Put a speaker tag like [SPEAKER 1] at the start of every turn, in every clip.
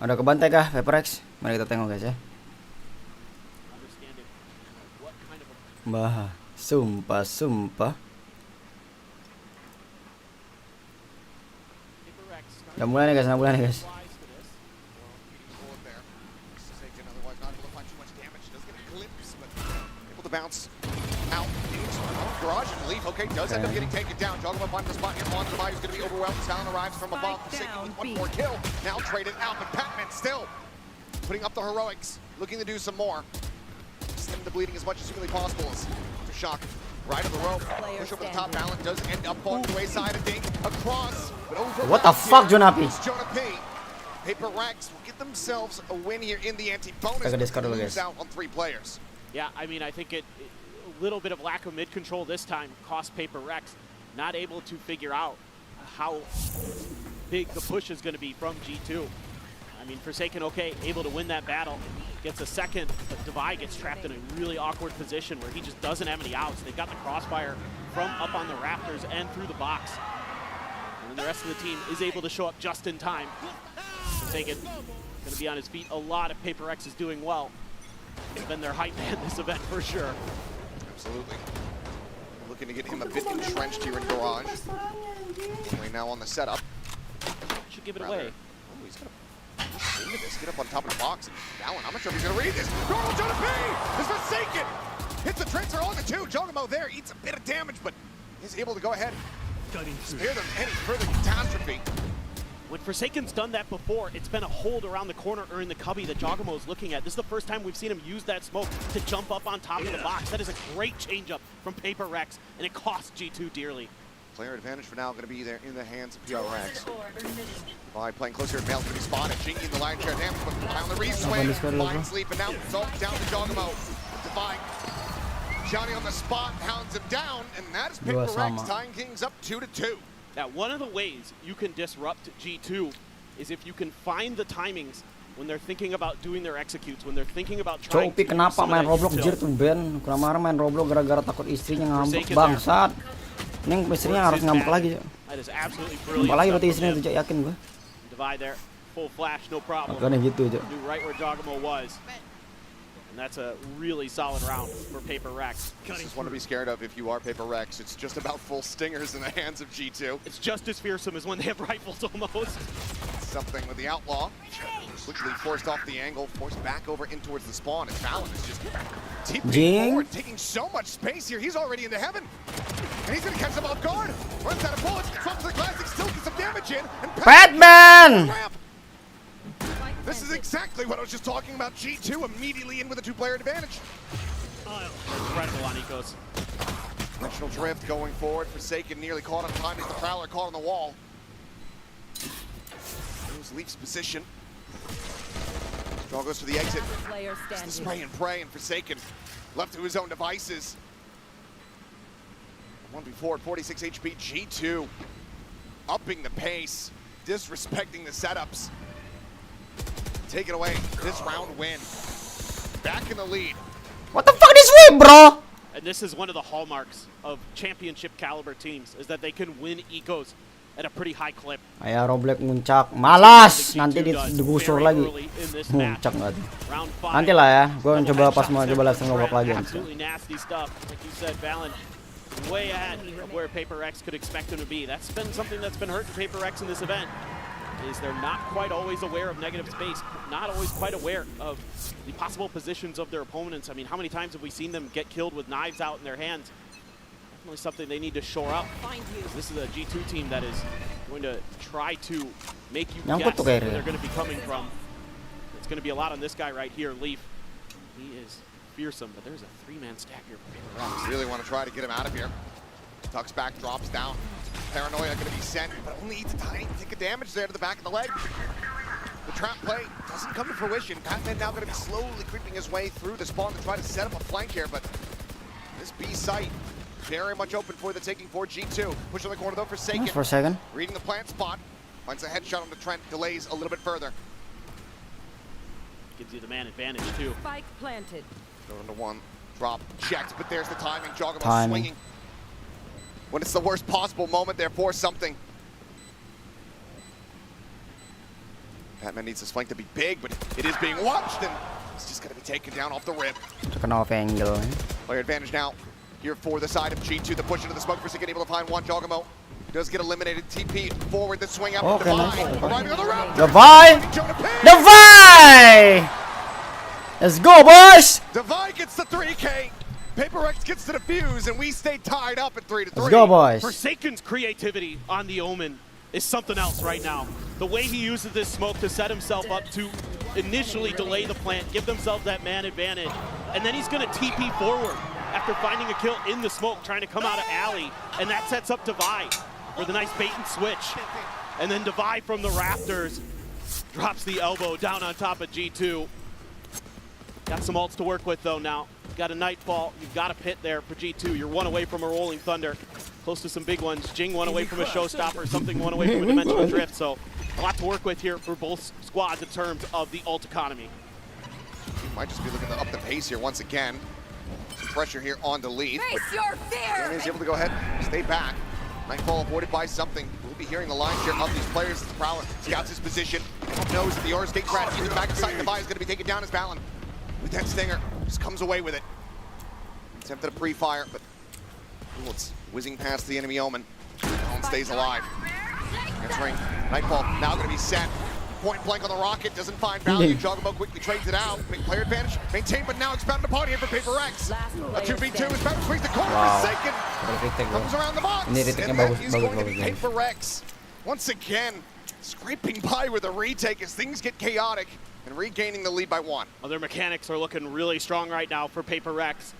[SPEAKER 1] Ada kebantai kah Paper X? Mari kita tengok guys ya. Bah, sumpah. Udah mulai nih guys,
[SPEAKER 2] Bounce out garage and leave. Okay, does end up getting taken down. Jogama finds the spot here. Monster is going to be overwhelmed. Talon arrives from above. Forsaken with one more kill. Now traded out, but Pac-Man still putting up the heroics, looking to do some more. Stem the bleeding as much as humanly possible. After shock, right of the rope. Push over the top. Balance does end up falling to the wayside. A dink across, but over.
[SPEAKER 1] What the fuck, Jonah P?
[SPEAKER 2] Paper Rex will get themselves a win here in the anti-bonus. Lose out on 3 players.
[SPEAKER 3] Yeah, I mean, I think a little bit of lack of mid-control this time cost Paper Rex. Not able to figure out how big the push is going to be from G2. I mean, Forsaken, okay, able to win that battle. Gets a second, but Divide gets trapped in a really awkward position where he just doesn't have any outs. They've got the crossfire from up on the rafters and through the box. And the rest of the team is able to show up just in time. Forsaken going to be on his feet a lot if Paper Rex is doing well. He's been their hype man this event for sure.
[SPEAKER 2] Absolutely. Looking to get him a bit entrenched here in garage. Right now on the setup.
[SPEAKER 3] Should give it away.
[SPEAKER 2] Oh, he's gonna into this. Get up on top of the box. And Dallin, I'm not sure if he's gonna read this. Normal Jonah P is Forsaken. Hits the transfer on the 2. Jogamo there eats a bit of damage, but is able to go ahead. Spare them any further catastrophe.
[SPEAKER 3] When Forsaken's done that before, it's been a hold around the corner or in the cubby that Jogamo is looking at. This is the first time we've seen him use that smoke to jump up on top of the box. That is a great changeup from Paper Rex, and it costs G2 dearly.
[SPEAKER 2] Player advantage for now going to be there in the hands of PRX. By playing closer, Bale's going to be spotted. Jinky in the line share damage, but on the re-swing, finds sleep, and now it's all down to Jogamo. Divide. Johnny on the spot, hounds him down, and that is Paper Rex tying things up 2-2.
[SPEAKER 3] Now, one of the ways you can disrupt G2 is if you can find the timings when they're thinking about doing their executes, when they're thinking about trying to
[SPEAKER 1] kenapa main Roblox jir tuh Ben? Kemarin main Roblox gara-gara takut istrinya ngambek bangsat. Ini istrinya harus ngambek lagi. Ngambek lagi berarti istrinya tuh yakin gua.
[SPEAKER 3] Divide there, full flash, no problem.
[SPEAKER 1] Makanya gitu aja.
[SPEAKER 3] Knew right where Jogamo was. And that's a really solid round for Paper Rex.
[SPEAKER 2] This is one to be scared of if you are Paper Rex. It's just about full stingers in the hands of G2.
[SPEAKER 3] It's just as fearsome as when they have rifles almost.
[SPEAKER 2] Something with the Outlaw. Quickly forced off the angle, forced back over in towards the spawn. And Fallon is just tipping forward, taking so much space here. He's already into heaven. And he's going to catch them off guard. Runs out of bullets, drops the classic, still gets some damage in. And
[SPEAKER 1] Batman!
[SPEAKER 2] This is exactly what I was just talking about. G2 immediately in with a 2-player advantage.
[SPEAKER 3] Incredible on Ecos.
[SPEAKER 2] Dimensional drift going forward. Forsaken nearly caught on time as the Prowler caught on the wall. There's Leaf's position. Straw goes to the exit. Just the spray and pray, and Forsaken left to his own devices. 1v4 at 46 HP. G2 upping the pace, disrespecting the setups. Take it away. This round win. Back in the lead.
[SPEAKER 1] What the fuck this way, bro?
[SPEAKER 3] And this is one of the hallmarks of championship caliber teams, is that they can win ecos at a pretty high clip.
[SPEAKER 1] Ayo Roblox muncak. Malas. Nanti digusur lagi. Muncak nggak tuh? Nanti lah ya. Gue coba pas mau coba live Roblox lagi.
[SPEAKER 3] Absolutely nasty stuff. Like you said, Valen, way ahead of where Paper Rex could expect him to be. That's been something that's been hurting Paper Rex in this event. Is they're not quite always aware of negative space, not always quite aware of the possible positions of their opponents. I mean, how many times have we seen them get killed with knives out in their hands? Definitely something they need to shore up. This is a G2 team that is going to try to make you guess where they're going to be coming from. It's going to be a lot on this guy right here, Leaf. He is fearsome, but there's a 3-man stack here for Paper Rex.
[SPEAKER 2] Really want to try to get him out of here. Tucks back, drops down. Paranoia going to be sent, but only eats a tiny tick of damage there to the back of the leg. The trap play doesn't come to fruition. Pac-Man now going to be slowly creeping his way through the spawn to try to set up a flank here, but this B site very much open for the taking for G2. Push on the corner though, Forsaken.
[SPEAKER 1] For a second.
[SPEAKER 2] Reading the plant spot. Finds a headshot on the Trent, delays a little bit further.
[SPEAKER 3] Gives you the man advantage too.
[SPEAKER 4] Spike planted.
[SPEAKER 2] Go into one, drop, checked, but there's the timing. Jogamo swinging. When it's the worst possible moment, there for something. Batman needs this flank to be big, but it is being watched, and it's just going to be taken down off the rip.
[SPEAKER 1] Terkena off angle.
[SPEAKER 2] Player advantage now here for the side of G2. The push into the smoke for Forsaken, able to find one. Jogamo does get eliminated. TP forward, the swing out.
[SPEAKER 1] Okay,
[SPEAKER 2] Divine
[SPEAKER 1] nice.
[SPEAKER 2] arriving on the route.
[SPEAKER 1] Divine! Let's go, boys!
[SPEAKER 2] Divine gets the 3K. Paper X gets to the fuse, and we stay tied up at 3-3.
[SPEAKER 1] Let's go, boys.
[SPEAKER 3] Forsaken's creativity on the Omen is something else right now. The way he uses this smoke to set himself up to initially delay the plant, give themselves that man advantage, and then he's going to TP forward after finding a kill in the smoke, trying to come out of alley, and that sets up Divide for the nice bait and switch. And then Divide from the rafters drops the elbow down on top of G2. Got some ults to work with though now. Got a Nightfall, you've got a pit there for G2. You're one away from a Rolling Thunder. Close to some big ones. Jing one away from a Showstopper, something one away from a Dimensional Drift. So a lot to work with here for both squads in terms of the ult economy.
[SPEAKER 2] Might just be looking to up the pace here once again. Some pressure here on the lead.
[SPEAKER 4] Face your fear!
[SPEAKER 2] Is able to go ahead, stay back. Nightfall avoided by something. We'll be hearing the line share of these players. Prowler scouts his position. Knows that the Aura Skate Crash in the back of sight. The is going to be taken down as Valen. With that stinger, just comes away with it. Attempted a pre-fire, but bullets whizzing past the enemy Omen. Omen stays alive. Entering Nightfall, now going to be set. Point blank on the rocket, doesn't find value. Jogamo quickly trades it out. Big player advantage, maintained, but now expounded upon here for Paper X. A 2v2 is better swings the corner. Forsaken comes around the box, and that is going to be Paper X. Once again, scraping by with a retake as things get chaotic and regaining the lead by 1.
[SPEAKER 3] Well, their mechanics are looking really strong right now for Paper X.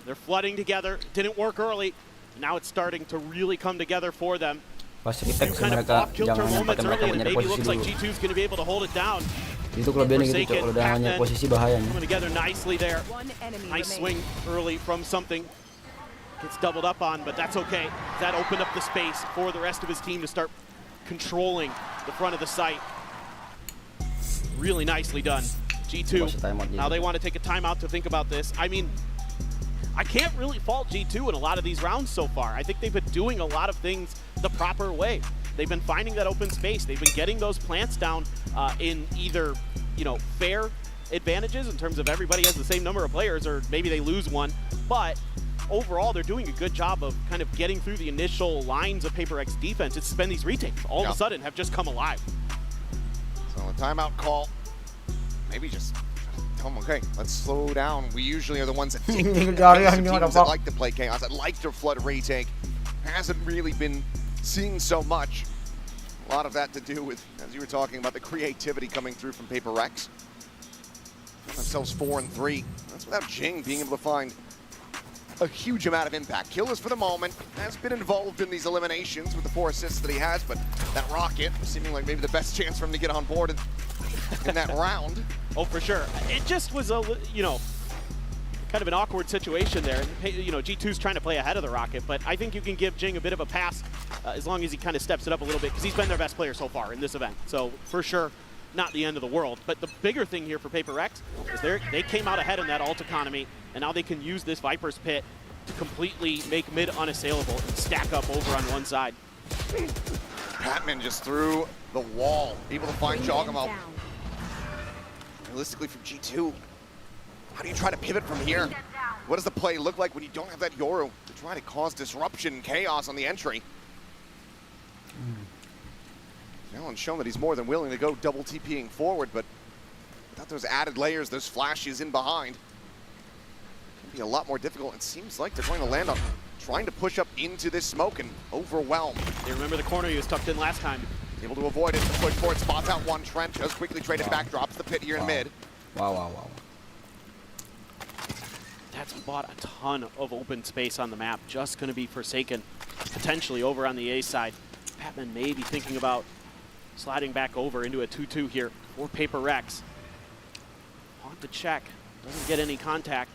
[SPEAKER 3] They're flooding together. Didn't work early. Now it's starting to really come together for them.
[SPEAKER 1] Pas retake
[SPEAKER 3] Kind of
[SPEAKER 1] mereka
[SPEAKER 3] off-kilter
[SPEAKER 1] jangan
[SPEAKER 3] moments
[SPEAKER 1] mereka
[SPEAKER 3] early, and
[SPEAKER 1] nyari
[SPEAKER 3] maybe
[SPEAKER 1] posisi
[SPEAKER 3] looks like
[SPEAKER 1] dulu.
[SPEAKER 3] G2's going to be able to hold it down.
[SPEAKER 1] Itu kelebihannya gitu, Cok. Kalau udah nyari posisi bahaya nih.
[SPEAKER 3] Coming together nicely there. Nice swing early from something. Gets doubled up on, but that's okay. That opened up the space for the rest of his team to start controlling the front of the site. Really nicely done. G2, now they want to take a timeout to think about this. I mean, I can't really fault G2 in a lot of these rounds so far. I think they've been doing a lot of things the proper way. They've been finding that open space. They've been getting those plants down in either, fair advantages in terms of everybody has the same number of players, or maybe they lose one. But overall, they're doing a good job of kind of getting through the initial lines of Paper X defense. It's been these retakes all of a sudden have just come alive.
[SPEAKER 2] So a timeout call. Maybe just tell them, okay, let's slow down. We usually are the ones that take the teams that like to play chaos, that like to flood retake. Hasn't really been seeing so much. A lot of that to do with, as you were talking about, the creativity coming through from Paper X. Themselves 4-3. That's without Jing being able to find a huge amount of impact. Killers for the moment has been involved in these eliminations with the 4 assists that he has, but that rocket seeming like maybe the best chance for him to get on board in that round.
[SPEAKER 3] Oh, for sure. It just was a, kind of an awkward situation there. G2's trying to play ahead of the rocket, but I think you can give Jing a bit of a pass as long as he kind of steps it up a little bit, because he's been their best player so far in this event. So for sure, not the end of the world. But the bigger thing here for Paper X is they came out ahead in that ult economy, and now they can use this Viper's Pit to completely make mid unassailable and stack up over on one side.
[SPEAKER 2] Patman just through the wall, able to find Jogamo. Realistically from G2, how do you try to pivot from here? What does the play look like when you don't have that Yoru to try to cause disruption and chaos on the entry? Valen's shown that he's more than willing to go double TPing forward, but without those added layers, those flashes in behind, it can be a lot more difficult. It seems like they're going to land on trying to push up into this smoke and overwhelm.
[SPEAKER 3] They remember the corner he was tucked in last time.
[SPEAKER 2] Able to avoid it, the push forward, spots out one. Trent just quickly traded back, drops the pit here in mid.
[SPEAKER 1] Wow.
[SPEAKER 3] That's bought a ton of open space on the map. Just going to be Forsaken, potentially over on the A side. Patman may be thinking about sliding back over into a 2-2 here for Paper X. On the check, doesn't get any contact.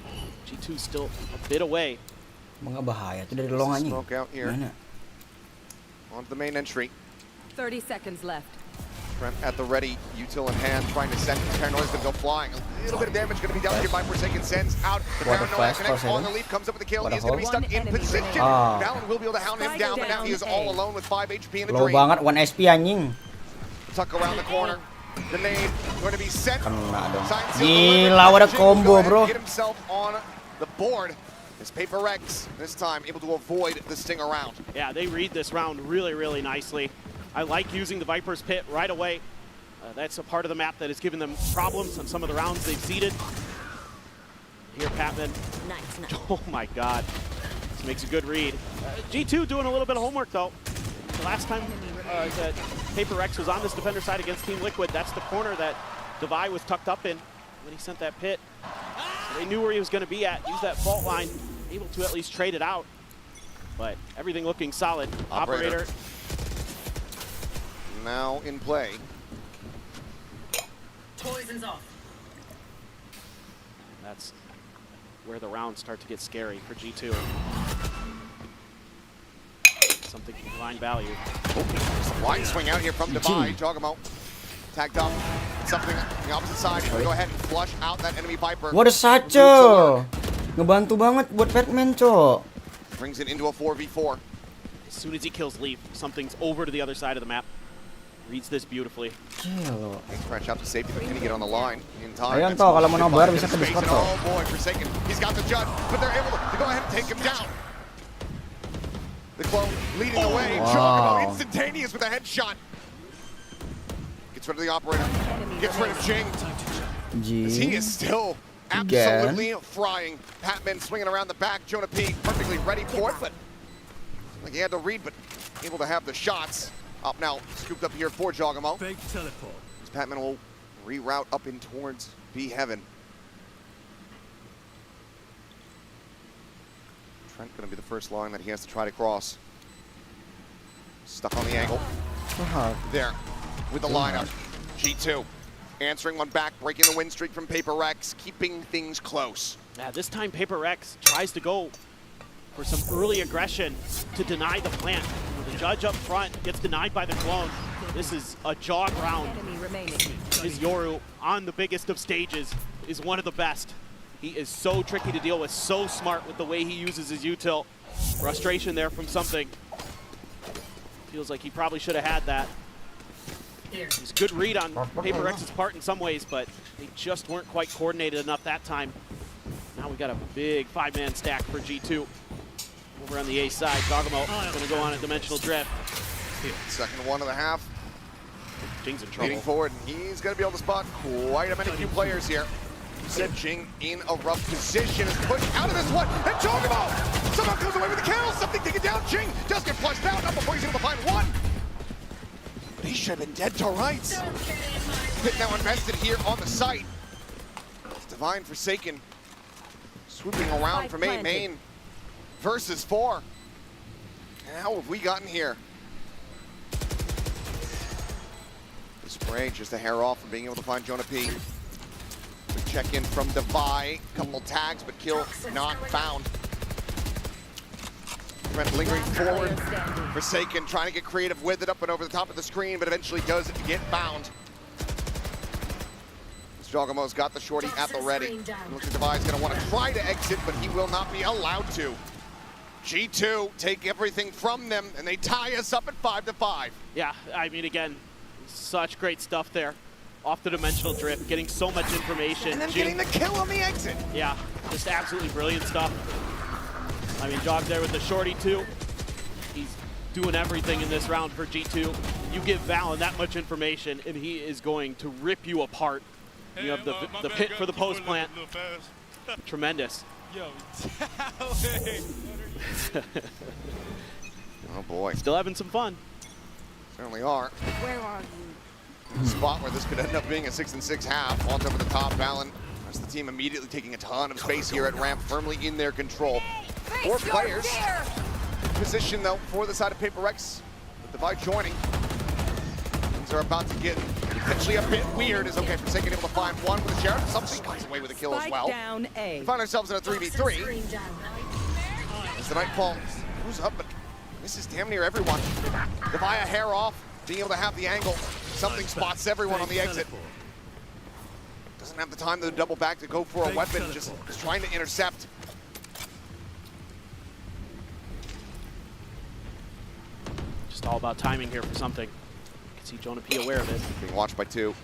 [SPEAKER 3] G2 still a bit away.
[SPEAKER 1] Mga bahaya itu dari lolongannya.
[SPEAKER 2] Smoke out here.
[SPEAKER 1] Mana?
[SPEAKER 2] Onto the main entry.
[SPEAKER 4] 30 seconds left.
[SPEAKER 2] Trent at the ready, util in hand, trying to send Paranoia's gonna go flying. A little bit of damage gonna be done here by Forsaken. Sends out the Paranoia, connects on the leap, comes up with the kill. He's gonna be stuck in position. Valen will be able to hound him down, but now he is all alone with 5 HP in the
[SPEAKER 1] Low
[SPEAKER 2] dream.
[SPEAKER 1] banget 1 SP anjing.
[SPEAKER 2] Tuck around the corner. The nade going to be sent.
[SPEAKER 1] Kena dong.
[SPEAKER 2] Signed, sealed,
[SPEAKER 1] Gila,
[SPEAKER 2] delivered.
[SPEAKER 1] what a
[SPEAKER 2] Jing will go
[SPEAKER 1] combo,
[SPEAKER 2] ahead and
[SPEAKER 1] bro.
[SPEAKER 2] Get himself on the board. As Paper X this time able to avoid the sting around.
[SPEAKER 3] Yeah, they read this round really, really nicely. I like using the Viper's Pit right away. That's a part of the map that has given them problems on some of the rounds they've seeded. Here, Patman.
[SPEAKER 4] Nice.
[SPEAKER 3] Oh my God. This makes a good read. G2 doing a little bit of homework though. The last time that Paper X was on this defender side against Team Liquid, that's the corner that Devi was tucked up in when he sent that pit. So they knew where he was going to be at. Use that fault line, able to at least trade it out. But everything looking solid. Operator.
[SPEAKER 2] Now in play.
[SPEAKER 4] Poison's off.
[SPEAKER 3] That's where the rounds start to get scary for G2. Something can find value.
[SPEAKER 2] Wide swing out here from Devi. Jogamo tagged up. Something on the opposite side. He's gonna go ahead and flush out that enemy Viper.
[SPEAKER 1] What a Sacho. Ngebantu banget buat Batman, Cok.
[SPEAKER 2] Brings it into a 4v4.
[SPEAKER 3] As soon as he kills Leaf, something's over to the other side of the map. Reads this beautifully.
[SPEAKER 1] Gila.
[SPEAKER 2] Crash out to safety, but can he get on the line in time?
[SPEAKER 1] Ayan to, kalau mau nobar bisa ke Discord to.
[SPEAKER 2] Oh boy, Forsaken. He's got the judge, but they're able to go ahead and take him down. The clone leading the way.
[SPEAKER 1] Wow.
[SPEAKER 2] Jogamo instantaneous with a headshot. Gets rid of the operator. Gets rid of Jing. As he is still absolutely frying. Patman swinging around the back. Jonah P perfectly ready for it, but like he had to read, but able to have the shots. Up now, scooped up here for Jogamo.
[SPEAKER 5] Fake teleport.
[SPEAKER 2] As Patman will reroute up in towards B Heaven. Trent gonna be the first line that he has to try to cross. Stuck on the angle. There, with the lineup. G2 answering one back, breaking the win streak from Paper X, keeping things close.
[SPEAKER 3] Yeah, this time Paper X tries to go for some early aggression to deny the plant. The judge up front gets denied by the clone. This is a jog round.
[SPEAKER 4] Enemy remaining.
[SPEAKER 3] His Yoru on the biggest of stages is one of the best. He is so tricky to deal with, so smart with the way he uses his util. Frustration there from something. Feels like he probably should have had that. It's a good read on Paper X's part in some ways, but they just weren't quite coordinated enough that time. Now we got a big 5-man stack for G2. Over on the A side, Jogamo gonna go on a dimensional drift.
[SPEAKER 2] Second one of the half.
[SPEAKER 3] Jing's in trouble.
[SPEAKER 2] Leading forward, he's gonna be able to spot quite a many few players here. You said Jing in a rough position, is pushed out of this one, and Jogamo somehow comes away with the kill. Something taken down. Jing does get flushed out, not before he's able to find one. But he should have been dead to rights. Pit now invested here on the site. It's Divine Forsaken swooping around from A main versus 4. And how have we gotten here? The spray just a hair off from being able to find Jonah P. The check in from Devi, couple tags, but kill not found. Trent lingering forward. Forsaken trying to get creative with it up and over the top of the screen, but eventually does get found. Jogamo's got the shorty at the ready. Looks like Devi's gonna want to try to exit, but he will not be allowed to. G2 take everything from them, and they tie us up at 5-5.
[SPEAKER 3] Yeah, I mean, again, such great stuff there. Off the dimensional drift, getting so much information.
[SPEAKER 2] And then getting the kill on the exit.
[SPEAKER 3] Yeah, just absolutely brilliant stuff. I mean, Jog there with the shorty too. He's doing everything in this round for G2. You give Valen that much information, and he is going to rip you apart. You have the pit for the post plant. Tremendous.
[SPEAKER 5] Yo,
[SPEAKER 2] oh boy.
[SPEAKER 3] Still having some fun.
[SPEAKER 2] Certainly are.
[SPEAKER 4] Where are you?
[SPEAKER 2] Spot where this could end up being a 6-6 half. Launch over the top, Valen. Rest of the team immediately taking a ton of space here at ramp, firmly in their control. 4 players. Position though for the side of Paper X. With Devi joining. Things are about to get potentially a bit weird. Is okay, Forsaken able to find one with a Sheriff. Something comes away with a kill as well.
[SPEAKER 4] Down A.
[SPEAKER 2] We find ourselves in a 3v3. As the Nightfall moves up, but this is damn near everyone. Devi a hair off, being able to have the angle. Something spots everyone on the exit. Doesn't have the time to double back to go for a weapon, just trying to intercept.
[SPEAKER 3] Just all about timing here for something. You can see Jonah P aware of it.
[SPEAKER 2] Being watched by 2.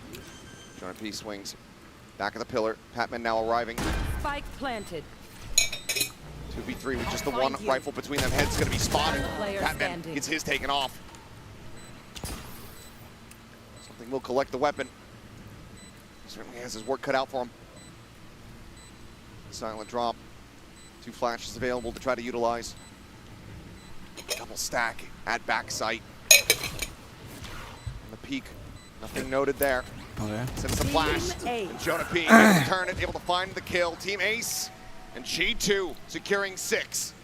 [SPEAKER 2] Jonah P swings back of the pillar. Patman now arriving.
[SPEAKER 4] Spike planted.
[SPEAKER 2] 2v3 with just the one rifle between them. Head's going to be spotted.
[SPEAKER 4] Player
[SPEAKER 2] Patman
[SPEAKER 4] standing.
[SPEAKER 2] gets his taken off. Something will collect the weapon. Certainly has his work cut out for him. Silent drop. 2 flashes available to try to utilize. Double stack at back sight. On the peak, nothing noted there.
[SPEAKER 1] Okay.
[SPEAKER 2] Sends a flash.
[SPEAKER 4] Ace.
[SPEAKER 2] And Jonah P able to turn it, able to find the kill. Team Ace and G2 securing 6.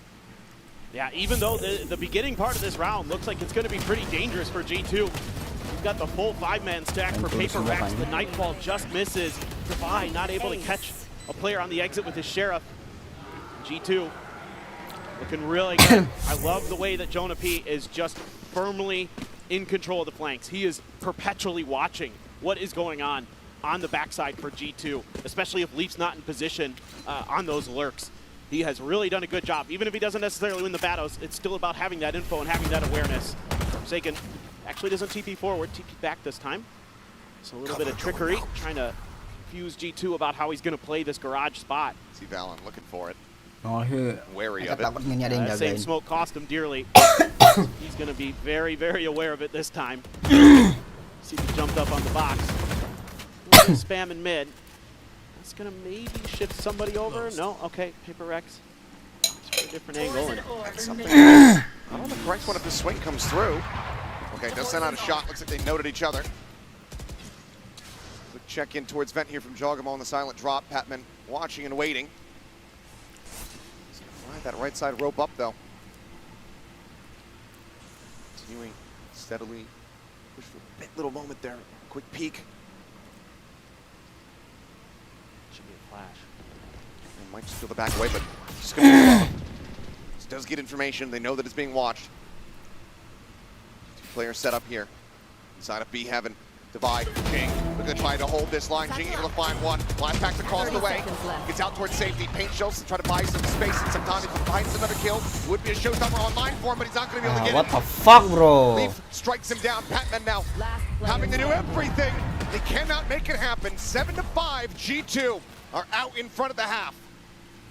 [SPEAKER 3] Yeah, even though the beginning part of this round looks like it's going to be pretty dangerous for G2. We've got the full 5-man stack for Paper Rex. The Nightfall just misses. Defy not able to catch a player on the exit with his Sheriff. G2 looking really good. I love the way that Jonah P is just firmly in control of the flanks. He is perpetually watching what is going on the backside for G2, especially if Leaf's not in position on those lurks. He has really done a good job. Even if he doesn't necessarily win the battles, it's still about having that info and having that awareness. Forsaken actually doesn't TP forward, TP back this time. So a little bit of trickery, trying to fuse G2 about how he's going to play this garage spot.
[SPEAKER 2] See Valen looking for it.
[SPEAKER 1] Oh,
[SPEAKER 2] Wary of it.
[SPEAKER 3] That same smoke cost him dearly. He's going to be very, very aware of it this time. See if he jumped up on the box. Spam in mid. That's going to maybe shift somebody over. No, okay, Paper Rex. Just for a different angle. And
[SPEAKER 2] I don't know the correct one if the swing comes through. Okay, does send out a shot. Looks like they noted each other. Quick check in towards vent here from Jogamo on the silent drop. Patman watching and waiting. Ride that right side rope up though. Continuing steadily. Push for a bit little moment there. Quick peek.
[SPEAKER 3] should be a flash.
[SPEAKER 2] They might just feel the back away, but just gonna be alone. This does get information. They know that it's being watched. 2 players set up here. Inside of B heaven. Divide. Jing. We're going to try to hold this line. Jing able to find one. Blast packs across the way. Gets out towards safety. Paint shells to try to buy some space and some time. If he finds another kill, would be a showstopper online for him, but he's not going to be able to get
[SPEAKER 1] What
[SPEAKER 2] it.
[SPEAKER 1] the fuck, bro?
[SPEAKER 2] Leaf strikes him down. Patman now having to do everything. They cannot make it happen. 7-5. G2 are out in front of the half.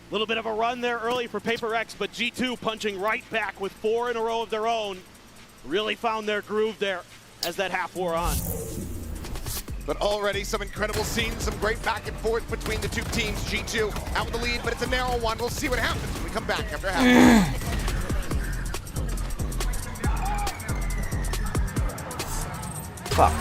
[SPEAKER 3] A little bit of a run there early for Paper X, but G2 punching right back with 4 in a row of their own. Really found their groove there as that half wore on.
[SPEAKER 2] But already some incredible scenes, some great back and forth between the 2 teams. G2 out with the lead, but it's a narrow one. We'll see what happens when we come back after half.
[SPEAKER 1] Fuck.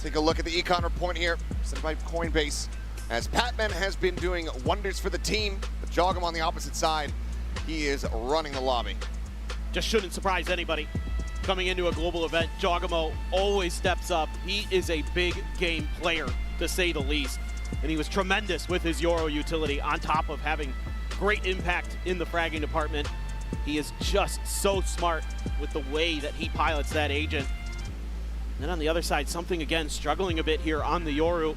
[SPEAKER 2] Take a look at the econ report here, sent by Coinbase. As Patman has been doing wonders for the team, but Jogam on the opposite side, he is running the lobby.
[SPEAKER 3] Just shouldn't surprise anybody. Coming into a global event, Jogamo always steps up. He is a big game player, to say the least. And he was tremendous with his Euro utility on top of having great impact in the fragging department. He is just so smart with the way that he pilots that agent. And then on the other side, something again struggling a bit here on the Yoru.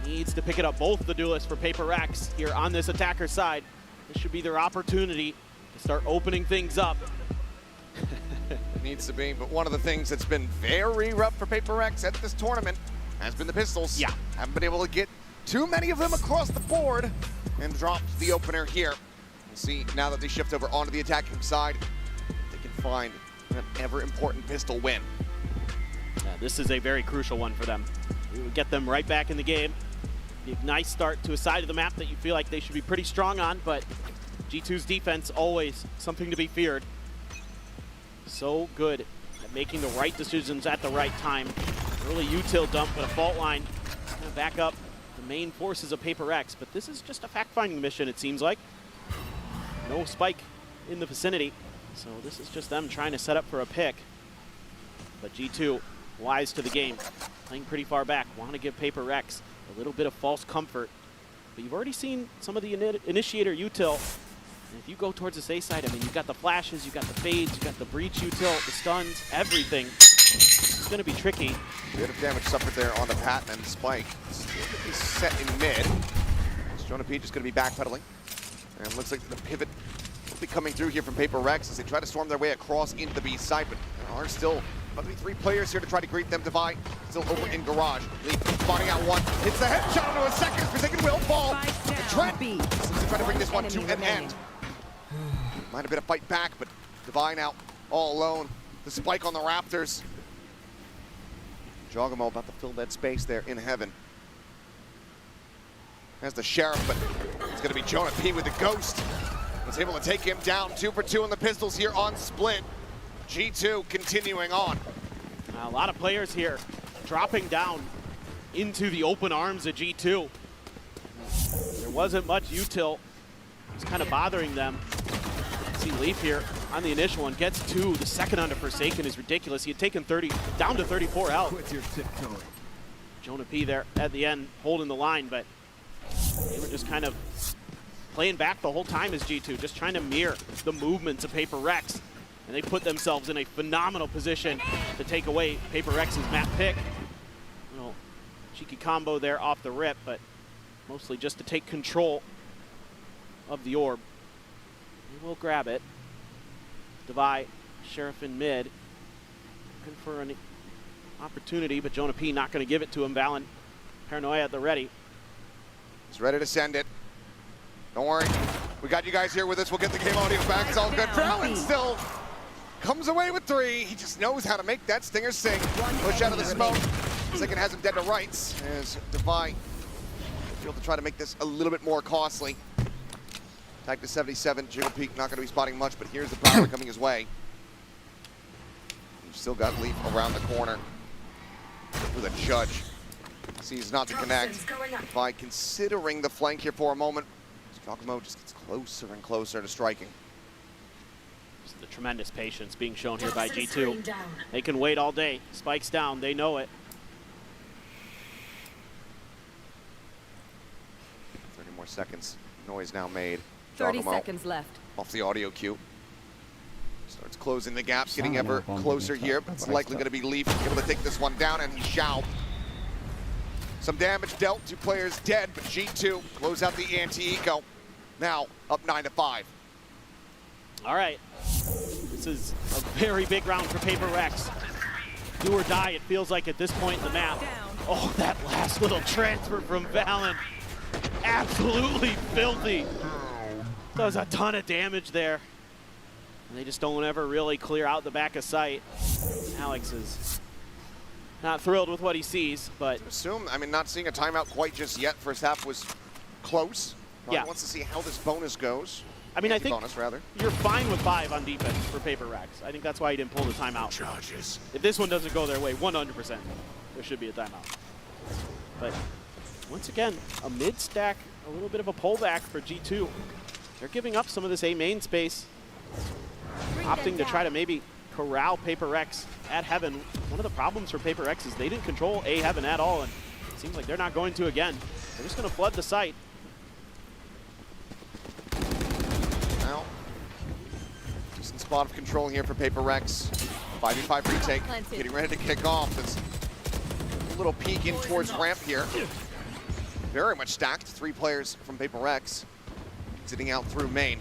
[SPEAKER 3] Needs to pick it up, both the duelists for Paper X here on this attacker side. This should be their opportunity to start opening things up.
[SPEAKER 2] It needs to be, but one of the things that's been very rough for Paper X at this tournament has been the pistols.
[SPEAKER 3] Yeah.
[SPEAKER 2] Haven't been able to get too many of them across the board and dropped the opener here. We'll see now that they shift over onto the attacking side, they can find an ever-important pistol win.
[SPEAKER 3] Yeah, this is a very crucial one for them. It would get them right back in the game. Be a nice start to a side of the map that you feel like they should be pretty strong on, but G2's defense always something to be feared. So good at making the right decisions at the right time. Early util dump, but a fault line kind of back up the main forces of Paper X. But this is just a fact-finding mission, it seems like. No spike in the vicinity, so this is just them trying to set up for a pick. But G2, wise to the game, playing pretty far back, want to give Paper X a little bit of false comfort. But you've already seen some of the initiator util. And if you go towards this A side, I mean, you've got the flashes, you've got the fades, you've got the breach util, the stuns, everything. It's going to be tricky.
[SPEAKER 2] Bit of damage suffered there on the Patton and Spike. Still going to be set in mid. Jonah P just going to be backpedaling. And looks like the pivot will be coming through here from Paper X as they try to storm their way across into the B side, but there are still about to be 3 players here to try to greet them. Divide still over in garage. Lee spotting out one. Hits the headshot into a second. Forsaken will fall. The Trent seems to try to bring this one to an end. Might have been a fight back, but Divine out all alone. The spike on the Raptors. Jogamo about to fill that space there in heaven. There's the Sheriff, but it's going to be Jonah P with the Ghost. Was able to take him down. 2 for 2 on the pistols here on split. G2 continuing on.
[SPEAKER 3] A lot of players here dropping down into the open arms of G2. There wasn't much util. It's kind of bothering them. See Leaf here on the initial one, gets 2. The second onto Forsaken is ridiculous. He had taken 30, down to 34 health.
[SPEAKER 5] Quit your tiptoeing.
[SPEAKER 3] Jonah P there at the end holding the line, but they were just kind of playing back the whole time as G2, just trying to mirror the movements of Paper X. And they put themselves in a phenomenal position to take away Paper X's map pick. Little cheeky combo there off the rip, but mostly just to take control of the orb. They will grab it. Devi, Sheriff in mid. Looking for an opportunity, but Jonah P not going to give it to him. Valen, Paranoia at the ready.
[SPEAKER 2] He's ready to send it. Don't worry. We got you guys here with us. We'll get the game audio back. It's all good. Valen still comes away with 3. He just knows how to make that stinger sing. Push out of the smoke. Second has him dead to rights as Devi will able to try to make this a little bit more costly. Tag to 77. Jonah P not going to be spotting much, but here's the power coming his way. You've still got Leaf around the corner with a Judge. Sees not to connect. Devi considering the flank here for a moment. Jogamo just gets closer and closer to striking.
[SPEAKER 3] This is the tremendous patience being shown here by G2. They can wait all day. Spike's down, they know it.
[SPEAKER 2] 30 more seconds. Noise now made.
[SPEAKER 4] 30
[SPEAKER 2] Jogamo
[SPEAKER 4] seconds left.
[SPEAKER 2] off the audio cue. Starts closing the gaps, getting ever closer here, but it's likely going to be Leaf able to take this one down, and Xiao. Some damage dealt, 2 players dead, but G2 close out the anti-eco. Now up 9-5.
[SPEAKER 3] All right, this is a very big round for Paper X. Do or die, it feels like at this point in the map. Oh, that last little transfer from Valen. Absolutely filthy. Does a ton of damage there. And they just don't ever really clear out the back of sight. Alex is not thrilled with what he sees, but
[SPEAKER 2] Assume, I mean, not seeing a timeout quite just yet. First half was close. Probably
[SPEAKER 3] yeah.
[SPEAKER 2] wants to see how this bonus goes.
[SPEAKER 3] I mean, I think
[SPEAKER 2] bonus, rather.
[SPEAKER 3] you're fine with 5 on defense for Paper X. I think that's why he didn't pull the timeout.
[SPEAKER 2] Charges.
[SPEAKER 3] If this one doesn't go their way, 100%, there should be a timeout. But once again, a mid-stack, a little bit of a pullback for G2. They're giving up some of this A main space, opting to try to maybe corral Paper X at Heaven. One of the problems for Paper X is they didn't control A Heaven at all, and it seems like they're not going to again. They're just going to flood the site.
[SPEAKER 2] Now, spot of control here for Paper Rex. 5v5 retake, getting ready to kick off. There's a little peek in towards ramp here. Very much stacked. 3 players from Paper Rex sitting out through main.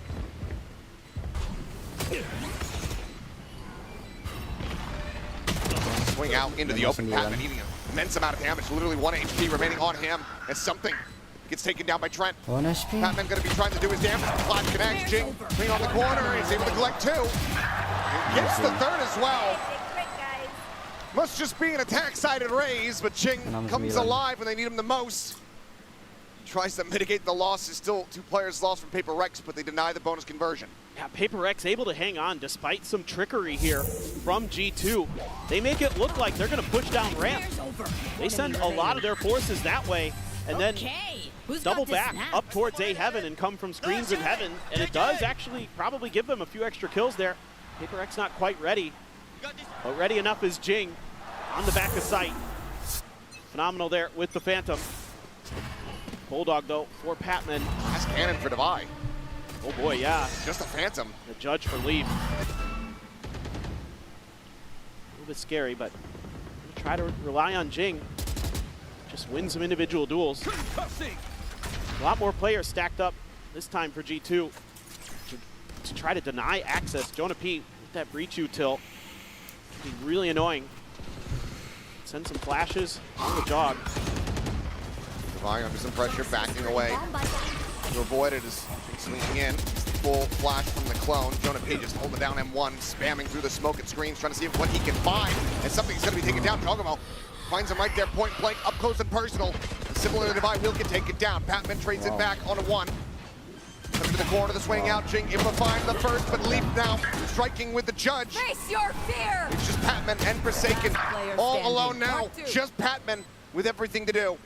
[SPEAKER 2] Swing out into the open. Patman eating an immense amount of damage. Literally 1 HP remaining on him as something gets taken down by Trent.
[SPEAKER 1] 1 HP.
[SPEAKER 2] Patman going to be trying to do his damage. Flash connects. Jing swing on the corner. He's able to collect 2. Gets the 3rd as well. Must just be an attack-sided raise, but Jing comes alive when they need him the most. Tries to mitigate the losses. Still 2 players lost from Paper Rex, but they deny the bonus conversion.
[SPEAKER 3] Yeah, Paper X able to hang on despite some trickery here from G2. They make it look like they're going to push down ramp. They send a lot of their forces that way, and then double back up towards A Heaven and come from screens in Heaven, and it does actually probably give them a few extra kills there. Paper X not quite ready, but ready enough is Jing on the back of sight. Phenomenal there with the Phantom. Bulldog though for Patman.
[SPEAKER 2] That's cannon for Devi.
[SPEAKER 3] Oh boy, yeah.
[SPEAKER 2] Just a Phantom.
[SPEAKER 3] The judge for leave. A little bit scary, but try to rely on Jing. Just win some individual duels. A lot more players stacked up this time for G2 to try to deny access. Jonah P with that breach util. Be really annoying. Send some flashes on the jog.
[SPEAKER 2] Devi under some pressure, backing away to avoid it as swinging in. Full flash from the clone. Jonah P just holding down M1, spamming through the smoke and screens, trying to see what he can find. And something's going to be taken down. Jogamo finds him right there, point blank, up close and personal. And similar to Devi, will get taken down. Patman trades it back on a 1. Comes to the corner, the swing out. Jing able to find the first, but Leap now striking with the judge.
[SPEAKER 4] Face your fear!
[SPEAKER 2] It's just Patman and Forsaken all alone now. Just Patman with everything to do.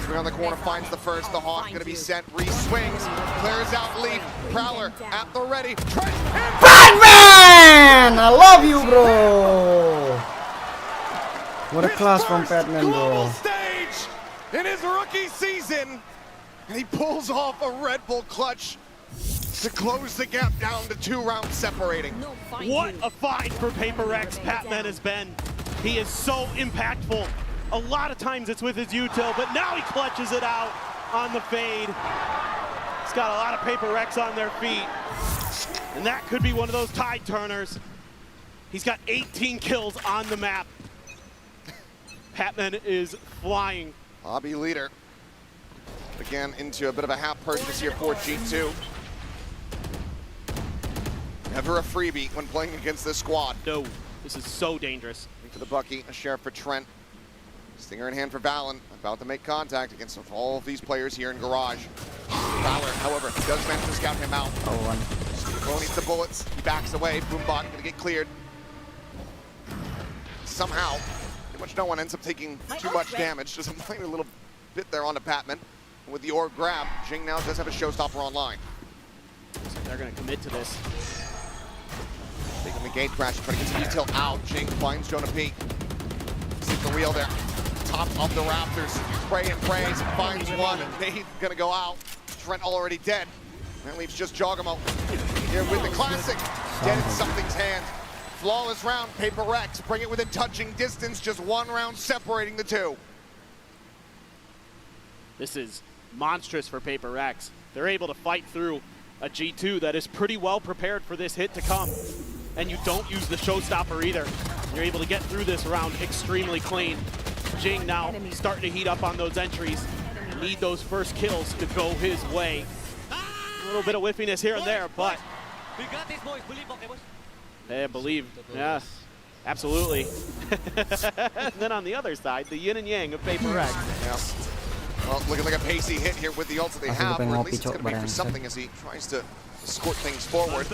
[SPEAKER 2] Swing on the corner, finds the first. The Hawk going to be sent. Re-swings, clears out Leap. Prowler at the ready.
[SPEAKER 1] Patman! I love you, bro. What a class from Patman, bro.
[SPEAKER 2] Stage in his rookie season, and he pulls off a Red Bull clutch to close the gap down to 2 rounds separating.
[SPEAKER 3] What a fight for Paper X Patman has been. He is so impactful. A lot of times it's with his util, but now he clutches it out on the fade. He's got a lot of Paper X on their feet, and that could be one of those tide turners. He's got 18 kills on the map. Patman is flying.
[SPEAKER 2] Hobby leader. Again, into a bit of a half purchase here for G2. Never a freebie when playing against this squad.
[SPEAKER 3] No, this is so dangerous.
[SPEAKER 2] For the Bucky, a share for Trent. Stinger in hand for Valen, about to make contact against all of these players here in Garage. Fowler, however, does manage to scout him out. Oh, needs the bullets, he backs away. Boombot gonna get cleared. Somehow, pretty much no one ends up taking too much damage. Just a minor little bit there onto Patman. And with the orb grab, Jing now does have a showstopper online.
[SPEAKER 3] So they're gonna commit to this.
[SPEAKER 2] Taking the gate crash, trying to get some detail out. Jing finds Jonah P. Sees the wheel there. Top of the rafters, spray and praise, finds one, and Nate gonna go out. Trent already dead. That leaves just Jogamo here with the classic. Dead in something's hand. Flawless round, Paper X, bring it within touching distance, just 1 round separating the 2.
[SPEAKER 3] This is monstrous for Paper X. They're able to fight through a G2 that is pretty well prepared for this hit to come. And you don't use the showstopper either. You're able to get through this round extremely clean. Jing now starting to heat up on those entries. Need those first kills to go his way. A little bit of whiffiness here and there, but I believe, yeah, absolutely. And then on the other side, the yin and yang of Paper X.
[SPEAKER 2] Yeah. Well, looking like a pacey hit here with the ult that they have, or at least it's going to be for something as he tries to escort things forward.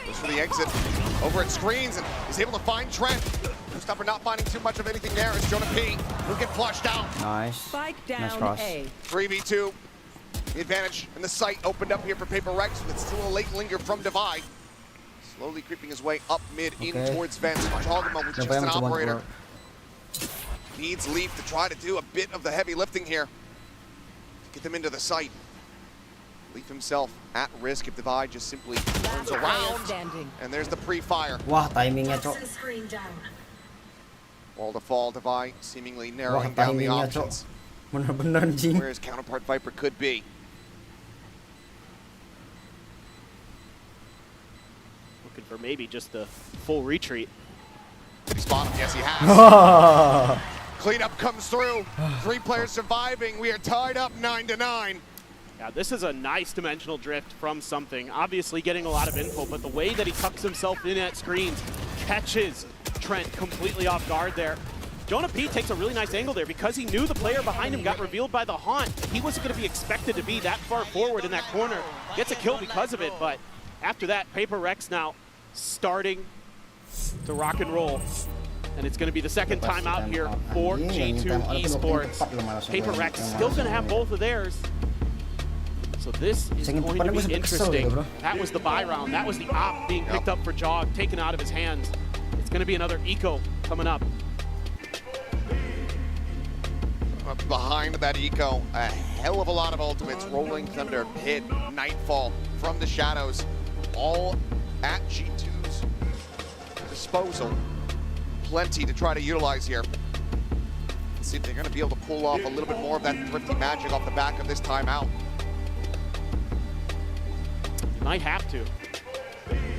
[SPEAKER 2] Goes for the exit over at screens and is able to find Trent. Stopper not finding too much of anything there as Jonah P will get flushed out.
[SPEAKER 1] Nice.
[SPEAKER 4] Spike down
[SPEAKER 1] Nice cross.
[SPEAKER 4] A.
[SPEAKER 2] 3v2. The advantage and the sight opened up here for Paper Rex, but still a late linger from Devi. Slowly creeping his way up mid in towards Vents. Jogamo with just an operator. Needs Leaf to try to do a bit of the heavy lifting here. Get them into the site. Leaf himself at risk if Divide just simply turns around. And there's the pre-fire.
[SPEAKER 1] Wah, timingnya, Cok.
[SPEAKER 2] Wall to fall, Divide seemingly
[SPEAKER 1] Wah,
[SPEAKER 2] narrowing down the
[SPEAKER 1] timingnya, Cok.
[SPEAKER 2] options.
[SPEAKER 1] Bener-bener anjing.
[SPEAKER 2] Where his counterpart Viper could be.
[SPEAKER 3] Looking for maybe just the full retreat.
[SPEAKER 2] Did he spot him? Yes, he has. Cleanup comes through. 3 players surviving. We are tied up 9-9.
[SPEAKER 3] Yeah, this is a nice dimensional drift from something. Obviously getting a lot of info, but the way that he tucks himself in at screens catches Trent completely off guard there. Jonah P takes a really nice angle there because he knew the player behind him got revealed by the haunt. He wasn't going to be expected to be that far forward in that corner. Gets a kill because of it, but after that, Paper Rex now starting to rock and roll. And it's going to be the second time out here for G2 Esports. Paper Rex still going to have both of theirs. So this is going to be interesting. That was the buy round. That was the op being picked up for Jog, taken out of his hands. It's going to be another eco coming up.
[SPEAKER 2] Behind that eco, a hell of a lot of ultimates. Rolling Thunder, Pit, Nightfall from the shadows, all at G2's disposal. Plenty to try to utilize here. Let's see if they're going to be able to pull off a little bit more of that thrifty magic off the back of this timeout.
[SPEAKER 3] You might have to,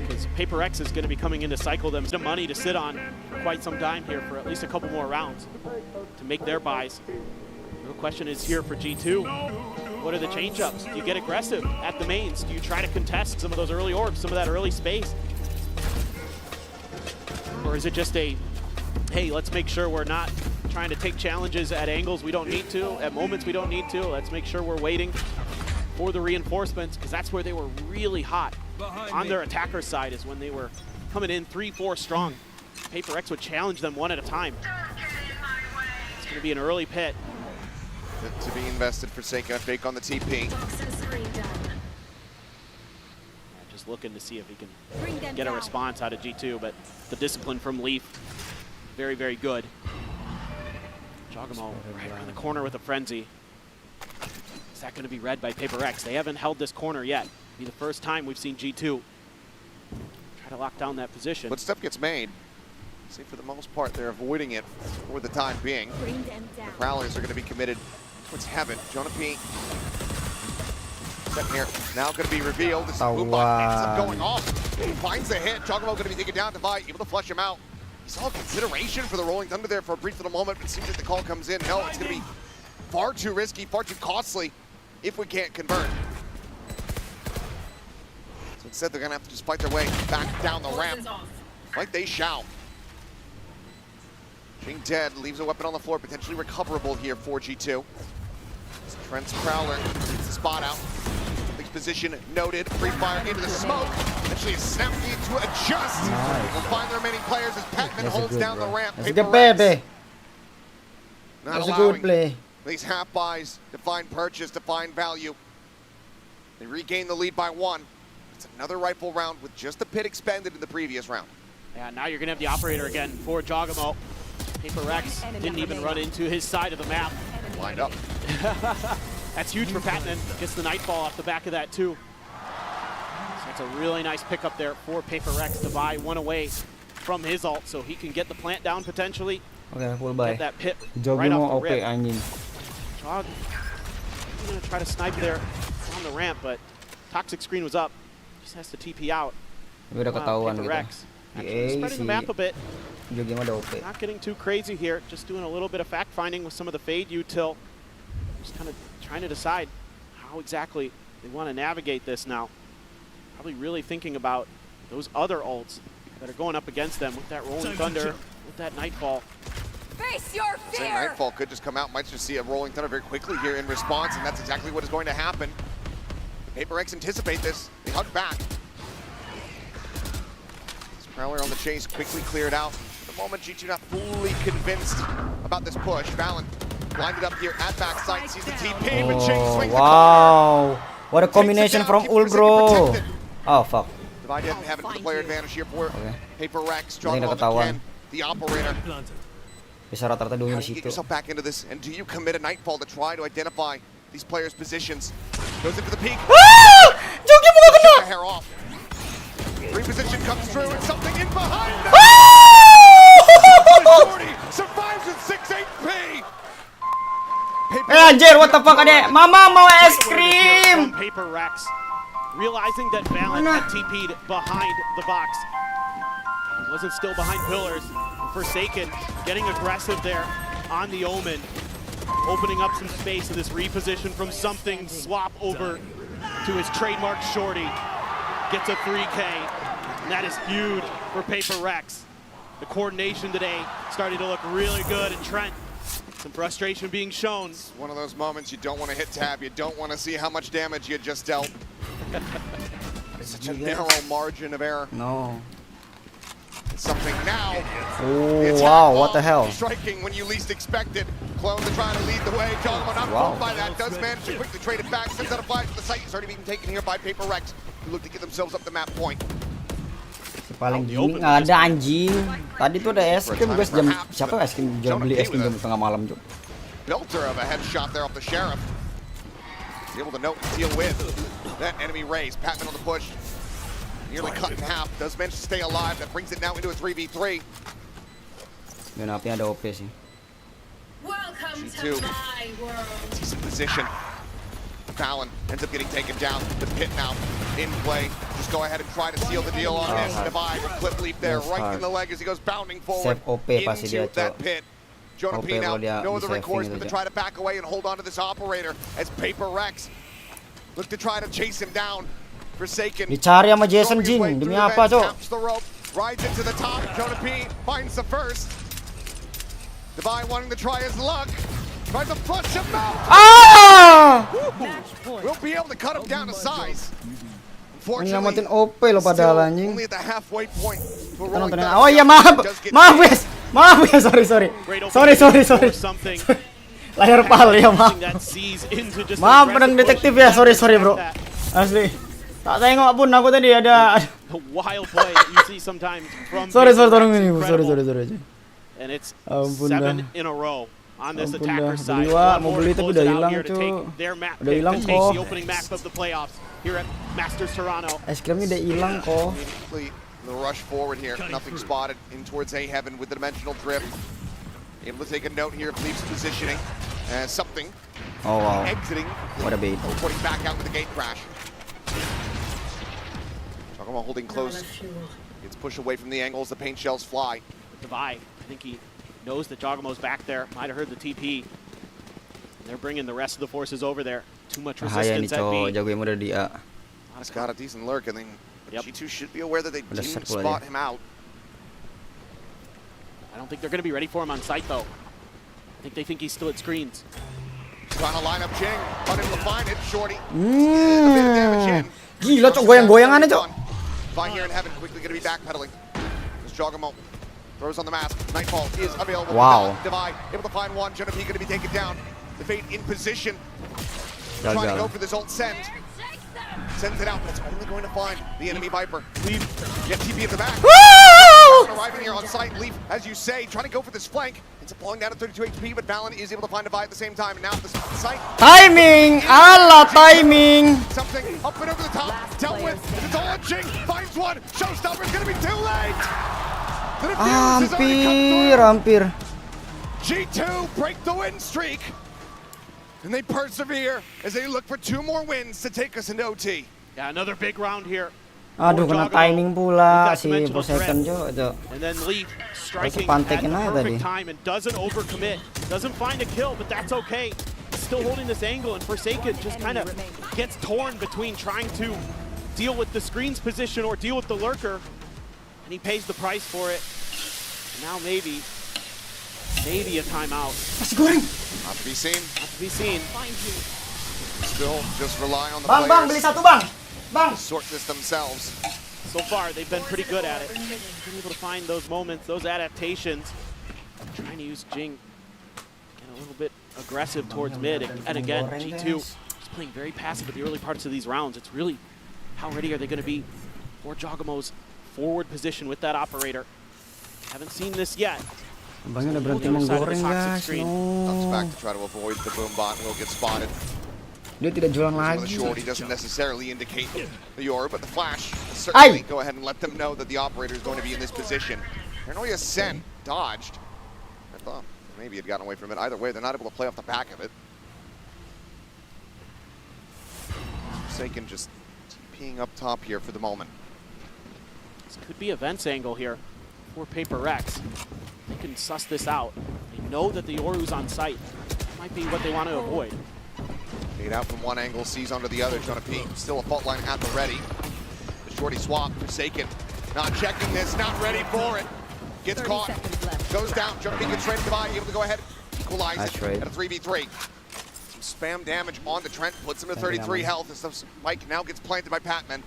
[SPEAKER 3] because Paper X is going to be coming in to cycle them some money to sit on for quite some time here for at least a couple more rounds to make their buys. The question is here for G2. What are the change-ups? Do you get aggressive at the mains? Do you try to contest some of those early orbs, some of that early space? Or is it just a, hey, let's make sure we're not trying to take challenges at angles we don't need to, at moments we don't need to. Let's make sure we're waiting for the reinforcements, because that's where they were really hot on their attacker side, is when they were coming in 3-4 strong. Paper X would challenge them one at a time. It's going to be an early pit.
[SPEAKER 2] To be invested for Seika, fake on the TP.
[SPEAKER 3] Just looking to see if he can get a response out of G2, but the discipline from Leaf, very, very good. Jogamo right around the corner with a frenzy. Is that going to be read by Paper X? They haven't held this corner yet. It'll be the first time we've seen G2 try to lock down that position.
[SPEAKER 2] Footstep gets made. See, for the most part, they're avoiding it for the time being. The Prowlers are going to be committed towards heaven. Jonah P. Set here, now going to be revealed. This Boombox ends up going off. Finds the hit. Jogamo going to be taken down. Divide, able to flush him out. He saw consideration for the Rolling Thunder there for a brief little moment, but it seems like the call comes in. No, it's going to be far too risky, far too costly if we can't convert. So instead, they're going to have to just fight their way back down the ramp. Like they shall. Being dead, leaves a weapon on the floor, potentially recoverable here for G2. Trent's Prowler gets the spot out. Big position noted, free fire into the smoke. Eventually a snap need to adjust. We'll find the remaining players as Patman holds down the ramp.
[SPEAKER 1] That's a good play, babe.
[SPEAKER 2] Not
[SPEAKER 1] That's a
[SPEAKER 2] allowing
[SPEAKER 1] good play.
[SPEAKER 2] these half buys to find purchase, to find value. They regain the lead by 1. It's another rifle round with just the pit expended in the previous round.
[SPEAKER 3] Yeah, now you're going to have the operator again for Jogamo. Paper Rex didn't even run into his side of the map.
[SPEAKER 2] Lined up.
[SPEAKER 3] That's huge for Patman. Gets the Nightfall off the back of that too. So that's a really nice pickup there for Paper Rex to buy one away from his ult, so he can get the plant down potentially.
[SPEAKER 1] Okay, full buy.
[SPEAKER 3] Get that pit
[SPEAKER 1] Jogi
[SPEAKER 3] right
[SPEAKER 1] mo
[SPEAKER 3] off the
[SPEAKER 1] OP
[SPEAKER 3] rip.
[SPEAKER 1] anjing.
[SPEAKER 3] Jog, he's gonna try to snipe there on the ramp, but Toxic Screen was up. Just has to TP out.
[SPEAKER 1] Tapi udah ketahuan
[SPEAKER 3] Paper
[SPEAKER 1] gitu.
[SPEAKER 3] Rex actually spreading the map a bit.
[SPEAKER 1] Jogi mah udah OP.
[SPEAKER 3] Not getting too crazy here, just doing a little bit of fact finding with some of the fade util. Just kind of trying to decide how exactly they want to navigate this now. Probably really thinking about those other ults that are going up against them with that Rolling Thunder, with that Nightfall.
[SPEAKER 4] Face your
[SPEAKER 2] Same
[SPEAKER 4] fear!
[SPEAKER 2] Nightfall could just come out, might just see a Rolling Thunder very quickly here in response, and that's exactly what is going to happen. Paper X anticipate this, they hug back. Prowler on the chase, quickly cleared out. At the moment, G2 not fully convinced about this push. Valen blinded up here at backside, sees the TP, but Chase swings
[SPEAKER 1] Wow, what a combination from Ulgro. Oh fuck.
[SPEAKER 2] Divide didn't have the player advantage here for Paper Rex.
[SPEAKER 1] Ini udah
[SPEAKER 2] Jogamo
[SPEAKER 1] ketahuan.
[SPEAKER 2] again, the operator.
[SPEAKER 1] Bisa rata-rata dulu
[SPEAKER 2] How
[SPEAKER 1] di
[SPEAKER 2] do you get
[SPEAKER 1] situ.
[SPEAKER 2] yourself back into this, and do you commit a Nightfall to try to identify these players' positions. Goes into the peak.
[SPEAKER 1] Jogi buka kena.
[SPEAKER 2] The hair off. Reposition comes through and something in behind them. Shorty survives with 6 HP.
[SPEAKER 1] Anjir, what the fuck adek? Mama mau es krim.
[SPEAKER 3] Paper Rex, realizing that Valen had TP'd behind the box. Wasn't still behind pillars. Forsaken getting aggressive there on the Omen, opening up some space in this reposition from something. Swap over to his trademark shorty. Gets a 3K. And that is huge for Paper Rex. The coordination today starting to look really good, and Trent, some frustration being shown.
[SPEAKER 2] It's one of those moments you don't want to hit tab. You don't want to see how much damage you just dealt. It's such a narrow margin of error.
[SPEAKER 1] No.
[SPEAKER 2] Something now.
[SPEAKER 1] Oh wow, what the hell?
[SPEAKER 2] Striking when you least expect it. Clones are trying to lead the way. Jogamo not fooled by that. Does manage to quickly trade it back. Sends out a flash to the site. It's already being taken here by Paper Rex, who look to get themselves up the map point.
[SPEAKER 1] Paling gini nggak ada anjing. Tadi tuh ada es krim guys, jam siapa es krim jam beli es krim jam tengah malam tuh.
[SPEAKER 2] Belter of a headshot there off the sheriff. He's able to note and deal with that enemy raise. Patman on the push. Nearly cut in half. Does manage to stay alive. That brings it now into a 3v3.
[SPEAKER 1] Dan apinya ada OP sih.
[SPEAKER 4] Welcome
[SPEAKER 2] G2.
[SPEAKER 4] to my world.
[SPEAKER 2] Decent position. Fallon ends up getting taken down. The pit now in play. Just go ahead and try to seal the deal on this. Divide with clip leap there, right in the leg as he goes bounding forward
[SPEAKER 1] Save OP pasti dia,
[SPEAKER 2] into that
[SPEAKER 1] Cok.
[SPEAKER 2] pit. Jonah
[SPEAKER 1] OP
[SPEAKER 2] P now,
[SPEAKER 1] kalau dia
[SPEAKER 2] no other
[SPEAKER 1] di-saving
[SPEAKER 2] recourse
[SPEAKER 1] itu
[SPEAKER 2] but to
[SPEAKER 1] aja.
[SPEAKER 2] try to back away and hold on to this operator as Paper Rex look to try to chase him down. Forsaken.
[SPEAKER 1] Dicari sama Jason Jin, demi apa, Cok?
[SPEAKER 2] Taps the rope, rides into the top. Jonah P finds the first. Divine wanting to try his luck. Tries to flush him out.
[SPEAKER 1] Ah!
[SPEAKER 2] We'll be able to cut him down to size.
[SPEAKER 1] Nyamatin OP lo padahal anjing.
[SPEAKER 2] Only at the halfway point.
[SPEAKER 1] Kita nontonin. Oh iya maaf guys, sorry. Layar pal ya maaf. Maaf pedang detektif ya, sorry bro. Asli. Tak tengok pun aku tadi ada. Sorry tolong ini bu, sorry.
[SPEAKER 3] And it's
[SPEAKER 1] Ampun
[SPEAKER 3] 7 in a row on this
[SPEAKER 1] Ampun
[SPEAKER 3] attacker
[SPEAKER 1] dah.
[SPEAKER 3] side.
[SPEAKER 1] Mau beli tapi udah hilang cuy. Udah hilang
[SPEAKER 3] The
[SPEAKER 1] kok.
[SPEAKER 3] opening map of the playoffs here at Masters Toronto.
[SPEAKER 1] Es krimnya udah hilang kok.
[SPEAKER 2] The rush forward here, nothing spotted in towards A Heaven with the dimensional drift. Able to take a note here of Leaf's positioning as something
[SPEAKER 1] Oh wow.
[SPEAKER 2] exiting.
[SPEAKER 1] What a bait.
[SPEAKER 2] Reporting back out with the gate crash. Chagama holding close. Gets pushed away from the angles. The paint shells fly.
[SPEAKER 3] Divide. I think he knows that Jagamo's back there. Might have heard the TP. They're bringing the rest of the forces over there. Too much
[SPEAKER 1] Bahaya nih
[SPEAKER 3] resistance at
[SPEAKER 1] cowok,
[SPEAKER 3] B.
[SPEAKER 1] jago yang udah di A.
[SPEAKER 2] He's got a decent lurk, and then G2 should be aware that they
[SPEAKER 1] Udah
[SPEAKER 2] didn't
[SPEAKER 1] set pula
[SPEAKER 2] spot
[SPEAKER 1] dia.
[SPEAKER 2] him out.
[SPEAKER 3] I don't think they're going to be ready for him on site, though. I think they think he's still at screens.
[SPEAKER 2] Trying to line up Jing, unable to find it. Shorty, a bit of damage in.
[SPEAKER 1] Gila cok, goyang-goyangannya cok.
[SPEAKER 2] Find here in Heaven, quickly going to be backpedaling. There's Jogamo. Throws on the mask. Nightfall is available.
[SPEAKER 1] Wow.
[SPEAKER 2] Divide, able to find one. Jonah P going to be taken down. The Fate in position.
[SPEAKER 1] Gagal.
[SPEAKER 2] Trying to go for this ult send. Sends it out, but it's only going to find the enemy Viper. Leaf, get TP at the back. Arriving here on site, Leaf, as you say, trying to go for this flank. It's falling down to 32 HP, but Valen is able to find Divide at the same time. And now at the site.
[SPEAKER 1] Timing, ala timing.
[SPEAKER 2] Something up and over the top, dealt with. It's all on Jing, finds one. Showstopper's going to be too late. The defuse has already come through.
[SPEAKER 1] Hampir.
[SPEAKER 2] G2 break the win streak. And they persevere as they look for 2 more wins to take us into OT.
[SPEAKER 3] Yeah, another big round here.
[SPEAKER 1] Aduh, kena timing pula si Forsaken cok itu.
[SPEAKER 3] And then Leaf striking
[SPEAKER 1] pantekin
[SPEAKER 3] at the
[SPEAKER 1] aja tadi.
[SPEAKER 3] perfect time and doesn't overcommit. Doesn't find a kill, but that's okay. Still holding this angle, and Forsaken just kind of gets torn between trying to deal with the screen's position or deal with the lurker. And he pays the price for it. And now maybe a timeout.
[SPEAKER 1] Masih goreng.
[SPEAKER 2] Not to be seen.
[SPEAKER 3] Not to be seen.
[SPEAKER 2] Still just rely on the
[SPEAKER 1] Bang, beli
[SPEAKER 2] players
[SPEAKER 1] satu bang. Bang.
[SPEAKER 2] to sort this themselves.
[SPEAKER 3] So far, they've been pretty good at it. Been able to find those moments, those adaptations. Trying to use Jing and a little bit aggressive towards mid. And again, G2 is playing very passive at the early parts of these rounds. It's really how ready are they going to be for Jagamo's forward position with that operator. Haven't seen this yet.
[SPEAKER 1] Abangnya udah berhenti menggoreng guys.
[SPEAKER 2] Comes
[SPEAKER 1] No.
[SPEAKER 2] back to try to avoid the boom bot and will get spotted.
[SPEAKER 1] Dia tidak jualan
[SPEAKER 2] Some of the
[SPEAKER 1] lagi.
[SPEAKER 2] shorty doesn't necessarily indicate the Yoru, but the flash certainly go ahead and let them know that the operator is going to be in this position. Paranoia SEN dodged. I thought maybe he had gotten away from it. Either way, they're not able to play off the back of it. Forsaken just TPing up top here for the moment.
[SPEAKER 3] This could be a Vents angle here for Paper X. They can suss this out. They know that the Yoru's on site. Might be what they want to avoid.
[SPEAKER 2] Fade out from one angle, sees onto the other, trying to peek. Still a fault line at the ready. The shorty swap, Forsaken. Not checking this, not ready for it. Gets caught, goes down, jumping gets ready to buy, able to go ahead, equalize it at a 3v3. Some spam damage on the Trent, puts him to 33 health as the spike now gets planted by Patman.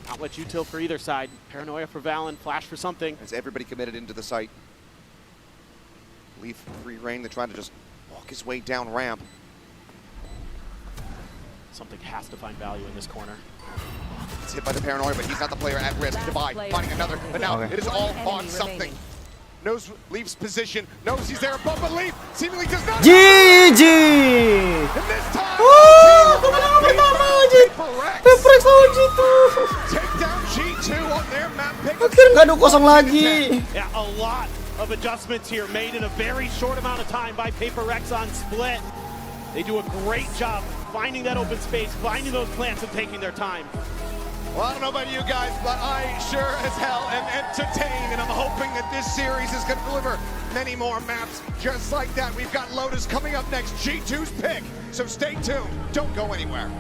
[SPEAKER 3] Not much util for either side. Paranoia for Valen, flash for something.
[SPEAKER 2] As everybody committed into the site. Leaf free reign, they're trying to just walk his way down ramp.
[SPEAKER 3] Something has to find value in this corner.
[SPEAKER 2] It's hit by the Paranoia, but he's not the player at risk. Divide, finding another, but now it is all on something. Knows Leaf's position, knows he's there above, but Leaf seemingly does not.
[SPEAKER 1] GG.
[SPEAKER 2] And this time,
[SPEAKER 1] Kemenangan pertama aja. Paper X lawan G2.
[SPEAKER 2] take down G2 on their map.
[SPEAKER 1] Akhirnya nggak ada kosong lagi.
[SPEAKER 3] Yeah, a lot of adjustments here made in a very short amount of time by Paper X on split. They do a great job finding that open space, finding those plants and taking their time.
[SPEAKER 2] Well, I don't know about you guys, but I sure as hell am entertained, and I'm hoping that this series is going to deliver many more maps just like that. We've got Lotus coming up next, G2's pick, so stay tuned. Don't go anywhere.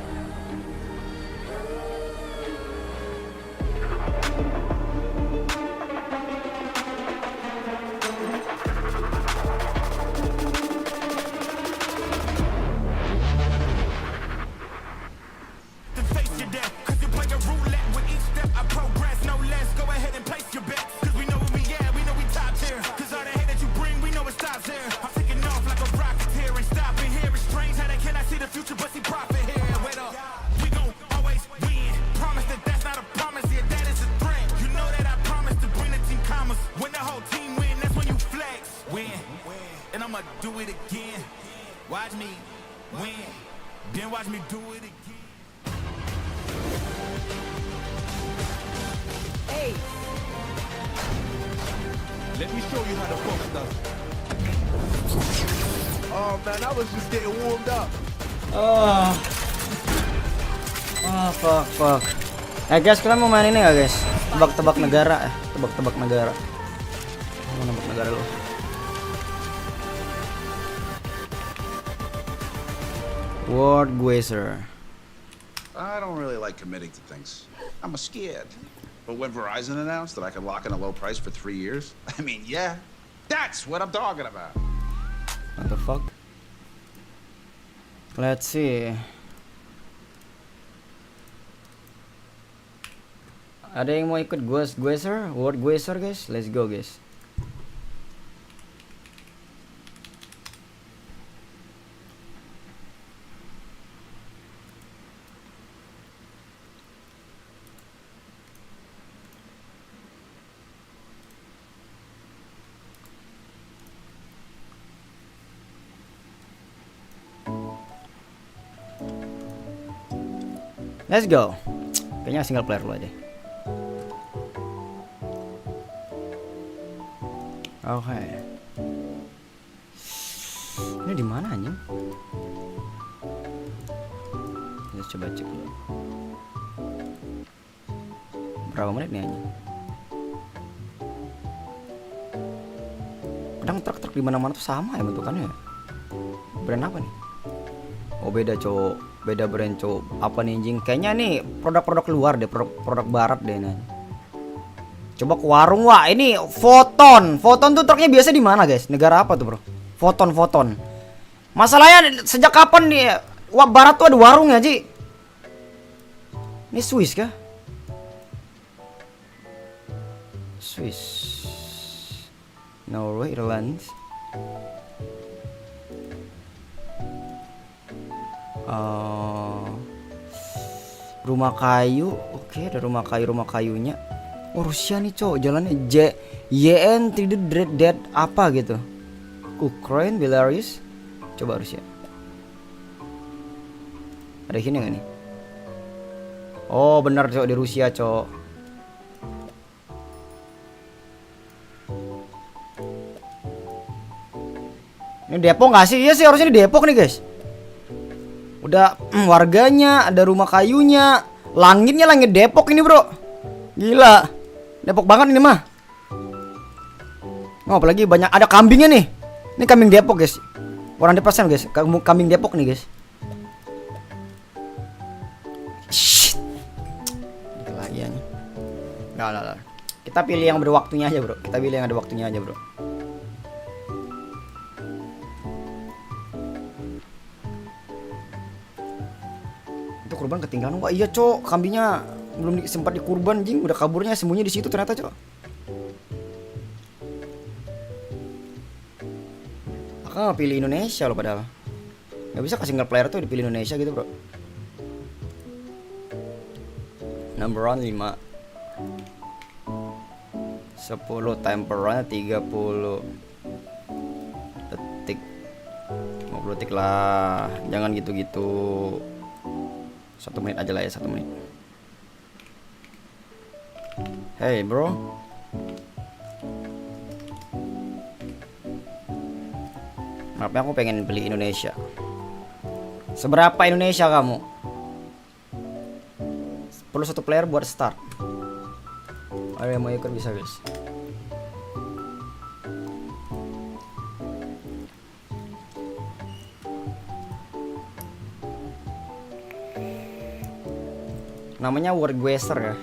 [SPEAKER 5] Do it again. Watch me win. Then watch me do it again.
[SPEAKER 4] Hey.
[SPEAKER 5] Let me show you how the folks does. Oh man, I was just getting warmed up.
[SPEAKER 1] Fuck. Guys, kalian mau main ini nggak guys? Tebak-tebak negara ya, tebak-tebak negara. Mau nebak negara lo? Word Gueser.
[SPEAKER 6] I don't really like committing to things. I'm scared. But when Verizon announced that I could lock in a low price for 3 years, I mean, yeah, that's what I'm talking about.
[SPEAKER 1] What the fuck? Let's see. Ada yang mau ikut Gueser? Word Gueser guys? Let's go guys. Let's go. Kayaknya single player dulu aja. Oke. Ini di mana anjing? Kita coba cek dulu. Berapa menit nih anjing? Kadang truk-truk di mana-mana tuh sama ya bentukannya. Brand apa nih? Oh beda cowok. Beda brand cowok. Apa nih anjing? Kayaknya nih produk-produk luar deh, produk barat deh nih. Coba ke warung. Wah, ini Foton. Foton tuh truknya biasa di mana, guys? Negara apa tuh, Bro? Foton. Masalahnya sejak kapan nih? Wah, barat tuh ada warung ya, Ji? Ini Swiss kah? Swiss. Norway, Irland. Rumah kayu. Oke, ada rumah kayunya. Oh, Rusia nih, cowok. Jalannya YN 3 Dead apa gitu. Ukraine, Belarus. Coba Rusia. Ada sini nggak nih? Oh benar cok, di Rusia cok. Ini Depok nggak sih? Iya sih harusnya di Depok nih guys. Udah warganya, ada rumah kayunya, langitnya langit Depok ini bro. Gila, Depok banget ini mah. Oh apalagi banyak ada kambingnya nih. Ini kambing Depok guys. 100% guys, kambing Depok nih guys. Shit. Lagi ya nih. Nggak. Kita pilih yang berwaktunya aja bro. Kita pilih yang ada waktunya aja bro. Itu kurban ketinggalan. Wah iya cok, kambingnya belum sempat dikurban jing, udah kaburnya sembunyi di situ ternyata cok. Aku pilih Indonesia loh padahal. Nggak bisa kasih single player tuh dipilih Indonesia gitu bro. Number 5 10 temperannya 30 detik 50 detik lah. Jangan gitu-gitu. 1 menit aja lah ya, 1 menit. Hey bro, maafnya aku pengen beli Indonesia. Seberapa Indonesia kamu? Perlu 1 player buat start. Ada yang mau ikut bisa guys. Namanya Wargweser ya.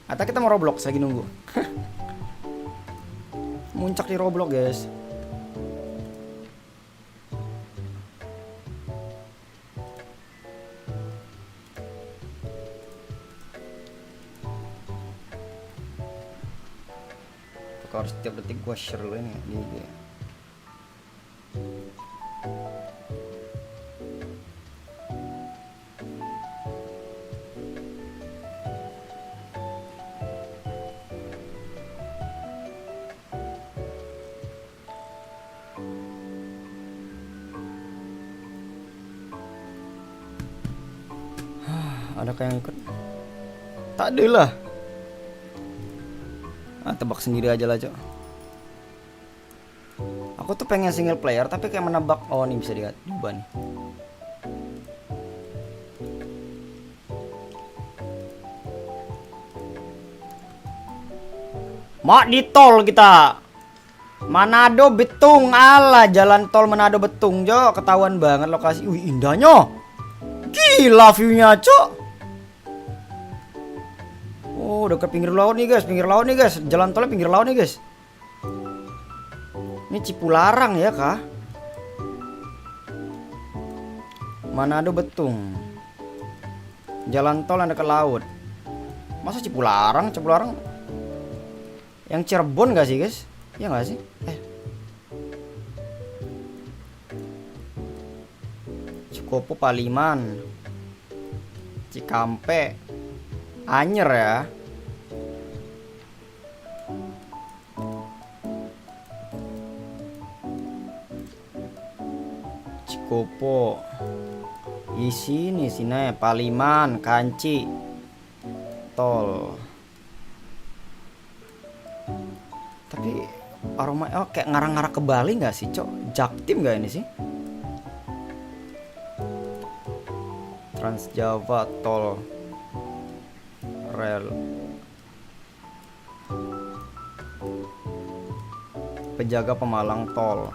[SPEAKER 1] Atau kita mau Roblox lagi nunggu. Muncak di Roblox guys. Harus setiap detik gua share dulu ini di IG. Ada kayak yang ikut? Tak ada lah. Tebak sendiri aja lah cok. Aku tuh pengen single player tapi kayak menebak. Oh ini bisa diubah nih. Mak di tol kita. Manado Betung, ala jalan tol Manado Betung jo, ketahuan banget lokasi. Wih indahnya. Gila viewnya cok. Oh, dekat pinggir laut nih guys, Jalan tolnya pinggir laut nih guys. Ini Cipularang ya kah? Manado Betung. Jalan tol yang dekat laut. Masa Cipularang? Yang Cirebon gak sih guys? Iya gak sih? Cikopo, Paliman, Cikampe, Anyer ya. Cikopo. Di sini Paliman, Kanci, tol. Tapi aroma kayak ngarang-ngarang ke Bali nggak sih, cok? Jaktim nggak ini sih? Trans Jawa tol rel. Pejaga Pemalang tol.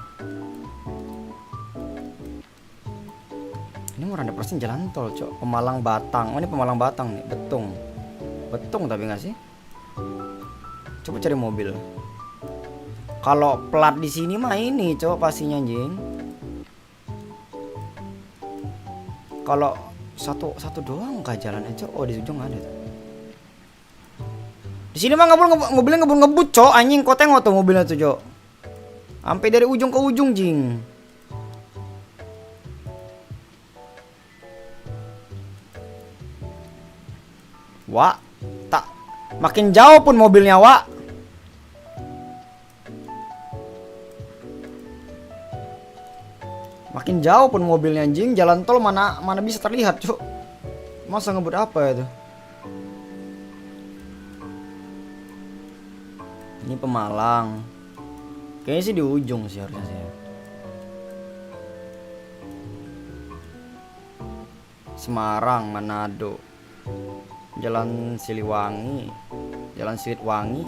[SPEAKER 1] Ini mau 100% jalan tol, cok. Pemalang Batang. Oh, ini Pemalang Batang nih, Betung tapi nggak sih? Coba cari mobil. Kalau plat di sini mah ini, cok, pastinya anjing. Kalau satu doang kah jalannya, cok? Oh, di ujung ada tuh. Di sini mah mobilnya ngebut, cok. Anjing, kok tengok tuh mobilnya tuh, cok. Sampai dari ujung ke ujung, jing. Wah, tak makin jauh pun mobilnya, Wak. Semakin jauh pun mobilnya anjing, jalan tol mana bisa terlihat, Cuk. Masa ngebut apa itu? Ini Pemalang. Kayaknya sih di ujung sih harusnya sih. Semarang, Manado. Jalan Siliwangi, Jalan Silitwangi,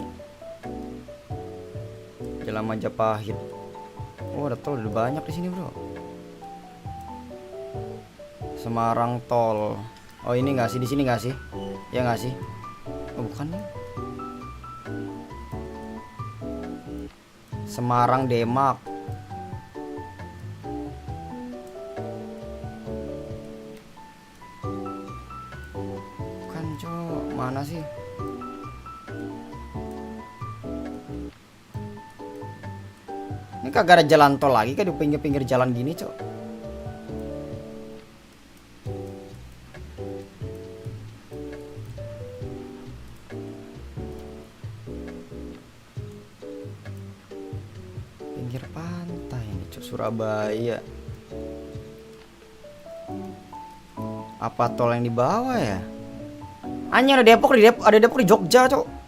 [SPEAKER 1] Jalan Majapahit. Oh, ada tol udah banyak di sini, Bro. Semarang tol. Oh, ini nggak sih, di sini nggak sih? Ya nggak sih? Oh, bukan nih. Semarang Demak. Bukan, Cok. Mana sih? Ini kagak ada jalan tol lagi kan di pinggir-pinggir jalan gini, Cok. Pinggir pantai ini, Cok, Surabaya. Apa tol yang di bawah ya? Hanya ada Depok di Jogja, Cok.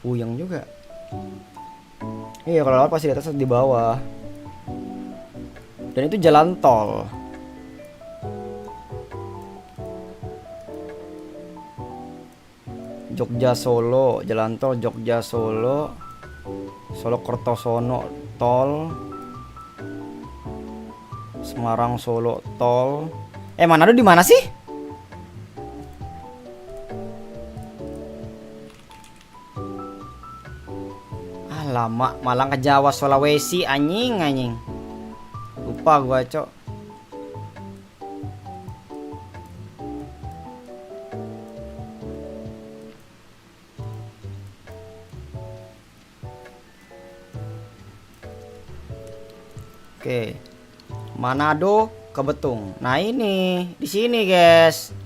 [SPEAKER 1] Puyeng juga. Iya, kalau lewat pasti di atas atau di bawah. Dan itu jalan tol. Jogja Solo, jalan tol Jogja Solo. Solo Kertosono tol. Semarang Solo tol. Manado di mana sih? Lama, Malang ke Jawa Sulawesi anjing. Lupa gua, Cok. Oke. Manado ke Betung. Nah, ini di sini, guys.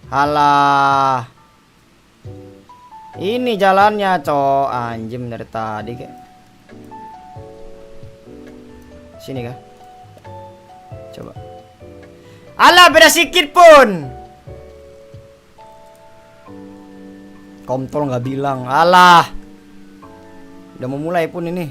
[SPEAKER 1] Halah. Ini jalannya, Cok. Anjim dari tadi kayak. Sini kah? Coba. Alah, beda sedikit pun. Komtol nggak bilang. Alah. Udah mau mulai pun ini.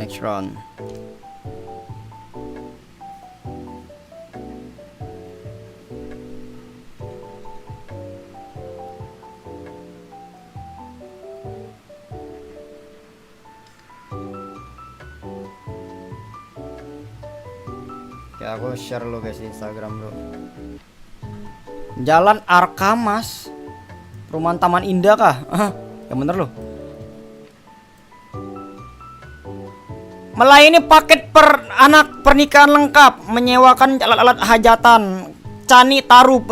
[SPEAKER 1] Next round. Ya, aku share lo guys di Instagram, Bro. Jalan Arkamas, Perumahan Taman Indah kah? Yang bener loh. Melayani paket anak pernikahan lengkap, menyewakan alat-alat hajatan, cani tarup.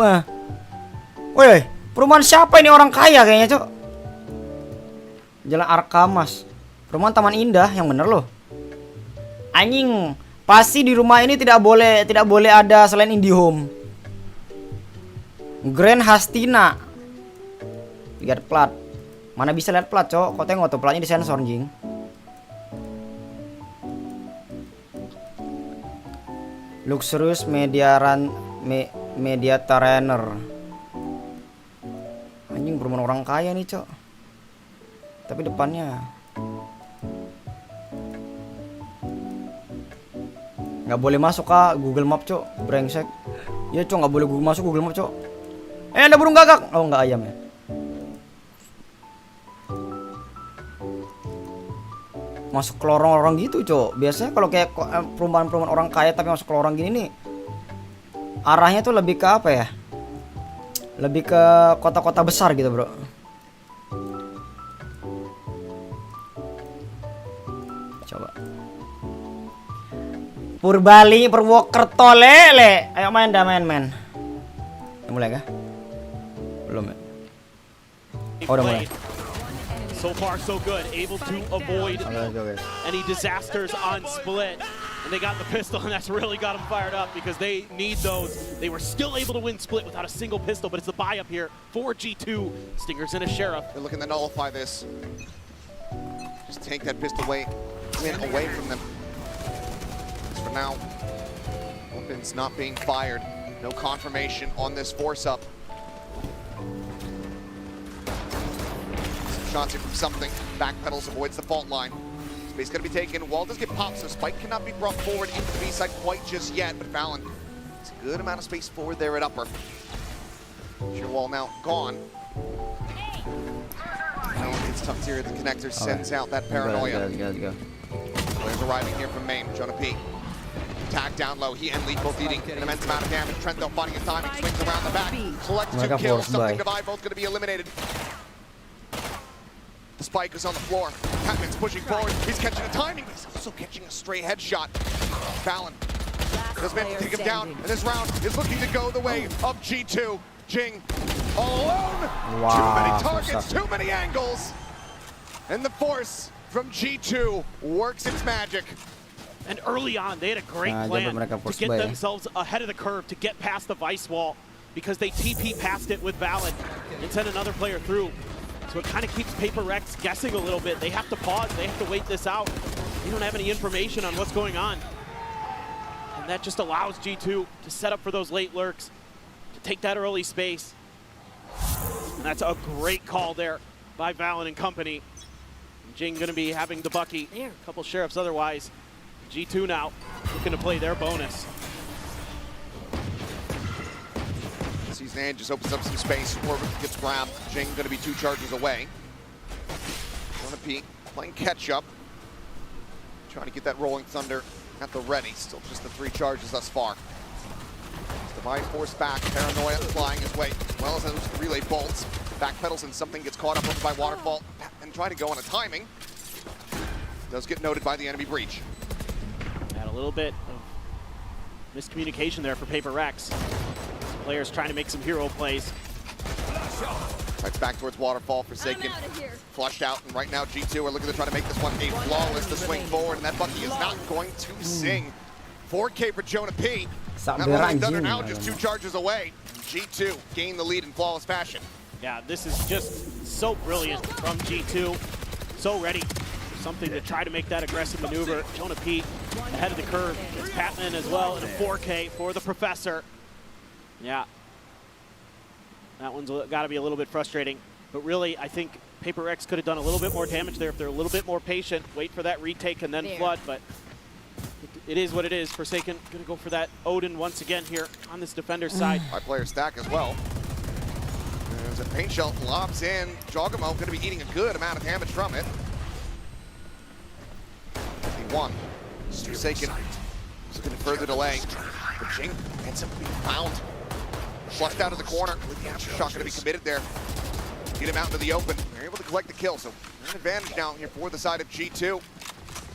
[SPEAKER 1] Woi, perumahan siapa ini, orang kaya kayaknya, Cok. Jalan Arkamas, Perumahan Taman Indah, yang bener loh. Anjing. Pasti di rumah ini tidak boleh ada selain IndiHome. Grand Hastina. Lihat plat. Mana bisa lihat plat, Cok? Kok tengok tuh platnya disensor, anjing. Luxurious media trainer. Anjing, perumahan orang kaya nih, Cok. Tapi depannya nggak boleh masuk, Kak, Google Map, Cok. Brengsek. Ya, Cok, nggak boleh masuk Google Map, Cok. Ada burung gagak. Oh, nggak, ayam ya. Masuk ke lorong-lorong gitu, Cok. Biasanya kalau kayak perumahan-perumahan orang kaya tapi masuk ke lorong gini nih, arahnya tuh lebih ke apa ya? Lebih ke kota-kota besar gitu, Bro. Coba. Purbali, Purwokerto, lele. Ayo main dah, main. Mulai kah? Belum ya? Oh, udah mulai.
[SPEAKER 3] So far so good, able to avoid any disasters on split. And they got the pistol, and that's really got them fired up because they need those. They were still able to win split without a single pistol, but it's the buy up here for G2. Stingers and a Sheriff.
[SPEAKER 2] They're looking to nullify this. Just take that pistol away from them. As for now, weapons not being fired. No confirmation on this force up. Some shots in from something. Backpedals, avoids the fault line. Space gonna be taken. Wall does get popped, so Spike cannot be brought forward into the B side quite just yet. But Fallon, it's a good amount of space forward there at upper. Sheer wall now gone. Now it's tucked here. The connector sends out that paranoia.
[SPEAKER 1] Let's go.
[SPEAKER 2] Players arriving here from main. Jonah P. Tag down low. He and Lee both eating an immense amount of damage. Trent though finding his timing. Swings around the back. Collects 2 kills. Something divide. Both going to be eliminated. The spike is on the floor. Patman's pushing forward. He's catching the timing. He's also catching a stray headshot. Fallon does manage to take him down. And this round is looking to go the way of G2. Jing all alone.
[SPEAKER 1] Wow.
[SPEAKER 2] Too many targets, too many angles. And the force from G2 works its magic.
[SPEAKER 3] And early on, they had a great plan to get themselves ahead of the curve, to get past the Vice wall, because they TP past it with Valid and send another player through. So it kind of keeps Paper Rex guessing a little bit. They have to pause, they have to wait this out. They don't have any information on what's going on. And that just allows G2 to set up for those late lurks, to take that early space. And that's a great call there by Valid and company. Jing gonna be having the Bucky, a couple Sheriffs otherwise. G2 now looking to play their bonus.
[SPEAKER 2] Season end just opens up some space. Corbin gets grabbed. Jing going to be 2 charges away. Jonah P playing catch up. Trying to get that Rolling Thunder at the ready. Still just the 3 charges thus far. Divine force back. Paranoia flying his way, as well as those relay bolts. Backpedals and something gets caught up over by Waterfall and try to go on a timing. Does get noted by the enemy breach.
[SPEAKER 3] Had a little bit of miscommunication there for Paper Rex. Players trying to make some hero plays.
[SPEAKER 2] Fights back towards Waterfall. Forsaken flushed out, and right now G2 are looking to try to make this one a flawless to swing forward, and that Bucky is not going to sing. 4K for Jonah P. That Rolling Thunder now just 2 charges away. G2 gain the lead in flawless fashion.
[SPEAKER 3] Yeah, this is just so brilliant from G2. So ready. Something to try to make that aggressive maneuver. Jonah P ahead of the curve. It's Patman as well, and a 4K for the Professor. Yeah, that one's got to be a little bit frustrating. But really, I think Paper Rex could have done a little bit more damage there if they're a little bit more patient. Wait for that retake and then flood, but it is what it is. Forsaken going to go for that Odin once again here on this defender's side.
[SPEAKER 2] 5-player stack as well. There's a paint shell lobs in. Jogamo going to be eating a good amount of damage from it. He won. Forsaken is going to further delay. But Jing ends up being found. Flushed out of the corner. Shot going to be committed there. Get him out into the open. They're able to collect the kill, so an advantage now here for the side of G2.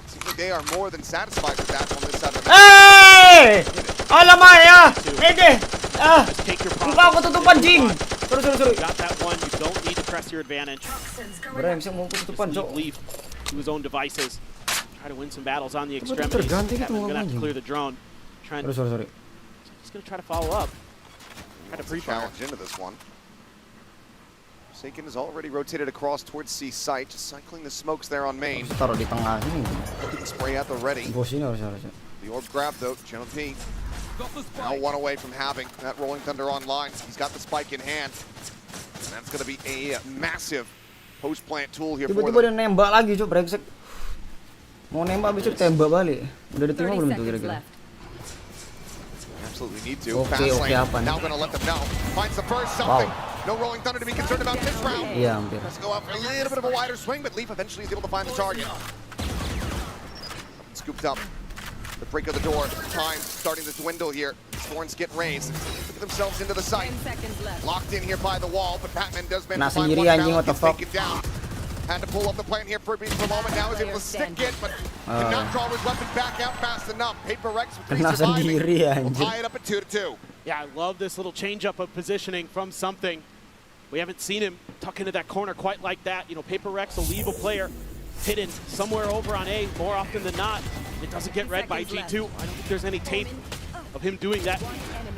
[SPEAKER 2] Seems like they are more than satisfied with that on this side of the
[SPEAKER 1] Hey! Alamay ah! Ede! Ah!
[SPEAKER 3] Just take your
[SPEAKER 1] Lupa ako tutupan, Jing! Sorry.
[SPEAKER 3] Got that one. You don't need to press your advantage.
[SPEAKER 1] Bro, bisa mo tutupan,
[SPEAKER 3] Just
[SPEAKER 1] so.
[SPEAKER 3] leave to his own devices. Try to win some battles on the extremities. Patman's gonna have to clear the drone. Trent
[SPEAKER 1] Sorry.
[SPEAKER 3] just gonna try to follow up. Try to pre-fire.
[SPEAKER 2] challenge into this one. Forsaken is already rotated across towards C site, just cycling the smokes there on main.
[SPEAKER 1] Taruh di tengah sini.
[SPEAKER 2] Looking to spray at the ready.
[SPEAKER 1] Bos ini harusnya.
[SPEAKER 2] The orb grab though, Jonah P. Now 1 away from having that Rolling Thunder online. He's got the spike in hand. And that's going to be a massive post-plant tool here for
[SPEAKER 1] Tiba-tiba dia
[SPEAKER 2] them.
[SPEAKER 1] nembak lagi, Cuk, brengsek. Mau nembak habis itu tembak balik. Udah diterima belum tuh kira-kira?
[SPEAKER 2] Absolutely need to.
[SPEAKER 1] Okay,
[SPEAKER 2] Fast
[SPEAKER 1] okay,
[SPEAKER 2] lane.
[SPEAKER 1] apa nih?
[SPEAKER 2] Now going to let them know. Finds the first something. No Rolling Thunder to be concerned about this round.
[SPEAKER 1] Iya, hampir.
[SPEAKER 2] Let's go out for a little bit of a wider swing, but Leaf eventually is able to find the target. Scooped up. The break of the door. Time starting to dwindle here. Thorns get raised. Look at themselves into the site. Locked in here by the wall, but Patman does manage to find one down. Gets taken down. Had to pull up the plant here for a moment. Now is able to stick it, but did not draw his weapon back out fast enough. Paper Rex with 3 surviving. We'll tie it up at 2-2.
[SPEAKER 3] Yeah, I love this little change up of positioning from something. We haven't seen him tuck into that corner quite like that. You know, Paper Rex will leave a player hidden somewhere over on A more often than not. It doesn't get read by G2. I don't think there's any tape of him doing that.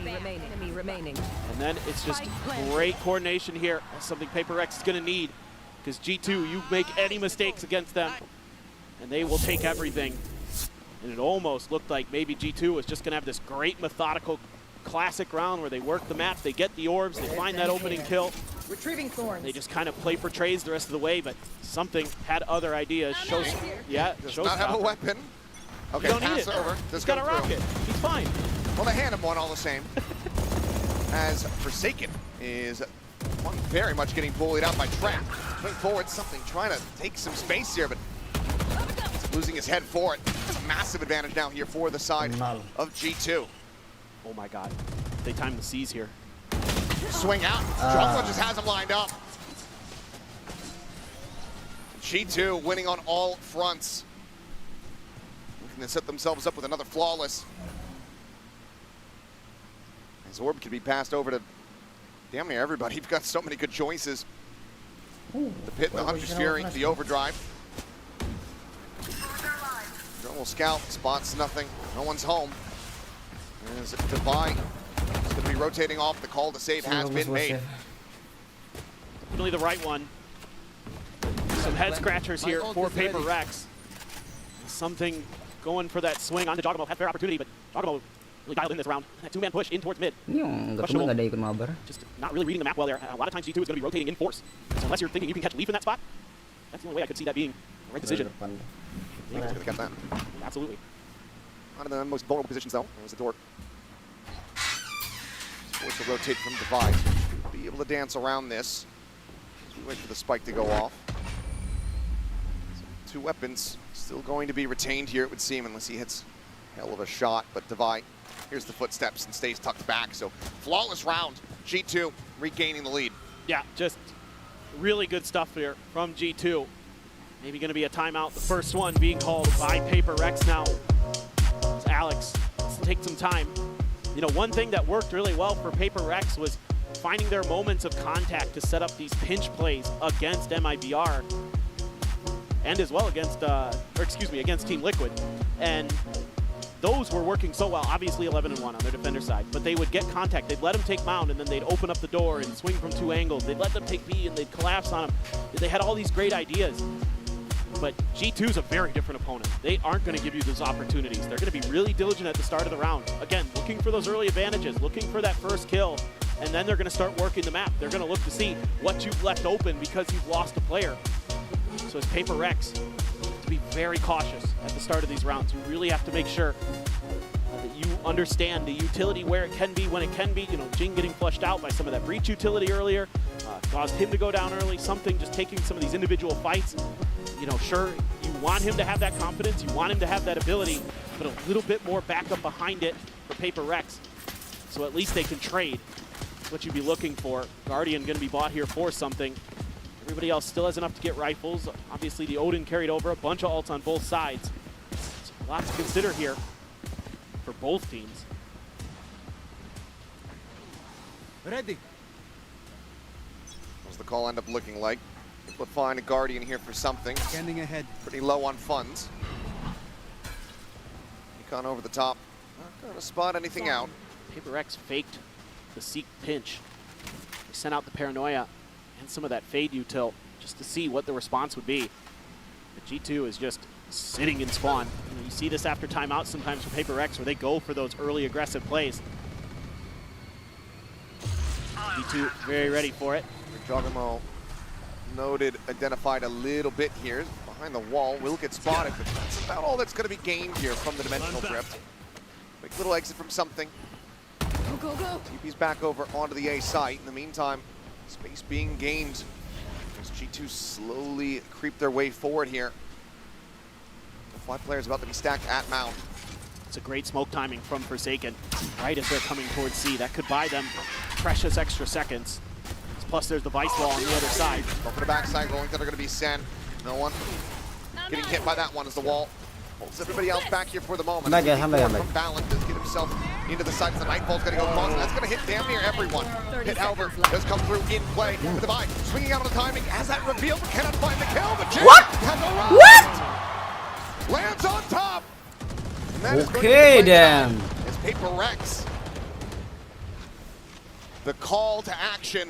[SPEAKER 7] Enemy remaining.
[SPEAKER 3] And then it's just great coordination here. That's something Paper X is going to need. Because G2, you make any mistakes against them, and they will take everything. And it almost looked like maybe G2 was just going to have this great methodical classic round where they work the map, they get the orbs, they find that opening kill.
[SPEAKER 7] Retrieving thorns.
[SPEAKER 3] They just kind of play for trades the rest of the way, but something had other ideas. Shows, yeah,
[SPEAKER 2] Does not have a weapon. Okay,
[SPEAKER 3] You don't need
[SPEAKER 2] pass
[SPEAKER 3] it.
[SPEAKER 2] over.
[SPEAKER 3] He's
[SPEAKER 2] Does
[SPEAKER 3] got
[SPEAKER 2] go
[SPEAKER 3] a
[SPEAKER 2] through.
[SPEAKER 3] rocket. He's fine.
[SPEAKER 2] Well, they hand him one all the same. As Forsaken is one very much getting bullied out by Trap. Going forward, something trying to take some space here, but losing his head for it. It's a massive advantage now here for the side of G2.
[SPEAKER 3] Oh my God. They time the C's here.
[SPEAKER 2] Swing out. Jungle just has him lined up. G2 winning on all fronts. Looking to set themselves up with another flawless. His orb can be passed over to damn near everybody. You've got so many good choices. The pit, the Hunter's Fury, the overdrive. Jungle Scout spots nothing. No one's home. As Divine is going to be rotating off. The call to save has been made.
[SPEAKER 3] Definitely the right one. Some head scratchers here for Paper Rex. Something going for that swing onto Jogamo. Had fair opportunity, but Jogamo really dialed in this round. That two-man push in towards mid.
[SPEAKER 1] Ini yang ketemu nggak ada ikut mabar.
[SPEAKER 3] Just not really reading the map well there. A lot of times G2 is going to be rotating in force. So unless you're thinking you can catch Leaf in that spot, that's the only way I could see that being the right decision.
[SPEAKER 2] He's going to get that.
[SPEAKER 3] Absolutely.
[SPEAKER 2] One of the most vulnerable positions, though. There's the door. Forced to rotate from Divide. Be able to dance around this. As we wait for the spike to go off. So 2 weapons still going to be retained here, it would seem, unless he hits hell of a shot. But Divide, here's the footsteps and stays tucked back. So flawless round. G2 regaining the lead.
[SPEAKER 3] Yeah, just really good stuff here from G2. Maybe going to be a timeout. The first one being called by Paper Rex now. As Alex, let's take some time. You know, one thing that worked really well for Paper Rex was finding their moments of contact to set up these pinch plays against MIBR and as well against, against Team Liquid. And those were working so well. Obviously 11-1 on their defender side, but they would get contact. They'd let them take mound, and then they'd open up the door and swing from 2 angles. They'd let them take B, and they'd collapse on them. They had all these great ideas. But G2 is a very different opponent. They aren't going to give you those opportunities. They're going to be really diligent at the start of the round. Again, looking for those early advantages, looking for that first kill, and then they're going to start working the map. They're going to look to see what you've left open because you've lost a player. So as Paper Rex, to be very cautious at the start of these rounds. You really have to make sure that you understand the utility where it can be, when it can be. You know, Jing getting flushed out by some of that breach utility earlier caused him to go down early. Something just taking some of these individual fights. You know, sure, you want him to have that confidence, you want him to have that ability, but a little bit more backup behind it for Paper Rex. So at least they can trade. That's what you'd be looking for. Guardian going to be bought here for something. Everybody else still has enough to get rifles. Obviously, the Odin carried over, a bunch of ults on both sides. So a lot to consider here for both teams.
[SPEAKER 5] Ready.
[SPEAKER 2] What does the call end up looking like? Able to find a Guardian here for something.
[SPEAKER 5] Scanning ahead.
[SPEAKER 2] Pretty low on funds. Econ over the top. Not gonna spot anything out.
[SPEAKER 3] Paper X faked the Seek pinch. They sent out the Paranoia and some of that Fade util just to see what the response would be. But G2 is just sitting in spawn. You see this after timeout sometimes for Paper X where they go for those early aggressive plays. G2 very ready for it.
[SPEAKER 2] Jogamo noted, identified a little bit here. Behind the wall, will get spotted, but that's about all that's going to be gained here from the Dimensional Drift. Quick little exit from something.
[SPEAKER 7] Go, go, go.
[SPEAKER 2] TP's back over onto the A site. In the meantime, space being gained as G2 slowly creep their way forward here. The 5 players about to be stacked at Mount.
[SPEAKER 3] It's a great smoke timing from Forsaken right as they're coming towards C. That could buy them precious extra seconds. Plus there's the Vice Wall on the other side.
[SPEAKER 2] Go for the backside, rolling that are going to be SEN. No one getting hit by that one as the wall holds everybody else back here for the moment.
[SPEAKER 1] Back, yeah, back.
[SPEAKER 2] From Balance does get himself into the side as the Nightfall's going to go across. That's going to hit damn near everyone. Hit, however, does come through in play. The Divide swinging out on the timing as that reveal, but cannot find the kill. But Jim
[SPEAKER 1] What?
[SPEAKER 2] has arrived. What? Lands on top. And that is going to
[SPEAKER 1] Okay,
[SPEAKER 2] be the
[SPEAKER 1] then.
[SPEAKER 2] It's Paper Rex. The call to action.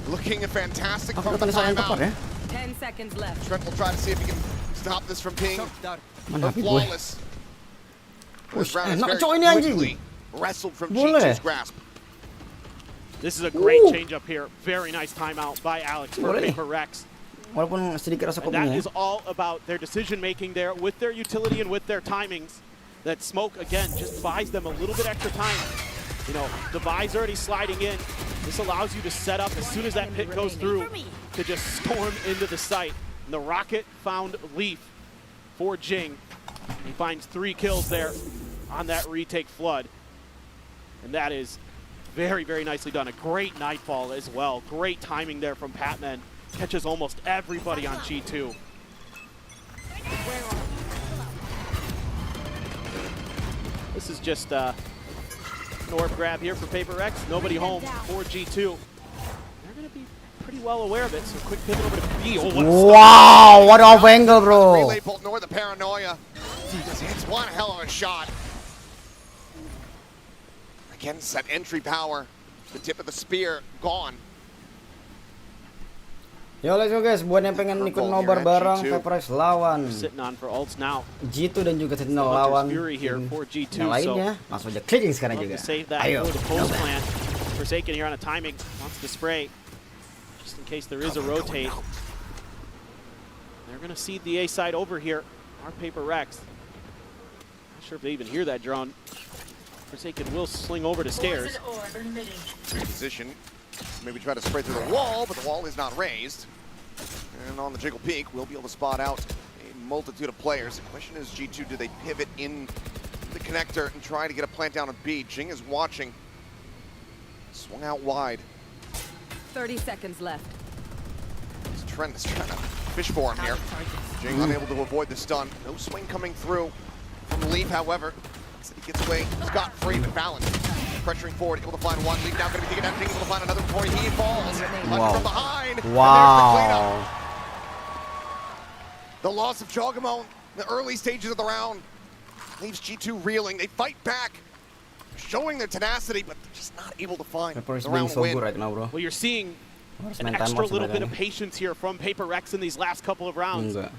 [SPEAKER 2] Looking fantastic
[SPEAKER 1] Apa
[SPEAKER 2] from the
[SPEAKER 1] kata saya yang tepat
[SPEAKER 2] timeout.
[SPEAKER 1] ya?
[SPEAKER 7] 10 seconds left.
[SPEAKER 2] Trent will try to see if he can stop this from being
[SPEAKER 1] Mana habis gue?
[SPEAKER 2] flawless. This
[SPEAKER 1] Ush,
[SPEAKER 2] round is
[SPEAKER 1] enak
[SPEAKER 2] very
[SPEAKER 1] cowok ini anjing.
[SPEAKER 2] quickly wrestled from
[SPEAKER 1] Boleh.
[SPEAKER 2] G2's grasp.
[SPEAKER 3] This is a great
[SPEAKER 1] Ooh.
[SPEAKER 3] change up here. Very nice timeout by Alex for
[SPEAKER 1] Boleh.
[SPEAKER 3] Paper Rex.
[SPEAKER 1] Walaupun sedikit rasa
[SPEAKER 3] And that
[SPEAKER 1] kopinya
[SPEAKER 3] is
[SPEAKER 1] ya.
[SPEAKER 3] all about their decision making there with their utility and with their timings. That smoke, again, just buys them a little bit extra time. You know, the buy's already sliding in. This allows you to set up as soon as that pit goes through to just storm into the site. And the rocket found Leaf for Jing. He finds 3 kills there on that retake flood. And that is very, very nicely done. A great nightfall as well. Great timing there from Patman. Catches almost everybody on G2. This is just an orb grab here for Paper Rex. Nobody home for G2. They're going to be pretty well aware of it, so quick pivot over to B. Oh, what a stop.
[SPEAKER 1] Wow, what off angle, bro.
[SPEAKER 2] Relay bolt nor the paranoia. Just hits one hell of a shot. Again, set entry power. The tip of the spear gone.
[SPEAKER 1] Yo, let's go guys. Buat yang pengen ikut nobar bareng Paper Rex lawan
[SPEAKER 3] Sitting on for ults now.
[SPEAKER 1] G2 dan juga Sentinel
[SPEAKER 3] Hunter's
[SPEAKER 1] lawan
[SPEAKER 3] Fury here for G2,
[SPEAKER 1] yang lainnya. Langsung aja clicking sekarang
[SPEAKER 3] Love
[SPEAKER 1] juga.
[SPEAKER 3] to save that
[SPEAKER 1] Ayo.
[SPEAKER 3] for the post plan. Forsaken here on a timing. Wants to spray. Just in case there is a rotate. They're going to seed the A side over here. Our Paper Rex. Not sure if they even hear that drone. Forsaken will sling over to stairs.
[SPEAKER 2] Position. Maybe try to spray through the wall, but the wall is not raised. And on the Jiggle Peak, we'll be able to spot out a multitude of players. The question is, G2, do they pivot in the connector and try to get a plant down on B? Jing is watching. Swung out wide.
[SPEAKER 7] 30 seconds left.
[SPEAKER 2] Trent is trying to fish for him here. Jing unable to avoid the stun. No swing coming through from Leaf, however. As he gets away scot-free, but Valen pressuring forward, able to find one. Leaf now going to be taken down. Jing able to find another before he falls.
[SPEAKER 1] Wow.
[SPEAKER 2] From behind. And there's the
[SPEAKER 1] Wow.
[SPEAKER 2] cleanup. The loss of Jogamo in the early stages of the round leaves G2 reeling. They fight back, showing their tenacity, but they're just not able to find
[SPEAKER 1] Paper Rex
[SPEAKER 2] the
[SPEAKER 1] being
[SPEAKER 2] round
[SPEAKER 1] so
[SPEAKER 2] win.
[SPEAKER 1] good right now, bro.
[SPEAKER 3] Well, you're seeing
[SPEAKER 1] Harus
[SPEAKER 3] an
[SPEAKER 1] main time
[SPEAKER 3] extra
[SPEAKER 1] out
[SPEAKER 3] little bit
[SPEAKER 1] sebenarnya
[SPEAKER 3] of patience here from Paper Rex in these last couple of rounds.
[SPEAKER 1] Enggak.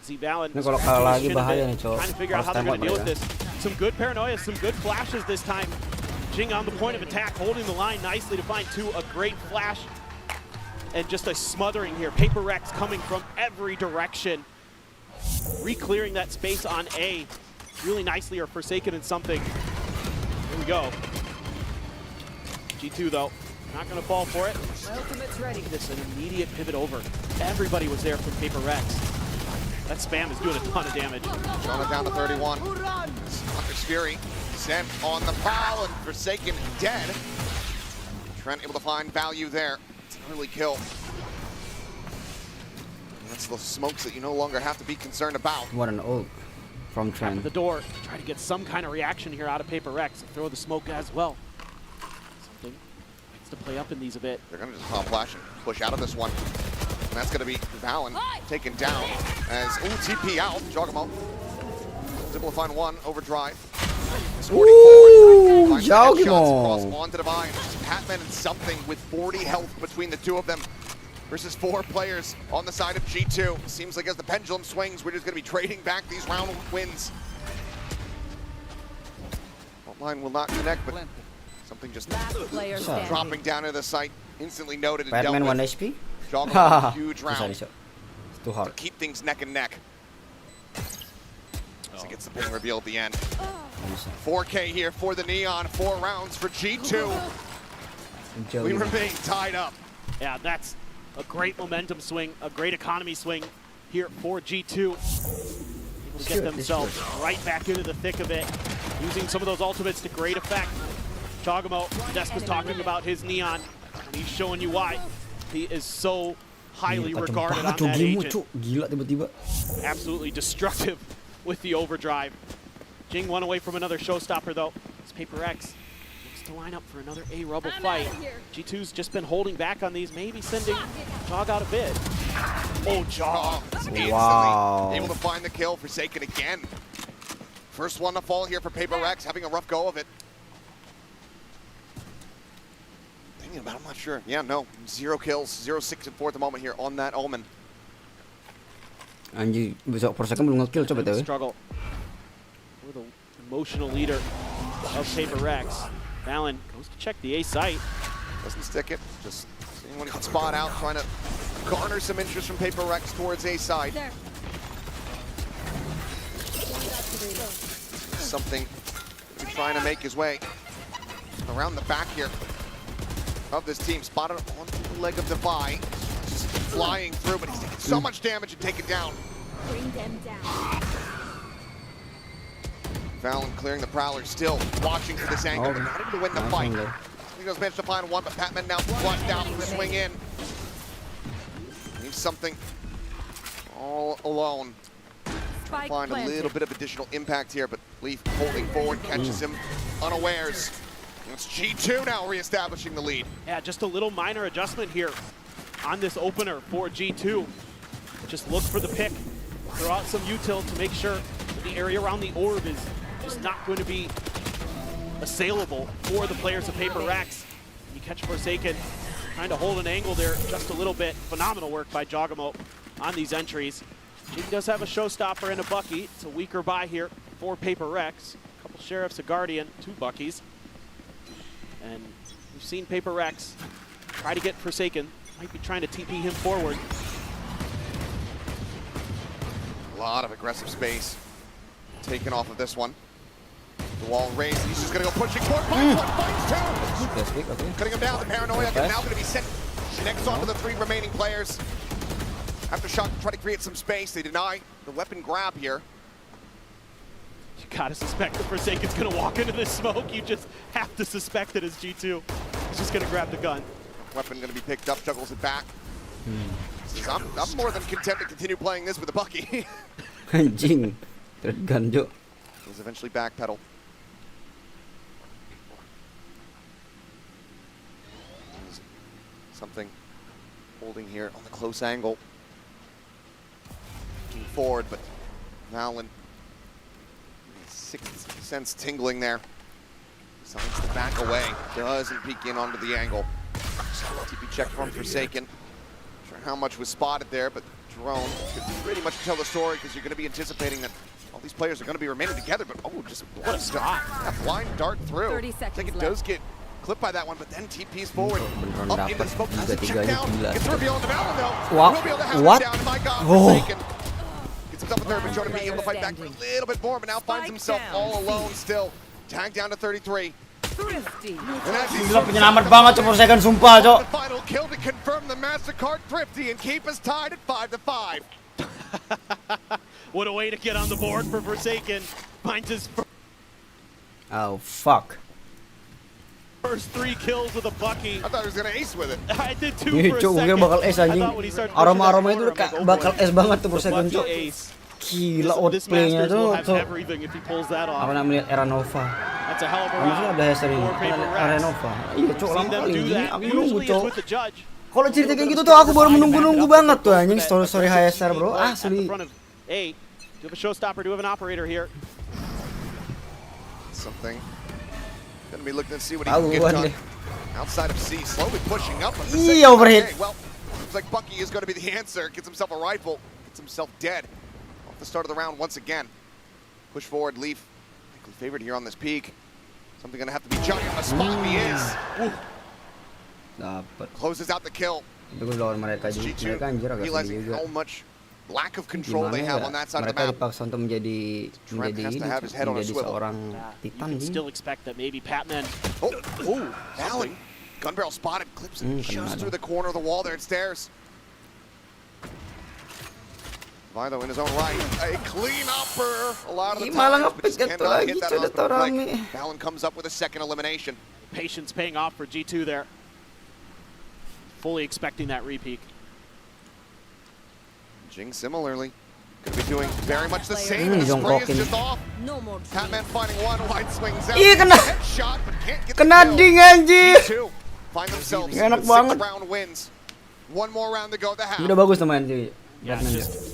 [SPEAKER 3] See Valen
[SPEAKER 1] Ini kalau kalah lagi bahaya nih, cowok.
[SPEAKER 3] trying to figure out
[SPEAKER 1] Harus
[SPEAKER 3] how they're
[SPEAKER 1] time
[SPEAKER 3] going to
[SPEAKER 1] out
[SPEAKER 3] deal with
[SPEAKER 1] mereka.
[SPEAKER 3] this. Some good paranoia, some good flashes this time. Jing on the point of attack, holding the line nicely to find 2. A great flash and just a smothering here. Paper Rex coming from every direction. Re-clearing that space on A really nicely, or Forsaken in something. Here we go. G2 though, not going to fall for it.
[SPEAKER 7] My ultimate's ready.
[SPEAKER 3] This an immediate pivot over. Everybody was there from Paper Rex. That spam is doing a ton of damage.
[SPEAKER 2] Drawn it down to 31. Hunter's Fury sent on the prowl and Forsaken dead. Trent able to find value there. It's an early kill. And that's the smokes that you no longer have to be concerned about.
[SPEAKER 1] What an ult from
[SPEAKER 3] At
[SPEAKER 1] Trent.
[SPEAKER 3] the door, try to get some kind of reaction here out of Paper Rex and throw the smoke as well. Something likes to play up in these a bit.
[SPEAKER 2] They're going to just pop flash and push out of this one. And that's going to be Valen taken down as TP out. Jogamo is able to find one overdrive. Sporting forward. Finds the headshots across
[SPEAKER 1] Jogamo.
[SPEAKER 2] onto the vine. Patman and something with 40 health between the two of them versus 4 players on the side of G2. Seems like as the pendulum swings, we're just going to be trading back these round wins. Front line will not connect, but something just
[SPEAKER 7] Last player standing.
[SPEAKER 2] dropping down into the site. Instantly noted and dealt
[SPEAKER 1] Batman 1
[SPEAKER 2] with.
[SPEAKER 1] HP.
[SPEAKER 2] Jogamo, huge
[SPEAKER 1] Susah
[SPEAKER 2] round.
[SPEAKER 1] nih, Cok. It's too hard.
[SPEAKER 2] Keep things neck and neck. As he gets the ping reveal at the end.
[SPEAKER 1] Nggak bisa.
[SPEAKER 2] 4K here for the Neon. 4 rounds for G2.
[SPEAKER 1] Jauh
[SPEAKER 2] We
[SPEAKER 1] ini.
[SPEAKER 2] remain tied up.
[SPEAKER 3] Yeah, that's a great momentum swing, a great economy swing here for G2. Able to get
[SPEAKER 1] Shoot,
[SPEAKER 3] themselves right back into the thick of it, using some of those ultimates to great effect. Jogamo, Desk was talking about his Neon, and he's showing you why. He is so highly
[SPEAKER 1] Tajam
[SPEAKER 3] regarded
[SPEAKER 1] banget,
[SPEAKER 3] on
[SPEAKER 1] Cok,
[SPEAKER 3] that
[SPEAKER 1] game-mu,
[SPEAKER 3] agent.
[SPEAKER 1] Cok. Gila tiba-tiba.
[SPEAKER 3] Absolutely destructive with the overdrive. Jing one away from another showstopper though. It's Paper X looks to line up for another A rubble fight. G2's just been holding back on these, maybe sending Jog out a bit. Oh, Jog.
[SPEAKER 2] Instantly
[SPEAKER 1] Wow.
[SPEAKER 2] able to find the kill. Forsaken again. First one to fall here for Paper Rex, having a rough go of it. Thinking about it, I'm not sure. Yeah, no. 0 kills, 0-6 and 4 at the moment here on that Omen.
[SPEAKER 1] Anjing, besok per second belum nge-kill coba tuh.
[SPEAKER 3] Struggle. We're the emotional leader of Paper Rex. Valen goes to check the A site.
[SPEAKER 2] Doesn't stick it, just seeing when he can spot out, trying to garner some interest from Paper Rex towards A side.
[SPEAKER 7] There.
[SPEAKER 2] Something trying to make his way around the back here of this team. Spotted on the leg of Defy. Just flying through, but he's taking so much damage and taken down.
[SPEAKER 7] Bring them down.
[SPEAKER 2] Valen clearing the Prowler, still watching for this angle, but not able to win the fight. He does manage to find one, but Patman now flushed out from the swing in. Needs something all alone.
[SPEAKER 7] Spike
[SPEAKER 2] Find a
[SPEAKER 7] planted.
[SPEAKER 2] little bit of additional impact here, but Leaf holding forward, catches him unawares. It's G2 now reestablishing the lead.
[SPEAKER 3] Yeah, just a little minor adjustment here on this opener for G2. Just look for the pick, throw out some util to make sure that the area around the orb is just not going to be assailable for the players of Paper Rex. You catch Forsaken trying to hold an angle there just a little bit. Phenomenal work by Jogamo on these entries. He does have a showstopper and a Bucky. It's a weaker buy here for Paper Rex. A couple Sheriffs, a Guardian, 2 Buckies. And we've seen Paper Rex try to get Forsaken. Might be trying to TP him forward.
[SPEAKER 2] A lot of aggressive space taken off of this one. The wall raised, he's just gonna go pushing forward. Finds one, finds 2!
[SPEAKER 1] Okay.
[SPEAKER 2] Cutting him down, the paranoia is now gonna be sent next on to the 3 remaining players. Aftershock try to create some space, they deny the weapon grab here.
[SPEAKER 3] You gotta suspect that Forsaken's gonna walk into this smoke. You just have to suspect it as G2. He's just gonna grab the gun.
[SPEAKER 2] Weapon gonna be picked up, juggles it back. Says, I'm more than content to continue playing this with a Bucky.
[SPEAKER 1] Anjing. Thread gun, Jo.
[SPEAKER 2] He's eventually backpedal. Something holding here on the close angle. Looking forward, but Valen, sixth sense tingling there. Decides to back away, doesn't peek in onto the angle. TP check from Forsaken. Not sure how much was spotted there, but Drone could pretty much tell the story because you're going to be anticipating that all these players are going to be remaining together, but oh, just what a stop. That blind dart through.
[SPEAKER 7] 30 seconds
[SPEAKER 2] Taken
[SPEAKER 7] left.
[SPEAKER 2] does get clipped by that one, but then TP's forward.
[SPEAKER 1] Beneran
[SPEAKER 2] Up into the
[SPEAKER 1] dapat
[SPEAKER 2] smoke, doesn't check
[SPEAKER 1] tiga-tiganya,
[SPEAKER 2] down.
[SPEAKER 1] gila.
[SPEAKER 2] Gets the reveal on the Valen though.
[SPEAKER 1] What?
[SPEAKER 2] Will be able to have
[SPEAKER 1] What?
[SPEAKER 2] him down. My God,
[SPEAKER 1] Oh.
[SPEAKER 2] Forsaken. Gets himself a third, but trying to be able to fight back for a little bit more, but now finds
[SPEAKER 7] Spike
[SPEAKER 2] himself
[SPEAKER 7] down.
[SPEAKER 2] all alone still. Tagged down to 33.
[SPEAKER 7] Thrifty.
[SPEAKER 2] And as he
[SPEAKER 1] Gila penyelamat banget tuh Forsaken sumpah, Jo.
[SPEAKER 2] the final kill to confirm the MasterCard Thrifty and keep us tied at 5-5.
[SPEAKER 3] What a way to get on the board for Forsaken. Finds his
[SPEAKER 1] Oh, fuck.
[SPEAKER 3] first 3 kills with a Bucky.
[SPEAKER 2] I thought he was going to ace with it.
[SPEAKER 3] I did 2
[SPEAKER 1] Iya,
[SPEAKER 3] for a
[SPEAKER 1] Cok,
[SPEAKER 3] second.
[SPEAKER 1] mungkin bakal es
[SPEAKER 3] I
[SPEAKER 1] anjing.
[SPEAKER 3] thought when he started pushing
[SPEAKER 1] Aroma-aroma
[SPEAKER 3] that
[SPEAKER 1] itu
[SPEAKER 3] corner, I'm like, oh
[SPEAKER 1] bakal
[SPEAKER 3] boy.
[SPEAKER 1] es banget tuh
[SPEAKER 3] The
[SPEAKER 1] Forsaken,
[SPEAKER 3] Bucky
[SPEAKER 1] Jo.
[SPEAKER 3] ace.
[SPEAKER 1] Gila
[SPEAKER 3] This
[SPEAKER 1] outplaynya
[SPEAKER 3] Masters will
[SPEAKER 1] tuh.
[SPEAKER 3] have
[SPEAKER 1] Tuh.
[SPEAKER 3] everything if he pulls that
[SPEAKER 1] Apa
[SPEAKER 3] off.
[SPEAKER 1] namanya Era Nova.
[SPEAKER 3] That's a hell of a
[SPEAKER 1] Maksudnya
[SPEAKER 3] round
[SPEAKER 1] ada Hester ini.
[SPEAKER 3] for Paper
[SPEAKER 1] Era
[SPEAKER 3] Rex.
[SPEAKER 1] Nova. Iya, Cok,
[SPEAKER 3] Seen
[SPEAKER 1] lama
[SPEAKER 3] them
[SPEAKER 1] kali
[SPEAKER 3] do
[SPEAKER 1] ini.
[SPEAKER 3] that.
[SPEAKER 1] Aku nunggu,
[SPEAKER 3] Usually it's
[SPEAKER 1] Cok.
[SPEAKER 3] with the judge.
[SPEAKER 1] Kalau cerita kayak gitu tuh aku baru menunggu-nunggu banget tuh anjing story Hester, bro.
[SPEAKER 3] At the
[SPEAKER 1] Asli.
[SPEAKER 3] front of A. Do you have a showstopper? Do you have an operator here?
[SPEAKER 2] Something. Going to be looking to see what he
[SPEAKER 1] Tahu
[SPEAKER 2] can get
[SPEAKER 1] kan
[SPEAKER 2] done.
[SPEAKER 1] deh.
[SPEAKER 2] Outside of C, slowly pushing up. on the
[SPEAKER 1] Iya,
[SPEAKER 2] second.
[SPEAKER 1] overhit.
[SPEAKER 2] Okay, well, looks like Bucky is going to be the answer. Gets himself a rifle. Gets himself dead. Off the start of the round once again. Push forward, Leaf. Likely favored here on this peak. Something going to have to be giant on the spot. He is. Woo.
[SPEAKER 1] Dapat.
[SPEAKER 2] Closes out the kill.
[SPEAKER 1] Tapi gue lawan mereka juga.
[SPEAKER 2] G2
[SPEAKER 1] Mereka anjir agak sedih
[SPEAKER 2] realizing
[SPEAKER 1] juga.
[SPEAKER 2] how much lack of control
[SPEAKER 1] Gimana
[SPEAKER 2] they have
[SPEAKER 1] ya?
[SPEAKER 2] on that side of the
[SPEAKER 1] Mereka
[SPEAKER 2] map.
[SPEAKER 1] dipaksa untuk menjadi
[SPEAKER 2] Trent has to have his head on a
[SPEAKER 1] menjadi
[SPEAKER 2] swivel.
[SPEAKER 1] seorang
[SPEAKER 3] You
[SPEAKER 1] titan
[SPEAKER 3] can
[SPEAKER 1] sih.
[SPEAKER 3] still expect that maybe Patman.
[SPEAKER 2] Oh, Valen. Gun barrel spotted. Clips it
[SPEAKER 1] kena
[SPEAKER 2] just
[SPEAKER 1] ada.
[SPEAKER 2] through the corner of the wall there. It stares. Vilo in his own right. A clean upper. A lot of the
[SPEAKER 1] Ih, malah
[SPEAKER 2] times, but just
[SPEAKER 1] ngepick itu
[SPEAKER 2] cannot
[SPEAKER 1] lagi,
[SPEAKER 2] hit that
[SPEAKER 1] sudah
[SPEAKER 2] hospital
[SPEAKER 1] tahu
[SPEAKER 2] click.
[SPEAKER 1] rame.
[SPEAKER 2] Valen comes up with a second elimination.
[SPEAKER 3] Patience paying off for G2 there. Fully expecting that repeat.
[SPEAKER 2] Jing similarly. Going to be doing very much the same.
[SPEAKER 1] Hmm,
[SPEAKER 2] The spray
[SPEAKER 1] jongkokin.
[SPEAKER 2] is just off.
[SPEAKER 7] No more
[SPEAKER 2] Patman finding one. Wide swings out.
[SPEAKER 1] Ih, kena.
[SPEAKER 2] Headshot, but can't get the
[SPEAKER 1] Kena
[SPEAKER 2] kill.
[SPEAKER 1] ding anjir.
[SPEAKER 2] G2 find themselves
[SPEAKER 1] Enak
[SPEAKER 2] with
[SPEAKER 1] banget.
[SPEAKER 2] 6 round wins. One more round to go at the half.
[SPEAKER 1] Udah bagus teman sih.
[SPEAKER 3] Yeah,
[SPEAKER 1] Batman
[SPEAKER 3] it's
[SPEAKER 1] dia.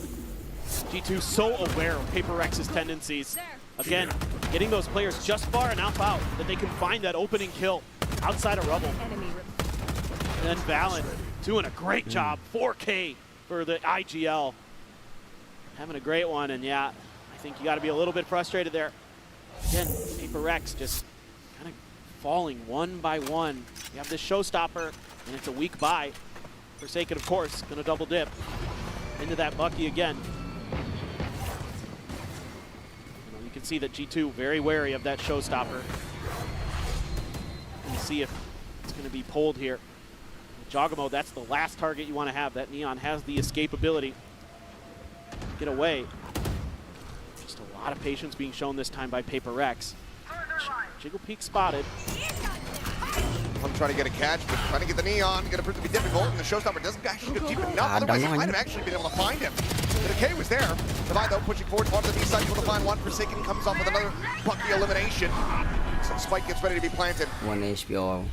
[SPEAKER 3] just G2 so aware of Paper Rex's tendencies. Again, getting those players just far enough out that they can find that opening kill outside of Rubble.
[SPEAKER 7] Enemy
[SPEAKER 3] And then Valen doing a great job. 4K for the IGL. Having a great one, and yeah, I think you got to be a little bit frustrated there. Again, Paper Rex just kind of falling one by one. You have this showstopper, and it's a weak buy. Forsaken, of course, going to double dip into that Bucky again. You can see that G2 very wary of that showstopper. And see if it's going to be pulled here. Jogamo, that's the last target you want to have. That Neon has the escapability. Get away. Just a lot of patience being shown this time by Paper Rex. Jiggle Peak spotted.
[SPEAKER 2] I'm trying to get a catch, but trying to get the Neon, going to prove to be difficult, and the showstopper doesn't actually go deep enough. Otherwise, he might have actually been able to find him. The decay was there. Levi, though, pushing forward onto the B side, able to find one. Forsaken comes off with another Bucky elimination. So Spike gets ready to be planted.
[SPEAKER 1] 1 HP all.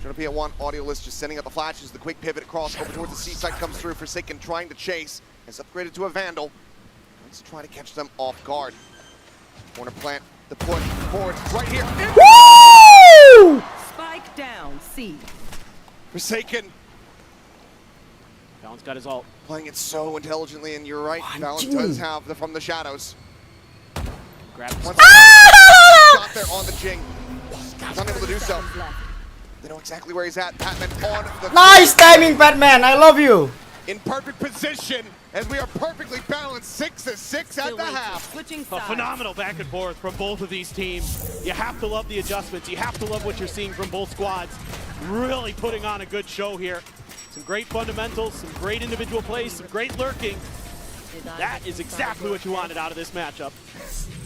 [SPEAKER 2] Trying to be at one audio list, just sending out the flashes. The quick pivot across over towards the C side comes through. Forsaken trying to chase. Is upgraded to a Vandal. Let's try to catch them off guard. Corner plant, the push forward right here.
[SPEAKER 1] Woo!
[SPEAKER 7] Spike down, C.
[SPEAKER 2] Forsaken
[SPEAKER 3] Valen's got his ult.
[SPEAKER 2] playing it so intelligently, and you're right. Valen
[SPEAKER 1] Jimmy.
[SPEAKER 2] does have the from the shadows.
[SPEAKER 3] Grab his
[SPEAKER 2] Once
[SPEAKER 1] Ah!
[SPEAKER 2] shot there on the Jing. He's unable to do so. They know exactly where he's at. Patman on the
[SPEAKER 1] Nice timing, Batman. I love you.
[SPEAKER 2] in perfect position as we are perfectly balanced 6-6 at the half.
[SPEAKER 7] Switching
[SPEAKER 3] A
[SPEAKER 7] sides.
[SPEAKER 3] phenomenal back and forth from both of these teams. You have to love the adjustments. You have to love what you're seeing from both squads. Really putting on a good show here. Some great fundamentals, some great individual plays, some great lurking. That is exactly what you wanted out of this matchup.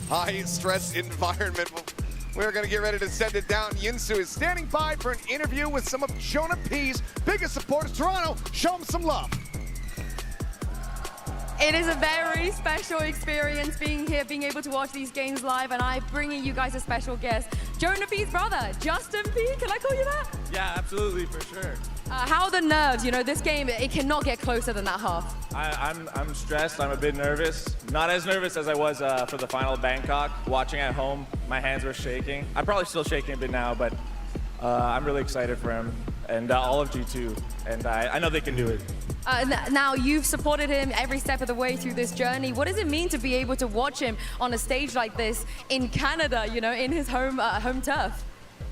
[SPEAKER 2] High stress environment. We're going to get ready to send it down. Yinsu is standing by for an interview with some of Jonah P's biggest supporters. Toronto, show them some love.
[SPEAKER 8] It is a very special experience being here, being able to watch these games live, and I'm bringing you guys a special guest, Jonah P's brother, Justin P. Can I call you that?
[SPEAKER 9] Yeah, absolutely, for sure.
[SPEAKER 8] How are the nerves? You know, this game, it cannot get closer than that half.
[SPEAKER 9] I'm stressed. I'm a bit nervous. Not as nervous as I was for the final Bangkok. Watching at home, my hands were shaking. I'm probably still shaking a bit now, but I'm really excited for him and all of G2, and I know they can do it.
[SPEAKER 8] Now, you've supported him every step of the way through this journey. What does it mean to be able to watch him on a stage like this in Canada, you know, in his home turf?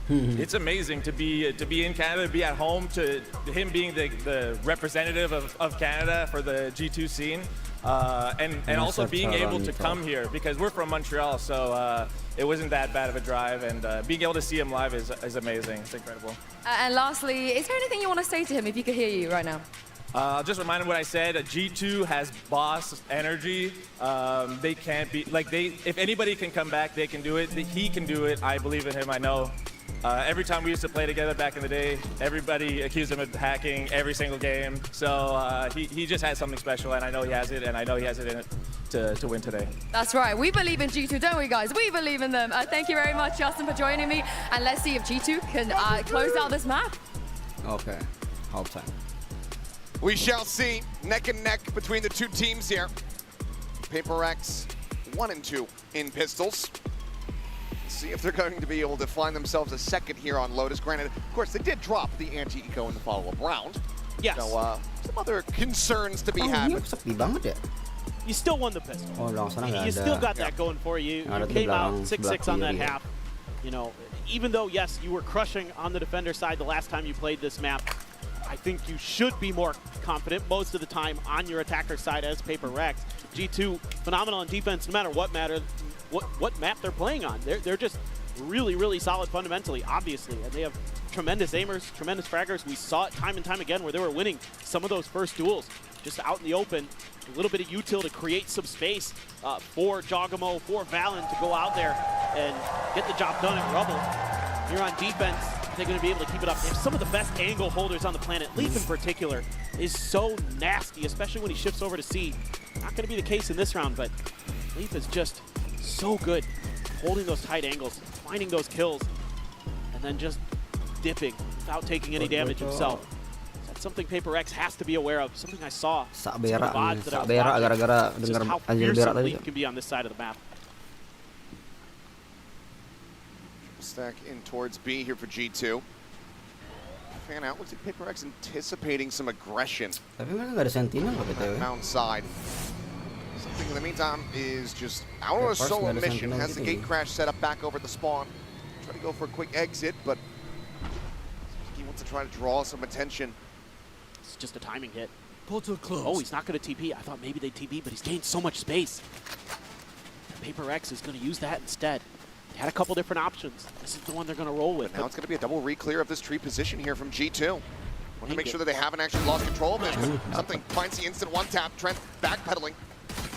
[SPEAKER 9] It's amazing to be in Canada, to be at home, to him being the representative of Canada for the G2 scene, and also being able to come here because we're from Montreal, so it wasn't that bad of a drive, and being able to see him live is amazing. It's incredible.
[SPEAKER 8] And lastly, is there anything you want to say to him if he could hear you right now?
[SPEAKER 9] I'll just remind him what I said. G2 has boss energy. They can't be like if anybody can come back, they can do it. He can do it. I believe in him. I know. Every time we used to play together back in the day, everybody accused him of hacking every single game. So he just has something special, and I know he has it, and I know he has it in it to win today.
[SPEAKER 8] That's right. We believe in G2, don't we, guys? We believe in them. Thank you very much, Justin, for joining me. And let's see if G2 can close out this map.
[SPEAKER 1] Okay. Half time.
[SPEAKER 2] We shall see. Neck and neck between the two teams here. Paper X 1 and 2 in pistols. See if they're going to be able to find themselves a second here on Lotus. Granted, of course, they did drop the anti-eco in the follow-up round.
[SPEAKER 3] Yes.
[SPEAKER 2] So, some other concerns to be
[SPEAKER 1] Oh,
[SPEAKER 2] had.
[SPEAKER 1] ini sepi banget ya.
[SPEAKER 3] You still won the pistol.
[SPEAKER 1] Oh, belakang sana nggak
[SPEAKER 3] You
[SPEAKER 1] ada.
[SPEAKER 3] still got that going for you.
[SPEAKER 1] Ada
[SPEAKER 3] You
[SPEAKER 1] di
[SPEAKER 3] came out
[SPEAKER 1] belakang
[SPEAKER 3] 6-6 on that
[SPEAKER 1] sebelah kiri.
[SPEAKER 3] half. You know, even though, yes, you were crushing on the defender side the last time you played this map, I think you should be more confident most of the time on your attacker side as Paper Rex. G2, phenomenal on defense no matter what map they're playing on. They're just really, really solid fundamentally, obviously. And they have tremendous aimers, tremendous fraggers. We saw it time and time again where they were winning some of those first duels just out in the open. A little bit of util to create some space for Jogamo, for Valen to go out there and get the job done at Rubble. Here on defense, they're going to be able to keep it up. They have some of the best angle holders on the planet. Leaf in particular is so nasty, especially when he shifts over to C. Not going to be the case in this round, but Leaf is just so good holding those tight angles, finding those kills, and then just dipping without taking any damage himself. That's something Paper X has to be aware of. Something I saw.
[SPEAKER 1] Sak berak nih, sak berak gara-gara dengar
[SPEAKER 3] Just how
[SPEAKER 1] anjir berak
[SPEAKER 3] fearsome
[SPEAKER 1] tadi.
[SPEAKER 3] Leaf can be on this side of the map.
[SPEAKER 2] stack in towards B here for G2. Fan out. Looks like Paper X anticipating some aggression.
[SPEAKER 1] Tapi mereka nggak ada sentinel kok BTW.
[SPEAKER 2] Mound side. Something in the meantime is just out on a
[SPEAKER 1] first
[SPEAKER 2] solo
[SPEAKER 1] nggak ada
[SPEAKER 2] mission.
[SPEAKER 1] sentinel
[SPEAKER 2] Has the
[SPEAKER 1] gitu
[SPEAKER 2] gate crash set up back over at the spawn. Try to go for a quick exit, but he wants to try to draw some attention.
[SPEAKER 3] It's just a timing hit.
[SPEAKER 5] Portal closed.
[SPEAKER 3] Oh, he's not going to TP. I thought maybe they'd TP, but he's gained so much space. Paper X is going to use that instead. They had a couple different options. This is the one they're going to roll with.
[SPEAKER 2] But now it's going to be a double re-clear of this tree position here from G2. Want to make
[SPEAKER 3] it.
[SPEAKER 2] sure that they haven't actually lost control of this. Something finds the instant one-tap. Trent backpedaling,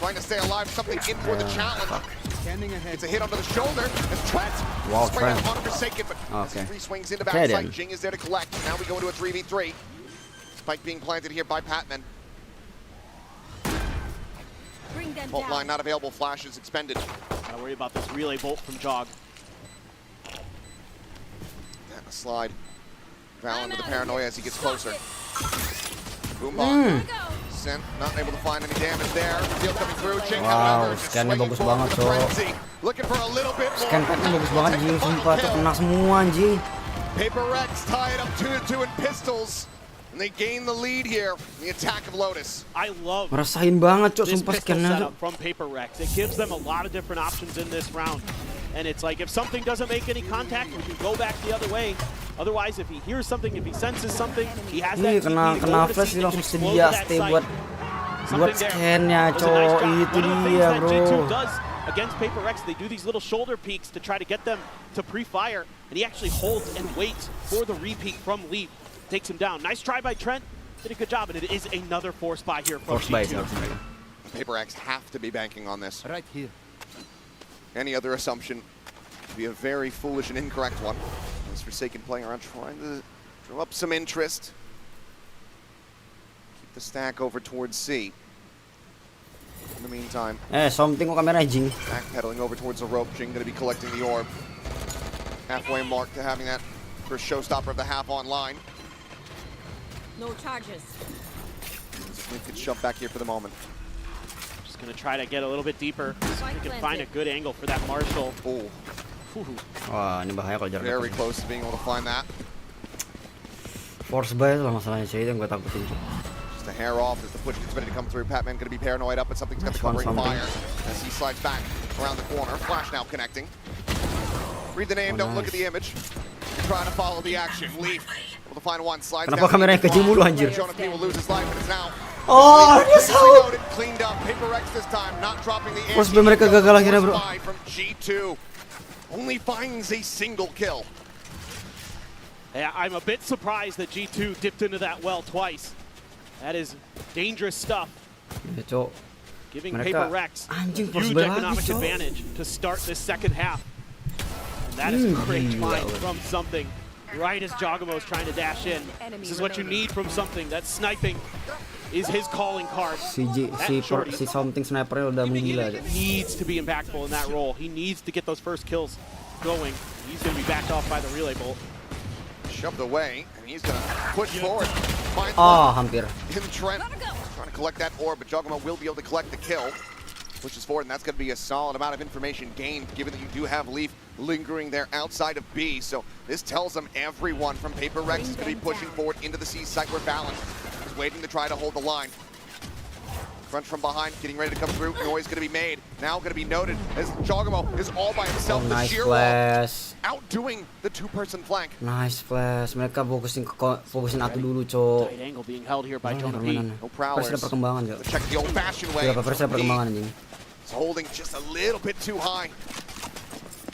[SPEAKER 2] trying to stay alive. Something in for the challenge.
[SPEAKER 5] Standing ahead.
[SPEAKER 2] It's a hit onto the shoulder as Trent spraying out on Forsaken, but as he swings into backside, Jing is there to collect. Now we go into a 3v3. Spike being planted here by Patman.
[SPEAKER 4] Bring them
[SPEAKER 2] Bolt
[SPEAKER 4] down.
[SPEAKER 2] line not available. Flash is expended.
[SPEAKER 3] Gotta worry about this relay bolt from Jog.
[SPEAKER 2] And a slide. Valen with the paranoia as he gets closer. Boombot. SEN not able to find any damage there. Deal coming through. Jing, however, just
[SPEAKER 1] scan-nya
[SPEAKER 2] swinging
[SPEAKER 1] bagus
[SPEAKER 2] forward
[SPEAKER 1] banget,
[SPEAKER 2] with
[SPEAKER 1] Cok.
[SPEAKER 2] frenzy. Looking for a little bit more.
[SPEAKER 1] Scan packnya bagus banget anjing, sumpah tuh kena semua anjing.
[SPEAKER 2] Paper Rex tied up 2-2 in pistols. And they gain the lead here in the attack of Lotus.
[SPEAKER 3] I love
[SPEAKER 1] Merasain banget cok,
[SPEAKER 3] this
[SPEAKER 1] sumpah
[SPEAKER 3] pistol
[SPEAKER 1] scannya tuh.
[SPEAKER 3] setup from Paper Rex. It gives them a lot of different options in this round. And it's like, if something doesn't make any contact, we can go back the other way. Otherwise, if he hears something, if he senses something, he has that
[SPEAKER 1] Kena
[SPEAKER 3] TP over to
[SPEAKER 1] flash
[SPEAKER 3] see,
[SPEAKER 1] dia
[SPEAKER 3] it can
[SPEAKER 1] langsung
[SPEAKER 3] explode
[SPEAKER 1] sedia
[SPEAKER 3] to that
[SPEAKER 1] stay
[SPEAKER 3] site.
[SPEAKER 1] buat
[SPEAKER 3] Something there.
[SPEAKER 1] scan-nya
[SPEAKER 3] Does a nice
[SPEAKER 1] cok,
[SPEAKER 3] job.
[SPEAKER 1] itu
[SPEAKER 3] One of the things
[SPEAKER 1] dia
[SPEAKER 3] that
[SPEAKER 1] bro.
[SPEAKER 3] G2 does against Paper Rex, they do these little shoulder peeks to try to get them to pre-fire, and he actually holds and waits for the repeat from Leap. Takes him down. Nice try by Trent. Did a good job, and it is another force buy here from
[SPEAKER 1] Force buy
[SPEAKER 3] G2.
[SPEAKER 2] Paper X have to be banking on this.
[SPEAKER 5] Right here.
[SPEAKER 2] Any other assumption would be a very foolish and incorrect one. This Forsaken playing around trying to draw up some interest. Keep the stack over towards C. In the meantime,
[SPEAKER 1] something kok kamera anjing.
[SPEAKER 2] backpedaling over towards the rope. Jing going to be collecting the orb. Halfway mark to having that first showstopper of the half online.
[SPEAKER 4] No charges.
[SPEAKER 2] We could shove back here for the moment.
[SPEAKER 3] Just going to try to get a little bit deeper. So we can find a good angle for that Marshall.
[SPEAKER 2] Oh,
[SPEAKER 1] Wah, ini bahaya kalau jarak
[SPEAKER 2] very
[SPEAKER 1] dekat.
[SPEAKER 2] close to being able to find that.
[SPEAKER 1] Force buy lah masalahnya sih, itu yang gue takutin cok.
[SPEAKER 2] Just a hair off as the push gets ready to come through. Patman going to be paranoid up, but something's got the
[SPEAKER 1] Nice one,
[SPEAKER 2] covering
[SPEAKER 1] something.
[SPEAKER 2] fire as he slides back around the corner. Flash now connecting. Read the name, don't look at the image. You're trying to follow the action. Leaf able to find one. Slides
[SPEAKER 1] Kenapa
[SPEAKER 2] down.
[SPEAKER 1] kameranya kecil mulu anjir?
[SPEAKER 2] Jonah P will lose his life, but it's now.
[SPEAKER 1] Oh, dia salah.
[SPEAKER 2] Cleaned up. Paper X this time, not dropping the
[SPEAKER 1] Force buy mereka gagal akhirnya bro.
[SPEAKER 2] from G2. Only finds a single kill.
[SPEAKER 3] Yeah, I'm a bit surprised that G2 dipped into that well twice. That is dangerous stuff.
[SPEAKER 1] Ya cok.
[SPEAKER 3] Giving
[SPEAKER 1] Mereka-
[SPEAKER 3] Paper Rex
[SPEAKER 1] Anjing,
[SPEAKER 3] a
[SPEAKER 1] force
[SPEAKER 3] huge
[SPEAKER 1] buy lagi,
[SPEAKER 3] economic
[SPEAKER 1] Cok.
[SPEAKER 3] advantage to start this second half. And that is a great
[SPEAKER 1] gila,
[SPEAKER 3] find
[SPEAKER 1] bro.
[SPEAKER 3] from something. Right as Jogamo's trying to dash in. This is what you need from something. That sniping is his calling card.
[SPEAKER 1] Si
[SPEAKER 3] shorty.
[SPEAKER 1] something snipernya udah menggila cok.
[SPEAKER 3] Needs to be impactful in that role. He needs to get those first kills going. He's going to be backed off by the relay bolt.
[SPEAKER 2] Shoved away, and he's going to push forward. Find
[SPEAKER 1] Hampir.
[SPEAKER 2] in Trent. Trying to collect that orb, but Jogamo will be able to collect the kill. Pushes forward, and that's going to be a solid amount of information gained, given that you do have Leaf lingering there outside of B. So this tells them everyone from Paper Rex is going to be pushing forward into the C site where Valen is waiting to try to hold the line. Crunch from behind, getting ready to come through. Noise going to be made. Now going to be noted as Jogamo is all by himself. The
[SPEAKER 1] Nice
[SPEAKER 2] sheer wall
[SPEAKER 1] flash.
[SPEAKER 2] outdoing the two-person flank.
[SPEAKER 1] Nice flash. Mereka fokusin aku dulu cok.
[SPEAKER 3] Tight angle being held here by
[SPEAKER 1] Ini
[SPEAKER 3] Jonah P.
[SPEAKER 1] permainan.
[SPEAKER 2] No prowlers.
[SPEAKER 1] First ada perkembangan cok.
[SPEAKER 2] Check the old-fashioned way.
[SPEAKER 1] Berapa first ada perkembangan anjing.
[SPEAKER 2] It's holding just a little bit too high.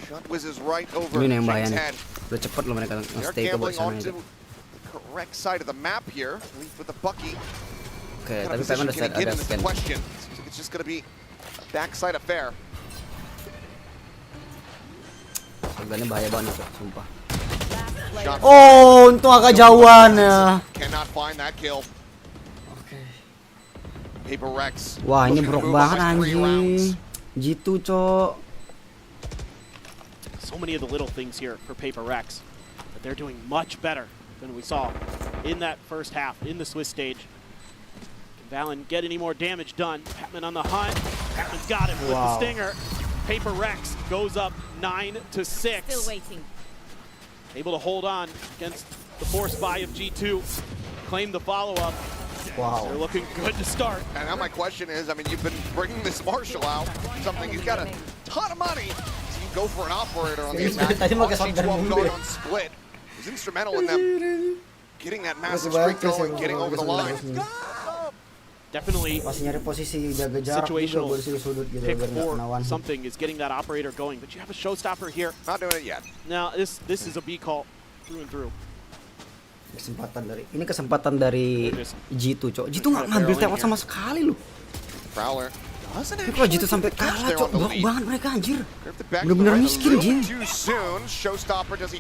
[SPEAKER 2] Shot whizzes right over
[SPEAKER 1] Ini yang
[SPEAKER 2] Jing's
[SPEAKER 1] bahaya nih.
[SPEAKER 2] head.
[SPEAKER 1] Udah cepet loh mereka
[SPEAKER 2] They're
[SPEAKER 1] nge-stay ke
[SPEAKER 2] gambling
[SPEAKER 1] bawah sana
[SPEAKER 2] onto
[SPEAKER 1] itu.
[SPEAKER 2] the correct side of the map here. Leaf with the Bucky.
[SPEAKER 1] Oke,
[SPEAKER 2] What kind
[SPEAKER 1] tapi
[SPEAKER 2] of
[SPEAKER 1] Payman
[SPEAKER 2] position
[SPEAKER 1] udah
[SPEAKER 2] can he get
[SPEAKER 1] ada
[SPEAKER 2] in this
[SPEAKER 1] scan.
[SPEAKER 2] question? Seems like it's just going to be a backside affair.
[SPEAKER 1] Harganya bahaya banget cok, sumpah.
[SPEAKER 2] Shot
[SPEAKER 1] Oh, untung agak jauhan ya.
[SPEAKER 2] cannot find that kill. Paper Rex.
[SPEAKER 1] Wah, ini
[SPEAKER 2] looking to
[SPEAKER 1] brok
[SPEAKER 2] move
[SPEAKER 1] banget
[SPEAKER 2] on 3 rounds.
[SPEAKER 1] anjing. Gitu cok.
[SPEAKER 3] So many of the little things here for Paper Rex, but they're doing much better than we saw in that first half in the Swiss stage. Can Valen get any more damage done? Patman on the hunt. Patman's got him with the stinger. Paper Rex goes up 9-6.
[SPEAKER 4] Still waiting.
[SPEAKER 3] able to hold on against the force buy of G2, claim the follow-up.
[SPEAKER 1] Wow.
[SPEAKER 3] They're looking good to start.
[SPEAKER 2] And now my question is, I mean, you've been bringing this Marshall out, something he's got a ton of money, so you go for an operator on the attack.
[SPEAKER 1] Tadi mau ke
[SPEAKER 2] G12
[SPEAKER 1] shotgun
[SPEAKER 2] going
[SPEAKER 1] dulu ya.
[SPEAKER 2] on split. He's instrumental in them getting that massive streak going, getting over the line.
[SPEAKER 3] Definitely
[SPEAKER 1] Masih nyari posisi jaga jarak juga
[SPEAKER 3] situational
[SPEAKER 1] buat sudut gitu
[SPEAKER 3] pick
[SPEAKER 1] biar nggak
[SPEAKER 3] for
[SPEAKER 1] kena one hit.
[SPEAKER 3] something is getting that operator going, but you have a showstopper here.
[SPEAKER 2] Not doing it yet.
[SPEAKER 3] Now this is a B call through and through.
[SPEAKER 1] Kesempatan dari G2, Cok. G2 nggak ngambil tewat sama sekali lu.
[SPEAKER 2] Prowler doesn't
[SPEAKER 1] Ini kalau G2 sampai kalah, Cok, blok banget mereka anjir. Bener-bener miskin, Jin.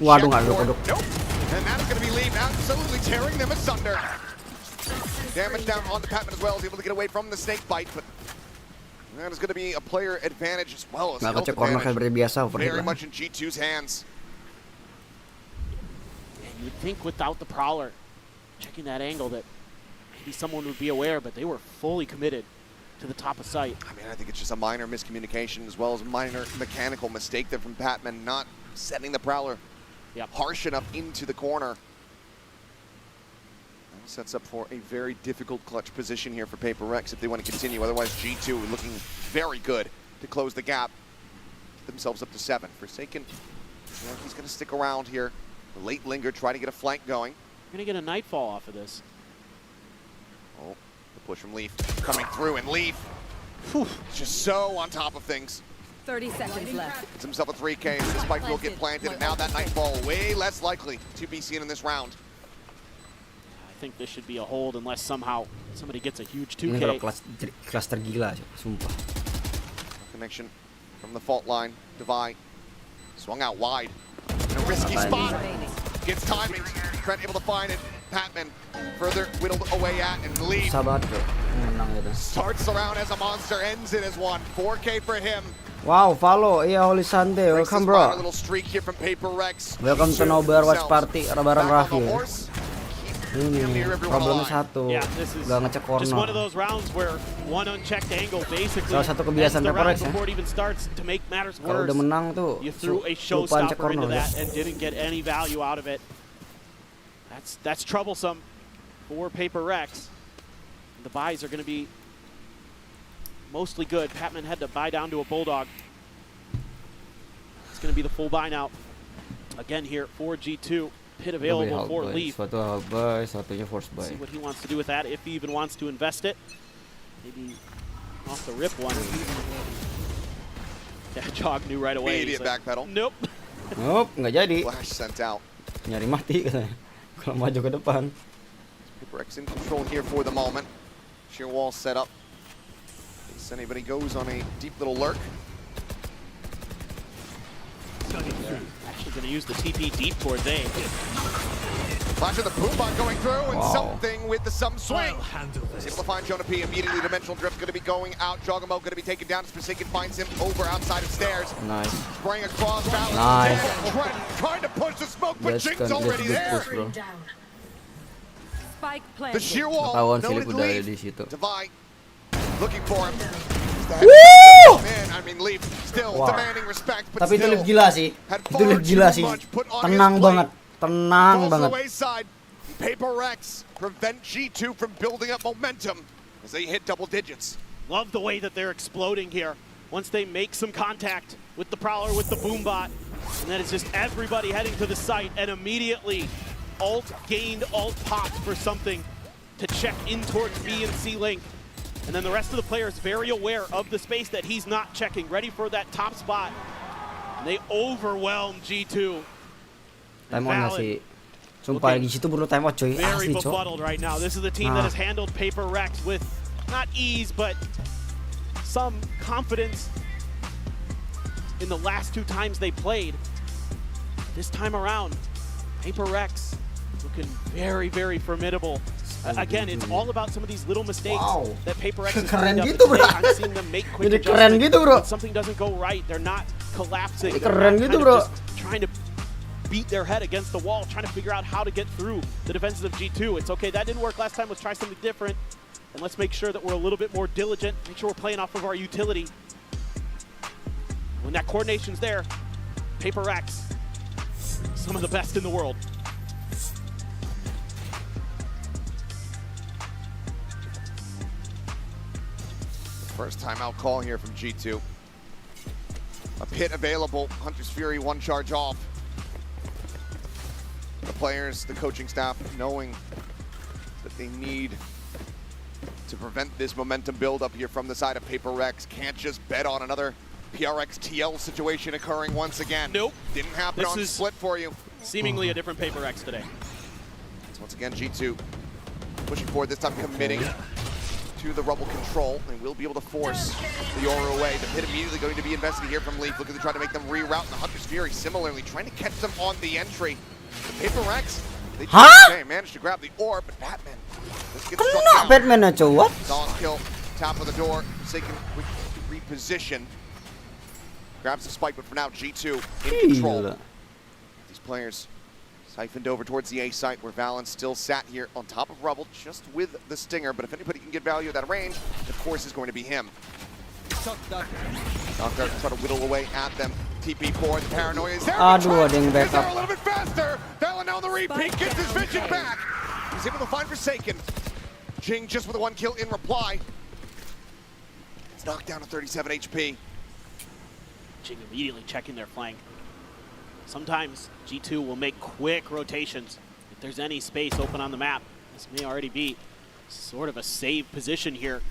[SPEAKER 1] Waduh, nggak ada kodok.
[SPEAKER 2] And that is going to be Leaf absolutely tearing them asunder. Damage down on the Patman as well, is able to get away from the snake bite, but that is going to be a player advantage as well as
[SPEAKER 1] Nggak
[SPEAKER 2] health
[SPEAKER 1] kecek corner kayak
[SPEAKER 2] advantage.
[SPEAKER 1] biasa,
[SPEAKER 2] Very much in G2's hands.
[SPEAKER 3] You'd think without the Prowler checking that angle that maybe someone would be aware, but they were fully committed to the top of sight.
[SPEAKER 2] I mean, I think it's just a minor miscommunication as well as a minor mechanical mistake there from Patman, not setting the Prowler harsh enough into the corner. That sets up for a very difficult clutch position here for Paper Rex if they want to continue. Otherwise, G2 looking very good to close the gap. Get themselves up to 7. Forsaken, he's going to stick around here. Late linger, try to get a flank going.
[SPEAKER 3] You're going to get a nightfall off of this.
[SPEAKER 2] Oh, the push from Leaf coming through, and Leaf just so on top of things.
[SPEAKER 4] 30 seconds left.
[SPEAKER 2] Gets himself a 3K, so the spike will get planted, and now that nightfall way less likely to be seen in this round.
[SPEAKER 3] I think this should be a hold unless somehow somebody gets a huge 2K.
[SPEAKER 1] Ini kalau kelas tergila, sumpah.
[SPEAKER 2] Connection from the fault line. Devi swung out wide. In a risky spot. Gets timing. Trent able to find it. Patman further whittled away at and lead.
[SPEAKER 1] Sabar, Cok. Menang gitu.
[SPEAKER 2] Starts around as a monster, ends it as one. 4K for him.
[SPEAKER 1] Wow, follow. Iya, Holy Sunday. Welcome, bro.
[SPEAKER 2] A little streak here from Paper Rex.
[SPEAKER 1] Welcome to Nobar Watch Party bareng Rah View. Ini problemnya satu, nggak ngecek
[SPEAKER 3] Just one of
[SPEAKER 1] corner.
[SPEAKER 3] those rounds where one unchecked angle basically
[SPEAKER 1] Salah satu kebiasaan
[SPEAKER 3] ends the
[SPEAKER 1] Paper
[SPEAKER 3] round
[SPEAKER 1] Rex ya.
[SPEAKER 3] before it even starts to make matters
[SPEAKER 1] Kalau
[SPEAKER 3] worse.
[SPEAKER 1] udah menang tuh,
[SPEAKER 3] You threw a
[SPEAKER 1] lupa ngecek
[SPEAKER 3] showstopper into
[SPEAKER 1] corner.
[SPEAKER 3] that and didn't get any value out of it. That's troublesome for Paper Rex. The buys are going to be mostly good. Patman had to buy down to a Bulldog. It's going to be the full buy now. Again here for G2. Pit available for Leaf.
[SPEAKER 1] Satu buy, satunya force buy.
[SPEAKER 3] See what he wants to do with that, if he even wants to invest it. Maybe off the rip one. Yeah, Jog knew right away.
[SPEAKER 2] Immediate backpedal.
[SPEAKER 3] Nope.
[SPEAKER 1] Nope, nggak jadi.
[SPEAKER 2] Flash sent out.
[SPEAKER 1] Nyari mati katanya. Kalau maju ke depan.
[SPEAKER 2] Paper Rex in control here for the moment. Sheer wall set up. In case anybody goes on a deep little lurk.
[SPEAKER 3] Actually going to use the TP deep towards A.
[SPEAKER 2] Flash of the Poombot going through and something with the some swing.
[SPEAKER 5] Handle
[SPEAKER 2] He's able to find Jonah P immediately. Dimensional Drift going to be going out. Jogamo going to be taken down. Forsaken finds him over outside of stairs.
[SPEAKER 1] Nice.
[SPEAKER 2] Spraying across Valor.
[SPEAKER 1] Nice.
[SPEAKER 2] Trent trying to push the smoke, but Jink's already there.
[SPEAKER 1] Push, bro.
[SPEAKER 4] Spike
[SPEAKER 2] The
[SPEAKER 4] planted.
[SPEAKER 2] sheer wall.
[SPEAKER 1] Ketahuan
[SPEAKER 2] No
[SPEAKER 1] Philip
[SPEAKER 2] to
[SPEAKER 1] udah ada
[SPEAKER 2] leave.
[SPEAKER 1] di situ.
[SPEAKER 2] Devi looking for him.
[SPEAKER 1] Woo!
[SPEAKER 2] Man, I mean, Leaf still
[SPEAKER 1] Wow.
[SPEAKER 2] demanding respect, but
[SPEAKER 1] Tapi itu
[SPEAKER 2] still
[SPEAKER 1] lift gila sih.
[SPEAKER 2] had
[SPEAKER 1] Itu
[SPEAKER 2] far
[SPEAKER 1] lift gila
[SPEAKER 2] too
[SPEAKER 1] sih.
[SPEAKER 2] much put on
[SPEAKER 1] Tenang
[SPEAKER 2] his
[SPEAKER 1] banget.
[SPEAKER 2] plate.
[SPEAKER 1] Tenang
[SPEAKER 2] Falls to
[SPEAKER 1] banget.
[SPEAKER 2] the wayside. Paper Rex prevent G2 from building up momentum as they hit double digits.
[SPEAKER 3] Love the way that they're exploding here. Once they make some contact with the Prowler, with the Boombot, and then it's just everybody heading to the site, and immediately alt gained, alt popped for something to check in towards B and C link. And then the rest of the players very aware of the space that he's not checking, ready for that top spot. And they overwhelm G2.
[SPEAKER 1] Time on nggak sih? Sumpah di situ perlu time out coy.
[SPEAKER 3] Very
[SPEAKER 1] Asli, Cok.
[SPEAKER 3] befuddled right now. This is a team that has handled Paper Rex with not ease, but some confidence in the last two times they played. This time around, Paper Rex looking very, very formidable. Again, it's all about some of these little mistakes that Paper Rex has
[SPEAKER 1] Keren
[SPEAKER 3] cleaned up
[SPEAKER 1] gitu,
[SPEAKER 3] today.
[SPEAKER 1] bro.
[SPEAKER 3] I'm seeing them make quick
[SPEAKER 1] Jadi keren
[SPEAKER 3] adjustments.
[SPEAKER 1] gitu, bro.
[SPEAKER 3] When something doesn't go right, they're not collapsing.
[SPEAKER 1] Jadi
[SPEAKER 3] They're
[SPEAKER 1] keren
[SPEAKER 3] not
[SPEAKER 1] gitu,
[SPEAKER 3] kind
[SPEAKER 1] bro.
[SPEAKER 3] of just trying to beat their head against the wall, trying to figure out how to get through the defenses of G2. It's okay, that didn't work last time, let's try something different. And let's make sure that we're a little bit more diligent, make sure we're playing off of our utility. When that coordination's there, Paper Rex some of the best in the world.
[SPEAKER 2] First timeout call here from G2. A pit available. Hunter's Fury, one charge off. The players, the coaching staff, knowing that they need to prevent this momentum build up here from the side of Paper Rex. Can't just bet on another PRX TL situation occurring once again.
[SPEAKER 3] Nope.
[SPEAKER 2] Didn't happen
[SPEAKER 3] This
[SPEAKER 2] on
[SPEAKER 3] is
[SPEAKER 2] Split for you.
[SPEAKER 3] Seemingly a different Paper Rex today.
[SPEAKER 2] So once again, G2 pushing forward, this time committing to the rubble control, and will be able to force the aura away. The pit immediately going to be invested here from Leaf, looking to try to make them reroute. And the Hunter's Fury similarly trying to catch them on the entry. The Paper Rex, they just managed to grab the orb, but Batman just gets struck down.
[SPEAKER 1] Batman na cowok.
[SPEAKER 2] Dawn kill, top of the door, Forsaken reposition. Grabs the spike, but for now, G2 in control.
[SPEAKER 1] Gila.
[SPEAKER 2] These players siphoned over towards the A site where Valen still sat here on top of Rubble, just with the Stinger. But if anybody can get value at that range, of course, is going to be him. Doctor try to whittle away at them. TP4, the paranoia is there.
[SPEAKER 1] Aduh, ada yang
[SPEAKER 2] Is there
[SPEAKER 1] backup.
[SPEAKER 2] a little bit faster. Valen now on the repeat, gets his vision back. He's able to find Forsaken. Jing just with a 1 kill in reply. It's knocked down to 37 HP.
[SPEAKER 3] Jing immediately checking their flank. Sometimes G2 will make quick rotations. If there's any space open on the map, this may already be sort of a save position here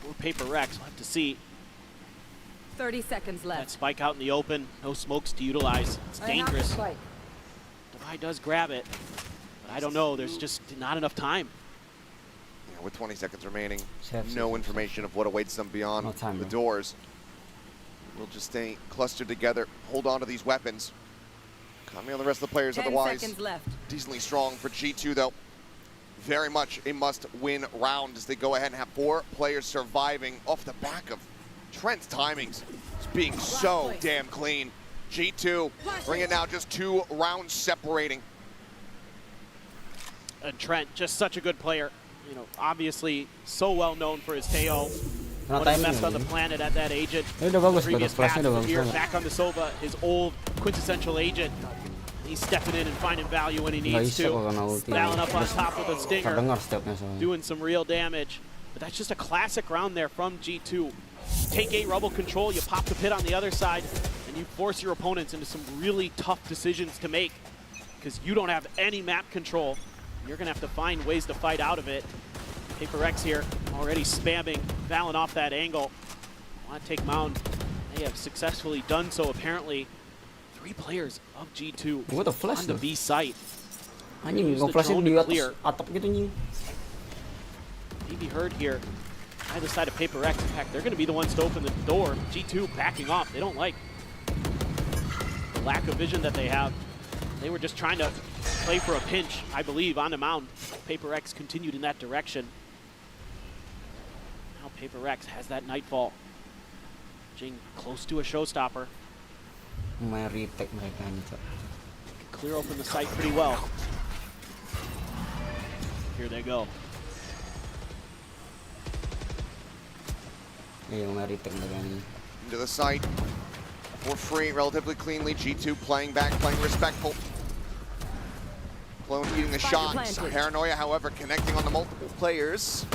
[SPEAKER 3] for Paper Rex. We'll have to see.
[SPEAKER 4] 30 seconds
[SPEAKER 3] That
[SPEAKER 4] left.
[SPEAKER 3] spike out in the open, no smokes to utilize. It's dangerous. Devi does grab it, but I don't know. There's just not enough time.
[SPEAKER 2] Yeah, with 20 seconds remaining,
[SPEAKER 1] Safe,
[SPEAKER 2] no
[SPEAKER 1] safe,
[SPEAKER 2] information of what awaits them beyond
[SPEAKER 1] No time,
[SPEAKER 2] the
[SPEAKER 1] bro.
[SPEAKER 2] doors. We'll just stay clustered together, hold on to these weapons. Economy on the rest of the players,
[SPEAKER 4] 10
[SPEAKER 2] otherwise
[SPEAKER 4] seconds left.
[SPEAKER 2] decently strong for G2 though. Very much a must-win round as they go ahead and have 4 players surviving off the back of Trent's timings. It's being so damn clean. G2 bring it now, just 2 rounds separating.
[SPEAKER 3] And Trent, just such a good player. You know, obviously so well known for his KO. One of the best on the planet at that agent.
[SPEAKER 1] Ini udah bagus,
[SPEAKER 3] Previous
[SPEAKER 1] bagus.
[SPEAKER 3] path
[SPEAKER 1] Flashnya udah
[SPEAKER 3] from
[SPEAKER 1] bagus
[SPEAKER 3] here,
[SPEAKER 1] banget.
[SPEAKER 3] back on the Sova, his old quintessential agent. He's stepping in and finding value when he
[SPEAKER 1] Nggak
[SPEAKER 3] needs
[SPEAKER 1] bisa
[SPEAKER 3] to.
[SPEAKER 1] kok kena ulti.
[SPEAKER 3] Battling up on top with a stinger,
[SPEAKER 1] Terdengar stepnya soalnya.
[SPEAKER 3] doing some real damage. But that's just a classic round there from G2. Take a rubble control, you pop the pit on the other side, and you force your opponents into some really tough decisions to make because you don't have any map control. You're going to have to find ways to fight out of it. Paper X here already spamming Valen off that angle. Want to take Mound. They have successfully done so apparently. 3 players of G2
[SPEAKER 1] What a flash
[SPEAKER 3] on the
[SPEAKER 1] tuh.
[SPEAKER 3] B site.
[SPEAKER 1] Anjing,
[SPEAKER 3] Use the
[SPEAKER 1] nge-flashnya
[SPEAKER 3] drone
[SPEAKER 1] di
[SPEAKER 3] to
[SPEAKER 1] atas
[SPEAKER 3] clear.
[SPEAKER 1] atap gitu anjing.
[SPEAKER 3] Maybe heard here. Either side of Paper X. In fact, they're going to be the ones to open the door. G2 backing off. They don't like the lack of vision that they have. They were just trying to play for a pinch, I believe, on the mound. Paper X continued in that direction. Now Paper X has that Nightfall. Jing close to a showstopper.
[SPEAKER 1] Main retake mereka nih, Cok.
[SPEAKER 3] Clear open the site pretty well. Here they go.
[SPEAKER 1] Iya, main retake mereka nih.
[SPEAKER 2] Into the site for free, relatively cleanly. G2 playing back, playing respectful. Clone eating the shots. Paranoia, however, connecting on the multiple players.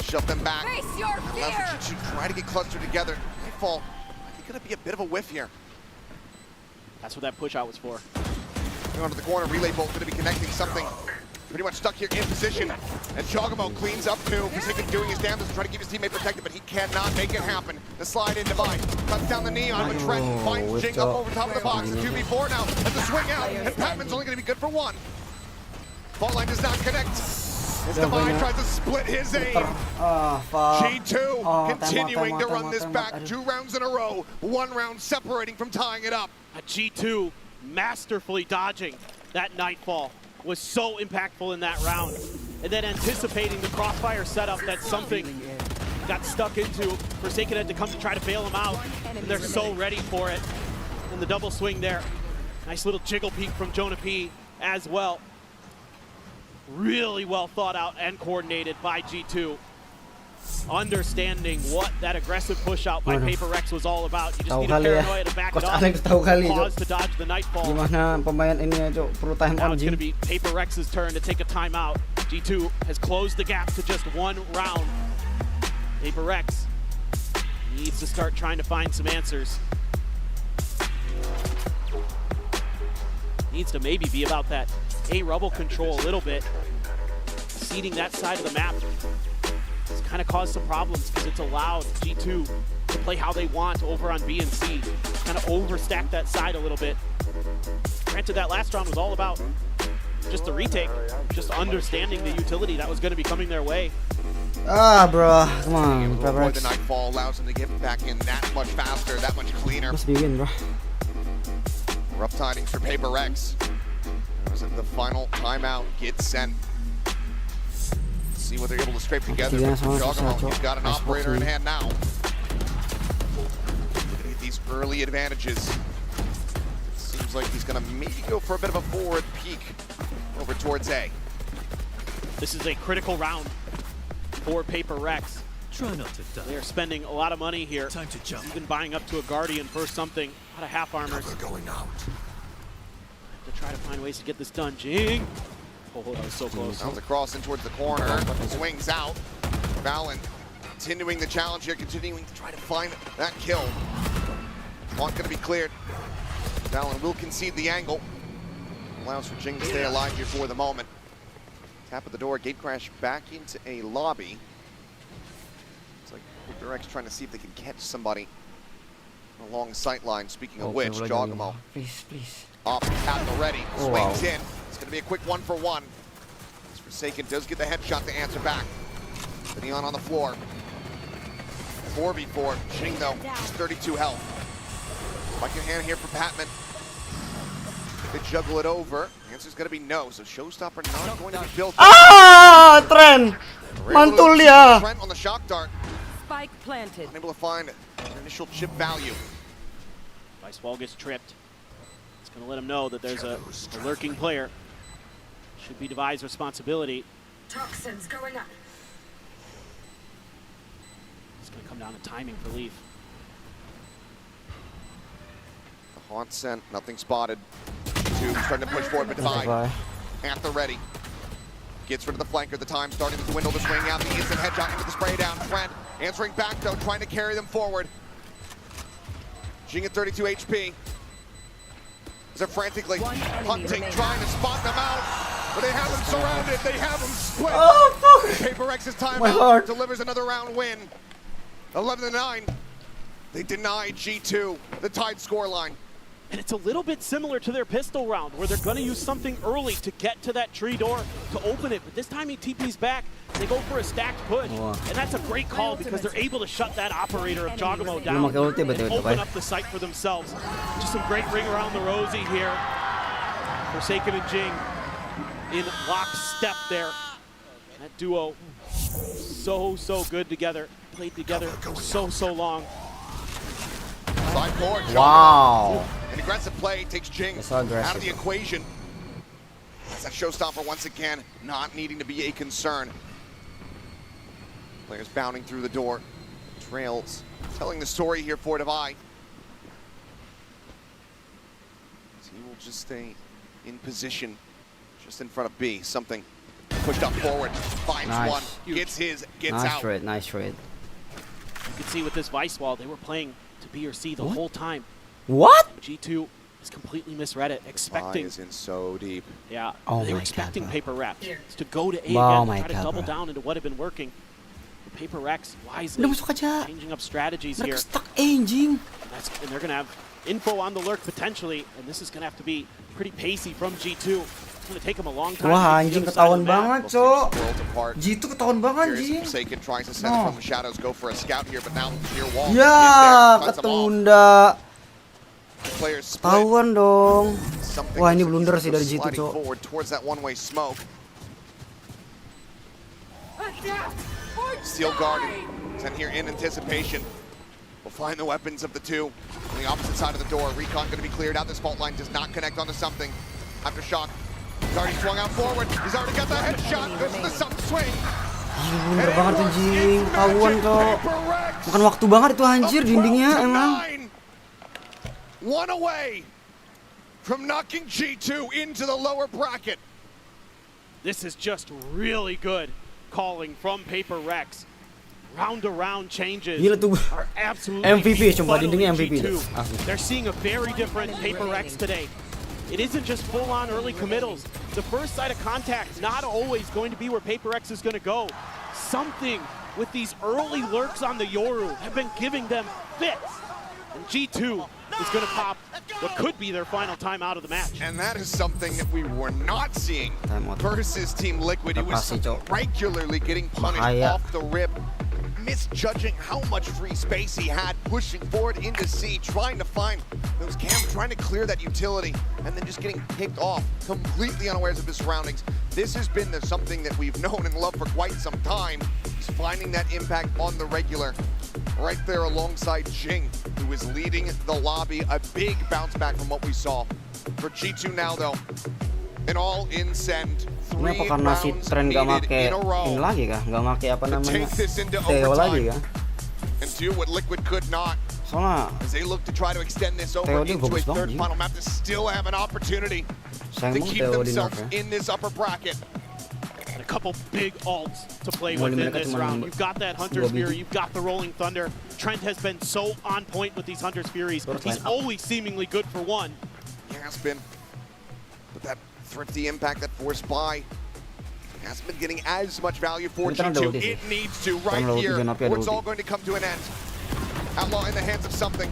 [SPEAKER 2] Shove them back.
[SPEAKER 8] Face your
[SPEAKER 2] Allow
[SPEAKER 8] fear!
[SPEAKER 2] for G2 try to get clustered together. Nightfall, I think gonna be a bit of a whiff here.
[SPEAKER 3] That's what that push out was for.
[SPEAKER 2] Going onto the corner, relay bolt gonna be connecting something. Pretty much stuck here in position. And Chogamo cleans up too. Forsaken doing his damage to try to keep his teammate protected, but he cannot make it happen. The slide in Divine. Cuts down the Neon, but Trent finds Jing up over top of the box. 2v4 now. Has to swing out, and Patman's only gonna be good for 1. Fault line does not connect. As Divine tries to split his aim.
[SPEAKER 1] Ah, fuck.
[SPEAKER 2] G2 continuing to run this
[SPEAKER 1] tembak.
[SPEAKER 2] back.
[SPEAKER 1] Aduh.
[SPEAKER 2] 2 rounds in a row. 1 round separating from tying it up.
[SPEAKER 3] A G2 masterfully dodging that Nightfall was so impactful in that round. And then anticipating the crossfire setup that something got stuck into. Forsaken had to come to try to bail him out. And they're so ready for it. And the double swing there. Nice little jiggle peek from Jonah P as well. Really well thought out and coordinated by G2. understanding what that aggressive push out by Paper Rex was all about. You just
[SPEAKER 1] Tahu
[SPEAKER 3] need a
[SPEAKER 1] kali ya.
[SPEAKER 3] paranoia to back it
[SPEAKER 1] Coach
[SPEAKER 3] up.
[SPEAKER 1] Alex tahu kali,
[SPEAKER 3] Pause
[SPEAKER 1] Cok.
[SPEAKER 3] to dodge the nightfall.
[SPEAKER 1] Gimana pemain ini ya, Cok? Perlu time
[SPEAKER 3] Now
[SPEAKER 1] on,
[SPEAKER 3] it's going to
[SPEAKER 1] Jing.
[SPEAKER 3] be Paper Rex's turn to take a timeout. G2 has closed the gap to just 1 round. Paper Rex needs to start trying to find some answers. Needs to maybe be about that A-Rubble control a little bit. Seeding that side of the map has kind of caused some problems because it's allowed G2 to play how they want over on B and C. Kind of overstack that side a little bit. Granted, that last round was all about just the retake, just understanding the utility that was going to be coming their way.
[SPEAKER 1] Ah, bro, come on,
[SPEAKER 2] Avoid
[SPEAKER 1] Rex.
[SPEAKER 2] the nightfall allows them to get back in that much faster, that much cleaner.
[SPEAKER 1] Let's begin, bro.
[SPEAKER 2] Rough tidings for Paper Rex. As the final timeout gets sent. See what they're able to scrape together.
[SPEAKER 1] Yeah,
[SPEAKER 2] Bergabung, he's got an
[SPEAKER 1] nice
[SPEAKER 2] operator in
[SPEAKER 1] boxing.
[SPEAKER 2] hand now. Looking at these early advantages. Seems like he's going to maybe go for a bit of a forward peek over towards A.
[SPEAKER 3] This is a critical round for Paper Rex.
[SPEAKER 5] Try not to die.
[SPEAKER 3] They are spending a lot of money here.
[SPEAKER 5] Time to jump.
[SPEAKER 3] Even buying up to a Guardian for something. A lot of half armors.
[SPEAKER 5] Going out.
[SPEAKER 3] To try to find ways to get this done. Jing! Oh, that was so close.
[SPEAKER 2] Sounds across in towards the corner. Swings out. Valen continuing the challenge here, continuing to try to find that kill. Clock going to be cleared. Valen will concede the angle. Allows for Jing to stay alive here for the moment. Tap at the door, gate crash back into a lobby. It's like Paper Rex trying to see if they can catch somebody along the sight line. Speaking of which, Bergabung
[SPEAKER 1] Please, please.
[SPEAKER 2] up at the ready,
[SPEAKER 1] Oh,
[SPEAKER 2] swings
[SPEAKER 1] wow.
[SPEAKER 2] in. It's going to be a quick 1-for-1. As Forsaken does get the headshot to answer back. Neon on the floor. 4v4. Jing though, just 32 health. Like a hand here for Patman. They juggle it over. The answer's going to be no, so Showstopper not going to be built.
[SPEAKER 1] Ah, Tren. Mantul dia.
[SPEAKER 2] Trent on the shock dart.
[SPEAKER 7] Spike planted.
[SPEAKER 2] Unable to find an initial chip value.
[SPEAKER 3] Vice Wall gets tripped. It's going to let him know that there's a lurking player. Should be Devi's responsibility.
[SPEAKER 4] Toxins going up.
[SPEAKER 3] It's going to come down to timing for Leaf.
[SPEAKER 2] The haunt sent, nothing spotted. Two starting to push forward, but Devi at the ready. Gets rid of the flanker. The time starting to dwindle. The swing out. The instant headshot into the spray down. Trent answering back though, trying to carry them forward. Jing at 32 HP. They're frantically hunting, trying to spot them out. But they have them surrounded. They have them split.
[SPEAKER 1] Oh, fuck.
[SPEAKER 2] Paper Rex's
[SPEAKER 1] My
[SPEAKER 2] timeout
[SPEAKER 1] heart.
[SPEAKER 2] delivers another round win. 11-9. They deny G2 the tied scoreline.
[SPEAKER 3] And it's a little bit similar to their pistol round, where they're going to use something early to get to that tree door to open it. But this time he TP's back. They go for a stacked push.
[SPEAKER 1] Wow.
[SPEAKER 3] And that's a great call because they're able to shut that operator of Bergabung down
[SPEAKER 1] Belum pakai ulti
[SPEAKER 3] and
[SPEAKER 1] betul-betul,
[SPEAKER 3] open
[SPEAKER 1] Pak.
[SPEAKER 3] up the site for themselves. Just some great ring around the rosy here. Forsaken and Jing in lockstep there. That duo so good together. Played together for so long.
[SPEAKER 2] Side forward.
[SPEAKER 1] Wow.
[SPEAKER 2] An aggressive play takes Jing
[SPEAKER 1] That's so aggressive.
[SPEAKER 2] out of the equation. That's a showstopper once again, not needing to be a concern. Players bounding through the door. Trails telling the story here for Devi. He will just stay in position just in front of B. Something pushed up forward, finds
[SPEAKER 1] Nice.
[SPEAKER 2] one, gets his, gets
[SPEAKER 1] Nice
[SPEAKER 2] out.
[SPEAKER 1] trade, nice trade.
[SPEAKER 3] You can see with this Vice Wall, they were playing to B or C the whole time.
[SPEAKER 1] What?
[SPEAKER 3] G2 has completely misread it,
[SPEAKER 2] Devi
[SPEAKER 3] expecting.
[SPEAKER 2] is in so deep.
[SPEAKER 3] Yeah,
[SPEAKER 1] Oh
[SPEAKER 3] they were
[SPEAKER 1] my
[SPEAKER 3] expecting
[SPEAKER 1] God,
[SPEAKER 3] Paper Rex to go to A
[SPEAKER 1] Oh
[SPEAKER 3] again,
[SPEAKER 1] my
[SPEAKER 3] try to
[SPEAKER 1] God,
[SPEAKER 3] double
[SPEAKER 1] bro.
[SPEAKER 3] down into what had been working. But Paper Rex wisely
[SPEAKER 1] Udah masuk aja.
[SPEAKER 3] changing up strategies
[SPEAKER 1] Mereka
[SPEAKER 3] here.
[SPEAKER 1] stuck anjing.
[SPEAKER 3] And they're going to have info on the lurk potentially, and this is going to have to be pretty pacey from G2. It's going to take them a long time.
[SPEAKER 1] Wah,
[SPEAKER 3] to get to
[SPEAKER 1] anjing
[SPEAKER 3] the other side of
[SPEAKER 1] ketahuan
[SPEAKER 3] the map.
[SPEAKER 1] banget,
[SPEAKER 2] We'll see just
[SPEAKER 1] Cok.
[SPEAKER 2] worlds apart.
[SPEAKER 1] G2 ketahuan banget,
[SPEAKER 2] Curious if
[SPEAKER 1] anjing.
[SPEAKER 2] Forsaken tries to send it from the shadows, go for a scout here, but now near wall.
[SPEAKER 1] Ya,
[SPEAKER 2] is there, cuts them off.
[SPEAKER 1] ketunda.
[SPEAKER 2] Players split.
[SPEAKER 1] Tahuan dong.
[SPEAKER 2] Something
[SPEAKER 1] Wah, ini
[SPEAKER 2] just
[SPEAKER 1] blunder sih dari
[SPEAKER 2] sliding
[SPEAKER 1] G2, Cok.
[SPEAKER 2] forward towards that one-way smoke. Steel guarded. Sent here in anticipation. We'll find the weapons of the two on the opposite side of the door. Recon going to be cleared out. This fault line does not connect onto something. After shock, he's already swung out forward. He's already got the headshot. Goes to the sub swing.
[SPEAKER 1] Bener banget anjing, ketahuan cok. Makan waktu banget itu anjir dindingnya emang.
[SPEAKER 2] One away from knocking G2 into the lower bracket.
[SPEAKER 3] This is just really good calling from Paper Rex. Round to round changes
[SPEAKER 1] Gila tuh.
[SPEAKER 3] are absolutely
[SPEAKER 1] MVP cuma
[SPEAKER 3] befuddling
[SPEAKER 1] dindingnya MVP.
[SPEAKER 3] G2. They're seeing a very different Paper Rex today. It isn't just full-on early committals. The first side of contact not always going to be where Paper Rex is going to go. Something with these early lurks on the Yoru have been giving them fits. And G2 is going to pop what could be their final time out of the match.
[SPEAKER 2] And that is something that we were not seeing versus Team Liquid. It was regularly getting punished off the rip, misjudging how much free space he had, pushing forward into C, trying to find those cams, trying to clear that utility, and then just getting picked off, completely unawares of his surroundings. This has been something that we've known and loved for quite some time. He's finding that impact on the regular. Right there alongside Jing, who is leading the lobby. A big bounce back from what we saw. For G2 now, though, an all-in send.
[SPEAKER 1] Ini apa karena si tren gak make ini lagi kah? Gak make apa namanya Teo lagi kah?
[SPEAKER 2] And do what Liquid could not.
[SPEAKER 1] Soalnya
[SPEAKER 2] As they look to try to extend this over into a third final map to still have an opportunity to keep themselves in this upper bracket.
[SPEAKER 3] A couple big ults to play with in this round. You've got that Hunter's Fury, you've got the Rolling Thunder. Trent has been so on point with these Hunter's Furies. He's always seemingly good for one.
[SPEAKER 2] He has been. But that thrifty impact, that forced buy, hasn't been getting as much value for G2. It needs to right here, or it's all going to come to an end. Outlaw in the hands of something.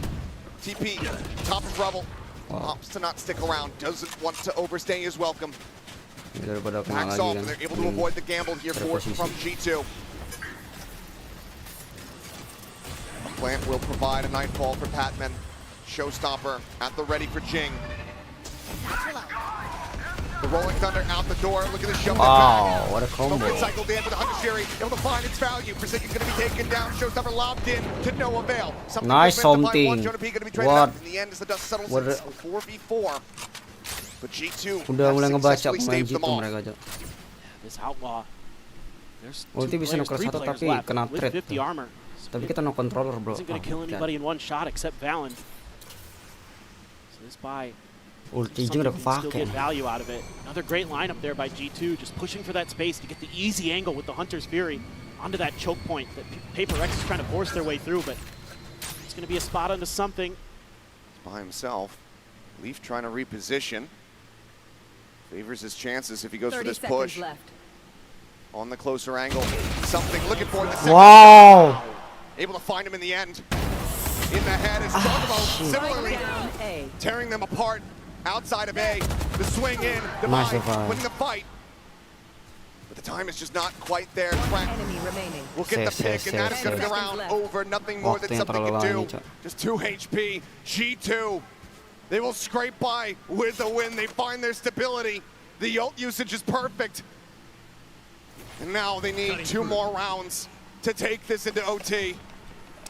[SPEAKER 2] TP, top of rubble, opts to not stick around, doesn't want to overstay his welcome. Backs off, and they're able to avoid the gamble here from G2. A plant will provide a nightfall for Patman. Showstopper at the ready for Jing. The Rolling Thunder out the door. Look at the shove.
[SPEAKER 1] Wow, what a combo.
[SPEAKER 2] Cycled in with the Hunter's Fury, able to find its value. Forsaken's going to be taken down. Showstopper lobbed in to no avail.
[SPEAKER 1] Nice something. What?
[SPEAKER 2] In the end, as the dust settles, it's 4v4. But G2
[SPEAKER 1] udah mulai ngebaca pemain G2 mereka aja.
[SPEAKER 3] This Outlaw. There's
[SPEAKER 1] Ulti bisa nuker satu tapi kena trade. Tapi kita no controller bro.
[SPEAKER 3] Isn't going to kill anybody in one shot except Valen. So this buy.
[SPEAKER 1] Ulti Jing udah kepake.
[SPEAKER 3] Value out of it. Another great lineup there by G2, just pushing for that space to get the easy angle with the Hunter's Fury onto that choke point that Paper Rex is trying to force their way through, but it's going to be a spot onto something.
[SPEAKER 2] By himself. Leaf trying to reposition. Favors his chances if he goes for this push. On the closer angle. Something looking for the second.
[SPEAKER 1] Wow.
[SPEAKER 2] Able to find him in the end. In the head is Bergabung, similarly tearing them apart outside of A. The swing in, Demise winning the fight. But the time is just not quite there. Trent will get the pick, and that is going to be around over. Nothing more that something can do. Just 2 HP. G2. They will scrape by with the win. They find their stability. The ult usage is perfect. And now they need 2 more rounds to take this into OT.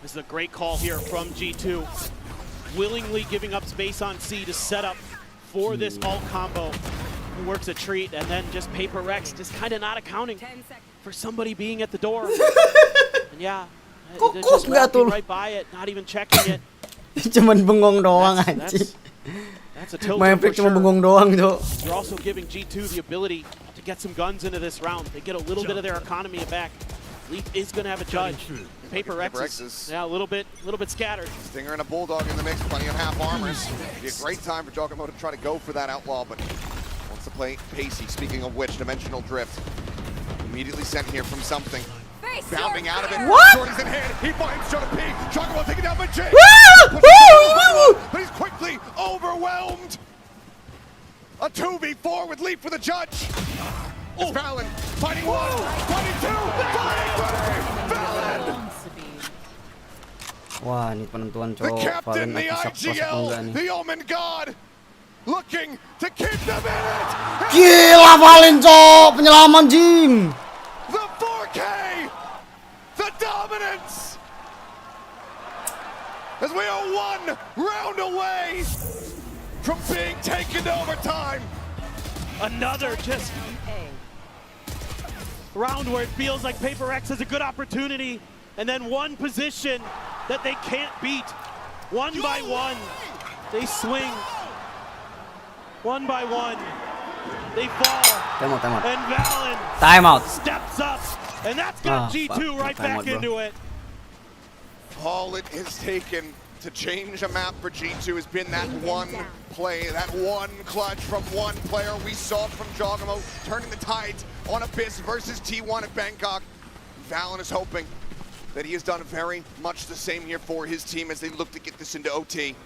[SPEAKER 3] This is a great call here from G2. Willingly giving up space on C to set up for this ult combo. Who works a treat, and then just Paper Rex just kind of not accounting for somebody being at the door. And yeah, just walking right by it, not even checking it.
[SPEAKER 1] Cuman bengong doang anjing.
[SPEAKER 3] That's a tilt
[SPEAKER 1] Main
[SPEAKER 3] for
[SPEAKER 1] cuma
[SPEAKER 3] sure.
[SPEAKER 1] bengong doang tuh.
[SPEAKER 3] You're also giving G2 the ability to get some guns into this round. They get a little bit of their economy back. Leaf is going to have a judge. Paper Rex is a little bit scattered.
[SPEAKER 2] Stinger and a Bulldog in the mix, plenty of half armors. It'd be a great time for Jogamo to try to go for that Outlaw, but wants to play pacey. Speaking of which, Dimensional Drift immediately sent here from something. Bounding out of it.
[SPEAKER 1] What?
[SPEAKER 2] Shorty's in hand. He finds Jonah P. Jogamo taken down by Jay. But he's quickly overwhelmed. A 2v4 with Leaf for the judge. It's Valen fighting 1, fighting 2, fighting 3. Valen.
[SPEAKER 1] Wah, ini penentuan
[SPEAKER 2] The
[SPEAKER 1] cowok
[SPEAKER 2] captain, the IGL, the Omen God, looking to keep them in it.
[SPEAKER 1] Gila Valen cowok, penyelaman Jim.
[SPEAKER 2] The 4K, the dominance. As we are 1 round away from being taken to overtime.
[SPEAKER 3] Another just round where it feels like Paper X has a good opportunity, and then one position that they can't beat. One by one, they swing. One by one, they fall.
[SPEAKER 1] Time out.
[SPEAKER 3] And Valen
[SPEAKER 1] Time out.
[SPEAKER 3] steps up, and that's got G2
[SPEAKER 1] fuck.
[SPEAKER 3] right
[SPEAKER 1] Time
[SPEAKER 3] back
[SPEAKER 1] out, bro.
[SPEAKER 3] into it.
[SPEAKER 2] All it has taken to change a map for G2 has been that one play, that one clutch from one player. We saw it from Jogamo turning the tides on Abyss versus T1 at Bangkok. Valen is hoping that he has done very much the same here for his team as they look to get this into OT.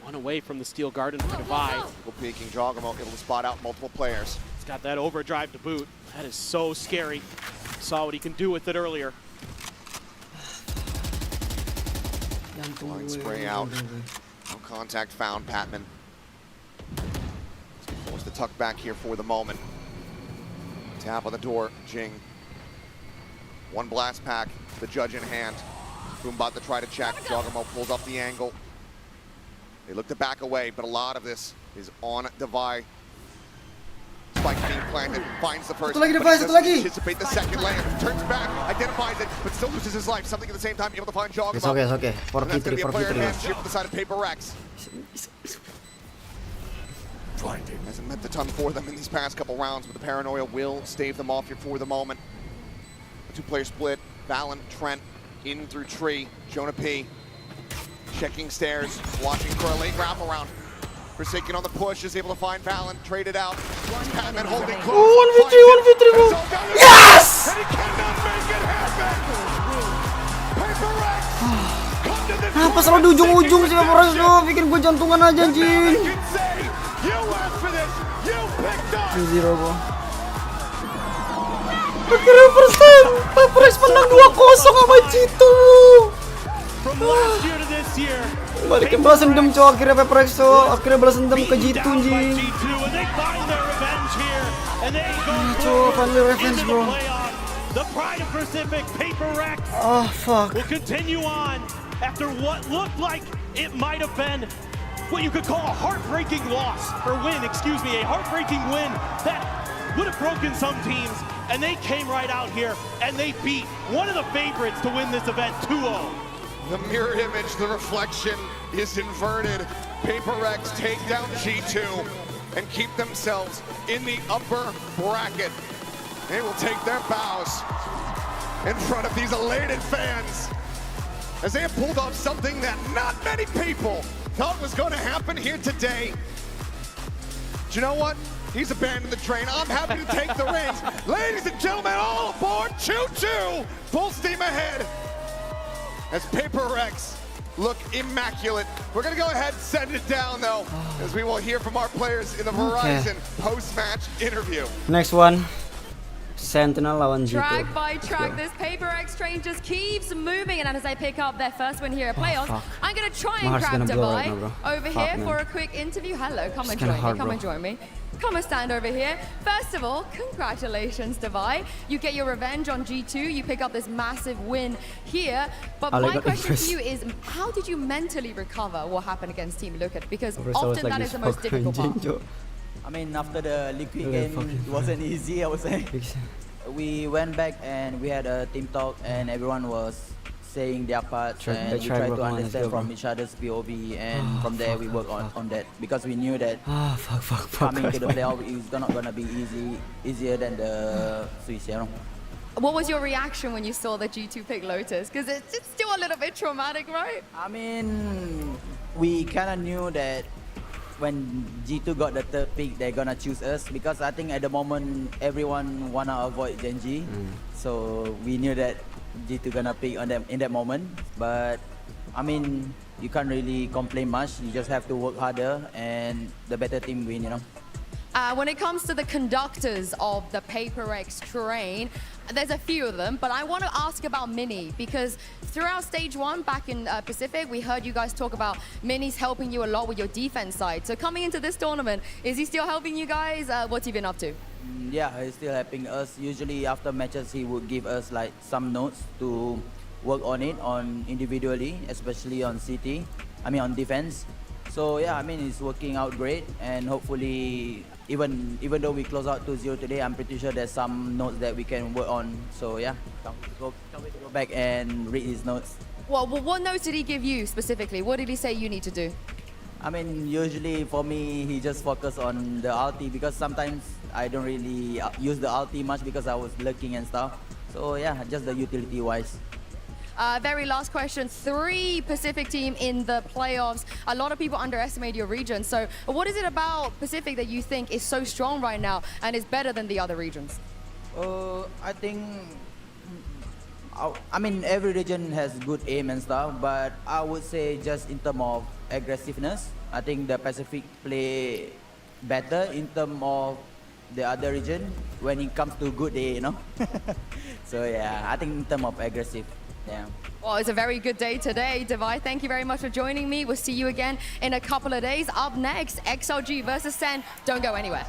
[SPEAKER 3] One away from the Steel Garden for Divide.
[SPEAKER 2] Peeking Jogamo able to spot out multiple players.
[SPEAKER 3] He's got that overdrive to boot. That is so scary. Saw what he can do with it earlier.
[SPEAKER 2] Line spray out. No contact found, Patman. Forced to tuck back here for the moment. Tap on the door, Jing. One blast pack, the judge in hand. Boombot to try to check. Jogamo pulls up the angle. They look to back away, but a lot of this is on Divide. Spike being planted, finds the first.
[SPEAKER 1] Satu lagi,
[SPEAKER 2] but
[SPEAKER 1] Divide,
[SPEAKER 2] he
[SPEAKER 1] satu
[SPEAKER 2] doesn't
[SPEAKER 1] lagi.
[SPEAKER 2] anticipate the second layer. Turns back, identifies it, but still loses his life. Something at the same time, able to find Jogamo.
[SPEAKER 1] It's okay. For
[SPEAKER 2] And that's going to
[SPEAKER 1] P3,
[SPEAKER 2] be a
[SPEAKER 1] for
[SPEAKER 2] player
[SPEAKER 1] P3.
[SPEAKER 2] advantage here for the side of Paper Rex. Hasn't meant the ton for them in these past couple rounds, but the paranoia will stave them off here for the moment. The two-player split, Valen, Trent, in through tree, Jonah P. Checking stairs, watching for a late wraparound. Forsaken on the push, is able to find Valen, traded out. Patman holding close.
[SPEAKER 1] 1v3, bro.
[SPEAKER 2] Yes! And he cannot make it happen! Paper Rex! Come to this
[SPEAKER 1] Kenapa selalu di ujung-ujung sih Paper Rex tuh? Bikin gue jantungan aja anjing.
[SPEAKER 2] You asked for this! You picked up!
[SPEAKER 1] 2-0 bro. Akhirnya persen Paper Rex menang 2-0 sama G2.
[SPEAKER 3] From last year to this year,
[SPEAKER 1] Balikin balas dendam cowok, akhirnya Paper Rex tuh. Akhirnya balas dendam ke G2
[SPEAKER 3] down by
[SPEAKER 1] anjing.
[SPEAKER 3] G2, and they find their revenge here, and they go
[SPEAKER 1] Cowok, finally
[SPEAKER 3] forward
[SPEAKER 1] revenge
[SPEAKER 3] into
[SPEAKER 1] bro.
[SPEAKER 3] the playoff. The Pride of Pacific, Paper Rex,
[SPEAKER 1] Oh fuck.
[SPEAKER 3] will continue on after what looked like it might have been what you could call a heartbreaking loss, or win, excuse me, a heartbreaking win that would have broken some teams, and they came right out here and they beat one of the favorites to win this event 2-0.
[SPEAKER 2] The mirror image, the reflection is inverted. Paper Rex take down G2 and keep themselves in the upper bracket. They will take their bows in front of these elated fans as they have pulled off something that not many people thought was going to happen here today. Do you know what? He's abandoned the train. I'm happy to take the reins. Ladies and gentlemen, all aboard. Choo-choo. Full steam ahead. As Paper Rex look immaculate. We're going to go ahead and send it down, though, as we will hear from our players in the Verizon post-match interview.
[SPEAKER 1] Next one. Sentinel lawan G2.
[SPEAKER 8] Track by track,
[SPEAKER 1] Let's
[SPEAKER 8] this Paper X train just keeps moving, and as they pick up their first win here at playoffs,
[SPEAKER 1] fuck.
[SPEAKER 8] I'm gonna try
[SPEAKER 1] My
[SPEAKER 8] and
[SPEAKER 1] heart's
[SPEAKER 8] grab
[SPEAKER 1] gonna blow right
[SPEAKER 8] Divide
[SPEAKER 1] now, bro.
[SPEAKER 8] over
[SPEAKER 1] Fuck,
[SPEAKER 8] here
[SPEAKER 1] man.
[SPEAKER 8] for a quick interview. Hello, come and
[SPEAKER 1] kinda
[SPEAKER 8] join me.
[SPEAKER 1] hard,
[SPEAKER 8] Come
[SPEAKER 1] bro.
[SPEAKER 8] and join me. Come and stand over here. First of all, congratulations, Divide. You get your revenge on G2. You pick up this massive win here. But
[SPEAKER 1] I
[SPEAKER 8] my
[SPEAKER 1] got
[SPEAKER 8] question
[SPEAKER 1] impressed.
[SPEAKER 8] to you is, how did you mentally recover what happened against Team Lookit? Because
[SPEAKER 1] First I was
[SPEAKER 8] often
[SPEAKER 1] like
[SPEAKER 8] that
[SPEAKER 1] this,
[SPEAKER 8] is the most
[SPEAKER 1] fuck,
[SPEAKER 8] difficult part.
[SPEAKER 1] anjing, Cok.
[SPEAKER 10] I mean, after the liquid
[SPEAKER 1] Okay,
[SPEAKER 10] game,
[SPEAKER 1] fucking
[SPEAKER 10] it wasn't easy, I would say. We went back and we had a team talk, and everyone was saying their parts, and we tried to understand from each other's POV, and from there we worked on that, because we knew that
[SPEAKER 1] Ah, fuck.
[SPEAKER 10] coming to the playoff is not gonna be easier than the Swiss, you know.
[SPEAKER 8] What was your reaction when you saw the G2 pick Lotus? Because it's still a little bit traumatic, right?
[SPEAKER 10] I mean, we kind of knew that when G2 got the third pick, they're gonna choose us, because I think at the moment everyone wanna avoid Genji, so we knew that G2 gonna pick on them in that moment. But I mean, you can't really complain much. You just have to work harder, and the better team win, you know.
[SPEAKER 8] When it comes to the conductors of the Paper X train, there's a few of them, but I want to ask about Mini, because throughout stage one back in Pacific, we heard you guys talk about Mini's helping you a lot with your defense side. So coming into this tournament, is he still helping you guys? What's he been up to?
[SPEAKER 10] Yeah, he's still helping us. Usually after matches, he would give us like some notes to work on it on individually, especially on CT. I mean on defense. So yeah, I mean it's working out great, and hopefully even though we close out 2-0 today, I'm pretty sure there's some notes that we can work on. So yeah, can't wait to go back and read his notes.
[SPEAKER 8] Well, what notes did he give you specifically? What did he say you need to do?
[SPEAKER 10] I mean, usually for me, he just focus on the ulti because sometimes I don't really use the ulti much because I was lurking and stuff. So yeah, just the utility wise.
[SPEAKER 8] Very last question. 3 Pacific team in the playoffs. A lot of people underestimate your region. So what is it about Pacific that you think is so strong right now and is better than the other regions?
[SPEAKER 10] I think, I mean, every region has good aim and stuff, but I would say just in terms of aggressiveness, I think the Pacific play better in terms of the other region when it comes to good day, you know. So yeah, I think in terms of aggressive. Yeah.
[SPEAKER 8] Well, it's a very good day today, Divide. Thank you very much for joining me. We'll see you again in a couple of days. Up next, XLG versus SEN. Don't go anywhere.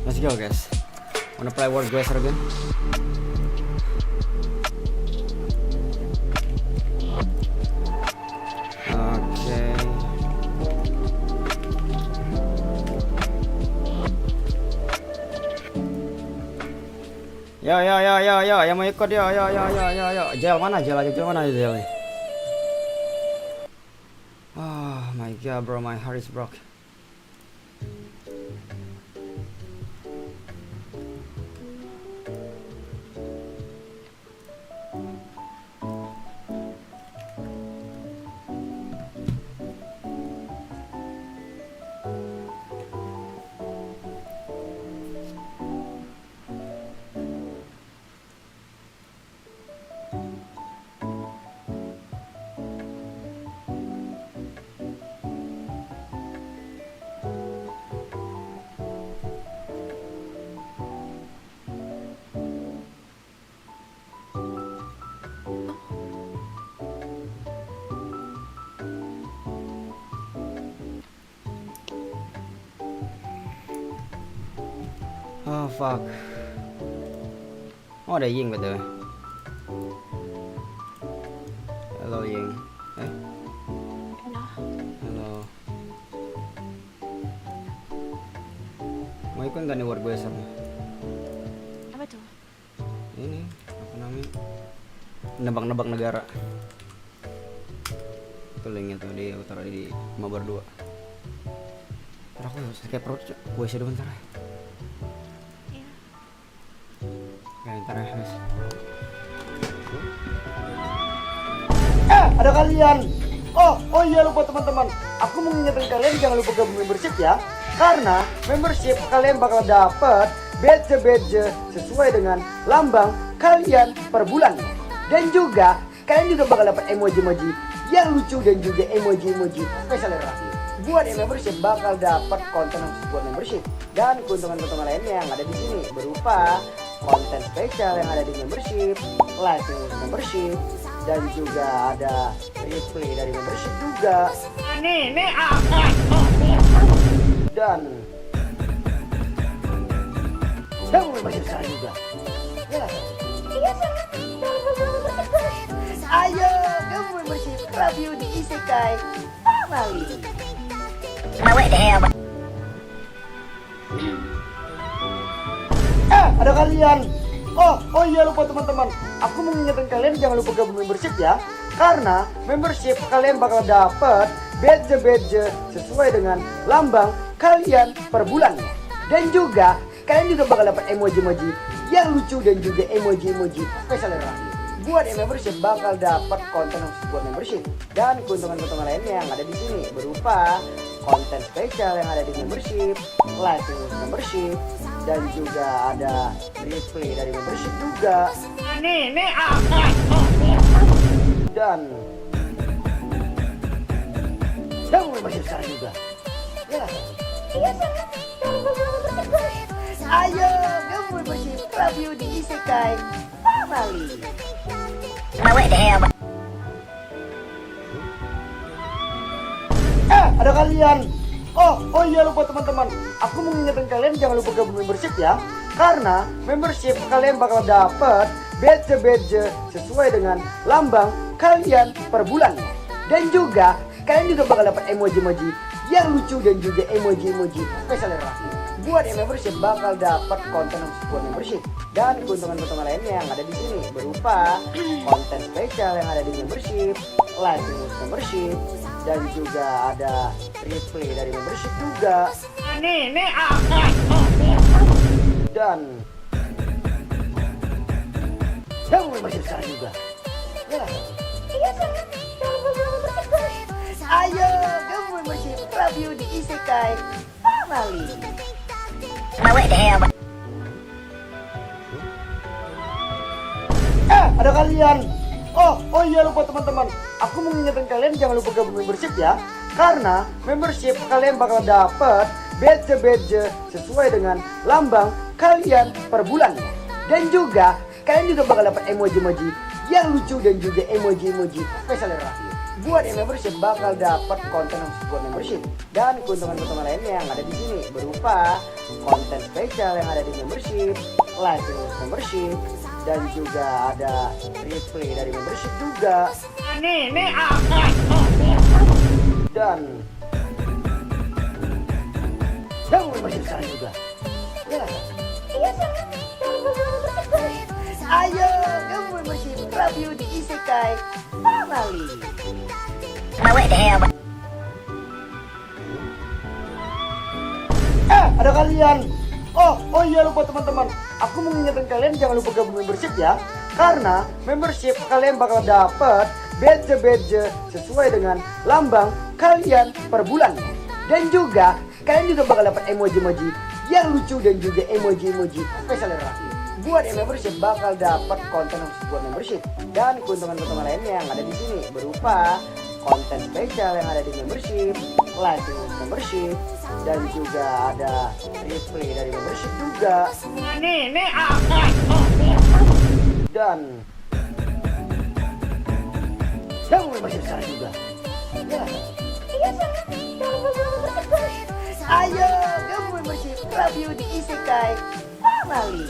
[SPEAKER 1] Let's go, guys. Wanna play World Glacier again? Okay. Yo, yang mau ikut yo. Jel mana Jel nih? Oh my god, bro, my heart is broke. Oh fuck. Oh ada Ying betul. Hello Ying. Halo. Mau ikut nggak nih War Glacier?
[SPEAKER 11] Apa tuh?
[SPEAKER 1] Ini apa namanya? Nebak-nebak negara. Itu linknya tuh di utara di Mabar 2. Ntar aku kayak perut gue sih bentar ya. Ntar ya, guys.
[SPEAKER 12] Ada kalian. Oh iya lupa teman-teman. Aku mau ngingetin kalian jangan lupa gabung membership ya. Karena membership kalian bakal dapet badge sesuai dengan lambang kalian per bulannya. Dan juga kalian juga bakal dapat emoji-emoji yang lucu dan juga emoji-emoji spesial dari Rah View. Buat yang membership bakal dapat konten khusus buat membership dan keuntungan-keuntungan lainnya yang ada di sini berupa konten spesial yang ada di membership, live membership, dan juga ada replay dari membership juga. Dan membership sekarang juga. Ya. Ayo, kamu membership Rah View di Isekai Family. Ada kalian. Oh iya lupa teman-teman. Aku mau ngingetin kalian jangan lupa gabung membership ya. Karena membership kalian bakal dapet badge sesuai dengan lambang kalian per bulannya. Dan juga kalian juga bakal dapat emoji-emoji yang lucu dan juga emoji-emoji spesial dari Rah View. Buat yang membership bakal dapat konten khusus buat membership dan keuntungan-keuntungan lainnya yang ada di sini berupa konten spesial yang ada di membership, live membership, dan juga ada replay dari membership juga. Dan membership sekarang juga. Ya. Ayo, gabung membership Rah View di Isekai Family. Ada kalian. Oh iya, lupa teman-teman. Aku mau ngingetin kalian jangan lupa gabung membership ya. Karena membership kalian bakal dapet badge sesuai dengan lambang kalian per bulan. Dan juga kalian juga bakal dapat emoji-emoji yang lucu dan juga emoji-emoji spesial dari Rah View. Buat yang membership bakal dapat konten khusus buat membership dan keuntungan-keuntungan lainnya yang ada di sini berupa konten spesial yang ada di membership, live membership, dan juga ada replay dari membership juga. Dan membership sekarang juga. Ya. Ayo, gabung membership Rah View di Isekai Family. Ada kalian. Oh iya, lupa teman-teman. Aku mau ngingetin kalian jangan lupa gabung membership ya. Karena membership kalian bakal dapet badge sesuai dengan lambang kalian per bulan. Dan juga kalian juga bakal dapat emoji-emoji yang lucu dan juga emoji-emoji spesial dari Rah View. Buat yang membership bakal dapat konten khusus buat membership dan keuntungan-keuntungan lainnya yang ada di sini berupa konten spesial yang ada di membership, live membership, dan juga ada replay dari membership juga. Dan membership sekarang juga. Ya. Ayo, gabung membership Rah View di Isekai Family. Ada kalian. Oh iya, lupa teman-teman. Aku mau ngingetin kalian jangan lupa gabung membership ya. Karena membership kalian bakal dapet badge sesuai dengan lambang kalian per bulan. Dan juga kalian juga bakal dapat emoji-emoji yang lucu dan juga emoji-emoji spesial dari Rah View. Buat yang membership bakal dapat konten khusus buat membership dan keuntungan-keuntungan lainnya yang ada di sini berupa konten spesial yang ada di membership, live membership, dan juga ada replay dari membership juga. Dan membership sekarang juga. Ya. Ayo, gabung membership Rah View di Isekai Family.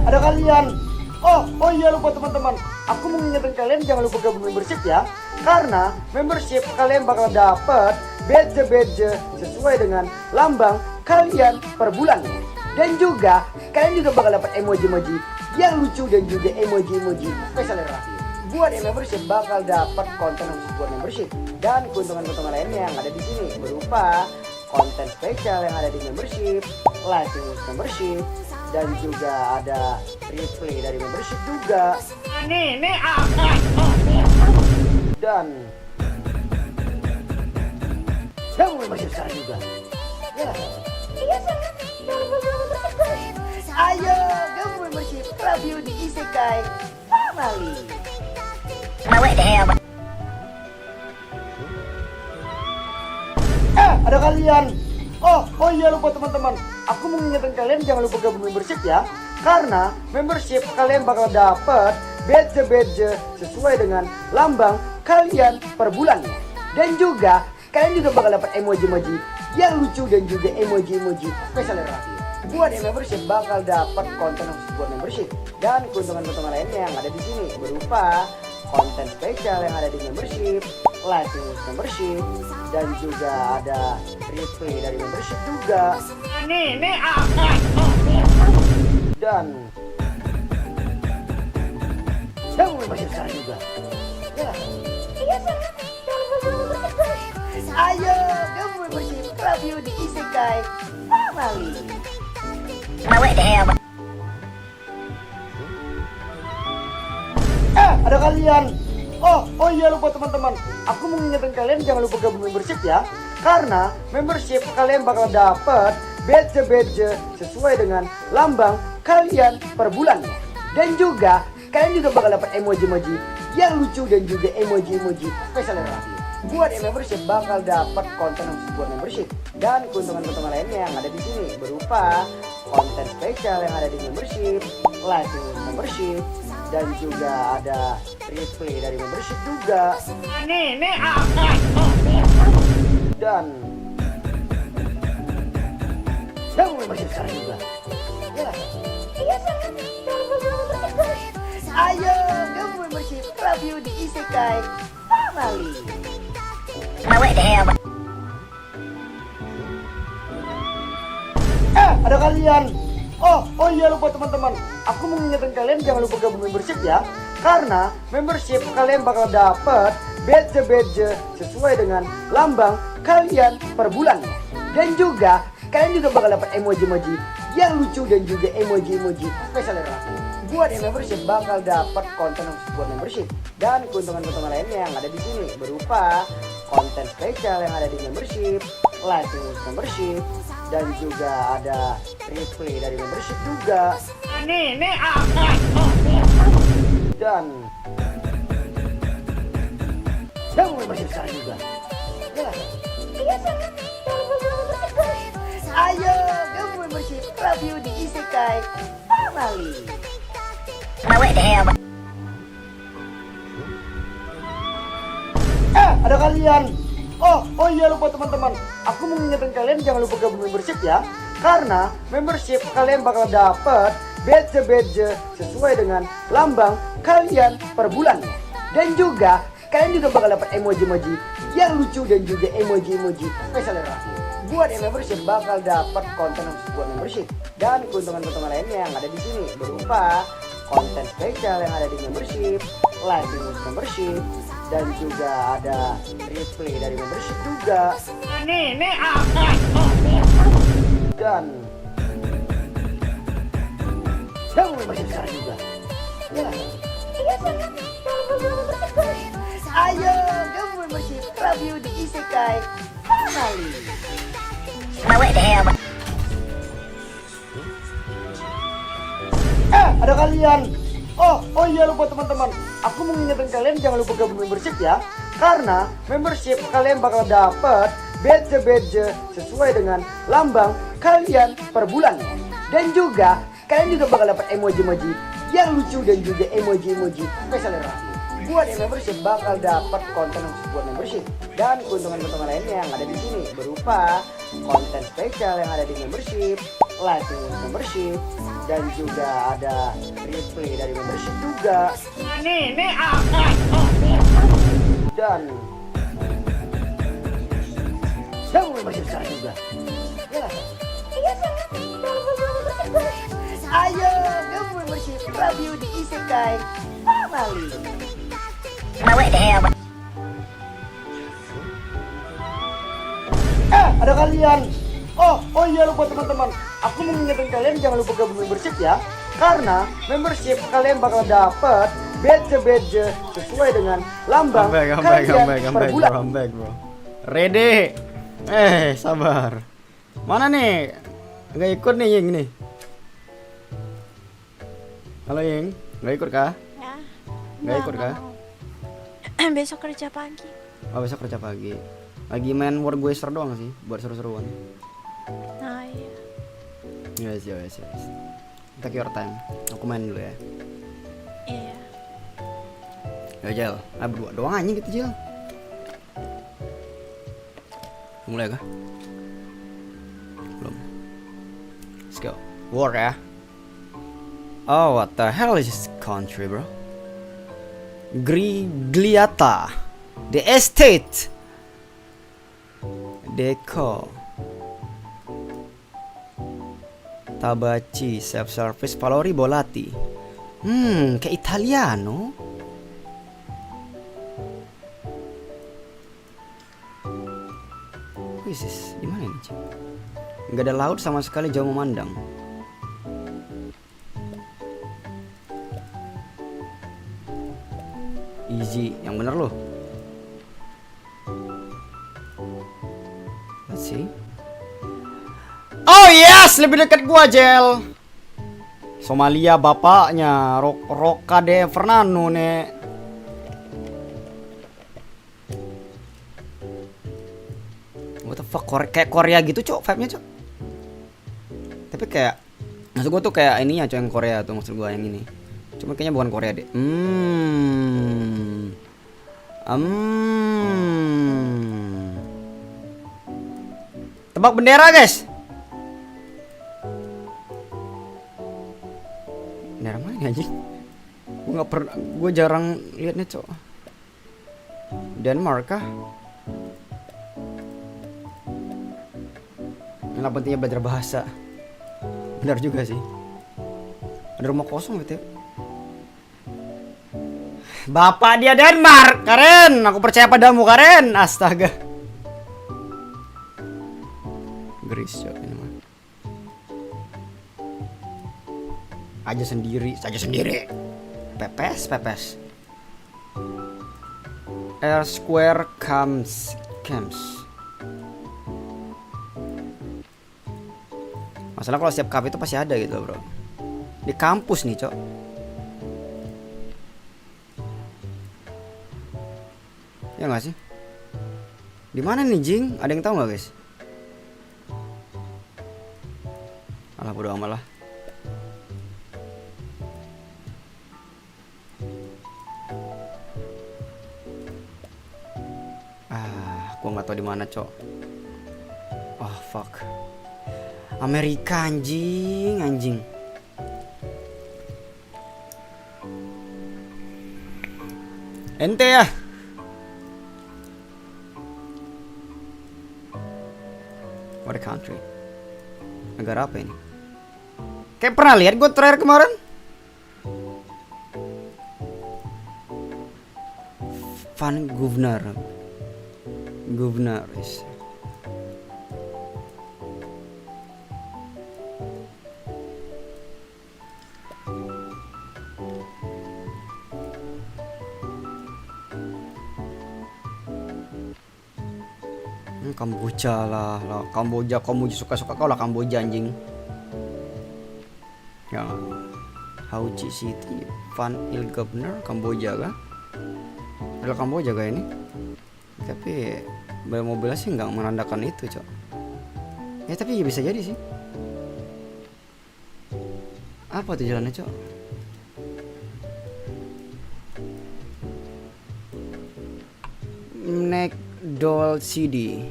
[SPEAKER 12] Ada kalian. Oh iya, lupa teman-teman. Aku mau ngingetin kalian jangan lupa gabung membership ya. Karena membership kalian bakal dapet badge sesuai dengan lambang kalian per bulan. Dan juga kalian juga bakal dapat emoji-emoji yang lucu dan juga emoji-emoji spesial dari Rah View. Buat yang membership bakal dapat konten khusus buat membership dan keuntungan-keuntungan lainnya yang ada di sini berupa konten spesial yang ada di membership, live membership, dan juga ada replay dari membership juga. Dan membership sekarang juga. Ya. Ayo, gabung membership Rah View di Isekai Family. Ada kalian. Oh iya, lupa teman-teman. Aku mau ngingetin kalian jangan lupa gabung membership ya. Karena membership kalian bakal dapet badge sesuai dengan lambang kalian per bulan. Dan juga kalian juga bakal dapat emoji-emoji yang lucu dan juga emoji-emoji spesial dari Rah View. Buat yang membership bakal dapat konten khusus buat membership dan keuntungan-keuntungan lainnya yang ada di sini berupa konten spesial yang ada di membership, live membership, dan juga ada replay dari membership juga. Dan membership sekarang juga. Ya. Ayo, gabung membership Rah View di Isekai Family. Ada kalian. Oh iya, lupa teman-teman. Aku mau ngingetin kalian jangan lupa gabung membership ya. Karena membership kalian bakal dapet badge sesuai dengan lambang kalian per bulan. Dan juga kalian juga bakal dapat emoji-emoji yang lucu dan juga emoji-emoji spesial dari Rah View. Buat yang membership bakal dapat konten khusus buat membership dan keuntungan-keuntungan lainnya yang ada di sini berupa konten spesial yang ada di membership, live membership, dan juga ada replay dari membership juga. Dan membership sekarang juga. Ya. Ayo, gabung membership Rah View di Isekai Family. Ada kalian. Oh iya, lupa teman-teman. Aku mau ngingetin kalian jangan lupa gabung membership ya. Karena membership kalian bakal dapat badge sesuai dengan lambang kalian per bulannya. Dan juga kalian juga bakal dapat emoji-emoji yang lucu dan juga emoji-emoji spesial dari Rah View. Buat yang membership bakal dapat konten khusus buat membership dan keuntungan-keuntungan lainnya yang ada di sini berupa konten spesial yang ada di membership, live membership, dan juga ada replay dari membership juga. Dan membership sekarang juga. Ya. Ayo, gabung membership Rah View di Isekai Family. Ada kalian. Oh iya, lupa teman-teman. Aku mau ngingetin kalian jangan lupa gabung membership ya. Karena membership kalian bakal dapat badge sesuai dengan lambang kalian per bulannya. Dan juga kalian juga bakal dapat emoji-emoji yang lucu dan juga emoji-emoji spesial dari Rah View. Buat yang membership bakal dapat konten khusus buat membership dan keuntungan-keuntungan lainnya yang ada di sini berupa konten spesial yang ada di membership, live membership, dan juga ada replay dari membership juga. Dan membership sekarang juga. Ya. Ayo, gabung membership Rah View di Isekai Family. Ada kalian. Oh iya, lupa teman-teman. Aku mau ngingetin kalian jangan lupa gabung membership ya. Karena membership kalian bakal dapat badge sesuai dengan lambang kalian per bulannya. Dan juga kalian juga bakal dapat emoji-emoji yang lucu dan juga emoji-emoji spesial dari Rah View. Buat yang membership bakal dapat konten khusus buat membership dan keuntungan-keuntungan lainnya yang ada di sini berupa konten spesial yang ada di membership, live membership, dan juga ada replay dari membership juga. Dan membership sekarang juga. Ya. Ayo, gabung membership Rah View di Isekai Family. Ada kalian. Oh iya, lupa teman-teman. Aku mau ngingetin kalian jangan lupa gabung membership ya. Karena membership kalian bakal dapat badge sesuai dengan lambang kalian per bulan.
[SPEAKER 1] Bro. Ready. Sabar. Mana nih? Nggak ikut nih Ying nih. Halo Ying, nggak ikut kah?
[SPEAKER 11] Ya.
[SPEAKER 1] Nggak ikut kah?
[SPEAKER 11] Besok kerja pagi.
[SPEAKER 1] Oh, besok kerja pagi. Lagi main War Gueser doang sih, buat seru-seruan.
[SPEAKER 11] Nah, iya.
[SPEAKER 1] Yes. Take your time. Aku main dulu ya.
[SPEAKER 11] Iya.
[SPEAKER 1] Ya Jel, berdua doang anjing gitu Jel. Mulai kah? Belum. Let's go. War ya. Oh, what the hell is this country, bro? Grigliata, the estate, Deco, Tabaci, self-service, Valori, Bolati. Kayak Italiano. What is this? Di mana ini, Cik? Nggak ada laut sama sekali, jauh memandang. Easy, yang bener loh. Let's see. Oh yes, lebih dekat gua Jel. Somalia bapaknya, Roca de Fernando nih. What the fuck, kayak Korea gitu cok, vibe-nya cok. Tapi kayak maksud gue tuh kayak ininya cok, yang Korea tuh maksud gue yang ini. Cuma kayaknya bukan Korea deh. Tebak bendera guys. Bendera mana nih anjing? Gue nggak pernah, gue jarang liatnya cok. Denmark kah? Yang pentingnya belajar bahasa. Benar juga sih. Ada rumah kosong gitu ya. Bapak dia Denmark, Karen. Aku percaya padamu, Karen. Astaga. Greece cok ini mah. Aja sendiri. Pepes. R square camps. Masalah kalau setiap cup itu pasti ada gitu bro. Di kampus nih cok. Ya nggak sih? Di mana nih Jing? Ada yang tahu nggak guys? Alah bodo amat lah. Gua nggak tahu di mana cok. Oh fuck. Amerika anjing. Ente ya. What a country. Negara apa ini? Kayak pernah lihat gue terakhir kemarin. Van Governor is. Kamboja lah. Kamboja suka-suka kau lah Kamboja anjing. Ya. Ho Chi City, Van Il Governor, Kamboja kah? Ada Kamboja kah ini? Tapi mobilnya sih nggak menandakan itu cok. Ya tapi ya bisa jadi sih. Apa tuh jalannya cok? Dol CD.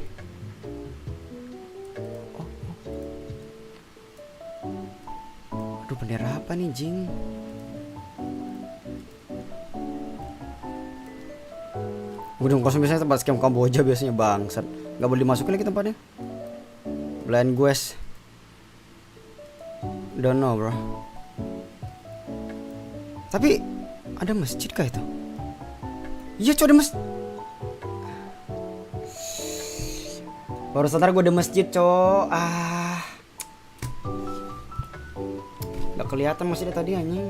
[SPEAKER 1] Aduh bendera apa nih Jing? Gudang kosong biasanya tempat scam Kamboja biasanya bangsat. Gak boleh dimasukin lagi tempatnya. Blind Guest. Don't know bro. Tapi ada masjid kah itu? Iya cok, ada masjid. Baru sadar gue ada masjid cok. Gak kelihatan masjidnya tadi anjing.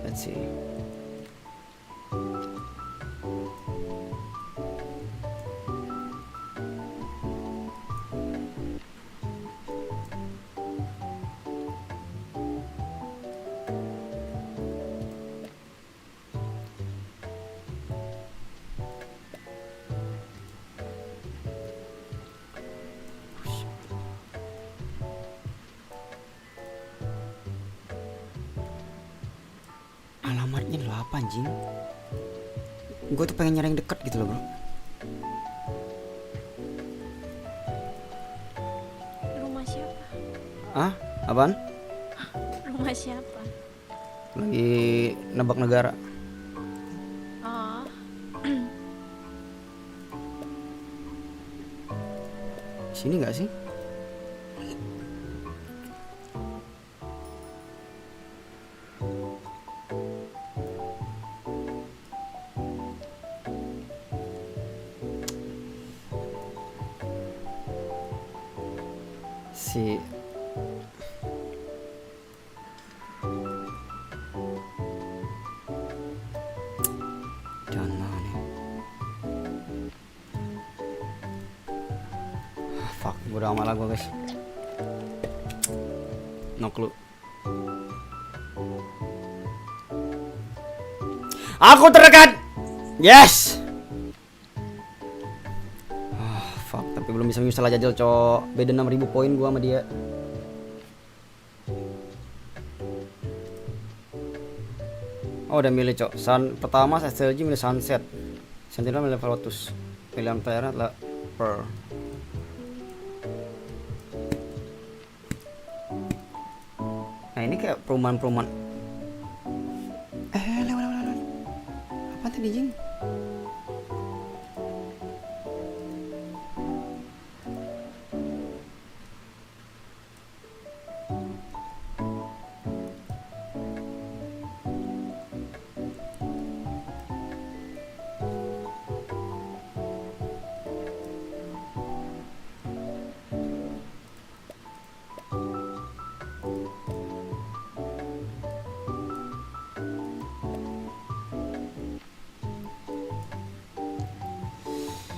[SPEAKER 1] Let's see. Alamatnya lo apa anjing? Gue tuh pengen nyari yang deket gitu loh bro.
[SPEAKER 11] Rumah siapa?
[SPEAKER 1] Apaan?
[SPEAKER 11] Rumah siapa?
[SPEAKER 1] Lagi nebak negara.
[SPEAKER 11] Oh.
[SPEAKER 1] Sini nggak sih? Si don't know nih. Fuck, udah amat lah gue guys. No clue. Aku terdekat. Yes. Fuck, tapi belum bisa nyusul aja cok. Beda 6.000 poin gua sama dia. Oh, udah milih cok. Pertama SLG milih sunset. Sentinel milih lotus. Pilihan playernya adalah pearl. Nah, ini kayak perumahan-perumahan. Lewat. Apa tadi jing?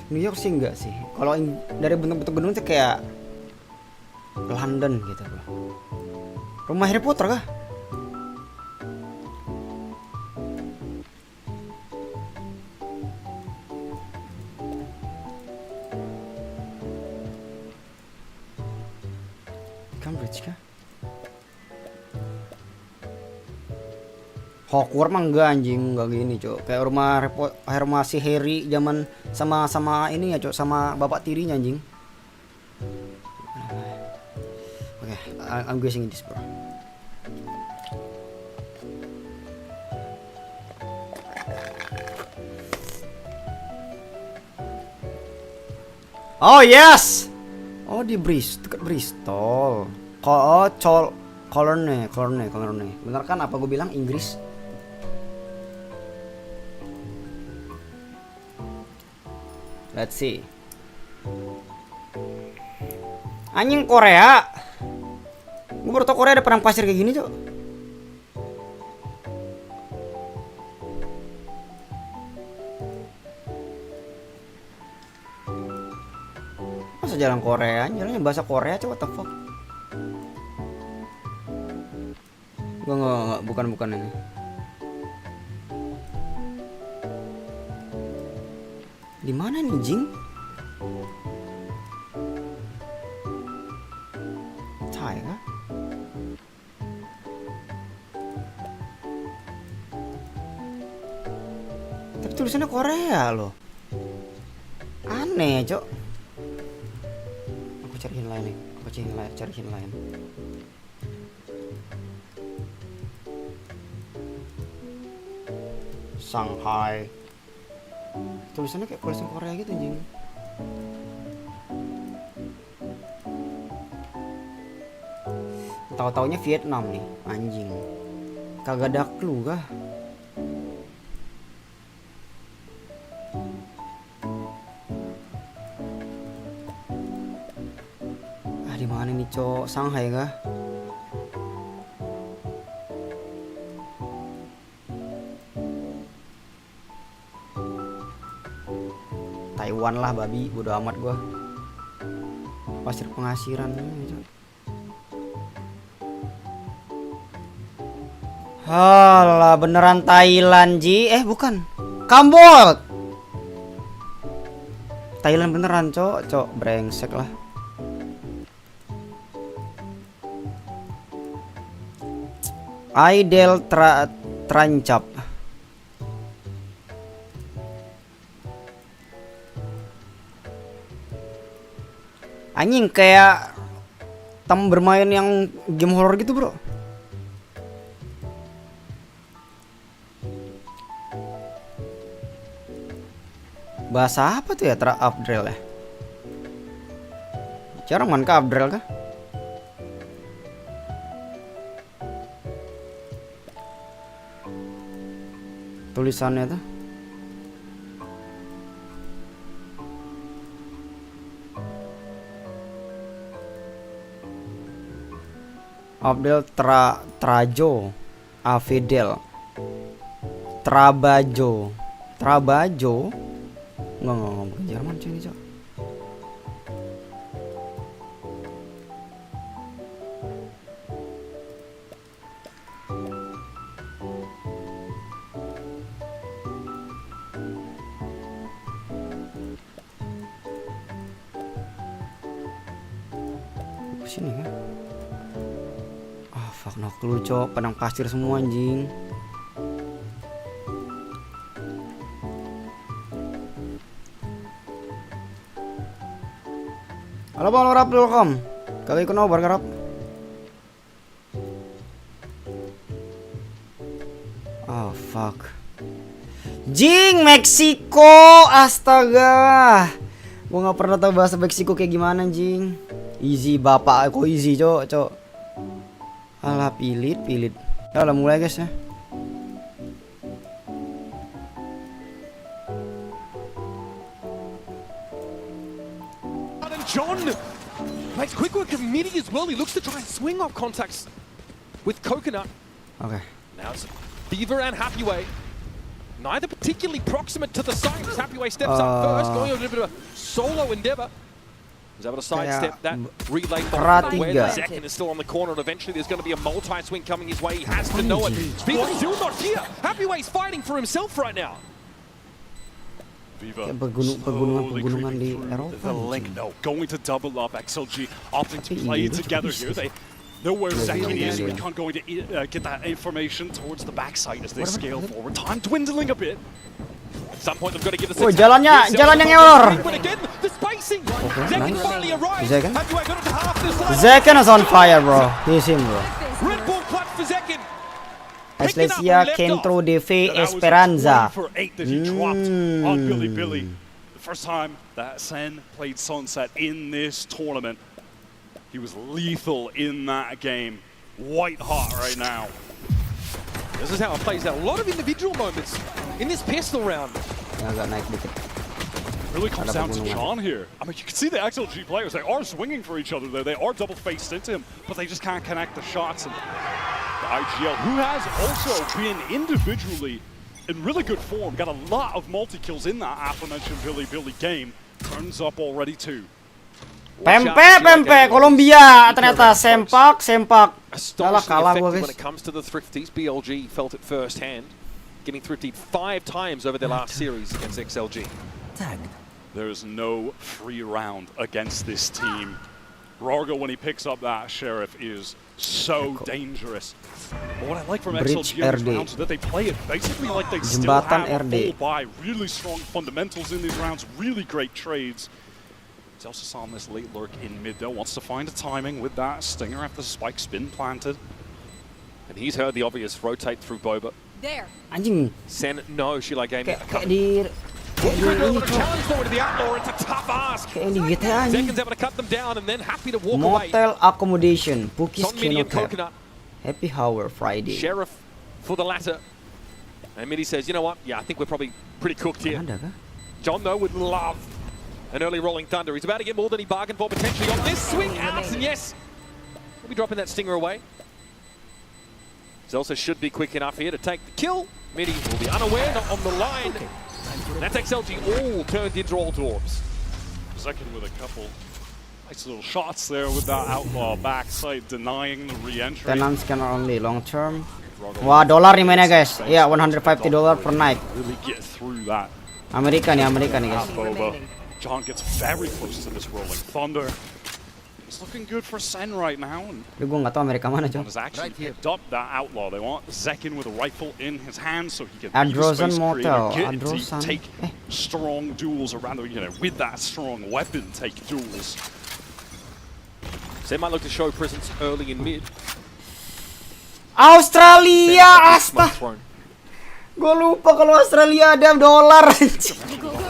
[SPEAKER 1] New York sih enggak sih. Kalau dari bentuk-bentuk gedung sih kayak London gitu bro. Rumah Harry Potter kah? Cambridge kah? Hogwarts mah enggak anjing, enggak gini cok. Kayak rumah si Harry zaman sama ini ya cok, sama bapak tirinya anjing. Oke, I'm guessing this bro. Oh yes. Oh di dekat Bristol. Colorne. Bener kan apa gue bilang Inggris? Let's see. Anjing Korea. Gue baru tau Korea ada perang pasir kayak gini, cok. Masa jalan Korea? Jalannya bahasa Korea, cok. What the fuck? Enggak, bukan ini. Di mana nih, Jing? Thai kah? Tapi tulisannya Korea loh. Aneh, cok. Aku cariin lain nih. Cariin lain. Shanghai. Tulisannya kayak tulisan Korea gitu anjing. Tahu-taunya Vietnam nih, anjing. Kagak ada clue kah? Di mana nih, cok? Shanghai kah? Taiwan lah babi, bodo amat gua. Pasir pengasiran nih. Halah, beneran Thailand Ji. Bukan. Kamboja. Thailand beneran, cok, brengsek lah. Aidel terancap. Anjing kayak bermain yang game horror gitu, bro. Bahasa apa tuh ya? Abdrel ya? Jarang main ke Abdrel kah? Tulisannya tuh Abdel Trajo Afidel Trabajo nggak bukan Jerman cuy ini, cok. Sini kan? Ah, fuck no clue, cok. Padang pasir semua anjing. Halo Bang Lorap, welcome. Kali ikut nobar garap. Oh fuck. Jing, Meksiko, astaga. Gua nggak pernah tahu bahasa Meksiko kayak gimana, Jing. Easy bapak, kok easy, cok. Alah, pilit. Udah mulai guys ya.
[SPEAKER 13] John makes quick work of Midi as well. He looks to try and swing off contacts with Coconut.
[SPEAKER 1] Okay.
[SPEAKER 13] Now it's Beaver and Happyway. Neither particularly proximate to the site as Happyway steps up first, going a little bit of a solo endeavor. Was able to sidestep that relay bomb where the second is still on the corner, and eventually there's going to be a multi-swing coming his way. He has to know it. Beaver's still not here. Happyway's fighting for himself right now.
[SPEAKER 1] Kayak pegunungan di Eropa.
[SPEAKER 14] The link, no, going to double up XLG, opting to play it together here. They know where Zakin is. We can't going to get that information towards the backside as they scale forward. Time dwindling a bit.
[SPEAKER 13] At some point they've got to give the
[SPEAKER 1] jalan yang error. Zakin is on fire, bro. He's him, bro.
[SPEAKER 13] Red ball clutch for Zakin.
[SPEAKER 1] Eslesia Kentro DV Esperanza.
[SPEAKER 14] On Billy. The first time that SEN played Sunset in this tournament, he was lethal in that game. White hot right now.
[SPEAKER 13] This is how it plays out. A lot of individual moments in this pistol round.
[SPEAKER 14] Really comes down to John here. I mean, you can see the XLG players, they are swinging for each other there. They are double-faced into him, but they just can't connect the shots. And the IGL, who has also been individually in really good form, got a lot of multi-kills in that aforementioned Billy game, turns up already too.
[SPEAKER 1] Pempe, Colombia ternyata sempak. Kalah gua guys.
[SPEAKER 13] When it comes to the Thrifties, BLG felt it firsthand, getting thriftied 5 times over their last series against XLG.
[SPEAKER 14] There's no free round against this team. Rargo, when he picks up that Sheriff, is so dangerous. But what I like from XLG in these rounds is that they play it basically like they still have a full buy. Really strong fundamentals in these rounds, really great trades. He's also saw this late lurk in mid though, wants to find a timing with that stinger after the spike's been planted.
[SPEAKER 13] And he's heard the obvious rotate through Boba.
[SPEAKER 8] There.
[SPEAKER 1] Anjing.
[SPEAKER 13] Sen, no, she like aiming.
[SPEAKER 1] Kayak di
[SPEAKER 13] challenge forward to the outlaw. It's a tough ask.
[SPEAKER 1] Kayak di GTA anjing.
[SPEAKER 13] Zekin's able to cut them down and then happy to walk away.
[SPEAKER 1] Motel accommodation, Pukis
[SPEAKER 13] Coconut.
[SPEAKER 1] Happy Hour Friday.
[SPEAKER 13] Sheriff for the latter. And Midi says, you know what? Yeah, I think we're probably pretty cooked here. John though would love an early rolling thunder. He's about to get more than he bargained for potentially on this swing out, and yes, we'll be dropping that stinger away. Zelsa should be quick enough here to take the kill. Midi will be unaware, not on the line. That's XLG all turned into alt orbs.
[SPEAKER 14] Second with a couple nice little shots there with that outlaw backside denying the re-entry.
[SPEAKER 1] Tenant scanner only long term. Wah, dolar nih mainnya guys. Iya, $150 per night.
[SPEAKER 14] Really get through that.
[SPEAKER 1] Amerika nih guys.
[SPEAKER 14] John gets very close to this rolling thunder. It's looking good for SEN right now.
[SPEAKER 1] Tapi gue nggak tahu Amerika mana, John.
[SPEAKER 14] Has actually picked up that outlaw. They want Zekin with a rifle in his hand so he can
[SPEAKER 1] Adrosan
[SPEAKER 14] use
[SPEAKER 1] Motel.
[SPEAKER 14] take strong duels around, with that strong weapon, take duels.
[SPEAKER 13] They might look to show presence early in mid.
[SPEAKER 1] Australia, astaga. Gue lupa kalau Australia ada dolar.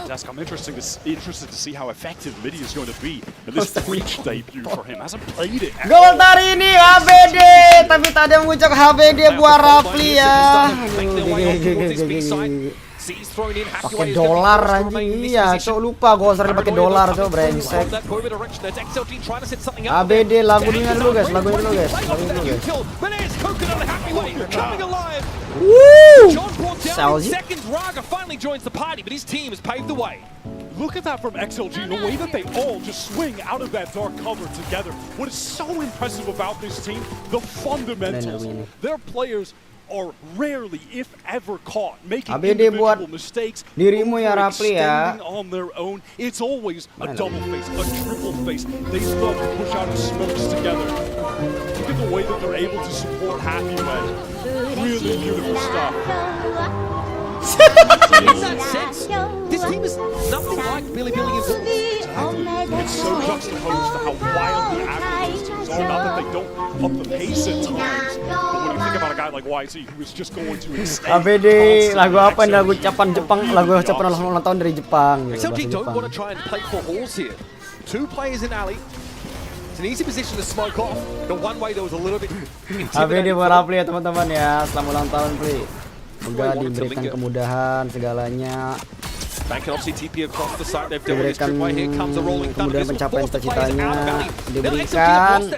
[SPEAKER 14] I'm interested to see how effective Midi is going to be in this Twitch debut for him. Hasn't played it.
[SPEAKER 1] Gol hari ini HBD, tapi tak ada mengucap HBD buat Rafli ya. Pakai dolar anjing, iya, cok lupa gue sering pakai dolar cok, brengsek. HBD lagunya dulu guys, Woo!
[SPEAKER 13] Second Raga finally joins the party, but his team has paved the way.
[SPEAKER 14] Look at that from XLG, the way that they all just swing out of that dark cover together. What is so impressive about this team, the fundamentals. Their players are rarely, if ever, caught making
[SPEAKER 1] ABD buat
[SPEAKER 14] individual mistakes,
[SPEAKER 1] dirimu ya Rapli ya.
[SPEAKER 14] overextending on their own. It's always a double face, a triple face. They love to push out of smokes together. Look at the way that they're able to support Happy Man. Really beautiful stuff.
[SPEAKER 13] In that sense, this team is nothing like Billy and Bulls.
[SPEAKER 14] It's so juxtaposed to how wildly active those teams are. Not that they don't up the pace at times, but when you think about a guy like YZ who is just going to extend
[SPEAKER 1] ABD lagu apa nih? Lagu ucapan Jepang, lagu ucapan ulang tahun dari Jepang gitu,
[SPEAKER 13] SLG
[SPEAKER 1] bahasa
[SPEAKER 13] don't
[SPEAKER 1] Jepang.
[SPEAKER 13] want to try and play for halls here. 2 players in alley. It's an easy position to smoke off. The one way there was a little bit
[SPEAKER 1] ABD
[SPEAKER 13] intimidating.
[SPEAKER 1] buat Rapli ya teman-teman ya. Selamat ulang tahun Pli. Semoga diberikan kemudahan segalanya.
[SPEAKER 13] Bank can obviously TP across the site. They've dealt with this trip right here. Comes a rolling thunder.
[SPEAKER 1] Kemudian pencapaian cita-citanya, diberikan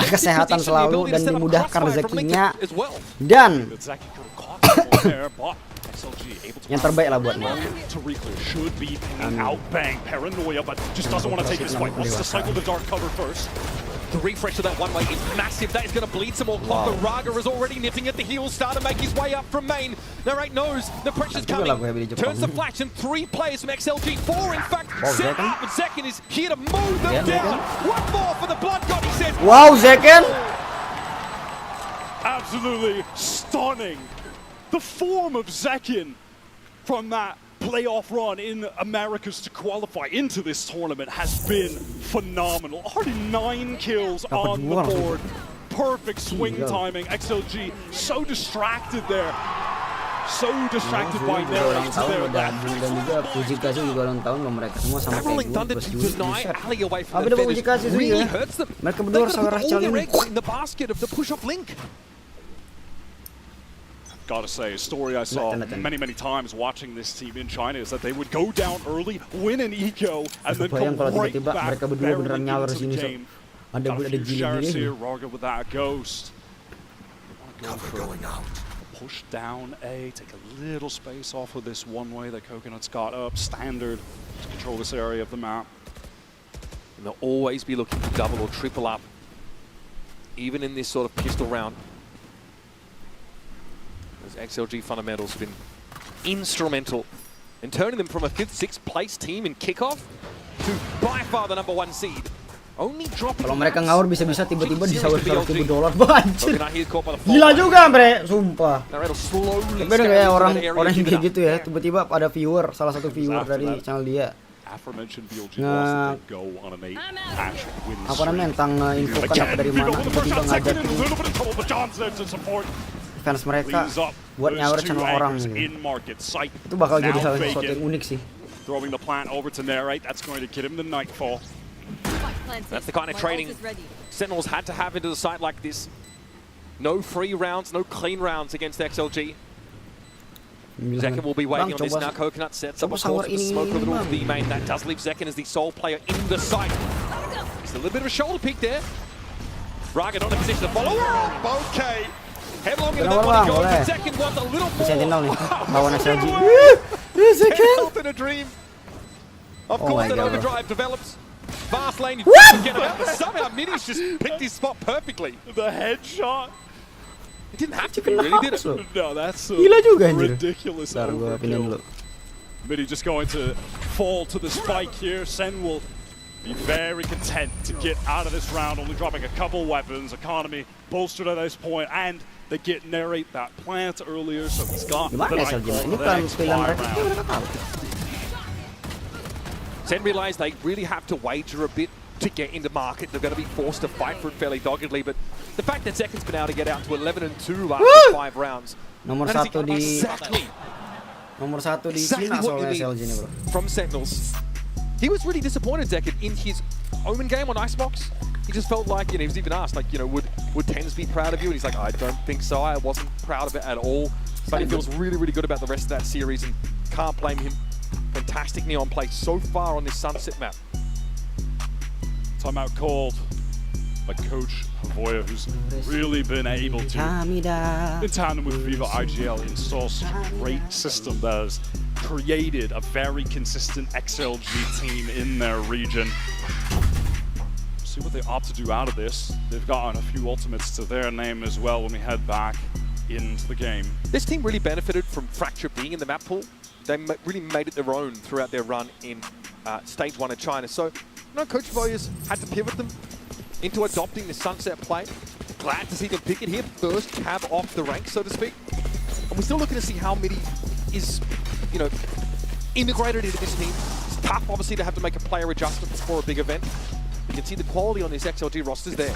[SPEAKER 1] kesehatan selalu dan dimudahkan rezekinya, dan yang terbaik lah buat mereka.
[SPEAKER 14] should be outbang paranoia, but just doesn't want to take this fight. Wants to cycle the dark cover first.
[SPEAKER 13] The refresh of that one way is massive. That is going to bleed some more cloth. The Raga is already nipping at the heels, starting to make his way up from main. Narrate knows the pressure's coming. Turns the flash, and 3 players from XLG. 4, in fact, set up. And Zekken is here to mow them down. One more for the Blood God, he says.
[SPEAKER 1] Wow, Zekken!
[SPEAKER 14] Absolutely stunning. The form of Zekken from that playoff run in Americas to qualify into this tournament has been phenomenal. Already 9 kills on the board. Perfect swing timing. XLG so distracted there. So distracted by narrates there.
[SPEAKER 1] Dan juga Puji Kasih juga ulang tahun loh mereka semua sama kayak gue. Terus juga Abi dapat Puji Kasih juga. Mereka berdua saudara Rachel ini.
[SPEAKER 13] In the basket of the push-up link.
[SPEAKER 14] Gotta say, a story I saw many times watching this team in China is that they would go down early, win an eco, and then come right back barreling into the game. Got a few shares here, Raga with that ghost.
[SPEAKER 5] Cover going out.
[SPEAKER 14] Push down A, take a little space off of this one way that Coconut's got up, standard, to control this area of the map.
[SPEAKER 13] And they'll always be looking to double or triple up, even in this sort of pistol round. XLG fundamentals have been instrumental in turning them from a 5th, 6th place team in kickoff to by far the #1 seed. Only dropping.
[SPEAKER 1] Kalau mereka ngawur bisa-bisa tiba-tiba disawar $100,000 banjir. Gila juga bre, sumpah. Beda kayak orang yang kayak gitu ya, tiba-tiba ada viewer, salah satu viewer dari channel dia. Apa namanya tentang infokan apa dari mana, tiba-tiba ngajakin fans mereka buat nyawer channel orang gitu. Itu bakal jadi salah sesuatu yang unik sih.
[SPEAKER 14] Throwing the plant over to narrate, that's going to get him the nightfall.
[SPEAKER 13] That's the kind of training Sentinels had to have into the site like this. No free rounds, no clean rounds against XLG. Zekken will be waiting on this now. Coconut sets up a course for smoke a little to the main. That does leave Zekken as the sole player in the site. Just a little bit of a shoulder peek there. Raga not in a position to follow.
[SPEAKER 14] Okay.
[SPEAKER 13] Headlong into that one goes, but Zekken wants a little more.
[SPEAKER 1] Sentinel nih, lawan SLG.
[SPEAKER 13] Health in a dream. Of course, that overdrive develops. Fast lane, you get him out, but somehow Mini's just picked his spot perfectly.
[SPEAKER 14] The headshot.
[SPEAKER 13] It didn't have to be, really, did it?
[SPEAKER 14] No, that's a ridiculous overkill. Mini just going to fall to the spike here. Sen will be very content to get out of this round, only dropping a couple weapons. Economy bolstered at this point, and they get narrate that plant earlier, so he's got the nightfall for the next 5 rounds.
[SPEAKER 13] Sen realize they really have to wager a bit to get into market. They're going to be forced to fight for it fairly doggedly, but the fact that Zekken's been able to get out to 11-2 after 5 rounds.
[SPEAKER 1] Nomor satu di Cina soalnya SLG ini bro.
[SPEAKER 13] From Sentinels. He was really disappointed, Zekken, in his Omen game on Icebox. He just felt like, he was even asked, like, would Tens be proud of you? And he's like, I don't think so. I wasn't proud of it at all. But he feels really good about the rest of that series and can't blame him. Fantastic neon play so far on this Sunset map.
[SPEAKER 14] Timeout called by Coach Havoya, who's really been able to, in tandem with Viva IGL, install such a great system that has created a very consistent XLG team in their region. See what they opt to do out of this. They've gotten a few ultimates to their name as well when we head back into the game.
[SPEAKER 13] This team really benefited from Fracture being in the map pool. They really made it their own throughout their run in Stage 1 of China. So, Coach Boyers had to pivot them into adopting the sunset play. Glad to see them pick it here. First cab off the ranks, so to speak. And we're still looking to see how MIDI is, integrated into this team. It's tough, obviously, to have to make a player adjustment for a big event. You can see the quality on this XLG roster is there.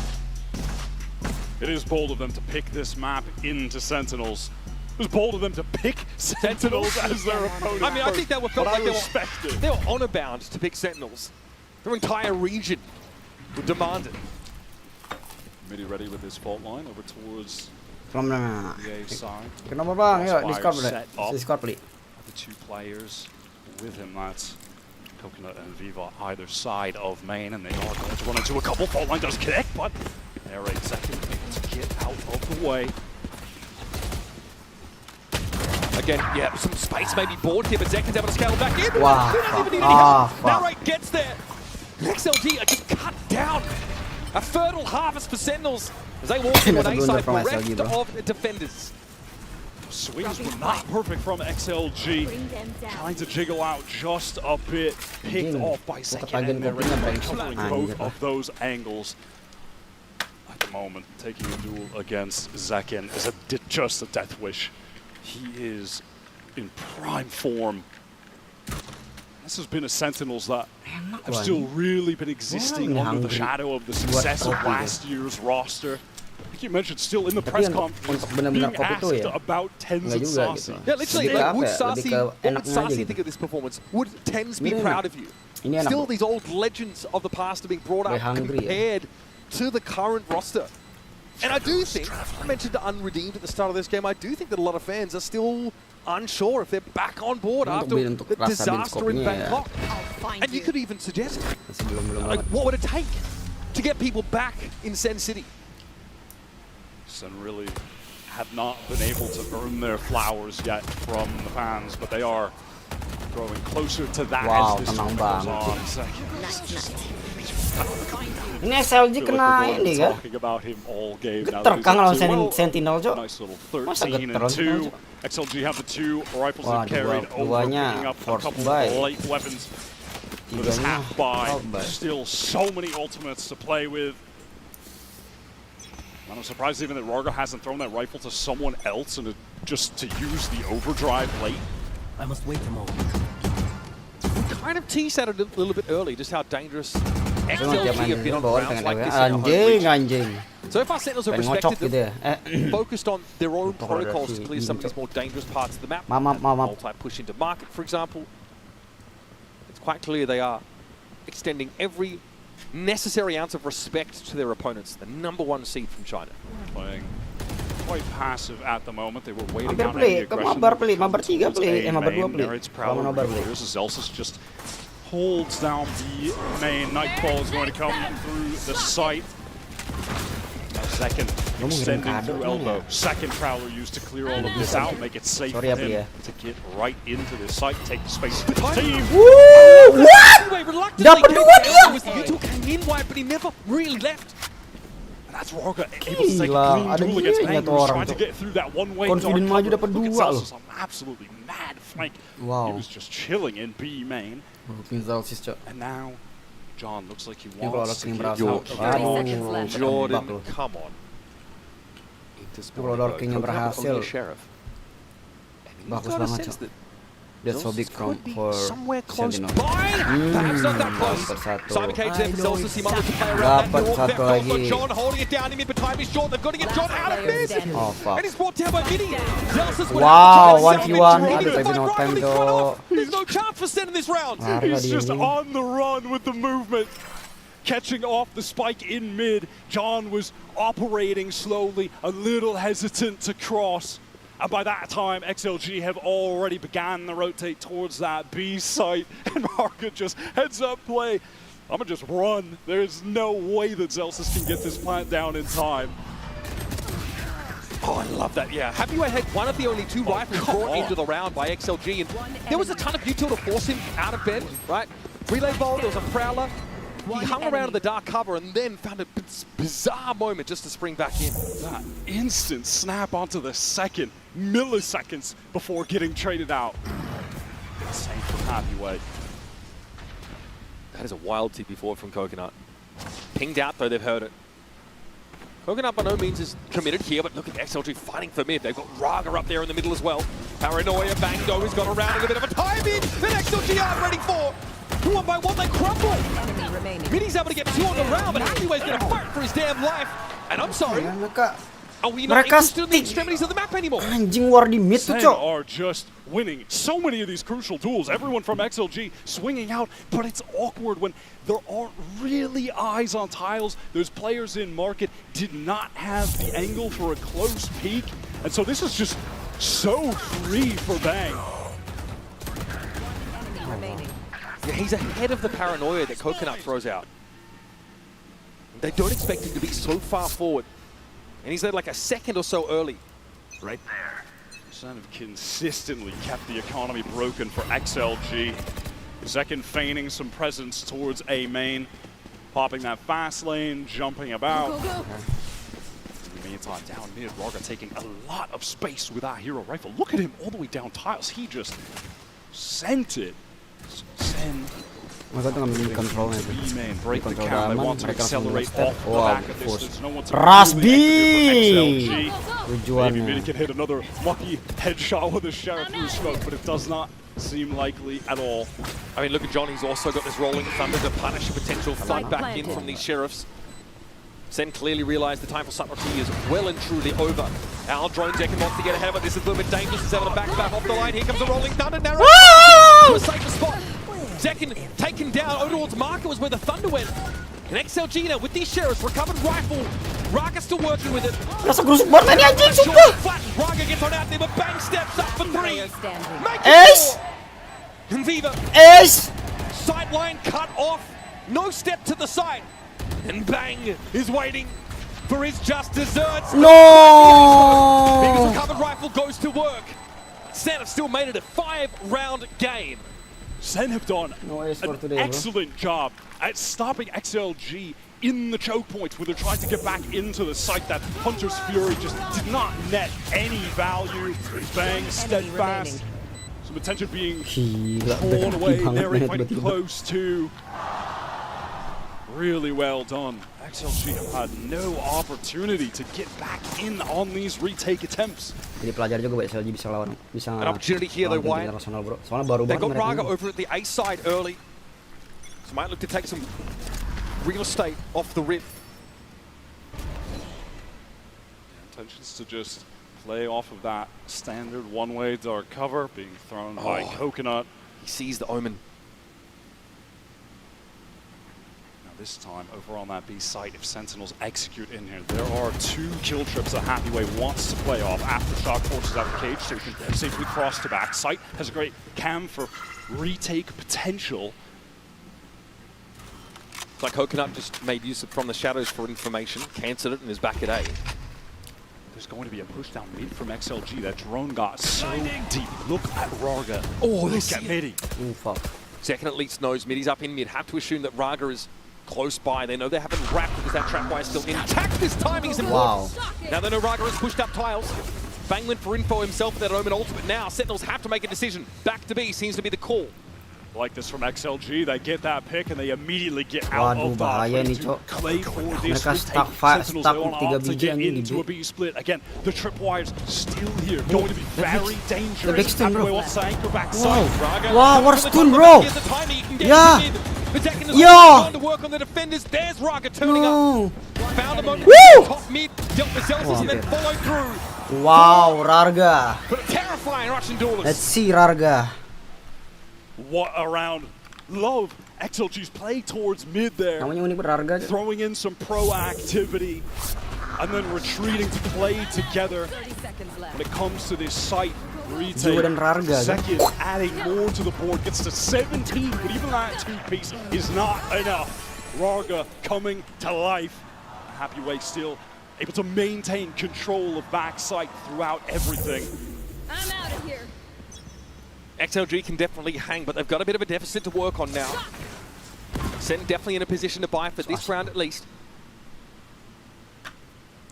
[SPEAKER 14] It is bold of them to pick this map into Sentinels. It was bold of them to pick Sentinels as their opponent.
[SPEAKER 13] I mean, I think they were felt
[SPEAKER 14] but
[SPEAKER 13] like they were honor bound to pick Sentinels. Their entire region would demand it.
[SPEAKER 14] MIDI ready with his fault line over towards the A side.
[SPEAKER 1] Kenapa bang? Yuk,
[SPEAKER 14] Crossfire
[SPEAKER 1] Discord beli.
[SPEAKER 14] The two players with him, that's Coconut and Viva either side of main, and they are going to run into a couple. Fault line does connect, but they're 8 seconds able to get out of the way.
[SPEAKER 13] Again, yeah, some space may be bored here, but Zekin's able to scale back in.
[SPEAKER 1] Wow.
[SPEAKER 13] Now right gets there. XLG are just cut down. A fertile harvest for Sentinels as they walk into an A side bereft of defenders.
[SPEAKER 14] Swings were not perfect from XLG. Trying to jiggle out just a bit. Picked off by Zekin, and they're covering both of those angles. At the moment, taking a duel against Zekin is just a death wish. He is in prime form. This has been a Sentinels that have still really been existing under the shadow of the success of last year's roster. I think you mentioned still in the press conference being asked about Tens and Saucy.
[SPEAKER 13] Yeah, literally, would Saucy think of this performance? Would Tens be proud of you? Still, these old legends of the past are being brought up compared to the current roster. And I do think, I mentioned the unredeemed at the start of this game, I do think that a lot of fans are still unsure if they're back on board after the disaster in Bangkok. And you could even suggest, like, what would it take to get people back in SEN City?
[SPEAKER 14] SEN really have not been able to earn their flowers yet from the fans, but they are growing closer to that as this tournament goes on.
[SPEAKER 1] Ini SLG kena ini kan? Geter kan lawan Sentinel, Cok. Masa geter lawan
[SPEAKER 14] XLG have the two rifles that carried over, picking up a couple of light weapons. With his half buy, still so many ultimates to play with. And I'm surprised even that Rargo hasn't thrown that rifle to someone else and just to use the overdrive late.
[SPEAKER 15] I must wait a moment.
[SPEAKER 13] We kind of teased at it a little bit early, just how dangerous XLG have been on rounds like this.
[SPEAKER 1] Anjing.
[SPEAKER 13] So if our Sentinels have respected them, focused on their own protocols to clear some of these more dangerous parts of the map, multi-push into market, for example, it's quite clear they are extending every necessary ounce of respect to their opponents, the #1 seed from China.
[SPEAKER 14] Playing quite passive at the moment. They were waiting out any aggression. Zelsis just holds down the main. Nightfall is going to come through the site. Second extending through elbow. Second Prowler used to clear all of this out, make it safe for him to get right into this site, take the space for the team.
[SPEAKER 1] What? Dapat dua dia.
[SPEAKER 13] He took an in-wipe, but he never really left.
[SPEAKER 14] That's Rargo able to take a clean duel against Magnus, trying to get through that one-way
[SPEAKER 1] Confident maju dapat dua loh.
[SPEAKER 14] Absolutely mad flank.
[SPEAKER 1] Wow.
[SPEAKER 14] He was just chilling in B main. And now John looks like he wants to get
[SPEAKER 13] Jordan, come on.
[SPEAKER 1] Kalau Dorkingnya berhasil, bagus banget, Cok. That's so big for Sentinel. Dapat satu. Dapat satu lagi.
[SPEAKER 13] Oh,
[SPEAKER 1] wow, 1v1. Aduh, tapi no time though.
[SPEAKER 13] There's no chance for Sen in this round.
[SPEAKER 14] He's just on the run with the movement. Catching off the spike in mid. John was operating slowly, a little hesitant to cross. And by that time, XLG have already began to rotate towards that B site. And Rargo just heads up play. I'm going to just run. There's no way that Zelsis can get this plant down in time.
[SPEAKER 13] Oh, I love that, yeah. Happy Way had one of the only 2 rifles brought into the round by XLG. And there was a ton of util to force him out of bed, right? Relay Bolt, there was a Prowler. He hung around in the dark cover and then found a bizarre moment just to spring back in.
[SPEAKER 14] That instant snap onto the second, milliseconds before getting traded out. Insane from Happyway.
[SPEAKER 13] That is a wild TP forward from Coconut. Pinged out though, they've heard it. Coconut by no means is committed here, but look at XLG fighting for mid. They've got Raga up there in the middle as well. Paranoia, Bangdo has got around in a bit of a time in that XLG aren't ready for. One by one, they crumble. Middy's able to get 2 on the round, but Happyway's going to fight for his damn life. And I'm sorry, are we not interested in the extremities of the map anymore?
[SPEAKER 1] Anjing war di mid tuh,
[SPEAKER 14] SEN
[SPEAKER 1] Cok.
[SPEAKER 14] are just winning so many of these crucial duels. Everyone from XLG swinging out, but it's awkward when there aren't really eyes on tiles. Those players in market did not have the angle for a close peek, and so this is just so free for Bang.
[SPEAKER 13] Yeah, he's ahead of the paranoia that Coconut throws out. They don't expect him to be so far forward. And he's there like a second or so early.
[SPEAKER 14] Right there. SEN have consistently kept the economy broken for XLG. Zekin feigning some presence towards A main. Popping that fast lane, jumping about.
[SPEAKER 8] Go, go, go.
[SPEAKER 14] In the meantime, down mid, Raga taking a lot of space with that hero rifle. Look at him all the way down tiles. He just sent it. SEN.
[SPEAKER 1] Mereka tuh ngambil controlnya itu.
[SPEAKER 14] Break the
[SPEAKER 1] Control
[SPEAKER 14] count. They
[SPEAKER 1] aman,
[SPEAKER 14] want to
[SPEAKER 1] mereka langsung
[SPEAKER 14] accelerate
[SPEAKER 1] step.
[SPEAKER 14] off the
[SPEAKER 1] Wow,
[SPEAKER 14] back of this.
[SPEAKER 1] force.
[SPEAKER 14] There's no one to
[SPEAKER 1] Rah
[SPEAKER 14] really
[SPEAKER 1] View.
[SPEAKER 14] Maybe
[SPEAKER 1] Tujuannya.
[SPEAKER 14] Middy can hit another lucky headshot with a Sheriff through smoke, but it does not seem likely at all.
[SPEAKER 13] I mean, look at Johnny's also got this rolling thunder to punish a potential flood back in from these Sheriffs. SEN clearly realized the time for subtlety is well and truly over. Our drone Zekin wants to get ahead of it. This is a little bit dangerous. He's able to back off the line. Here comes a rolling thunder. Narrow to a safer spot. Zekin taken down. Odor's marker was where the thunder went. And XLG now with these Sheriffs, recovered rifle. Raga still working with it.
[SPEAKER 1] Rasa gerusuk banget nih anjing, sumpah.
[SPEAKER 13] Raga gets on out there, but Bang steps up for 3.
[SPEAKER 1] Ace.
[SPEAKER 13] And Viva.
[SPEAKER 1] Ace.
[SPEAKER 13] Sideline cut off. No step to the side. And Bang is waiting for his just desserts.
[SPEAKER 1] No.
[SPEAKER 13] Because recovered rifle goes to work. SEN have still made it a 5-round game.
[SPEAKER 14] SEN have done an excellent job at stopping XLG in the choke points where they're trying to get back into the site. That Hunter's Fury just did not net any value. Bang steadfast. Some attention being torn away. They're right close to. Really well done. XLG have had no opportunity to get back in on these retake attempts.
[SPEAKER 1] Jadi pelajar juga buat SLG bisa lawan, bisa.
[SPEAKER 13] An opportunity here though, Wyatt.
[SPEAKER 1] Bro. Soalnya baru
[SPEAKER 13] They
[SPEAKER 1] banget
[SPEAKER 13] got Raga over at the A side early. So might look to take some real estate off the rip.
[SPEAKER 14] Intentions to just play off of that standard one-way dark cover being thrown by Coconut.
[SPEAKER 13] He sees the Omen.
[SPEAKER 14] This time, over on that B site, if Sentinels execute in here, there are 2 kill trips that Happyway wants to play off. Aftershock forces out the cage, so he can safely cross to back. Site has a great cam for retake potential.
[SPEAKER 13] It's like Coconut just made use of from the shadows for information, cancelled it, and is back at A.
[SPEAKER 14] There's going to be a push down mid from XLG. That drone got so deep. Look at Raga.
[SPEAKER 13] Oh,
[SPEAKER 14] look at Middy.
[SPEAKER 1] Ooh, fuck.
[SPEAKER 13] Zekin at least knows Middy's up in mid. Have to assume that Raga is close by. They know they haven't wrapped because that trap wire is still intact. This timing is important.
[SPEAKER 1] Wow.
[SPEAKER 13] Now they know Raga has pushed up tiles. Bang went for info himself with that Omen ultimate. Now Sentinels have to make a decision. Back to B seems to be the call.
[SPEAKER 14] Like this from XLG, they get that pick and they immediately get out
[SPEAKER 1] Waduh,
[SPEAKER 14] of
[SPEAKER 1] bahaya nih,
[SPEAKER 14] the
[SPEAKER 1] Cok.
[SPEAKER 14] clay for this
[SPEAKER 1] Mereka
[SPEAKER 14] retake. Sentinels, they want to opt to get into a B split. Again, the tripwire's still here, going to be very dangerous.
[SPEAKER 1] The big stun, bro.
[SPEAKER 14] Wants to anchor back
[SPEAKER 1] Wow.
[SPEAKER 14] side.
[SPEAKER 1] Wow, what a stun, bro. Yeah.
[SPEAKER 13] Yeah. To work on the defenders. There's Raga turning up. Found a moment.
[SPEAKER 1] Woo.
[SPEAKER 13] Top mid, dealt with Zelsis and then followed through.
[SPEAKER 1] Wow, Rarga.
[SPEAKER 13] But a terrifying Russian duelist.
[SPEAKER 1] Let's see Rarga.
[SPEAKER 14] What a round. Love XLG's play towards mid there.
[SPEAKER 1] Namanya unik Rarga.
[SPEAKER 14] Throwing in some proactivity and then retreating to play together. When it comes to this site, retake, second, adding more to the board, gets to 17, but even that 2-piece is not enough. Raga coming to life. Happyway still able to maintain control of backside throughout everything.
[SPEAKER 8] I'm out of here.
[SPEAKER 13] XLG can definitely hang, but they've got a bit of a deficit to work on now. SEN definitely in a position to buy for this round at least.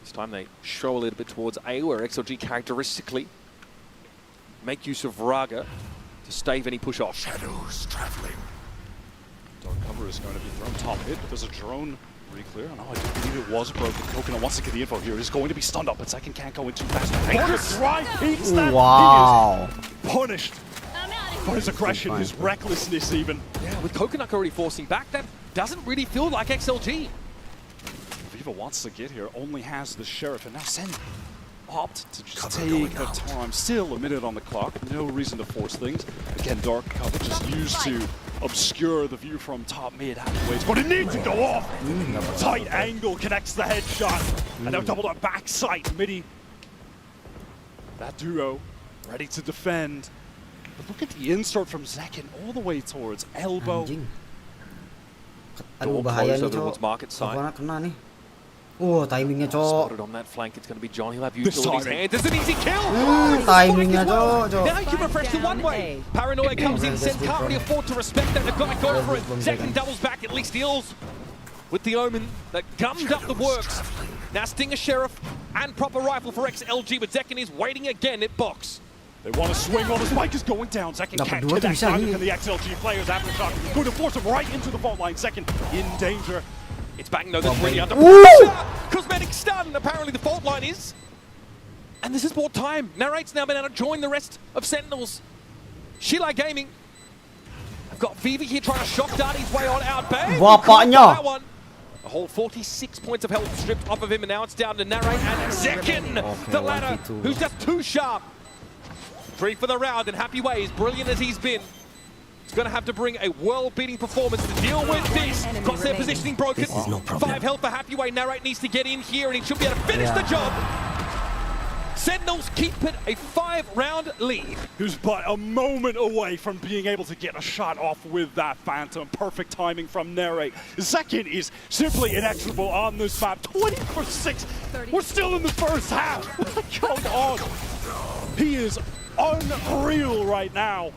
[SPEAKER 13] This time they show a little bit towards A, where XLG characteristically make use of Raga to stave any push-off.
[SPEAKER 14] Shadows traveling. Dark cover is going to be thrown top mid, but there's a drone re-clear. Oh, no, I do believe it was broken. Coconut wants to get the info here. He's going to be stunned up, but second can't go in too fast.
[SPEAKER 1] Wow.
[SPEAKER 14] He is punished for his aggression, his recklessness even.
[SPEAKER 13] Yeah, with Coconut already forcing back, that doesn't really feel like XLG.
[SPEAKER 14] Viva wants to get here, only has the Sheriff, and now SEN opt to just take her time. Still a minute on the clock, no reason to force things. Again, dark cover just used to obscure the view from top mid. It's going to need to go off. Tight angle connects the headshot, and now doubled up backside. Midi, that duo ready to defend. But look at the insert from Zekin all the way towards elbow.
[SPEAKER 1] Aduh, bahaya nih,
[SPEAKER 13] towards market side.
[SPEAKER 1] Kena nih. Timingnya, Cok.
[SPEAKER 13] Spotted on that flank, it's going to be John. He'll have utilities hand. There's an easy kill.
[SPEAKER 1] Timingnya, Cok.
[SPEAKER 13] Now he can refresh the one way. Paranoia comes in. SEN can't really afford to respect that. They've got to go for it. Zekin doubles back, at least deals with the Omen that gummed up the works. Now Stinger Sheriff and proper rifle for XLG, but Zekin is waiting again at box.
[SPEAKER 14] They want to swing while the spike is going down. Second can't connect. Neither can the XLG players. Aftershock going to force him right into the fault line. Second in danger.
[SPEAKER 13] It's back. No, that's really under pressure. Cosmetic stun. Apparently the fault line is. And this is more time. Narrate's now been able to join the rest of Sentinels. Shilai Gaming. I've got Viva here trying to shock dart his way on out. Bang! That one. A whole 46 points of health stripped off of him, and now it's down to Narrate and Zekin, the latter, who's just too sharp. 3 for the round, and Happy Way, as brilliant as he's been, he's going to have to bring a world-beating performance to deal with this. Crosshair positioning broken. 5 health for Happy Way. Narrate needs to get in here, and he should be able to finish the job. Sentinels keep it a 5-round lead.
[SPEAKER 14] Who's but a moment away from being able to get a shot off with that Phantom. Perfect timing from Narrate. Zekin is simply inexorable on this map. 20 for 6. We're still in the first half. Come on. He is unreal right now.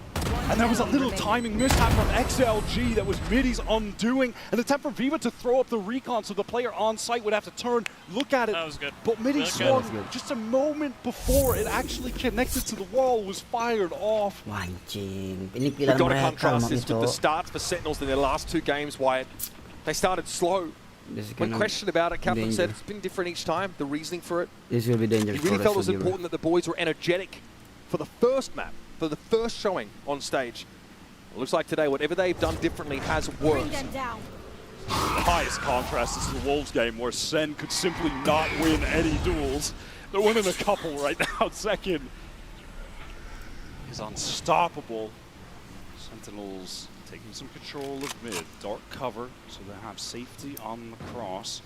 [SPEAKER 14] And there was a little timing mishap from XLG that was Midi's undoing. An attempt from Viva to throw up the recon so the player on site would have to turn, look at it.
[SPEAKER 3] That was good.
[SPEAKER 14] But Midi swung just a moment before it actually connected to the wall, was fired off.
[SPEAKER 1] Anjing, ini
[SPEAKER 13] We've
[SPEAKER 1] pilihan
[SPEAKER 13] got to
[SPEAKER 1] mereka
[SPEAKER 13] contrast this
[SPEAKER 1] Mang
[SPEAKER 13] with the
[SPEAKER 1] Ico.
[SPEAKER 13] starts for Sentinels in their last 2 games, Wyatt. They started slow. When questioned about it, Captain said it's been different each time, the reasoning for it.
[SPEAKER 1] This will be dangerous.
[SPEAKER 13] He really felt it was important that the boys were energetic for the first map, for the first showing on stage. It looks like today, whatever they've done differently has worked.
[SPEAKER 14] The highest contrast is the Wolves game, where SEN could simply not win any duels. They're winning a couple right now. Second is unstoppable. Sentinels taking some control of mid. Dark cover, so they have safety on the cross.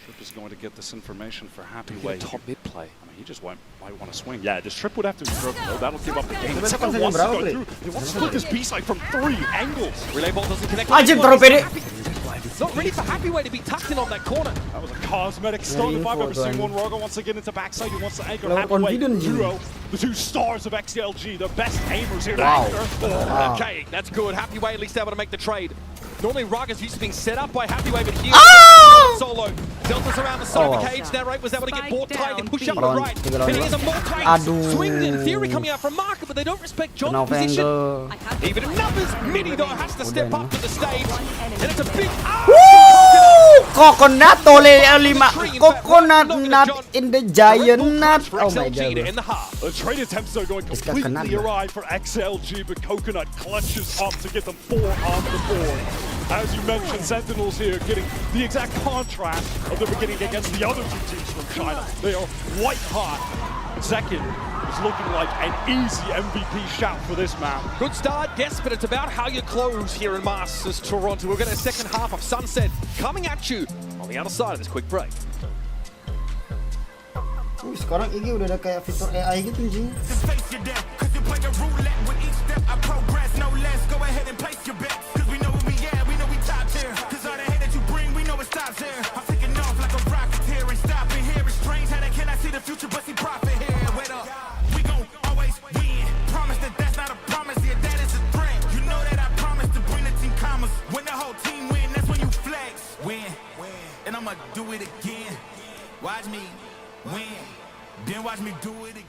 [SPEAKER 14] Trip is going to get this information for Happy Way.
[SPEAKER 13] Top mid play.
[SPEAKER 14] I mean, he just might want to swing. Yeah, this trip would have to be broken, though. That'll give up the game.
[SPEAKER 1] Sebenarnya
[SPEAKER 14] Second
[SPEAKER 1] konsen
[SPEAKER 14] wants to
[SPEAKER 1] berapa,
[SPEAKER 14] go
[SPEAKER 1] Bre?
[SPEAKER 14] through. He wants to split this B-side from 3 angles.
[SPEAKER 13] Relay ball doesn't connect.
[SPEAKER 1] Anjing, terlalu pede.
[SPEAKER 13] It's not ready for Happy Way to be tucked in on that corner.
[SPEAKER 14] That was a cosmetic stun if I've ever seen one. Rogo wants to get into backside. He wants to anchor
[SPEAKER 1] Lower
[SPEAKER 14] Happy Way.
[SPEAKER 1] confidence.
[SPEAKER 14] Duo, the 2 stars of XLG, the best aimers here to
[SPEAKER 1] Wow.
[SPEAKER 14] anchor.
[SPEAKER 13] Okay, that's good. Happy Way at least able to make the trade. Normally Raga's used to being set up by Happy Way, but here solo. Delta's around the side of the cage. Narrate was able to get board tied and push up the right. And here's a more tight swing in theory coming out from Marker, but they don't respect John's position. Even in numbers, Midi though has to step up to the stage. And it's a big
[SPEAKER 1] Coconut tole 5 coconut nut in the giant nut. Oh my god.
[SPEAKER 14] The trade attempts are going completely awry for XLG, but Coconut clutches up to get them 4 on the board. As you mentioned, Sentinels here getting the exact contrast of the beginning against the other 2 teams from China. They are white hot. Zekin is looking like an easy MVP shout for this map.
[SPEAKER 13] Good start, yes, but it's about how you close here in Masters Toronto. We're getting a second half of Sunset coming at you on the other side of this quick break.
[SPEAKER 1] Sekarang ini udah ada kayak fitur AI gitu anjing.
[SPEAKER 5] Watch me win, then watch me do it again.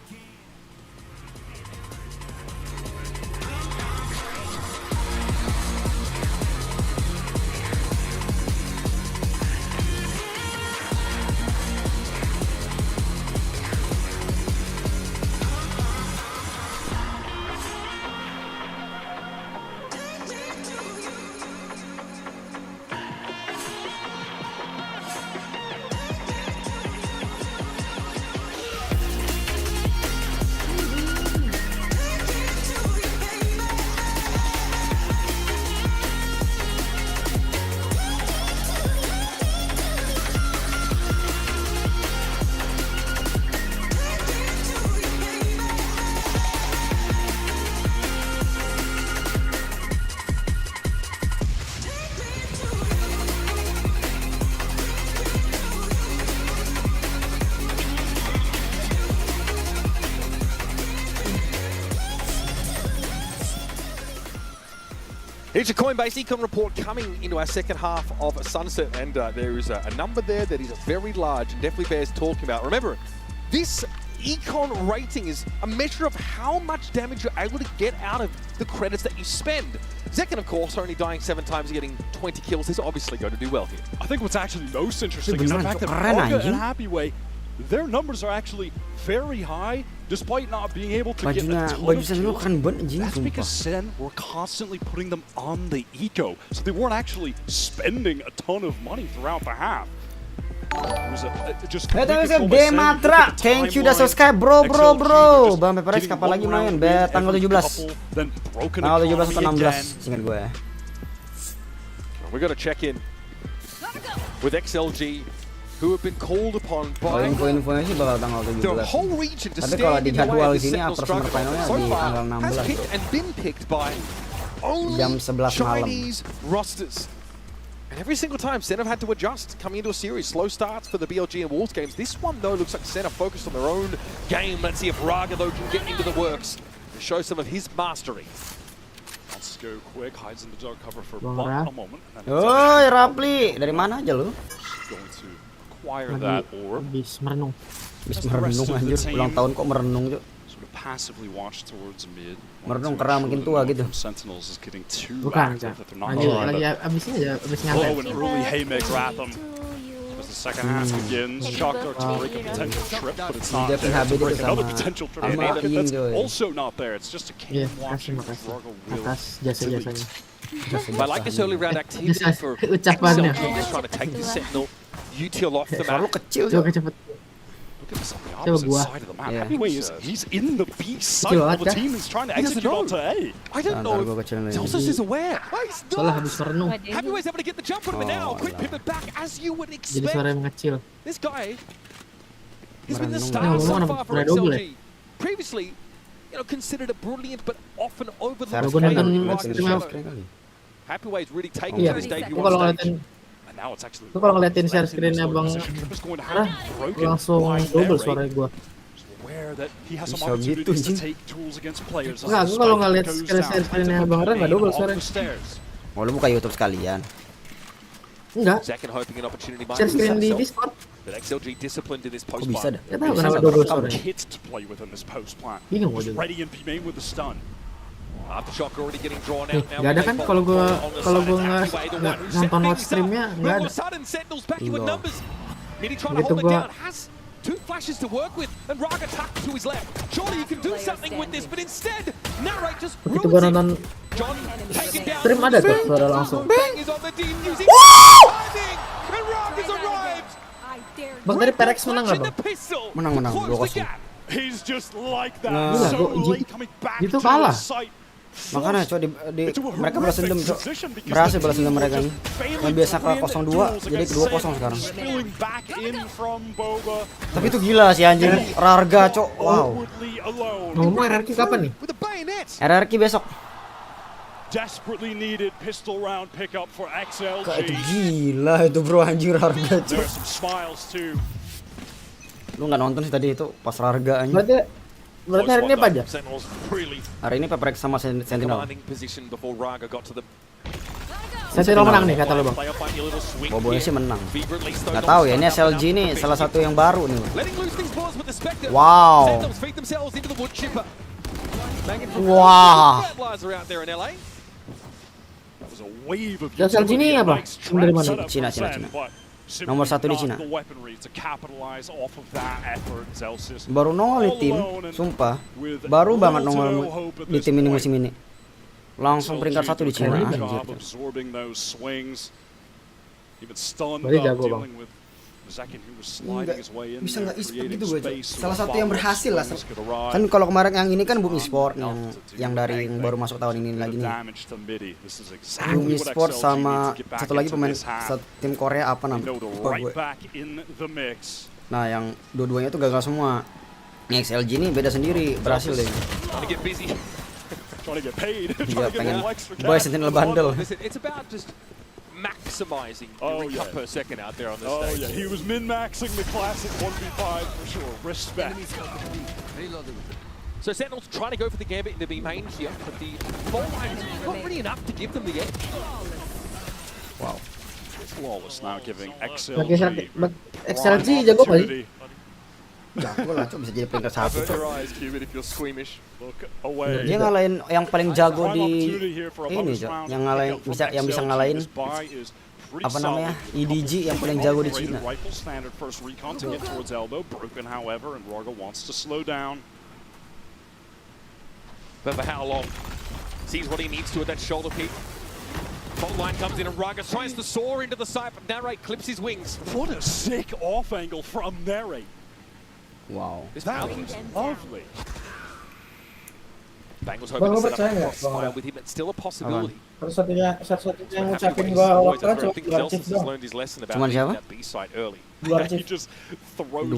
[SPEAKER 13] Here's your Coinbase Econ report coming into our second half of Sunset, and there is a number there that is very large and definitely bears talking about. Remember, this Econ rating is a measure of how much damage you're able to get out of the credits that you spend. Zekken, of course, only dying 7 times and getting 20 kills is obviously going to do well here.
[SPEAKER 14] I think what's actually most interesting is the fact that Raga and Happyway, their numbers are actually very high, despite not being able to get a ton of kills. That's because SEN were constantly putting them on the eco, so they weren't actually spending a ton of money throughout the half.
[SPEAKER 1] Dematra, thank you udah subscribe bro. Bang PPRX kapan lagi main? Tanggal 17. Tanggal 17 atau 16, ingat gue.
[SPEAKER 13] We're gonna check in with XLG, who have been called upon by
[SPEAKER 1] Info-infonya sih bakal tanggal 17. Tapi kalau di jadwal sini first finalnya di tanggal 16
[SPEAKER 13] and been picked by
[SPEAKER 1] jam 11 malam.
[SPEAKER 13] Chinese rosters. And every single time, SEN have had to adjust coming into a series. Slow starts for the BLG and Wolves games. This one, though, looks like SEN are focused on their own game. Let's see if Raga, though, can get into the works and show some of his mastery.
[SPEAKER 14] Let's go quick, hides in the dark cover for a moment.
[SPEAKER 1] Oi, Rapli, dari mana aja lu?
[SPEAKER 14] Going to acquire that orb.
[SPEAKER 1] Habis merenung anjir, ulang tahun kok merenung, Cuk.
[SPEAKER 14] Passively watch towards mid.
[SPEAKER 1] Merenung karena makin tua gitu.
[SPEAKER 14] Sentinels is getting too
[SPEAKER 15] Bukan,
[SPEAKER 14] active that they're not
[SPEAKER 15] lagi abis ini aja, abis
[SPEAKER 14] oh, an early haymaker at them. As the second half begins, Shock Dart to break a potential trip, but it's not there to break another potential trip. That's also not there. It's just a game watching.
[SPEAKER 15] Atas jasa-jasanya.
[SPEAKER 13] I like this early round activity for
[SPEAKER 15] ucapannya.
[SPEAKER 13] just trying to take the Sentinel util off the map.
[SPEAKER 15] Coba cepet.
[SPEAKER 14] Coba gua. He's in the B side of the team. He's trying to execute onto A.
[SPEAKER 13] I don't know if Delsus is aware.
[SPEAKER 15] Soalnya habis merenung.
[SPEAKER 13] Happyway's able to get the jump on him now. Quick pivot back as you would expect.
[SPEAKER 15] Jadi suara yang mengecil.
[SPEAKER 13] This guy has been the star so far for XLG. Previously, considered a brilliant but often overlooked player. Happyway's really taking to his debut on stage.
[SPEAKER 15] Itu kalau ngeliatin share screen-nya Bang langsung double suara gua.
[SPEAKER 1] Bisa gitu sih.
[SPEAKER 15] Enggak, gua kalau ngeliat share screen-nya Bang Rah nggak double suara.
[SPEAKER 1] Oh, lu buka YouTube sekalian?
[SPEAKER 15] Enggak. Share screen di Discord.
[SPEAKER 1] Kok bisa dah?
[SPEAKER 15] Gak tahu kenapa double suara. Bingung gua juga. Gak ada kan kalau gua nggak nonton watch streamnya nggak ada. Gitu gua.
[SPEAKER 13] Two flashes to work with, and Raga tucked to his left. Surely you can do something with this, but instead, narrate just
[SPEAKER 15] begitu gua nonton stream ada tuh suara langsung. Bang tadi PRX menang nggak Bang?
[SPEAKER 1] Menang 2-0.
[SPEAKER 15] Gila, gitu kalah.
[SPEAKER 1] Makanya mereka balas dendam, berhasil balas dendam mereka ini. Yang biasa kalah 0-2 jadi 2-0 sekarang. Tapi itu gila sih anjir, Raga cok. Wow.
[SPEAKER 15] Ngomong RRQ kapan nih?
[SPEAKER 1] RRQ besok.
[SPEAKER 14] Desperately needed pistol round pickup for XLG.
[SPEAKER 1] Kak itu gila itu bro anjir Raga cok. Lu nggak nonton sih tadi itu pas Raga anjir.
[SPEAKER 15] Berarti hari ini apa aja?
[SPEAKER 1] Hari ini PPRX sama Sentinel.
[SPEAKER 15] Sentinel menang nih kata lo bang.
[SPEAKER 1] Bobonya sih menang. Nggak tahu ya, ini SLG nih salah satu yang baru nih. Wow. Wah.
[SPEAKER 15] SLG ini apa? Dari mana?
[SPEAKER 1] Cina. Nomor 1 di Cina. Baru nongol di tim, sumpah. Baru banget nongol di tim ini musim ini. Langsung peringkat 1 di Cina.
[SPEAKER 15] Berarti jago bang.
[SPEAKER 1] Bisa nggak e-sport gitu gue, salah satu yang berhasil lah. Kan kalau kemarin yang ini kan Boom e-sport yang dari yang baru masuk tahun ini lagi nih. Boom e-sport sama satu lagi pemain tim Korea apa namanya? Nah yang dua-duanya itu gagal semua. Ini XLG ini beda sendiri, berhasil deh. Dia pengen boy sentinel bundle.
[SPEAKER 13] Maximizing the recap per second out there on this stage.
[SPEAKER 14] He was min-maxing the classic 1v5 for sure. Respect.
[SPEAKER 13] So Sentinels trying to go for the gambit in the B main here, but the ball line is not really enough to give them the edge.
[SPEAKER 1] Wow.
[SPEAKER 14] Flawless now giving
[SPEAKER 15] XLG jago kali.
[SPEAKER 1] Jago lah, bisa jadi peringkat 1.
[SPEAKER 14] Away.
[SPEAKER 1] Dia ngalahin yang paling jago di ini, Cok. Yang ngalahin yang bisa ngalahin apa namanya? EDG yang paling jago di Cina.
[SPEAKER 13] But for how long? Sees what he needs to at that shoulder peak. Fault line comes in and Raga tries to soar into the side, but Narrate clips his wings.
[SPEAKER 14] What a sick off angle from Narrate.
[SPEAKER 1] Wow.
[SPEAKER 14] That was lovely.
[SPEAKER 13] Bengals hoping to set up a crossfire with him. It's still a possibility.
[SPEAKER 15] Satu-satunya yang ngucapin gua waktu kan cuma Blue Archive dong.
[SPEAKER 1] Cuman siapa?
[SPEAKER 15] Blue Archive.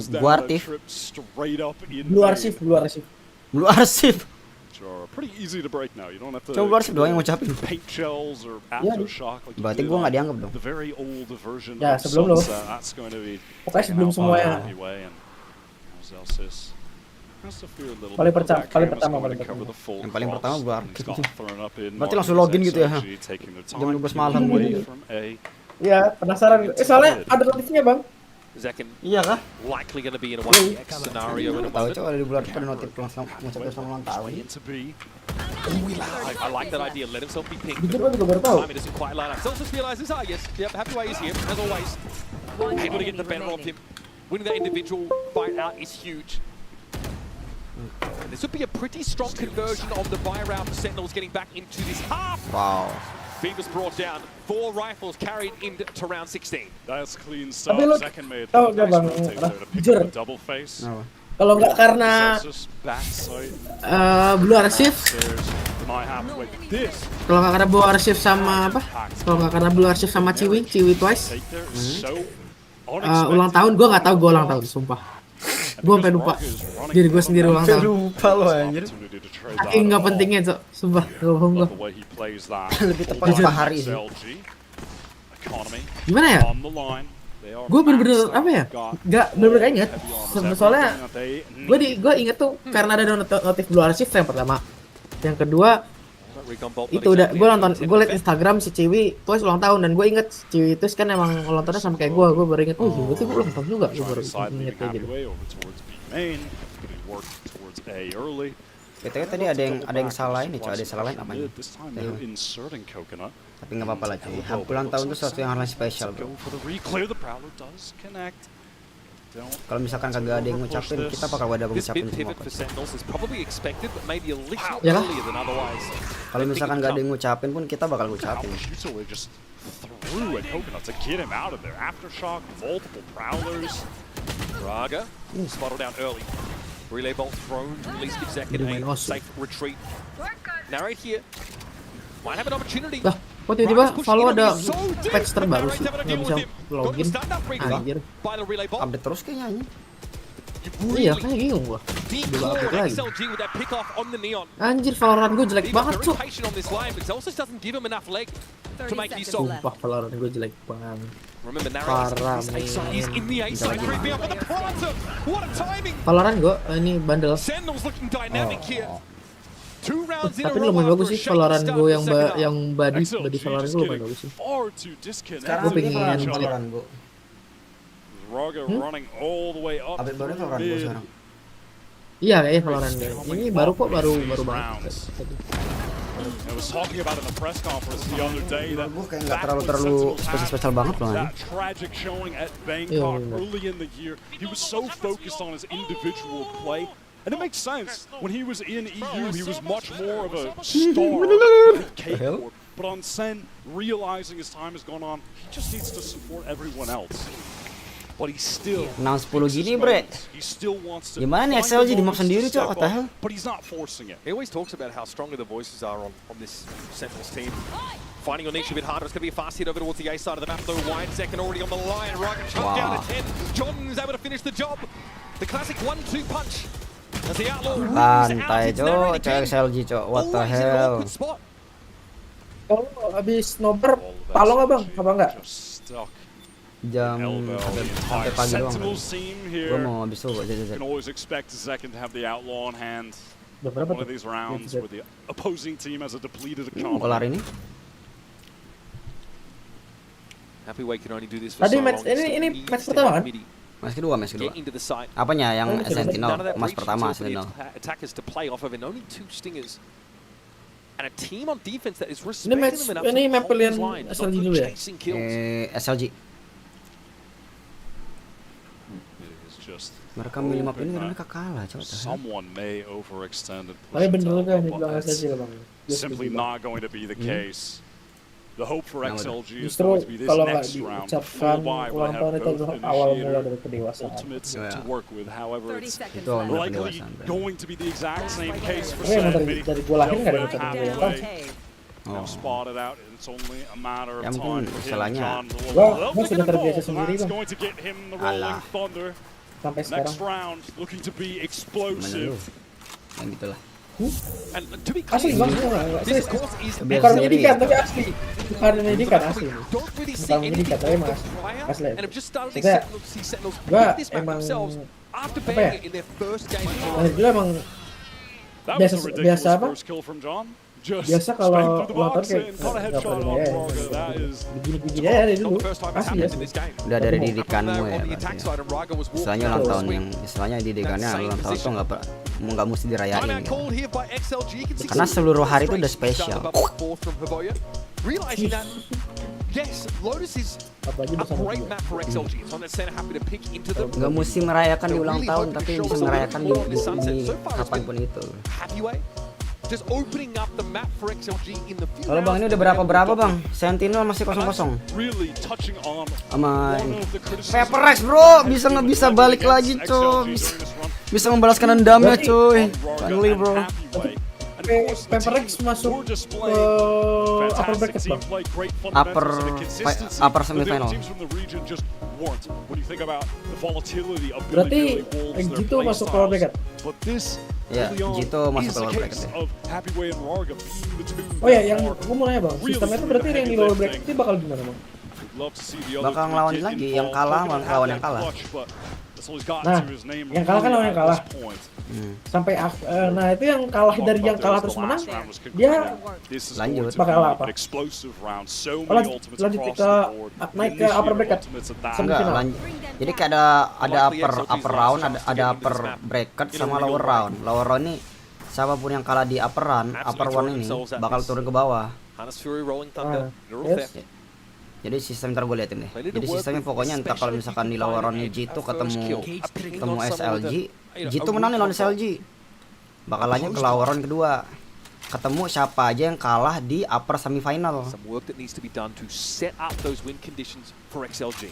[SPEAKER 1] Blue Archive.
[SPEAKER 15] Blue Archive.
[SPEAKER 1] Blue Archive.
[SPEAKER 14] Pretty easy to break now. You don't have to.
[SPEAKER 1] Coba Blue Archive doang yang ngucapin.
[SPEAKER 14] Paint shells or aftershock.
[SPEAKER 1] Berarti gua nggak dianggap dong.
[SPEAKER 14] The very old version.
[SPEAKER 15] Ya sebelum lo.
[SPEAKER 14] That's going to be.
[SPEAKER 15] Pokoknya sebelum semuanya. Paling pertama.
[SPEAKER 1] Yang paling pertama gua berarti langsung login gitu ya. Jam 12 malam gitu.
[SPEAKER 15] Iya, penasaran. Soalnya ada notifnya, Bang. Iya kah?
[SPEAKER 13] Likely going to be in a 1x scenario.
[SPEAKER 1] Tahu coba ada di bulan pada notif langsung ngucapin sama ulang tahun.
[SPEAKER 13] I like that idea. Let himself be pinged.
[SPEAKER 15] Jujur gua juga baru tahu.
[SPEAKER 13] Time doesn't quite line up. Celsius realizes, yes, yep, happy way is here, as always. Able to get the better of him. Winning that individual fight out is huge. And this would be a pretty strong conversion of the buy round for Sentinels getting back into this half.
[SPEAKER 1] Wow.
[SPEAKER 13] Beaver's brought down. 4 rifles carried into round 16.
[SPEAKER 14] That's clean start. Second made.
[SPEAKER 15] Oh, gak Bang. Jujur.
[SPEAKER 14] Double face.
[SPEAKER 15] Kalau nggak karena Blue Archive, kalau nggak karena Blue Archive sama apa? Kalau nggak karena Blue Archive sama Ciwi Twice. Ulang tahun, gue nggak tahu gue ulang tahun, sumpah. Gue sampai lupa diri gue sendiri ulang tahun.
[SPEAKER 1] Lupa lo anjir.
[SPEAKER 15] Saking nggak pentingnya, Cok. Sumpah, gak bohong gue.
[SPEAKER 1] Lebih tepat Pak Hari sih.
[SPEAKER 15] Gimana ya? Gue bener-bener apa ya? Gak bener-bener inget. Soalnya gue inget tuh karena ada notif Blue Archive yang pertama. Yang kedua itu udah gue liat Instagram si Ciwi Twice ulang tahun dan gue inget Ciwi Twice kan emang ulang tahunnya sama kayak gue baru inget berarti gue ulang tahun juga, gue baru inget kayak gitu.
[SPEAKER 1] BTW tadi ada yang salah ini, ada salah lain apanya? Tapi nggak apa-apa lah cuy. Ulang tahun itu sesuatu yang harus spesial bro. Kalau misalkan kagak ada yang ngucapin, kita bakal ada ngucapin semua.
[SPEAKER 15] Ya kan?
[SPEAKER 1] Kalau misalkan nggak ada yang ngucapin pun kita bakal ngucapin.
[SPEAKER 13] Raga spotted down early. Relay bolt thrown to at least give Zekin a safe retreat. Narrate here. Might have an opportunity.
[SPEAKER 15] Lah, kok tiba-tiba follow ada patch terbaru sih, nggak bisa login. Anjir.
[SPEAKER 1] Update terus kayaknya anjir.
[SPEAKER 15] Iya, kayak bingung gua. Udah update lagi. Anjir, Valorant gue jelek banget, Cuk. Sumpah, Valorant gue jelek banget. Parah, men.
[SPEAKER 13] What a timing!
[SPEAKER 15] Valorant gue ini bandel.
[SPEAKER 13] Sentinels looking dynamic here. 2 rounds in a
[SPEAKER 15] Tapi
[SPEAKER 13] row
[SPEAKER 15] lumayan bagus
[SPEAKER 13] after a
[SPEAKER 15] sih
[SPEAKER 13] shaky
[SPEAKER 15] Valorant
[SPEAKER 13] start
[SPEAKER 15] gue
[SPEAKER 13] in
[SPEAKER 15] yang
[SPEAKER 13] the second half.
[SPEAKER 15] yang body
[SPEAKER 14] XLG
[SPEAKER 15] Valorant
[SPEAKER 14] just
[SPEAKER 15] gue lumayan
[SPEAKER 14] getting
[SPEAKER 15] bagus sih.
[SPEAKER 14] far too disconnected.
[SPEAKER 1] Sekarang
[SPEAKER 15] Gue pengen
[SPEAKER 1] ini Valorant, Bu.
[SPEAKER 14] Raga running all the way up
[SPEAKER 1] Update baru
[SPEAKER 14] through
[SPEAKER 1] Valorant, Bu,
[SPEAKER 14] mid.
[SPEAKER 1] sekarang.
[SPEAKER 15] Iya kayaknya Valorant gue. Ini baru kok baru banget.
[SPEAKER 14] I was talking about in the press conference the other day that
[SPEAKER 1] Gue kayak nggak terlalu spesial banget loh.
[SPEAKER 14] that tragic showing at Bangkok early in the year. He was so focused on his individual play. And it makes sense. When he was in EU, he was much more of a star with K-Corp. But on SEN, realizing his time has gone on, he just needs to support everyone else. But he still
[SPEAKER 1] 6-10 gini, bre.
[SPEAKER 14] he still wants to
[SPEAKER 1] Gimana nih
[SPEAKER 14] find
[SPEAKER 1] SLG
[SPEAKER 14] the
[SPEAKER 1] di map
[SPEAKER 14] moments to
[SPEAKER 1] sendiri,
[SPEAKER 14] step
[SPEAKER 1] Cok? What the
[SPEAKER 14] up,
[SPEAKER 1] hell?
[SPEAKER 14] But he's not forcing it.
[SPEAKER 13] He always talks about how stronger the voices are on this Sentinels team. Finding your niche a bit harder. It's going to be a fast hit over towards the A side of the map, though. Wide second already on the line. Raga chunked down to 10. John is able to finish the job. The classic 1-2 punch. As the outlaw moves out,
[SPEAKER 1] Santai,
[SPEAKER 13] it's narrowed
[SPEAKER 1] Cok.
[SPEAKER 13] again.
[SPEAKER 1] SLG, Cok. What the
[SPEAKER 13] Always in an
[SPEAKER 1] hell?
[SPEAKER 13] awkward spot.
[SPEAKER 15] Kalau abis nobar, palo nggak bang? Apa enggak?
[SPEAKER 14] Stuck.
[SPEAKER 1] Jam sampai pagi doang.
[SPEAKER 14] Sentinels team
[SPEAKER 1] Gue
[SPEAKER 14] here.
[SPEAKER 1] mau habis subuh.
[SPEAKER 14] You can always expect Zek to have the outlaw on hand.
[SPEAKER 15] Berapa
[SPEAKER 14] One of these rounds where the opposing team has a depleted economy.
[SPEAKER 1] Kolar ini.
[SPEAKER 13] Happy Way can only do this for
[SPEAKER 15] Tadi
[SPEAKER 13] so
[SPEAKER 15] match
[SPEAKER 13] long.
[SPEAKER 15] ini match pertama kan?
[SPEAKER 1] Match kedua, match kedua.
[SPEAKER 13] Get into the site.
[SPEAKER 1] Apanya yang
[SPEAKER 15] Oh,
[SPEAKER 1] Sentinel?
[SPEAKER 13] None of that
[SPEAKER 1] Match
[SPEAKER 13] breach
[SPEAKER 1] pertama
[SPEAKER 13] for the
[SPEAKER 1] Sentinel.
[SPEAKER 13] attackers to play off of, and only 2 stingers. And a team on defense that is
[SPEAKER 15] Ini
[SPEAKER 13] respecting
[SPEAKER 15] match
[SPEAKER 13] them enough
[SPEAKER 15] ini
[SPEAKER 13] to
[SPEAKER 15] map
[SPEAKER 13] hold
[SPEAKER 15] kalian
[SPEAKER 13] his line, not
[SPEAKER 15] SLG dulu ya?
[SPEAKER 13] chasing kills.
[SPEAKER 1] SLG.
[SPEAKER 14] It is just
[SPEAKER 1] Mereka milih map ini karena mereka kalah, Cok.
[SPEAKER 14] someone may overextend and
[SPEAKER 15] Tapi
[SPEAKER 14] push it
[SPEAKER 15] bener
[SPEAKER 14] to
[SPEAKER 15] juga nih
[SPEAKER 14] but
[SPEAKER 15] bilang
[SPEAKER 14] that's
[SPEAKER 15] SLG bang.
[SPEAKER 14] simply not going to be the case. The hope for XLG is
[SPEAKER 15] Justru
[SPEAKER 14] going to be this
[SPEAKER 15] kalau nggak
[SPEAKER 14] next round.
[SPEAKER 15] diucapkan
[SPEAKER 14] Full buy
[SPEAKER 15] ulang
[SPEAKER 14] will
[SPEAKER 15] tahun
[SPEAKER 14] have
[SPEAKER 15] itu
[SPEAKER 14] both
[SPEAKER 15] adalah awal mula
[SPEAKER 14] initiator
[SPEAKER 15] dari kedewasaan.
[SPEAKER 14] ultimates
[SPEAKER 1] Yeah.
[SPEAKER 14] to work with. However, it's
[SPEAKER 1] Itu awal mula
[SPEAKER 14] likely
[SPEAKER 1] kedewasaan.
[SPEAKER 14] going to be the exact same case for
[SPEAKER 15] Tapi emang
[SPEAKER 14] Sen.
[SPEAKER 15] dari gue lahir nggak ada yang ucapin gue ulang tahun.
[SPEAKER 14] Now
[SPEAKER 1] Oh.
[SPEAKER 14] spotted out, and it's only a matter
[SPEAKER 1] Ya
[SPEAKER 14] of
[SPEAKER 1] mungkin
[SPEAKER 14] time for him.
[SPEAKER 1] salahnya.
[SPEAKER 14] John
[SPEAKER 15] Gua sudah terbiasa sendiri
[SPEAKER 14] That's
[SPEAKER 15] bang.
[SPEAKER 14] going to get him the rolling
[SPEAKER 1] Alah.
[SPEAKER 14] thunder.
[SPEAKER 15] Sampai sekarang.
[SPEAKER 14] Next round looking to be
[SPEAKER 1] Mana lu?
[SPEAKER 14] explosive.
[SPEAKER 1] Yang gitulah.
[SPEAKER 13] And to be
[SPEAKER 15] Asli
[SPEAKER 13] clear,
[SPEAKER 15] bang, enggak,
[SPEAKER 13] this
[SPEAKER 15] serius.
[SPEAKER 13] of course is
[SPEAKER 1] Biar
[SPEAKER 15] Bukan
[SPEAKER 1] sendiri.
[SPEAKER 15] pendidikan tapi asli. Bukan pendidikan
[SPEAKER 13] we
[SPEAKER 15] asli.
[SPEAKER 13] don't really see
[SPEAKER 15] Bukan
[SPEAKER 13] anything
[SPEAKER 15] pendidikan tapi
[SPEAKER 13] like
[SPEAKER 15] mas.
[SPEAKER 13] this prior,
[SPEAKER 15] Asli.
[SPEAKER 13] and have just started to
[SPEAKER 15] Maksudnya,
[SPEAKER 13] see Sentinels
[SPEAKER 15] gua
[SPEAKER 13] pick this map
[SPEAKER 15] emang
[SPEAKER 13] themselves after
[SPEAKER 15] apa ya?
[SPEAKER 13] banning it in their first game.
[SPEAKER 15] Dari dulu emang
[SPEAKER 14] That
[SPEAKER 15] biasa
[SPEAKER 14] was a ridiculous
[SPEAKER 15] biasa apa?
[SPEAKER 14] first kill from John. Just
[SPEAKER 15] Biasa
[SPEAKER 14] bang
[SPEAKER 15] kalau
[SPEAKER 14] through the
[SPEAKER 15] ulang tahun
[SPEAKER 14] box
[SPEAKER 15] kayak
[SPEAKER 14] and caught a
[SPEAKER 15] nggak
[SPEAKER 14] headshot
[SPEAKER 15] pernah
[SPEAKER 14] on
[SPEAKER 15] ya.
[SPEAKER 14] Raga. That is
[SPEAKER 15] Begini-begini aja dari
[SPEAKER 13] Not
[SPEAKER 15] dulu.
[SPEAKER 13] the first time it's
[SPEAKER 15] Asli
[SPEAKER 13] happened
[SPEAKER 15] ya.
[SPEAKER 13] in this game.
[SPEAKER 1] Udah dari didikanmu
[SPEAKER 13] Up
[SPEAKER 1] ya.
[SPEAKER 13] on the
[SPEAKER 1] berarti
[SPEAKER 13] attack
[SPEAKER 1] ya.
[SPEAKER 13] side, and Raga was walking
[SPEAKER 1] Istilahnya ulang
[SPEAKER 13] out.
[SPEAKER 1] tahun yang istilahnya didikannya ulang tahun tuh nggak mesti dirayain
[SPEAKER 13] Timeout
[SPEAKER 1] gitu.
[SPEAKER 13] called here by XLG. You can see
[SPEAKER 1] Karena seluruh hari itu udah
[SPEAKER 13] straight
[SPEAKER 1] spesial.
[SPEAKER 13] start the bubble fourth from Havoya. Realizing that, yes, Lotus is
[SPEAKER 15] Apalagi
[SPEAKER 13] a
[SPEAKER 15] bersama
[SPEAKER 13] great
[SPEAKER 15] dia.
[SPEAKER 13] map for XLG. It's on that center, happy to pick into them.
[SPEAKER 1] Nggak mesti merayakan di
[SPEAKER 13] They're
[SPEAKER 1] ulang
[SPEAKER 13] really
[SPEAKER 1] tahun,
[SPEAKER 13] hoping
[SPEAKER 1] tapi
[SPEAKER 13] to show
[SPEAKER 1] bisa
[SPEAKER 13] us a
[SPEAKER 1] merayakan
[SPEAKER 13] little bit more of the sunset.
[SPEAKER 1] di
[SPEAKER 13] So far, it's
[SPEAKER 1] kapanpun
[SPEAKER 13] been
[SPEAKER 1] itu.
[SPEAKER 13] Happy Way. Just opening up the map for XLG in the few
[SPEAKER 1] Kalau bang ini udah berapa bang? Sentinel masih kosong.
[SPEAKER 14] really touching on
[SPEAKER 1] Sama
[SPEAKER 14] one of the criticisms
[SPEAKER 1] Paper X bro, bisa nggak bisa balik lagi coy, bisa membalaskan dendamnya coy. Finally bro.
[SPEAKER 15] Paper X masuk ke upper bracket bang.
[SPEAKER 1] Upper semifinal.
[SPEAKER 15] Berarti G2 masuk ke lower bracket.
[SPEAKER 1] Ya, G2 masuk ke lower bracket ya.
[SPEAKER 15] Oh ya, yang gue mau nanya bang, sistemnya itu berarti yang di lower bracket itu bakal gimana bang?
[SPEAKER 1] Bakal ngelawan lagi, yang kalah lawan yang kalah.
[SPEAKER 15] Nah, yang kalah kan lawan yang kalah. Sampai nah itu yang kalah dari yang kalah terus menang, dia
[SPEAKER 1] lanjut.
[SPEAKER 15] bakal apa? Lanjut ke naik ke upper bracket.
[SPEAKER 1] Enggak, jadi kayak ada upper round, ada upper bracket sama lower round. Lower round ini siapapun yang kalah di upper round ini bakal turun ke bawah. Jadi sistem ntar gue liatin deh. Jadi sistemnya pokoknya entah kalau misalkan di lower roundnya G2 ketemu SLG, G2 menang nih lawan SLG. Bakalannya ke lower round kedua. Ketemu siapa aja yang kalah di upper semifinal.
[SPEAKER 13] Some work that needs to be done to set up those win conditions for XLG.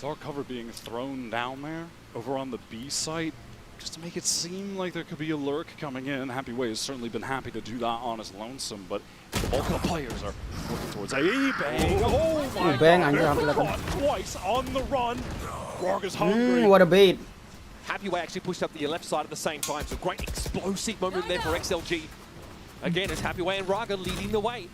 [SPEAKER 14] Dark cover being thrown down there over on the B site just to make it seem like there could be a lurk coming in. Happy Way has certainly been happy to do that on his lonesome, but the bulk of the players are working towards a bang. Oh my
[SPEAKER 1] Bang,
[SPEAKER 14] god,
[SPEAKER 1] anjir,
[SPEAKER 14] they're
[SPEAKER 1] hampir datang.
[SPEAKER 14] caught twice on the run. Raga's hungry.
[SPEAKER 1] What a bait.
[SPEAKER 13] Happy Way actually pushed up the left side at the same time, so great explosive moment there for XLG. Again, it's Happy Way and Raga leading the way.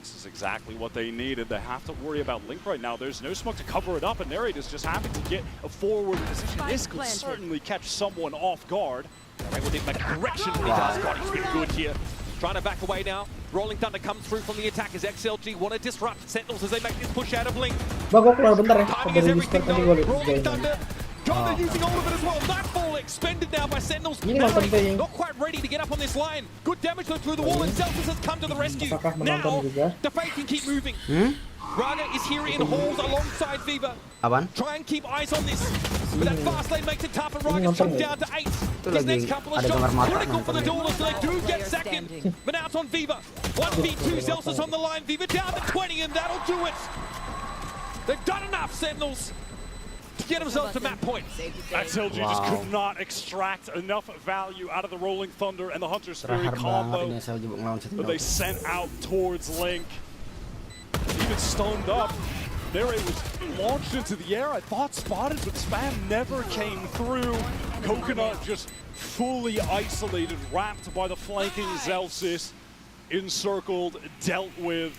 [SPEAKER 14] This is exactly what they needed. They have to worry about Link right now. There's no smoke to cover it up, and Narrator's just having to get a forward position. This could certainly catch someone off guard.
[SPEAKER 13] Right, will make a correction when he does. God, he's been good here. Trying to back away now. Rolling Thunder comes through from the attack as XLG want to disrupt Sentinels as they make this push out of Link.
[SPEAKER 15] Bang, gua keluar bentar ya.
[SPEAKER 13] Timing
[SPEAKER 15] Dari
[SPEAKER 13] is
[SPEAKER 15] Discord
[SPEAKER 13] everything
[SPEAKER 15] tadi
[SPEAKER 13] though.
[SPEAKER 15] gua
[SPEAKER 13] Rolling
[SPEAKER 15] lihat.
[SPEAKER 13] Thunder. Thunder using all of it as well. Nightfall expended now by Sentinels.
[SPEAKER 15] Ini nonton tuh yang
[SPEAKER 13] Not quite ready to get up on this line. Good damage though through the wall, and Zeltis has come to the rescue.
[SPEAKER 15] Apakah menonton
[SPEAKER 13] Now,
[SPEAKER 15] juga?
[SPEAKER 13] the Fate can keep moving. Raga is here in halls alongside Viva.
[SPEAKER 1] Apaan?
[SPEAKER 13] Try and keep eyes on this. But that fast lane makes it tough, and Raga's choked down to 8.
[SPEAKER 1] Itu
[SPEAKER 13] His
[SPEAKER 1] lagi
[SPEAKER 13] next couple of
[SPEAKER 1] ada
[SPEAKER 13] shots
[SPEAKER 1] gambar mata
[SPEAKER 13] critical for the
[SPEAKER 1] nontonnya.
[SPEAKER 13] duelers, so they do get second. But now it's on Viva. 1v2, Zelsis on the line. Viva down to 20, and that'll do it. They've done enough, Sentinels, to get themselves to map point.
[SPEAKER 14] XLG just could not extract enough value out of the Rolling Thunder and the Hunter's Fury
[SPEAKER 1] Terakhir banget
[SPEAKER 14] combo
[SPEAKER 1] ini SLG buat ngelawan
[SPEAKER 14] that they sent out towards Link. Even stunned up, there it was launched into the air. I thought spotted, but spam never came through. Coconut just fully isolated, wrapped by the flanking Zelsis, encircled, dealt with.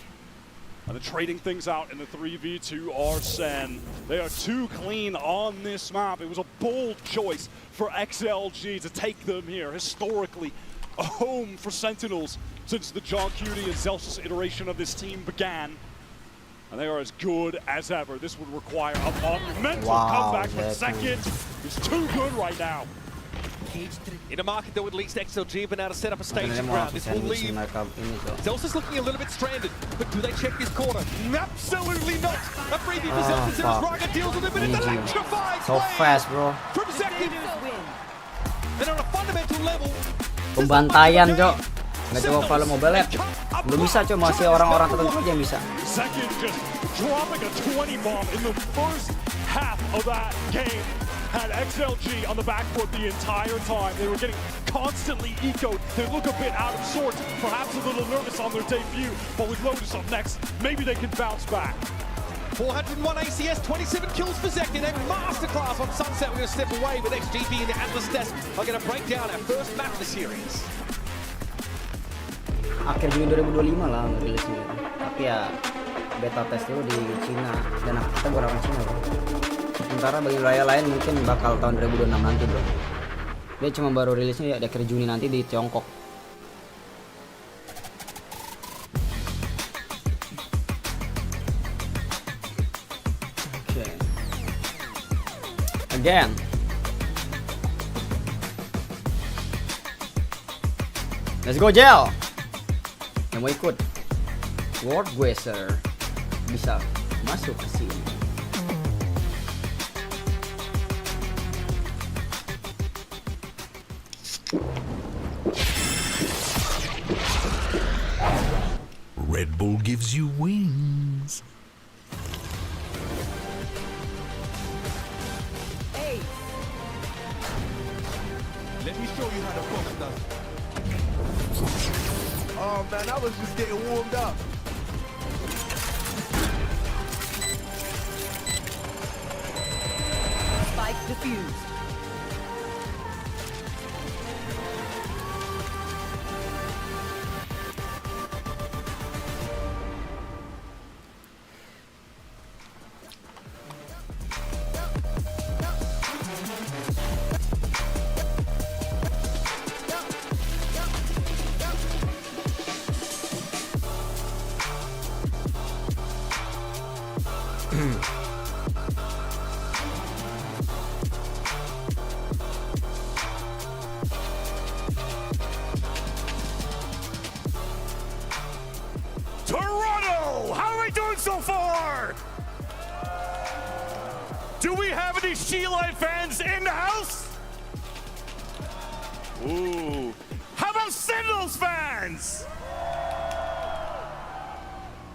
[SPEAKER 14] And they're trading things out in the 3v2 are SEN. They are too clean on this map. It was a bold choice for XLG to take them here. Historically, a home for Sentinels since the John Cutie and Zelsis iteration of this team began. And they are as good as ever. This would require a monumental comeback, but second is too good right now.
[SPEAKER 13] In a market that would at least XLG have been able to set up a staging ground. This will leave. Zelsis looking a little bit stranded, but do they check this corner? Absolutely not! A freebie for Zelsis as Raga deals with it, but it's electrified!
[SPEAKER 1] So fast, bro.
[SPEAKER 13] From second! And on a fundamental level,
[SPEAKER 1] Pembantaian, Cok. Nggak coba kalau mobile lab. Belum bisa, Cok. Masih orang-orang tertentu aja yang bisa.
[SPEAKER 14] Second just dropping a 20 bomb in the first half of that game. Had XLG on the back foot the entire time. They were getting constantly echoed. They look a bit out of sorts, perhaps a little nervous on their debut. But with Lotus up next, maybe they can bounce back.
[SPEAKER 13] 401 ACS, 27 kills for Zek in a masterclass on Sunset. We're going to step away, but XGB and the Atlas Desk are going to break down our first map of the series.
[SPEAKER 1] Akhir Juni 2025 lah rilisnya. Tapi ya beta test dulu di Cina dan kita orang Cina, bro. Sementara bagi wilayah lain mungkin bakal tahun 2026 nanti, bro. Dia cuma baru rilisnya ya di akhir Juni nanti di Tiongkok. Okay. Again. Let's go, Gel. Yang mau ikut World Wazer bisa masuk ke sini.
[SPEAKER 5] Red Bull gives you wings.
[SPEAKER 7] Hey.
[SPEAKER 5] Let me show you how to fuck stuff. Oh man, I was just getting warmed up.
[SPEAKER 7] Spike defused.
[SPEAKER 14] Toronto, how are we doing so far? Do we have any She-Line fans in the house? Ooh. How about Sentinels fans?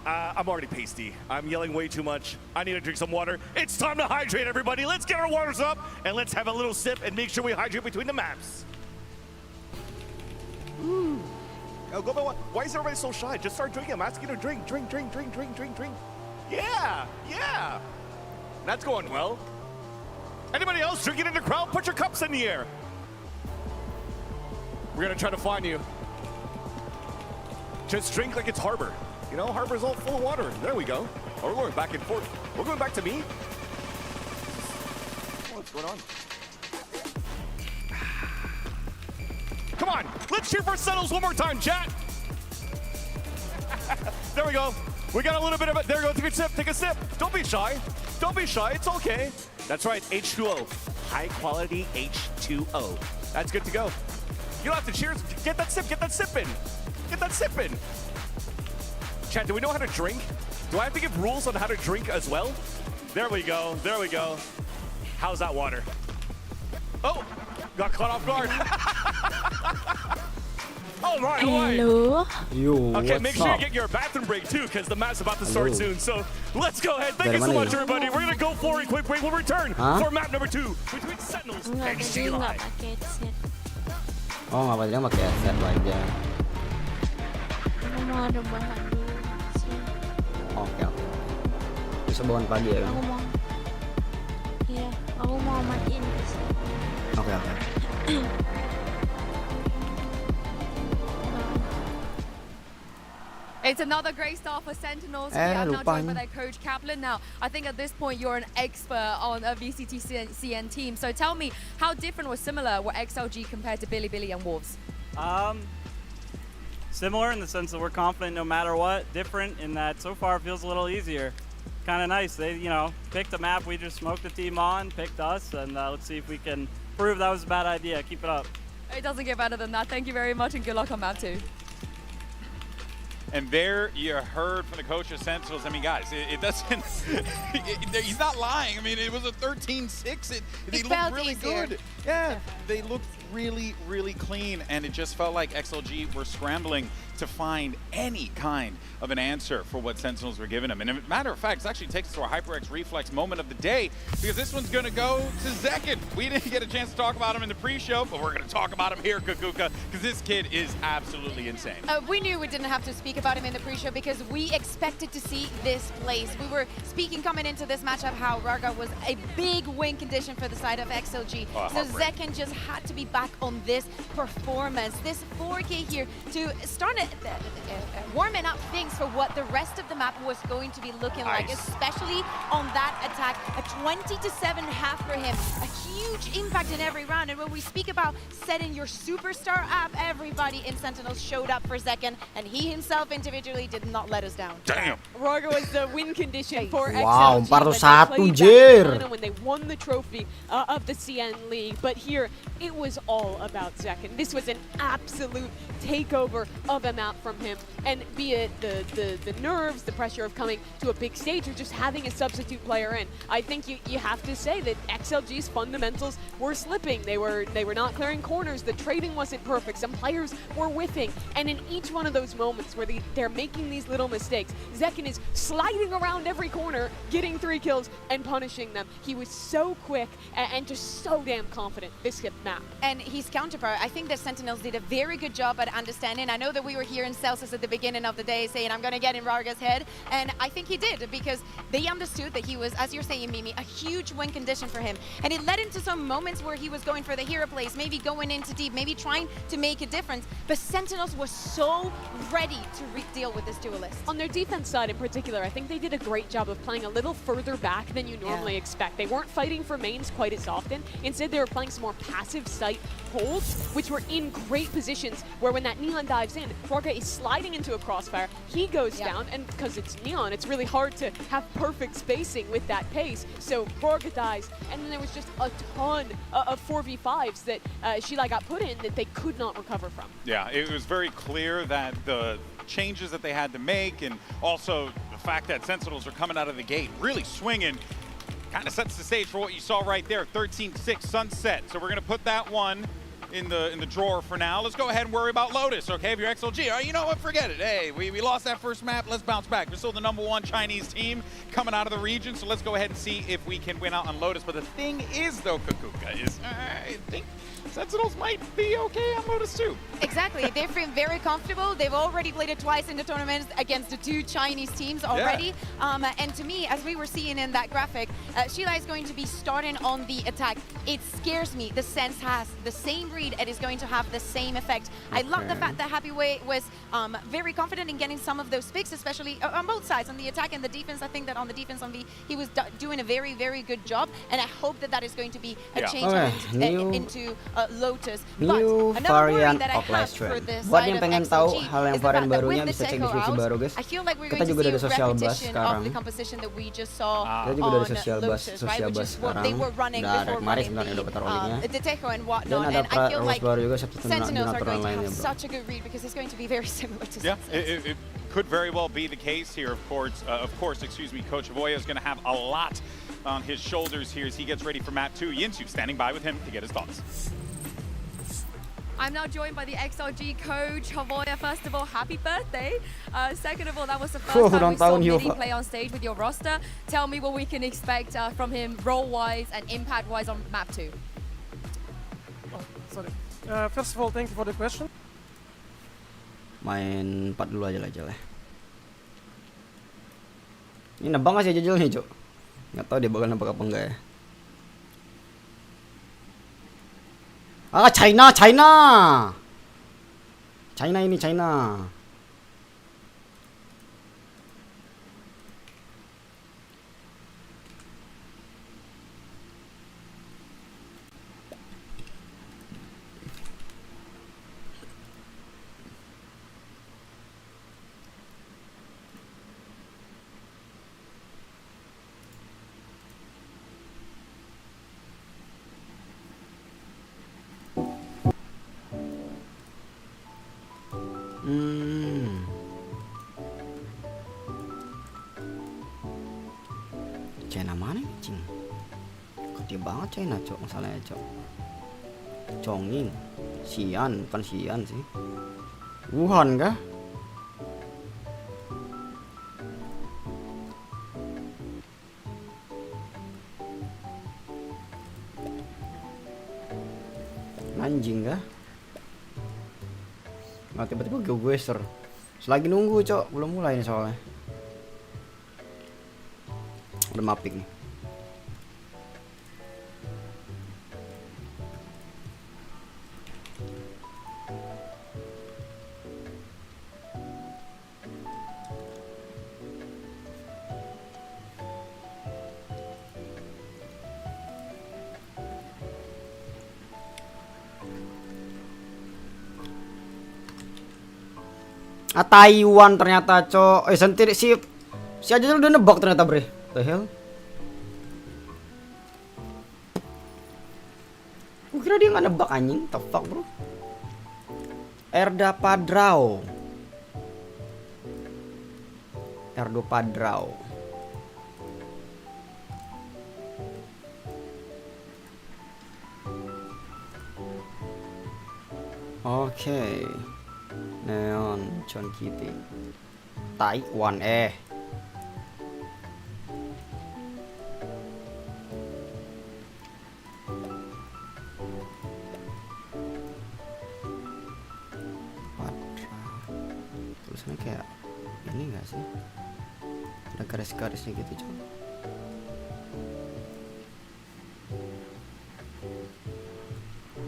[SPEAKER 14] I'm already pasty. I'm yelling way too much. I need to drink some water. It's time to hydrate, everybody. Let's get our waters up and let's have a little sip and make sure we hydrate between the maps. Ooh. Oh, go by. Why is everybody so shy? Just start drinking. I'm asking you to drink. Yeah, yeah. That's going well. Anybody else drinking in the crowd? Put your cups in the air. We're gonna try to find you. Just drink like it's Harbor.
[SPEAKER 16] You know, harbor's all full of water. There we go. Oh, we're going back and forth. We're going back to me. What's going on? Come on, let's cheer for Settles one more time, chat. There we go. We got a little bit of it. There we go. Take a sip. Take a sip. Don't be shy. Don't be shy. It's okay. That's right. H2O. High quality H2O. That's good to go. You don't have to cheers. Get that sip. Get that sip in. Get that sip in. Chat, do we know how to drink? Do I have to give rules on how to drink as well? There we go. There we go. How's that water? Oh, got caught off guard. Oh, right away.
[SPEAKER 11] Hello.
[SPEAKER 1] Yo,
[SPEAKER 16] okay, make sure
[SPEAKER 1] up?
[SPEAKER 16] you get your bathroom break too, because the match's about to start soon. So let's go ahead. Thank you so much, everybody. We're gonna go for a quick break. We'll return for map number 2 between Sentinels and Sheila.
[SPEAKER 1] Oh, nggak pakai pakai headset aja.
[SPEAKER 11] Aku mau ada bahan dulu.
[SPEAKER 1] Oke. Bisa bangun pagi ya?
[SPEAKER 11] Aku mau. Iya, aku mau matiin.
[SPEAKER 1] Oke.
[SPEAKER 8] It's another great start for Sentinels. We are now joined by their coach, Kaplan. Now, I think at this point you're an expert on a VCT CN team. So tell me, how different or similar were XLG compared to Billy and Wolves?
[SPEAKER 17] Similar in the sense that we're confident no matter what. Different in that so far it feels a little easier. Kind of nice. They, picked a map we just smoked the team on, picked us, and let's see if we can prove that was a bad idea. Keep it up.
[SPEAKER 8] It doesn't get better than that. Thank you very much, and good luck on map 2.
[SPEAKER 18] And there you heard from the coach of Sentinels. I mean, guys, it doesn't, he's not lying. I mean, it was a 13-6. They looked really good. Yeah, they looked really, really clean. And it just felt like XLG were scrambling to find any kind of an answer for what Sentinels were giving them. And as a matter of fact, it actually takes us to our HyperX Reflex moment of the day, because this one's going to go to Zekken. We didn't get a chance to talk about him in the pre-show, but we're going to talk about him here, Kukuka, because this kid is absolutely insane.
[SPEAKER 19] We knew we didn't have to speak about him in the pre-show because we expected to see this place. We were speaking coming into this matchup how Raga was a big win condition for the side of XLG. So Zekken just had to be back on this performance, this 4K here to start warming up things for what the rest of the map was going to be looking like, especially on that attack. A 20-7 half for him, a huge impact in every round. And when we speak about setting your superstar up, everybody in Sentinels showed up for Zekken, and he himself individually did not let us down.
[SPEAKER 18] Damn.
[SPEAKER 20] Raga was the win condition for
[SPEAKER 1] Wow,
[SPEAKER 20] XLG when they won the trophy of the CN League. But here, it was all about Zekken. This was an absolute takeover of a map from him, and be it the nerves, the pressure of coming to a big stage, or just having a substitute player in. I think you have to say that XLG's fundamentals were slipping. They were not clearing corners. The trading wasn't perfect. Some players were whiffing, and in each one of those moments where they're making these little mistakes, Zekken is sliding around every corner, getting 3 kills and punishing them. He was so quick and just so damn confident this map.
[SPEAKER 19] And his counterpart, I think that Sentinels did a very good job at understanding. I know that we were here in Celsius at the beginning of the day saying, I'm going to get in Raga's head. And I think he did, because they understood that he was, as you're saying, Mimi, a huge win condition for him. And it led into some moments where he was going for the hero plays, maybe going into deep, maybe trying to make a difference. But Sentinels was so ready to deal with this duelist.
[SPEAKER 20] On their defense side in particular, I think they did a great job of playing a little further back than you normally expect. They weren't fighting for mains quite as often. Instead, they were playing some more passive site holds, which were in great positions where when that Neon dives in, Raga is sliding into a crossfire, he goes down, and because it's Neon, it's really hard to have perfect spacing with that pace. So Raga dies, and then there was just a ton of 4v5s that Sheila got put in that they could not recover from.
[SPEAKER 18] Yeah, it was very clear that the changes that they had to make, and also the fact that Sentinels are coming out of the gate really swinging, kind of sets the stage for what you saw right there. 13-6 sunset. So we're going to put that one in the drawer for now. Let's go ahead and worry about Lotus, okay? If you're XLG, all right, you know what? Forget it. Hey, we lost that first map. Let's bounce back. We're still the #1 Chinese team coming out of the region, so let's go ahead and see if we can win out on Lotus. But the thing is, though, Kukuka, is I think Sentinels might be okay on Lotus too.
[SPEAKER 19] Exactly. They feel very comfortable. They've already played it twice in the tournament against the 2 Chinese teams already.
[SPEAKER 18] Yeah.
[SPEAKER 19] And to me, as we were seeing in that graphic, Sheila is going to be starting on the attack. it scares me. The Sense has the same read and is going to have the same effect. I love the fact that Happyway was very confident in getting some of those picks, especially on both sides, on the attack and the defense. I think that on the defense on V, he was doing a very, very good job, and I hope that that is going to be a change into Lotus.
[SPEAKER 1] New variant of live stream. Buat yang pengen tahu hal yang varian barunya bisa cek deskripsi baru guys. Kita juga ada social bus sekarang. Kita juga ada social bus sekarang. Dari kemarin sebenarnya udah putar linknya. Dan ada rules baru juga seperti aturan lainnya bro.
[SPEAKER 18] Yeah, it could very well be the case here. Of course, excuse me, Coach Avoya is going to have a lot on his shoulders here as he gets ready for map 2. Yinsu standing by with him to get his thoughts.
[SPEAKER 8] I'm now joined by the XLG coach, Havoya. First of all, happy birthday. Second of all, that was the first time we saw Mini play on stage with your roster. Tell me what we can expect from him role-wise and impact-wise on map 2.
[SPEAKER 21] Oh, sorry. First of all, thank you for the question.
[SPEAKER 1] Main 4 dulu aja lah. Ini nebang gak sih Jajal nih, Cok? Nggak tahu dia bakal nebak apa enggak ya. China ini China. China mana nih, cing? Gede banget China, Cok, masalahnya, Cok. Chongqing, Xi'an, bukan Xi'an sih. Wuhan kah? Nanjing kah? Nah, tiba-tiba geser. Selagi nunggu, Cok, belum mulai nih soalnya. Udah mapping nih. Taiwan ternyata, Cok. Sentir si aja udah nebak ternyata, Bre. The hell? Gue kira dia nggak nebak anjing. The fuck, bro? Erda Padrao. Erdo Padrao. Oke. Neon John Kitty. Taiwan tulisannya kayak ini enggak sih? Ada garis-garisnya gitu, Cok.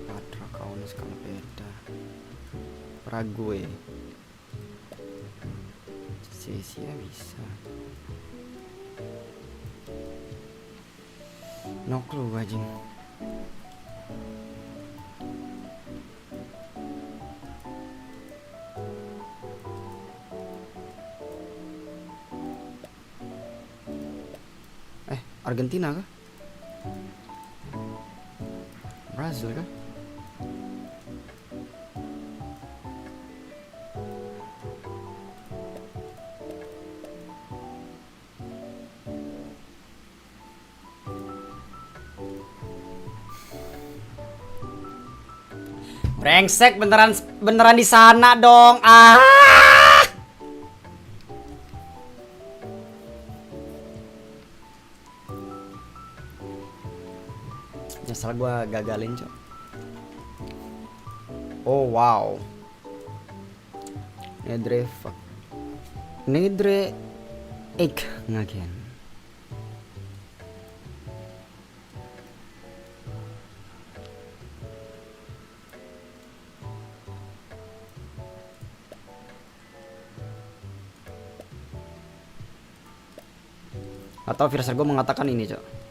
[SPEAKER 1] Patra Kaunas kalau beda. Prague. Sia bisa. No clue anjing. Argentina kah? Brazil kah? Brengsek, beneran di sana dong. Nyesel gua gagalin, Cok. Oh wow. Nedre ik ngagen. Atau Virsa gue mengatakan ini, Cok.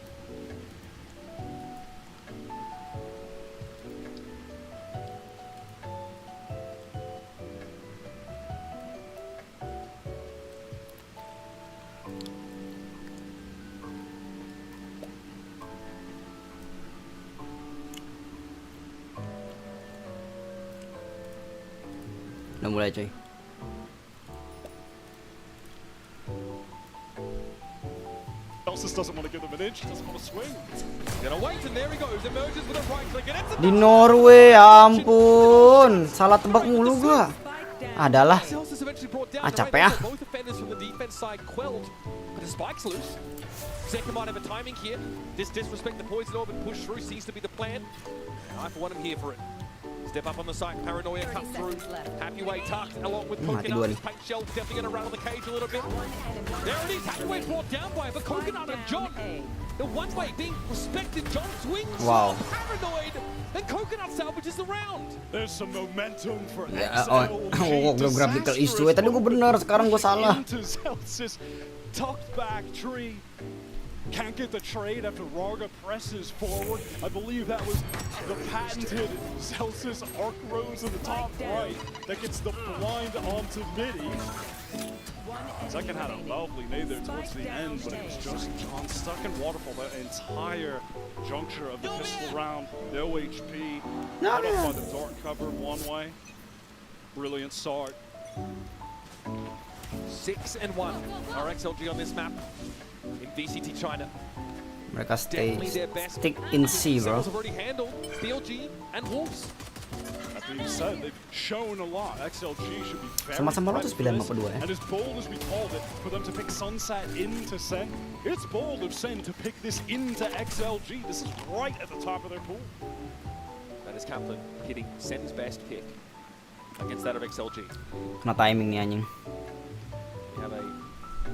[SPEAKER 1] Udah mulai, coy.
[SPEAKER 14] Celsius doesn't want to give them an inch, doesn't want to swing. Gonna wait, and there he goes, emerges with a right click, and it's
[SPEAKER 1] Di Norway, ya ampun. Salah tebak mulu gua. Adalah. Capek ya.
[SPEAKER 13] Both defenders from the defense side quelled, but the spike's loose. Second might have a timing here. Disrespect the poison orb and push through seems to be the plan. I for one am here for it. Step up on the site, paranoia cut through. Happyway tucked along with Coconut. Paint shell definitely going to rattle the cage a little bit. There it is, Happyway brought down by it, but Coconut and John, the one way being respected. John swings, paranoid, and Coconut salvages the round.
[SPEAKER 14] There's some momentum for
[SPEAKER 1] Gue graphical issue. Tadi gue bener, sekarang gue salah.
[SPEAKER 14] Tucked back tree. Can't get the trade after Raga presses forward. I believe that was the patented Celsius arc rose in the top right that gets the blind onto midi. Second had a lovely nade there towards the end, but it was just John stuck in waterfall that entire juncture of the pistol round. No HP. Put up by the dark cover one way. Brilliant start.
[SPEAKER 13] 6-1 are XLG on this map. In VCT China.
[SPEAKER 1] Mereka stick in C, bro.
[SPEAKER 13] Already handled BLG and Wolves.
[SPEAKER 14] That being said, they've shown a lot. XLG should be very
[SPEAKER 1] sama-sama lo tuh pilihan map kedua ya.
[SPEAKER 14] And as bold as we called it, for them to pick Sunset into SEN, it's bold of SEN to pick this into XLG. This is right at the top of their pool.
[SPEAKER 13] That is Kaplan hitting SEN's best pick against that of XLG.
[SPEAKER 1] Kena timing nih anjing.
[SPEAKER 13] We have a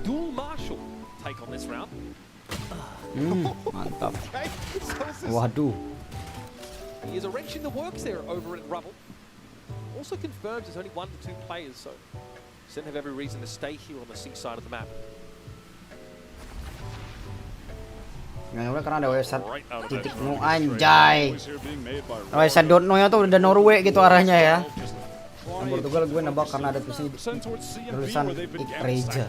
[SPEAKER 13] dual marshal take on this round.
[SPEAKER 1] Mantap. Waduh.
[SPEAKER 13] He is a wrench in the works there over at Rubble. Also confirms there's only 1 to 2 players, so SEN have every reason to stay here on the C side of the map.
[SPEAKER 1] Udah karena ada website titik no anjay. Website .no nya tuh udah Norway gitu arahnya ya. Portugal gue nebak karena ada tulisan Reja.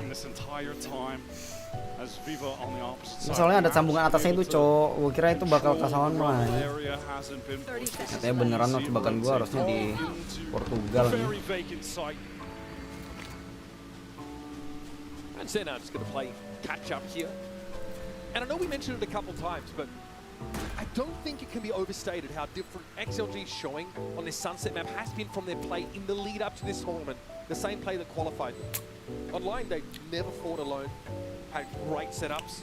[SPEAKER 1] Soalnya ada sambungan atasnya itu, Cok. Gue kira itu bakal kasawan mah. Katanya beneran loh, tebakan gue harusnya di Portugal nih.
[SPEAKER 13] And SEN are just going to play catch up here. And I know we mentioned it a couple times, but I don't think it can be overstated how different XLG's showing on this Sunset map has been from their play in the lead up to this tournament. The same play that qualified them. Online, they never fought alone, had great setups,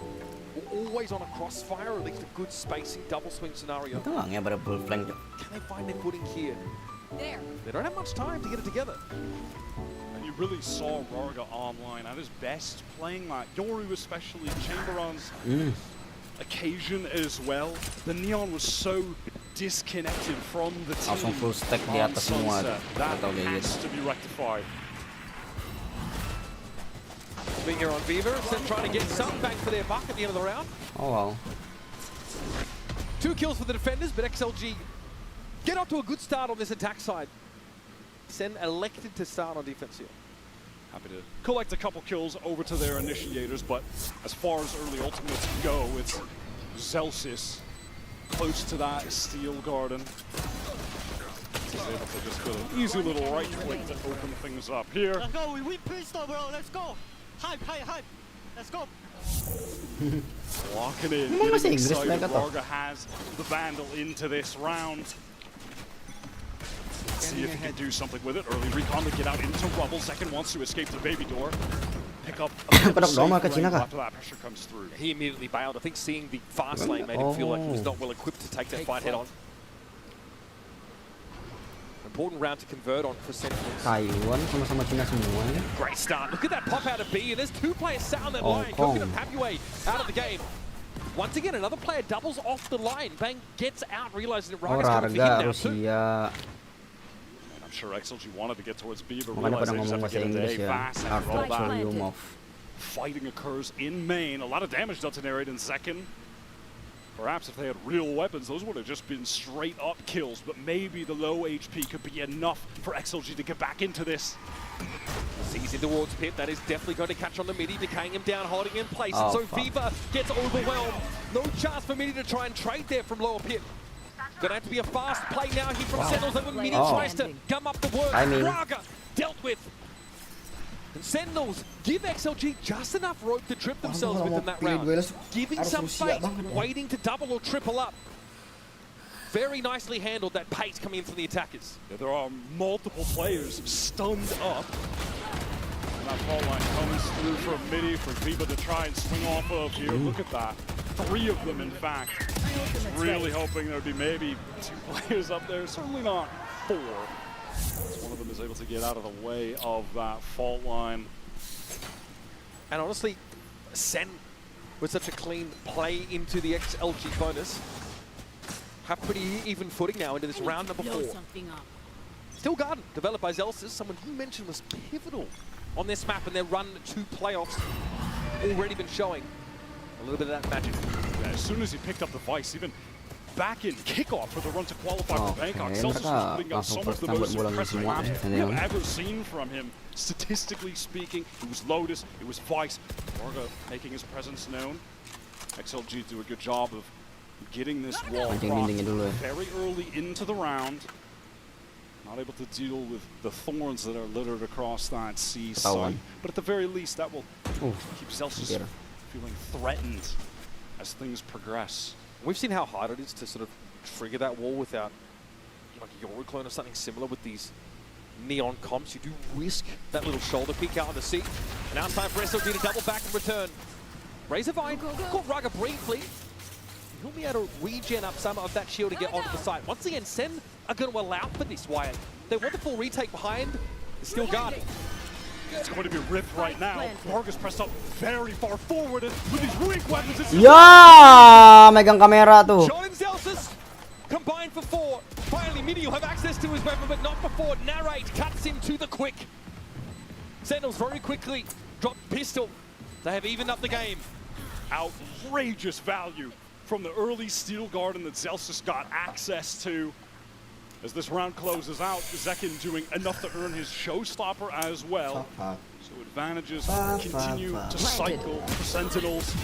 [SPEAKER 13] were always on a crossfire, or at least a good spacing double swing scenario.
[SPEAKER 1] Itu nggak pada full flank.
[SPEAKER 13] Can they find their footing here? They don't have much time to get it together.
[SPEAKER 14] And you really saw Raga online at his best, playing that. Yoru especially, Chamberon's occasion as well. The Neon was so disconnected from the team.
[SPEAKER 1] Langsung full stack di atas semua.
[SPEAKER 14] That has to be rectified.
[SPEAKER 13] Being here on Viva, SEN trying to get some bang for their buck at the end of the round.
[SPEAKER 1] Oh wow.
[SPEAKER 13] 2 kills for the defenders, but XLG get off to a good start on this attack side. SEN elected to start on defense here.
[SPEAKER 14] Happy to collect a couple kills over to their initiators, but as far as early ultimates go, it's Celsius close to that steel garden. He's able to just get an easy little right click to open things up here.
[SPEAKER 6] Let's go, we win pistol, bro, let's go. Hype, hype, hype. Let's go.
[SPEAKER 14] Locking in, getting excited. Raga has the Vandal into this round. Let's see if he can do something with it. Early recon to get out into Rubble. Second wants to escape the baby door. Pick up a bit of safe range after that pressure comes through.
[SPEAKER 13] He immediately bailed. I think seeing the fast lane made him feel like he was not well equipped to take that fight head on. Important round to convert on for Sentinels.
[SPEAKER 1] Taiwan sama-sama Cina semua ya.
[SPEAKER 13] Great start. Look at that pop out of B, and there's 2 players sat on that line. Coconut and Happyway out of the game. Once again, another player doubles off the line. Bang gets out, realizing that Raga's coming for him now too.
[SPEAKER 14] I'm sure XLG wanted to get towards B, but
[SPEAKER 1] makanya pada
[SPEAKER 14] realized they
[SPEAKER 1] ngomong
[SPEAKER 14] just have to
[SPEAKER 1] bahasa
[SPEAKER 14] get
[SPEAKER 1] Inggris
[SPEAKER 14] a
[SPEAKER 1] ya.
[SPEAKER 14] fast and
[SPEAKER 1] After
[SPEAKER 14] roll back.
[SPEAKER 1] volume of
[SPEAKER 14] fighting occurs in main. A lot of damage detonated in second. Perhaps if they had real weapons, those would have just been straight up kills, but maybe the low HP could be enough for XLG to get back into this.
[SPEAKER 13] Sees in towards Pit, that is definitely going to catch on the midi, decaying him down, holding him in place, and so Viva gets overwhelmed. No chance for Midi to try and trade there from lower Pit. Gonna have to be a fast play now here from Sentinels, and when Midi tries to gum up the work, Raga dealt with. And Sentinels give XLG just enough rope to trip themselves within that round. Giving some fate, waiting to double or triple up. Very nicely handled, that pace coming in from the attackers.
[SPEAKER 14] Yeah, there are multiple players stunned up. And that fault line comes through for Midi for Viva to try and swing off of here. Look at that. 3 of them, in fact. Really hoping there would be maybe 2 players up there. Certainly not 4. One of them is able to get out of the way of that fault line.
[SPEAKER 13] And honestly, SEN with such a clean play into the XLG bonus have pretty even footing now into this round number 4. Still Garden, developed by Zelsis, someone you mentioned was pivotal on this map and their run to playoffs, already been showing a little bit of that magic.
[SPEAKER 14] Yeah, as soon as he picked up the Vice, even back in kickoff for the run to qualify for Bangkok, Celsius was putting out some of the most impressive maps we have ever seen from him. Statistically speaking, it was Lotus, it was Vice, Borga making his presence known. XLG do a good job of getting this wall crossed very early into the round. Not able to deal with the thorns that are littered across that C site, but at the very least that will keep Celsius feeling threatened as things progress.
[SPEAKER 13] We've seen how hard it is to sort of trigger that wall without like a Yoru clone or something similar with these neon comps. You do risk that little shoulder peek out on the seat. And now it's time for SLG to double back and return. Razorvine caught Raga briefly. He'll be able to regen up some of that shield to get onto the site. Once again, SEN are going to allow for this, Wyatt. They want the full retake behind. They're still guarding.
[SPEAKER 14] It's going to be ripped right now. Borga's pressed up very far forward and with these weak weapons.
[SPEAKER 1] Ya, megang kamera tuh.
[SPEAKER 13] John and Zelsis combined for 4. Finally, Midi will have access to his weapon, but not before Narrate cuts him to the quick. Sentinels very quickly drop pistol. They have evened up the game.
[SPEAKER 14] Outrageous value from the early Steel Garden that Zelsis got access to. As this round closes out, Zekin doing enough to earn his showstopper as well. So advantages continue to cycle for Sentinels.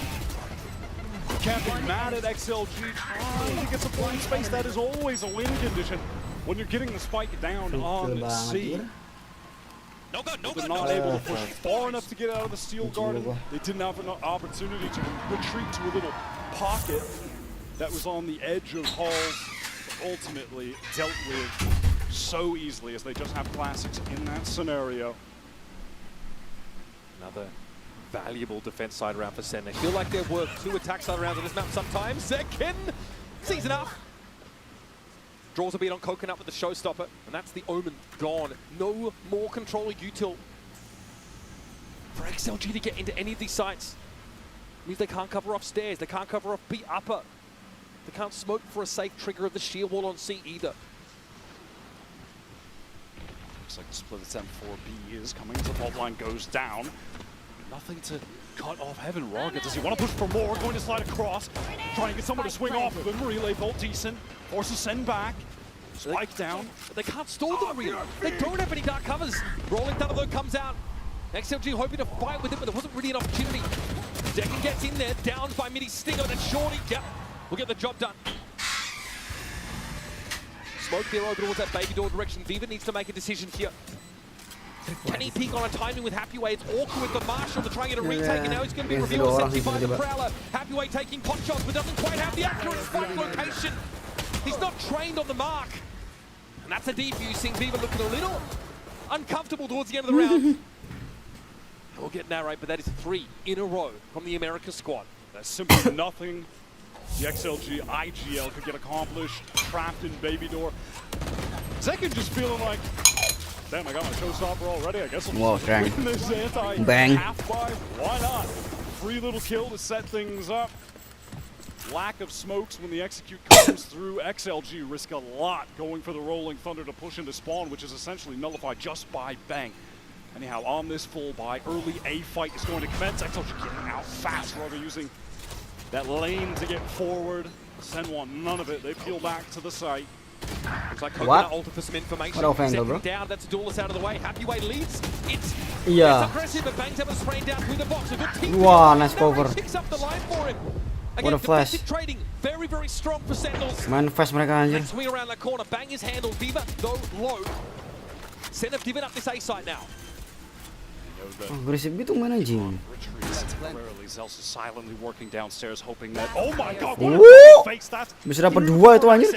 [SPEAKER 14] You can't be mad at XLG trying to get some blind space. That is always a win condition when you're getting the spike down on C. They're not able to push far enough to get out of the Steel Garden. They didn't have an opportunity to retreat to a little pocket that was on the edge of halls. Ultimately dealt with so easily as they just have classics in that scenario.
[SPEAKER 13] Another valuable defense side round for SEN. They feel like they're worth 2 attack side rounds on this map sometimes. Zekin sees enough. Draws a beat on Coconut with the showstopper, and that's the Omen gone. No more controller util for XLG to get into any of these sites. It means they can't cover off stairs, they can't cover off B upper. They can't smoke for a safe trigger of the shield wall on C either.
[SPEAKER 14] Looks like the split at 7-4B is coming as the fault line goes down. Nothing to cut off Heaven. Raga, does he want to push for more? Going to slide across. Trying to get someone to swing off of him. Relay bolt decent. Forces send back. Spike down.
[SPEAKER 13] They can't stall them really. They don't have any dark covers. Rolling Thunder though comes out. XLG hoping to fight with it, but there wasn't really an opportunity. Zekin gets in there, downed by Midi Stinger, and Shorty will get the job done. Smoke there over towards that baby door direction. Viva needs to make a decision here. Can he peek on a timing with Happyway? It's awkward with the Marshall to try and get a retake, and now he's going to be revealed essentially by the Prowler. Happyway taking pot shots, but doesn't quite have the accurate spike location. He's not trained on the mark. And that's a defuse, seeing Viva looking a little uncomfortable towards the end of the round. We'll get Narrate, but that is 3 in a row from the America squad.
[SPEAKER 14] That's simply nothing the XLG IGL could get accomplished. Trapped in baby door. Zekin just feeling like, damn, I got my showstopper already. I guess I'll just win this anti-half-buy. Why not? Free little kill to set things up. Lack of smokes when the execute comes through. XLG risk a lot going for the Rolling Thunder to push into spawn, which is essentially nullified just by Bang. Anyhow, on this full buy, early A fight is going to commence. XLG getting out fast. Rah View using that lane to get forward. SEN want none of it. They peel back to the site.
[SPEAKER 13] Looks like Coconut ulted for some information.
[SPEAKER 1] What angle, bro?
[SPEAKER 13] Down, that's a duelist out of the way. Happyway leads. It's aggressive, but bangs up a spraying down through the box. A good team.
[SPEAKER 1] Wow, nice cover.
[SPEAKER 13] Picks up the line for him.
[SPEAKER 1] What a flash.
[SPEAKER 13] Trading, very, very strong for Sentinels.
[SPEAKER 1] Main flash mereka anjir.
[SPEAKER 13] Swing around that corner, bang his handle. Viva, though low. SEN have given up this A site now.
[SPEAKER 1] Oh, agresif gitu main anjing.
[SPEAKER 14] Zelsa silently working downstairs, hoping that. Oh my God!
[SPEAKER 1] Bisa dapat 2 itu anjir.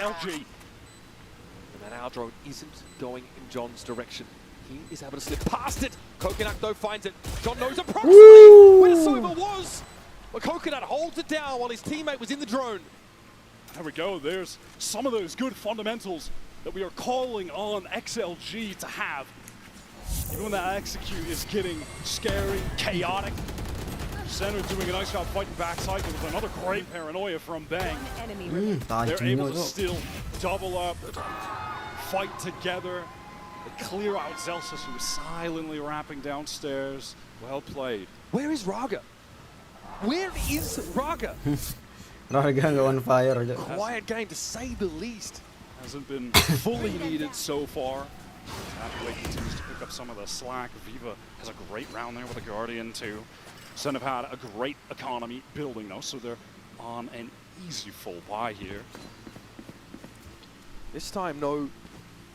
[SPEAKER 13] And that Aldro isn't going in John's direction. He is able to slip past it. Coconut though finds it. John knows approximately where Silver was. But Coconut holds it down while his teammate was in the drone.
[SPEAKER 14] There we go. There's some of those good fundamentals that we are calling on XLG to have. Even when that execute is getting scary, chaotic. SEN are doing a nice job fighting backside with another great paranoia from Bang. They're able to still double up, fight together, clear out Zelsis, who is silently rapping downstairs. Well played.
[SPEAKER 13] Where is Raga? Where is Raga?
[SPEAKER 1] Raga on fire aja.
[SPEAKER 13] Quiet game to say the least.
[SPEAKER 14] Hasn't been fully needed so far. Happyway continues to pick up some of the slack. Viva has a great round there with a Guardian too. SEN have had a great economy building though, so they're on an easy full buy here.
[SPEAKER 13] This time no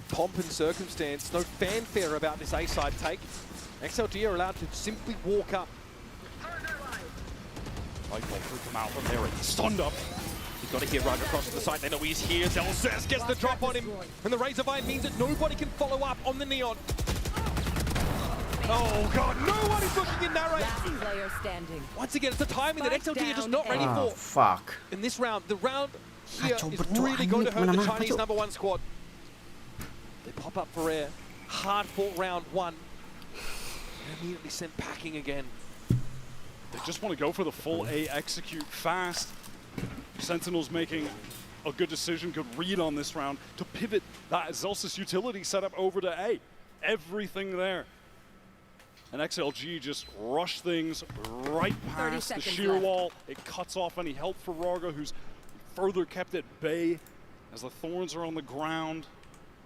[SPEAKER 13] pomp and circumstance, no fanfare about this A-side take. XLG are allowed to simply walk up.
[SPEAKER 14] Lightball could come out from there, stunned up.
[SPEAKER 13] He's got to get right across to the side. They know he's here. Zelsis gets the drop on him. And the Razor Vine means that nobody can follow up on the Neon. Oh, God. No one is looking in narrate. Once again, it's the timing that XLG are just not ready for.
[SPEAKER 1] Fuck.
[SPEAKER 13] In this round, the round here is really going to hurt the Chinese #1 squad. They pop up for air. Hard fought round 1. And immediately sent packing again.
[SPEAKER 14] They just want to go for the full A execute fast. Sentinels making a good decision, good read on this round to pivot that Zelsis utility setup over to A. Everything there. And XLG just rush things right past the sheer wall. It cuts off any help for Raga, who's further kept at bay as the Thorns are on the ground.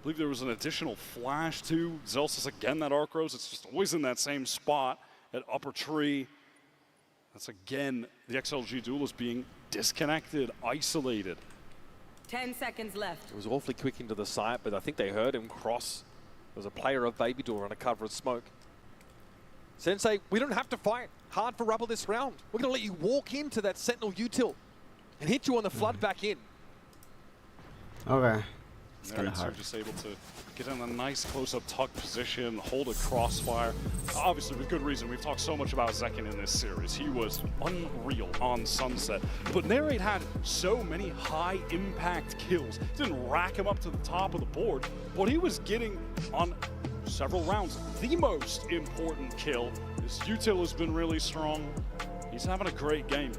[SPEAKER 14] I believe there was an additional flash too. Zelsis again, that Arc Rose, it's just always in that same spot at upper tree. That's again the XLG duelist being disconnected, isolated.
[SPEAKER 7] 10 seconds left.
[SPEAKER 13] It was awfully quick into the site, but I think they heard him cross. There was a player of Baby Door on a cover of smoke. Sensei, we don't have to fight hard for rubble this round. We're going to let you walk into that Sentinel util and hit you on the flood back in.
[SPEAKER 1] Okay. It's
[SPEAKER 14] kind of hard. Just able to get in a nice close-up tuck position, hold a crossfire. Obviously, with good reason. We've talked so much about Zekin in this series. He was unreal on Sunset. But Narrate had so many high-impact kills. Didn't rack him up to the top of the board, but he was getting on several rounds. The most important kill. His util has been really strong. He's having a great game.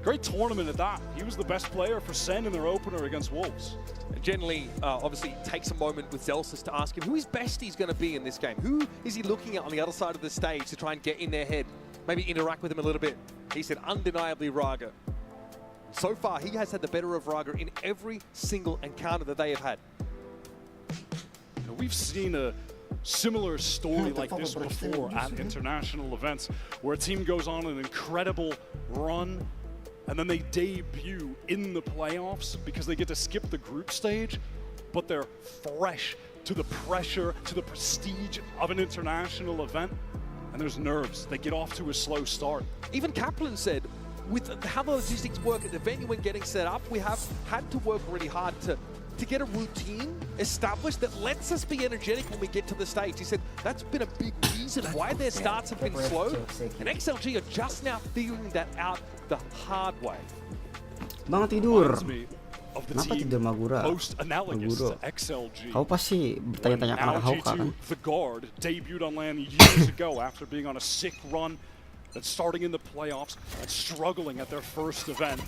[SPEAKER 14] Great tournament at that. He was the best player for SEN in their opener against Wolves.
[SPEAKER 13] Generally, obviously, takes a moment with Zelsis to ask him who his bestie going to be in this game. Who is he looking at on the other side of the stage to try and get in their head? Maybe interact with him a little bit. He said, undeniably, Raga. So far, he has had the better of Raga in every single encounter that they have had.
[SPEAKER 14] You know, we've seen a similar story like this before at international events, where a team goes on an incredible run, and then they debut in the playoffs because they get to skip the group stage, but they're fresh to the pressure, to the prestige of an international event, and there's nerves. They get off to a slow start.
[SPEAKER 13] Even Kaplan said, with how the logistics work at the venue when getting set up, we have had to work really hard to get a routine established that lets us be energetic when we get to the stage. He said that's been a big reason why their starts have been slow, and XLG are just now figuring that out the hard way.
[SPEAKER 1] Bang tidur. Kenapa tidur Magura?
[SPEAKER 14] Maguro.
[SPEAKER 1] Kau pasti bertanya-tanya kenapa Hauka kan?
[SPEAKER 14] The guard debuted on LAN years ago after being on a sick run that's starting in the playoffs and struggling at their first event.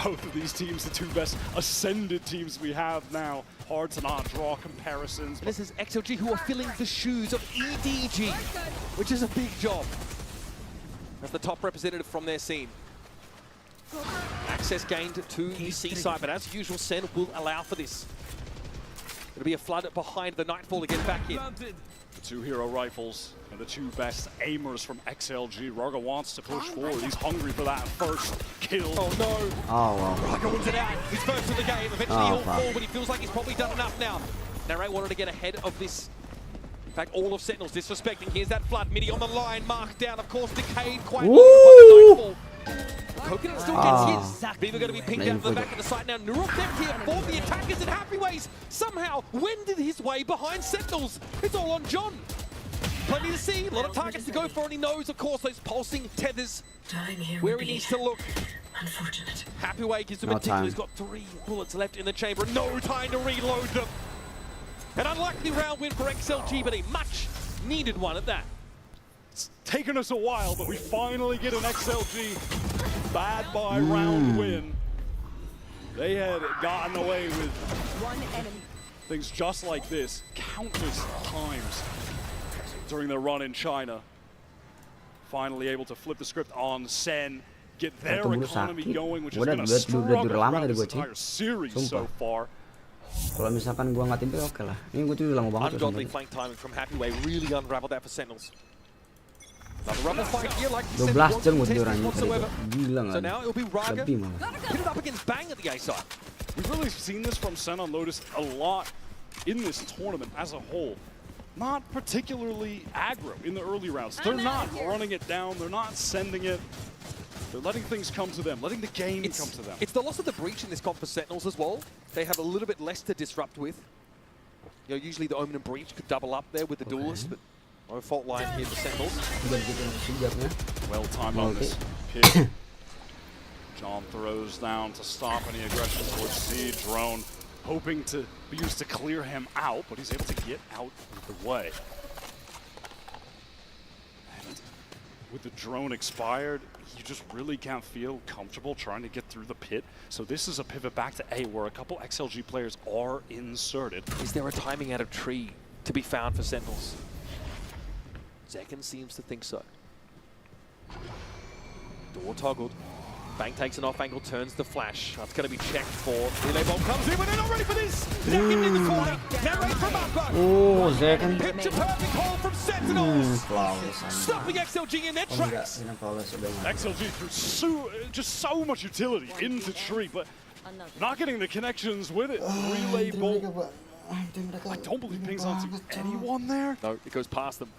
[SPEAKER 14] both of these teams, the two best ascended teams we have now. Hard to not draw comparisons.
[SPEAKER 13] This is XLG who are filling the shoes of EDG, which is a big job. That's the top representative from their scene. Access gained to the seaside, but as usual, SEN will allow for this. It'll be a flood behind the Nightfall to get back in.
[SPEAKER 14] The two hero rifles and the two best aimers from XLG. Raga wants to push forward. He's hungry for that first kill.
[SPEAKER 13] Oh no!
[SPEAKER 1] Oh wow.
[SPEAKER 13] Raga wins it out. He's first in the game. Eventually he'll fall, but he feels like he's probably done enough now. Narrate wanted to get ahead of this. In fact, all of Sentinels disrespecting. Here's that flood. Midi on the line, marked down. Of course, decayed quite low by the Nightfall. Coconut still gets his. Beaver going to be pinged down to the back of the site now. Nurok left here for the attackers, and Happyways somehow wended his way behind Sentinels. It's all on John. Plenty to see, a lot of targets to go for, and he knows, of course, those pulsing tethers where he needs to look.
[SPEAKER 4] Unfortunate.
[SPEAKER 13] Happyway gives him a tickle. He's got 3 bullets left in the chamber. No time to reload them. An unlikely round win for XLG, but a much needed one at that.
[SPEAKER 14] It's taken us a while, but we finally get an XLG bad buy round win. They had gotten away with things just like this countless times during their run in China. Finally able to flip the script on SEN, get their economy going, which is going to stir up around this entire series so far.
[SPEAKER 1] Kalau misalkan gua nggak timpil oke lah. Ini gua tuh lama banget.
[SPEAKER 13] Ungodly flank timing from Happyway really unraveled that for Sentinels. Another rubble fight here, like
[SPEAKER 1] 12 jam gua tidur anjing tadi. Gila nggak?
[SPEAKER 13] So now it'll be Raga pitted up against Bang at the A side.
[SPEAKER 14] We've really seen this from SEN on Lotus a lot in this tournament as a whole. Not particularly aggro in the early rounds. They're not running it down. They're not sending it. They're letting things come to them, letting the game come to them.
[SPEAKER 13] It's the loss of the breach in this comp for Sentinels as well. They have a little bit less to disrupt with. You know, usually the Omen and Breach could double up there with the duelists, but no fault line here for Sentinels.
[SPEAKER 14] Well timed on this pick. John throws down to stop any aggression towards C. Drone hoping to be used to clear him out, but he's able to get out of the way. And with the drone expired, you just really can't feel comfortable trying to get through the pit. So this is a pivot back to A where a couple XLG players are inserted.
[SPEAKER 13] Is there a timing out of tree to be found for Sentinels? Zekken seems to think so. Door toggled. Bang takes an off angle, turns the flash. That's going to be checked for. Relay bomb comes in, but they're not ready for this. Zekken in the corner. Narrate from Upper.
[SPEAKER 1] Oh, Zekken.
[SPEAKER 13] Picture perfect hole from Sentinels. Stopping XLG in their tracks.
[SPEAKER 14] XLG threw just so much utility into tree, but not getting the connections with it. Relay bolt. I don't believe pings onto anyone there.
[SPEAKER 13] No, it goes past them.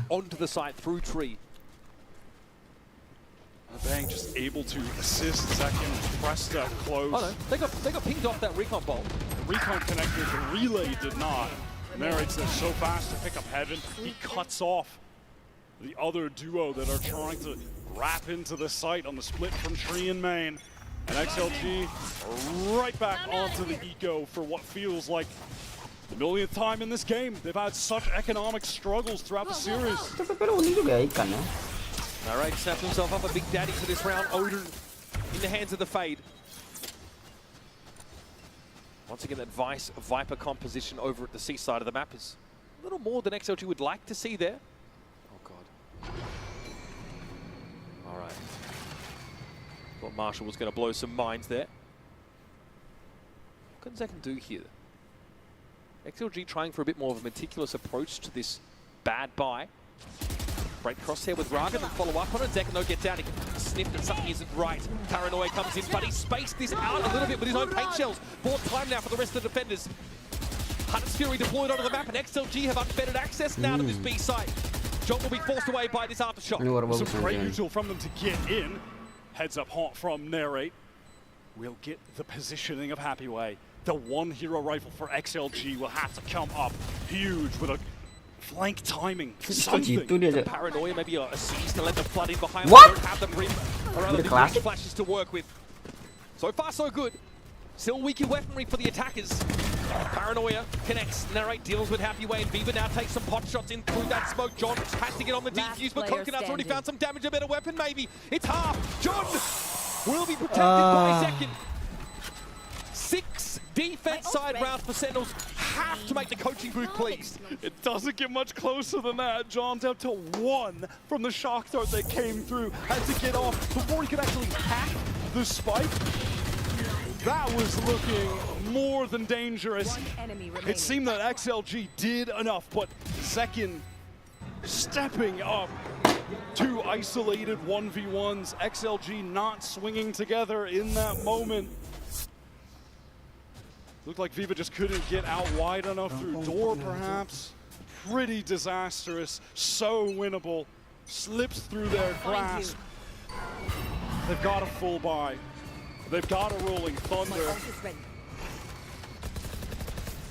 [SPEAKER 13] Onto the side through tree.
[SPEAKER 14] Bang just able to assist Zekken, pressed up close.
[SPEAKER 13] Oh no, they got pinged off that recon bolt.
[SPEAKER 14] The recon connected, the relay did not. Narrates there so fast to pick up Heaven. He cuts off the other duo that are trying to wrap into the site on the split from tree and main. And XLG right back onto the eco for what feels like the millionth time in this game. They've had such economic struggles throughout the series.
[SPEAKER 13] Narrate snaps himself up a big daddy for this round. Odin in the hands of the Fade. Once again, that Viper composition over at the seaside of the map is a little more than XLG would like to see there. Oh god. Alright. Thought Marshall was going to blow some mines there. What can Zekken do here? XLG trying for a bit more of a meticulous approach to this bad buy. Break crosshair with Raga, then follow up on it. Zekken though gets out, he can sniff that something isn't right. Paranoia comes in, but he spaced this out a little bit with his own paint shells. More time now for the rest of the defenders. Hunter's Fury deployed onto the map, and XLG have unfettered access now to this B site. John will be forced away by this aftershock.
[SPEAKER 14] Some great neutral from them to get in. Heads up hot from Narrate. We'll get the positioning of Happyway. The one hero rifle for XLG will have to come up huge with a flank timing. Something.
[SPEAKER 13] The Paranoia, maybe a seize to let them flood in behind.
[SPEAKER 1] What?
[SPEAKER 13] Don't have the brim or other flashes to work with. So far, so good. Still weaker weaponry for the attackers. Paranoia connects. Narrate deals with Happyway, and Beaver now takes some pot shots in through that smoke. John has to get on the defuse, but Coconut's already found some damage. A better weapon, maybe. It's half. John will be protected by Zekin. 6 defense side rounds for Sentinels. Have to make the coaching booth pleased.
[SPEAKER 14] It doesn't get much closer than that. John down to 1 from the shock dart that came through. Had to get off before he could actually hack the spike. That was looking more than dangerous. It seemed that XLG did enough, but Zekin stepping up. 2 isolated 1v1s. XLG not swinging together in that moment. Looked like Viva just couldn't get out wide enough through door, perhaps. Pretty disastrous, so winnable. Slips through their grasp. They've got a full buy. They've got a rolling thunder.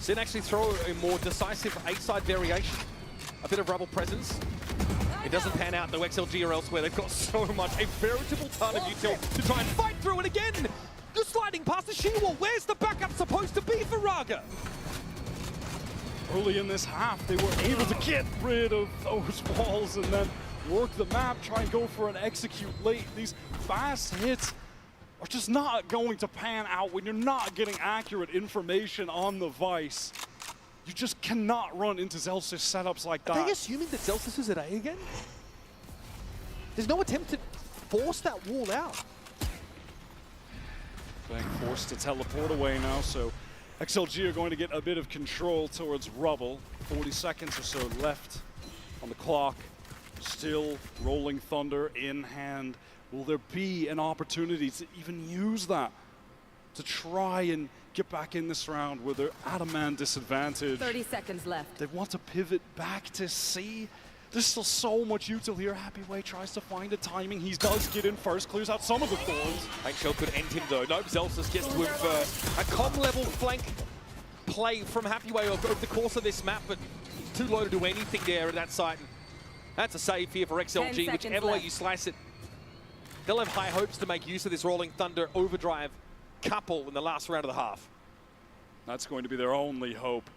[SPEAKER 13] SEN actually throw a more decisive A-side variation. A bit of rubble presence. It doesn't pan out no XLG or elsewhere. They've got so much, a veritable ton of util to try and fight through it again. You're sliding past the sheet wall. Where's the backup supposed to be for Raga?
[SPEAKER 14] Early in this half, they were able to get rid of those walls and then work the map, try and go for an execute late. These fast hits are just not going to pan out when you're not getting accurate information on the Vice. You just cannot run into Zelsys setups like that.
[SPEAKER 13] Are they assuming that Zelsys is at A again? There's no attempt to force that wall out.
[SPEAKER 14] Being forced to teleport away now, so XLG are going to get a bit of control towards Rubble. 40 seconds or so left on the clock. Still rolling thunder in hand. Will there be an opportunity to even use that to try and get back in this round where they're at a man disadvantage?
[SPEAKER 7] 30 seconds left.
[SPEAKER 14] They want to pivot back to C. There's still so much util here. Happyway tries to find a timing. He does get in first, clears out some of the thorns.
[SPEAKER 13] Shell could end him though. Nope, Zelsys gets to him first. A com-level flank play from Happyway over the course of this map, but he's too low to do anything there at that site. That's a save here for XLG, whichever way you slice it. They'll have high hopes to make use of this Rolling Thunder overdrive couple in the last round of the half.
[SPEAKER 14] That's going to be their only hope,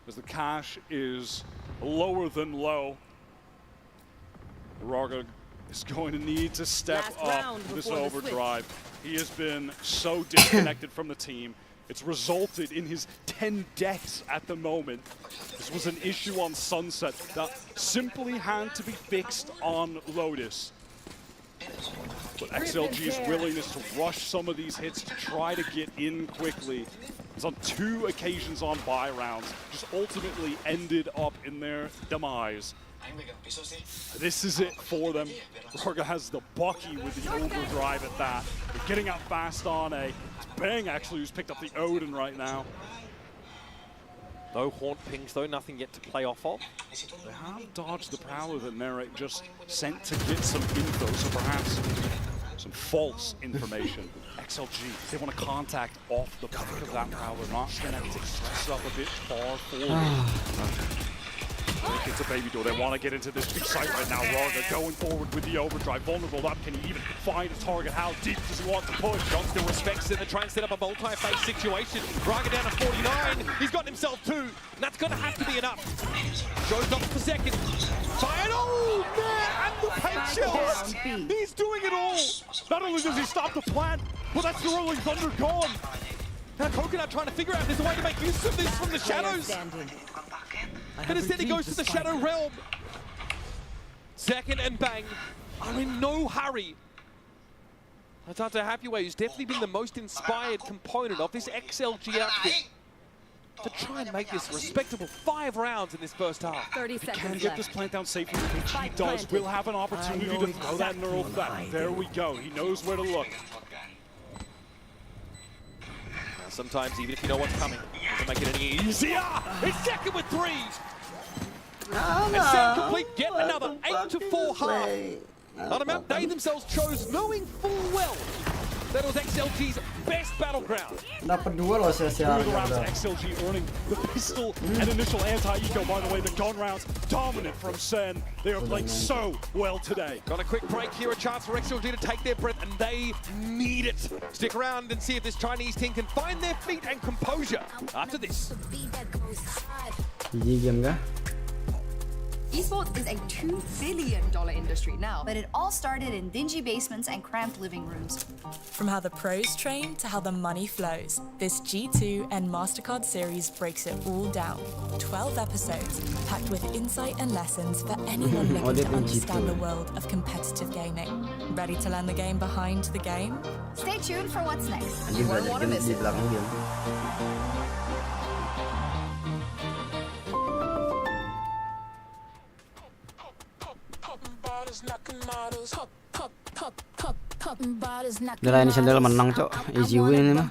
[SPEAKER 14] as the cash is lower than low. Raga is going to need to step up this overdrive. He has been so disconnected from the team. It's resulted in his 10 deaths at the moment. This was an issue on Sunset that simply had to be fixed on Lotus. But XLG's willingness to rush some of these hits to try to get in quickly is on 2 occasions on buy rounds, just ultimately ended up in their demise. This is it for them. Raga has the Bucky with the overdrive at that. They're getting out fast on A. It's Bang actually who's picked up the Odin right now.
[SPEAKER 13] No haunt pings though, nothing yet to play off of.
[SPEAKER 14] They have dodged the Prowler that Merrick just sent to get some info, so perhaps some false information. XLG, they want to contact off the back of that Prowler, not going to express up a bit far forward. It's a baby door. They want to get into this big site right now. Raga going forward with the overdrive. Vulnerable up. Can he even find a target? How deep does he want to push?
[SPEAKER 13] John still respects it. They're trying to set up a multi-phase situation. Raga down to 49. He's got himself 2. And that's going to have to be enough. Shows up for second. Fired. Oh, man. And the paint shells.
[SPEAKER 14] He's doing it all. Not only does he stop the plant, but that's the Rolling Thunder gone.
[SPEAKER 13] Now Coconut trying to figure out if there's a way to make use of this from the shadows. But instead he goes to the Shadow Realm. Zekin and Bang are in no hurry. Atata Happyway, who's definitely been the most inspired component of this XLG outfit to try and make this respectable 5 rounds in this first half.
[SPEAKER 7] 30 seconds
[SPEAKER 14] Can get this plant down safely, which he does. Will have an opportunity to throw that neural back. There we go. He knows where to look.
[SPEAKER 13] Sometimes, even if you know what's coming, it doesn't make it any easier. It's second with 3. And SEN complete yet another 8-4 half. On a map they themselves chose, knowing full well that it was XLG's best battleground.
[SPEAKER 12] Dapat 2 loh sia-sia.
[SPEAKER 14] XLG earning the pistol and initial anti-eco. By the way, the gun rounds dominant from SEN. They are playing so well today.
[SPEAKER 13] Got a quick break here, a chance for XLG to take their breath, and they need it. Stick around and see if this Chinese team can find their feet and composure after this.
[SPEAKER 1] GG game kah?
[SPEAKER 9] Esports is a $2 billion industry now, but it all started in dingy basements and cramped living rooms.
[SPEAKER 22] From how the pros train to how the money flows, this G2 and MasterCard series breaks it all down. 12 episodes, packed with insight and lessons for anyone looking to understand the world of competitive gaming. Ready to learn the game behind the game?
[SPEAKER 9] Stay tuned for what's next.
[SPEAKER 1] Anjing
[SPEAKER 9] You won't
[SPEAKER 1] belajar
[SPEAKER 9] want to
[SPEAKER 1] game
[SPEAKER 9] miss
[SPEAKER 1] di
[SPEAKER 9] it.
[SPEAKER 1] belakang game. Udah lah, ini sendal menang cok, easy win ini mah.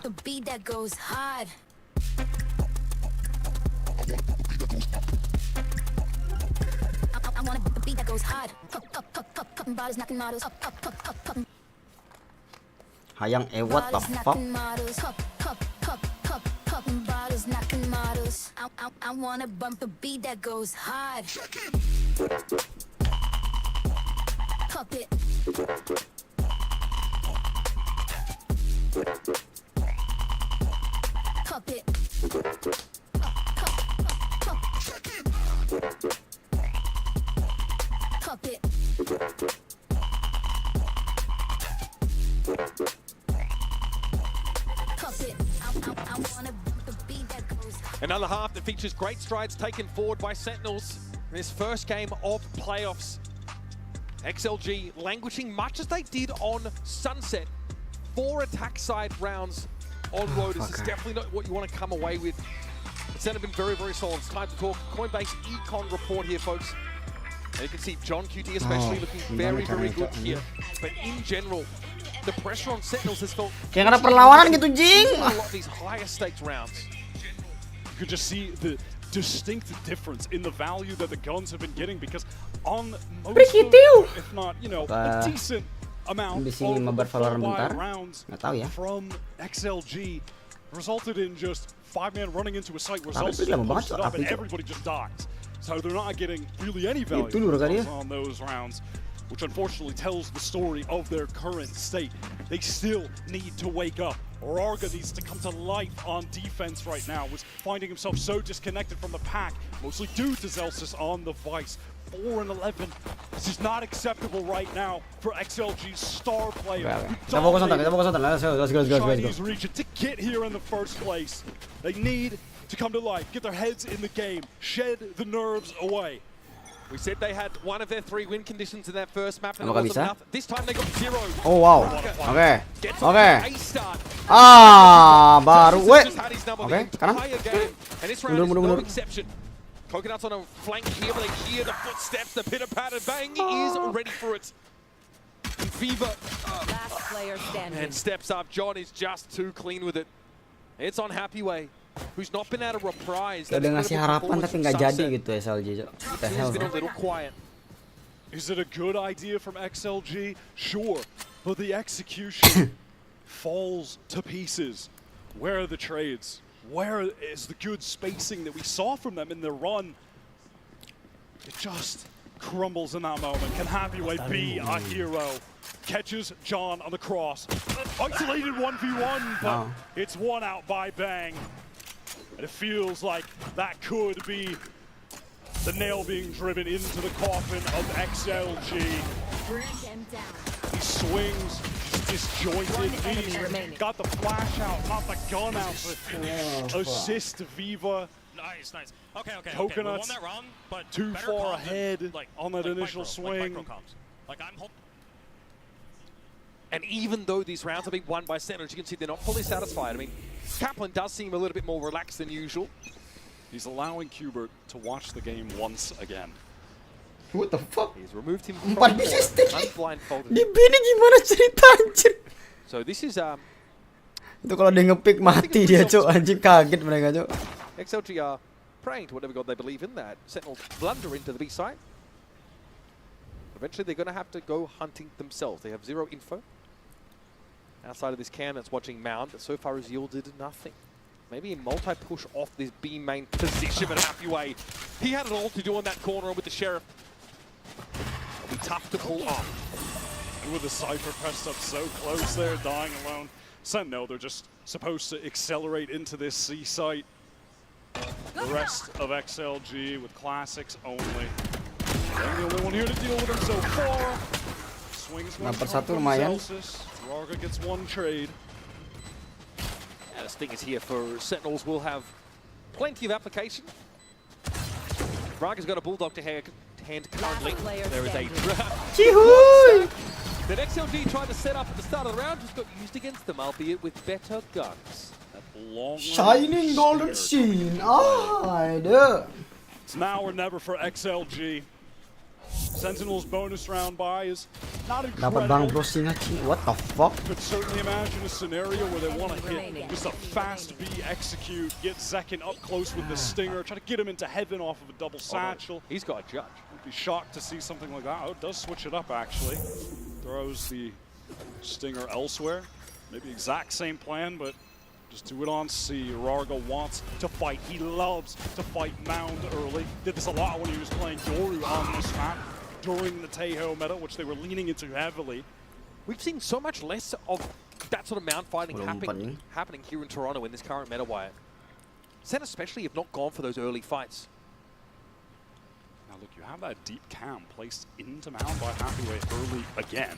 [SPEAKER 1] Hayang what the fuck?
[SPEAKER 23] I wanna bump the beat that goes hard. Cup it. Cup it. Cup it.
[SPEAKER 13] Another half that features great strides taken forward by Sentinels in this first game of playoffs. XLG languishing much as they did on Sunset. 4 attack side rounds on road. This is definitely not what you want to come away with. It's been very, very solid. It's time to talk Coinbase Econ report here, folks. And you can see John QT especially looking very, very good here. But in general, the pressure on Sentinels has felt
[SPEAKER 1] kayak ada perlawanan gitu, Jing.
[SPEAKER 13] a lot of these higher stakes rounds.
[SPEAKER 14] You could just see the distinct difference in the value that the guns have been getting, because on most of, if not, you know, a decent amount of the rounds from XLG resulted in just 5-man running into a site where Zelsus posted up and everybody just dies. So they're not getting really any value on those rounds, which unfortunately tells the story of their current state. They still need to wake up. Rarga needs to come to life on defense right now, was finding himself so disconnected from the pack, mostly due to Zelsus on the Vice. 4-11. This is not acceptable right now for XLG's star player. Chinese region to get here in the first place. They need to come to life, get their heads in the game, shed the nerves away.
[SPEAKER 13] We said they had one of their 3 win conditions in that first map, and it wasn't enough. This time they got 0.
[SPEAKER 1] Oh wow. Oke. Ah, baru. Oke, kanan. Mundur.
[SPEAKER 13] Coconuts on a flank here, but they hear the footsteps, the pitter-patter. Bang is ready for it. And Viva and steps up. John is just too clean with it. It's on Happy Way, who's not been able to reprise.
[SPEAKER 1] Udah ngasih harapan tapi nggak jadi gitu SLG.
[SPEAKER 14] Is it a good idea from XLG? Sure, but the execution falls to pieces. Where are the trades? Where is the good spacing that we saw from them in their run? It just crumbles in that moment. Can Happyway be a hero? Catches John on the cross. Isolated 1v1, but it's one out by Bang. And it feels like that could be the nail being driven into the coffin of XLG. He swings, disjointed. He's got the flash out, not the gun out. Assist Viva.
[SPEAKER 16] Nice. Okay.
[SPEAKER 14] Coconuts
[SPEAKER 16] we won that round, but
[SPEAKER 14] too far ahead on that initial swing.
[SPEAKER 13] And even though these rounds have been won by Sentinels, you can see they're not fully satisfied. I mean, Kaplan does seem a little bit more relaxed than usual.
[SPEAKER 14] He's allowing Qbert to watch the game once again.
[SPEAKER 1] What the fuck?
[SPEAKER 13] He's removed him from
[SPEAKER 1] unblindfolded. Di bini gimana cerita anjir?
[SPEAKER 13] So this is
[SPEAKER 1] itu kalau dia ngepick mati dia cok, anjing kaget mereka cok.
[SPEAKER 13] XLG are praying to whatever god they believe in that Sentinels blunder into the B site. Eventually they're going to have to go hunting themselves. They have 0 info. Outside of this cam that's watching Mound, that so far has yielded nothing. Maybe a multi-push off this B main position, but Happy Way. He had it all to do on that corner with the Sheriff. It'll be tough to pull off.
[SPEAKER 14] With the Cypher pressed up so close there, dying alone. Sentinel, they're just supposed to accelerate into this C site. The rest of XLG with classics only. the only one here to deal with him so far. Swings one
[SPEAKER 1] Dapat
[SPEAKER 14] from
[SPEAKER 1] satu lumayan.
[SPEAKER 14] Celsius. Raga gets one trade.
[SPEAKER 13] And the stingers here for Sentinels will have plenty of application. Raga's got a Bulldog to hand currently. There is a draft. That XLG tried to set up at the start of the round just got used against them, albeit with better guns.
[SPEAKER 12] Shining golden sheen. Ada.
[SPEAKER 14] It's now or never for XLG. Sentinel's bonus round buy is not
[SPEAKER 1] Dapat bang
[SPEAKER 14] incredible.
[SPEAKER 1] browsing aja. What the fuck?
[SPEAKER 14] Could certainly imagine a scenario where they want to hit just a fast B execute, get Zekin up close with the stinger, try to get him into heaven off of a double satchel.
[SPEAKER 13] He's got a judge.
[SPEAKER 14] I'd be shocked to see something like that. Oh, it does switch it up actually. Throws the stinger elsewhere. Maybe exact same plan, but just do it on C. Rarga wants to fight. He loves to fight Mound early. Did this a lot when he was playing Yoru on this map during the Taeho meta, which they were leaning into heavily.
[SPEAKER 13] We've seen so much less of that sort of Mound fighting happening here in Toronto in this current meta wire. Sen especially have not gone for those early fights.
[SPEAKER 14] Now look, you have that deep cam placed into Mound by Hathaway early again.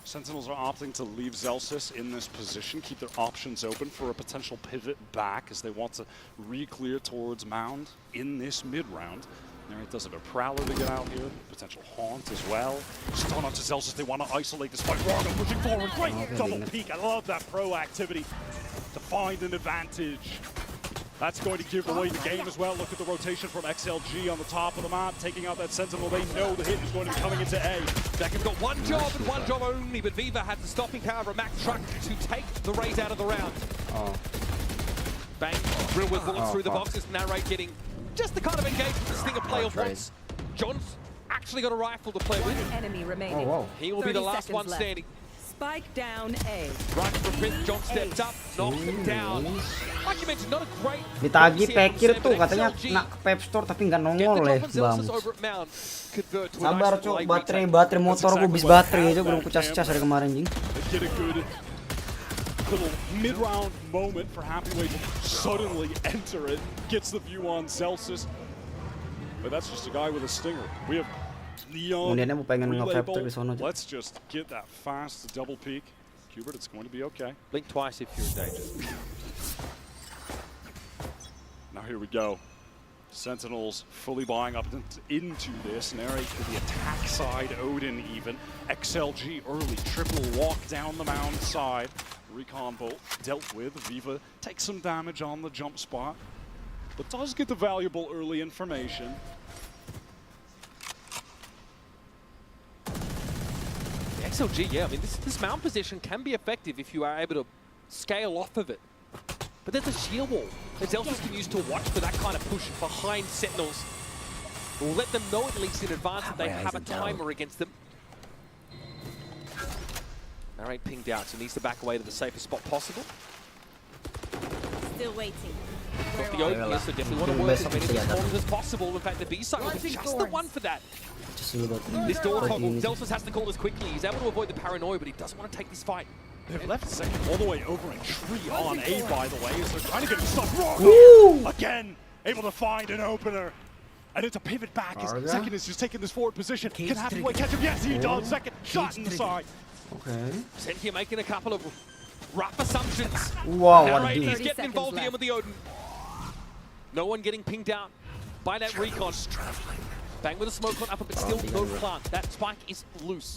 [SPEAKER 14] Sentinels are opting to leave Zelsis in this position, keep their options open for a potential pivot back as they want to re-clear towards Mound in this mid-round. Narrate does have a Prowler to get out here, potential Haunt as well. Stun onto Zelsis, they want to isolate this fight. Raga pushing forward, great double peek. I love that proactivity to find an advantage. That's going to give away the game as well. Look at the rotation from XLG on the top of the map, taking out that Sentinel. They know the hit is going to be coming into A.
[SPEAKER 13] Zekin's got one job and one job only, but Viva had the stopping power of a Mack truck to take the Rays out of the round. Bang, drill with bullets through the boxes. Narrate getting just the kind of engagement the Stinger player wants. John's actually got a rifle to play with.
[SPEAKER 7] Enemy remaining.
[SPEAKER 13] He will be the last one standing.
[SPEAKER 7] Spike down A.
[SPEAKER 13] Right for Prince, John steps up, knocks him down. Like you mentioned, not a great...
[SPEAKER 1] Ditagi Pekir tuh katanya nak ke Pep Store tapi nggak nongol bang. Sabar cok, baterai motor gue bis baterai aja belum kucas-cas dari kemarin jing.
[SPEAKER 14] Little mid-round moment for Hathaway to suddenly enter it, gets the view on Zelsis. But that's just a guy with a stinger. We have Leon, let's just get that fast double peek. Hubert, it's going to be okay.
[SPEAKER 13] Blink twice if you're in danger.
[SPEAKER 14] Now here we go. Sentinels fully buying up into this. Narrate to the attack side, Odin even. XLG early, triple walk down the Mound side. Recon Bolt dealt with. Viva takes some damage on the jump spot, but does get the valuable early information.
[SPEAKER 13] XLG, yeah, I mean, this Mound position can be effective if you are able to scale off of it. But there's a sheer wall that Zelsis can use to watch for that kind of push behind Sentinels. We'll let them know at least in advance that they have a timer against them. Narrate pinged out, so needs to back away to the safest spot possible.
[SPEAKER 19] Still waiting.
[SPEAKER 13] Got the open here, so definitely want to work as many of these corners as possible. In fact, the B side was just the one for that. This door toggle, Zelsis has to call this quickly. He's able to avoid the paranoia, but he doesn't want to take this fight.
[SPEAKER 14] They've left Second all the way over a tree on A, by the way, as they're trying to get him stuck. Raga, again, able to find an opener. And it's a pivot back as Second is just taking this forward position. Can Hathaway catch him? Yes, he does. Second shot in the side.
[SPEAKER 1] Okay.
[SPEAKER 13] Sen here making a couple of rough assumptions.
[SPEAKER 1] Wow,
[SPEAKER 13] Narrate, he's getting involved here with the Odin. No one getting pinged out by that recon. Bang with a smoke on upper, but still no plant. That spike is loose.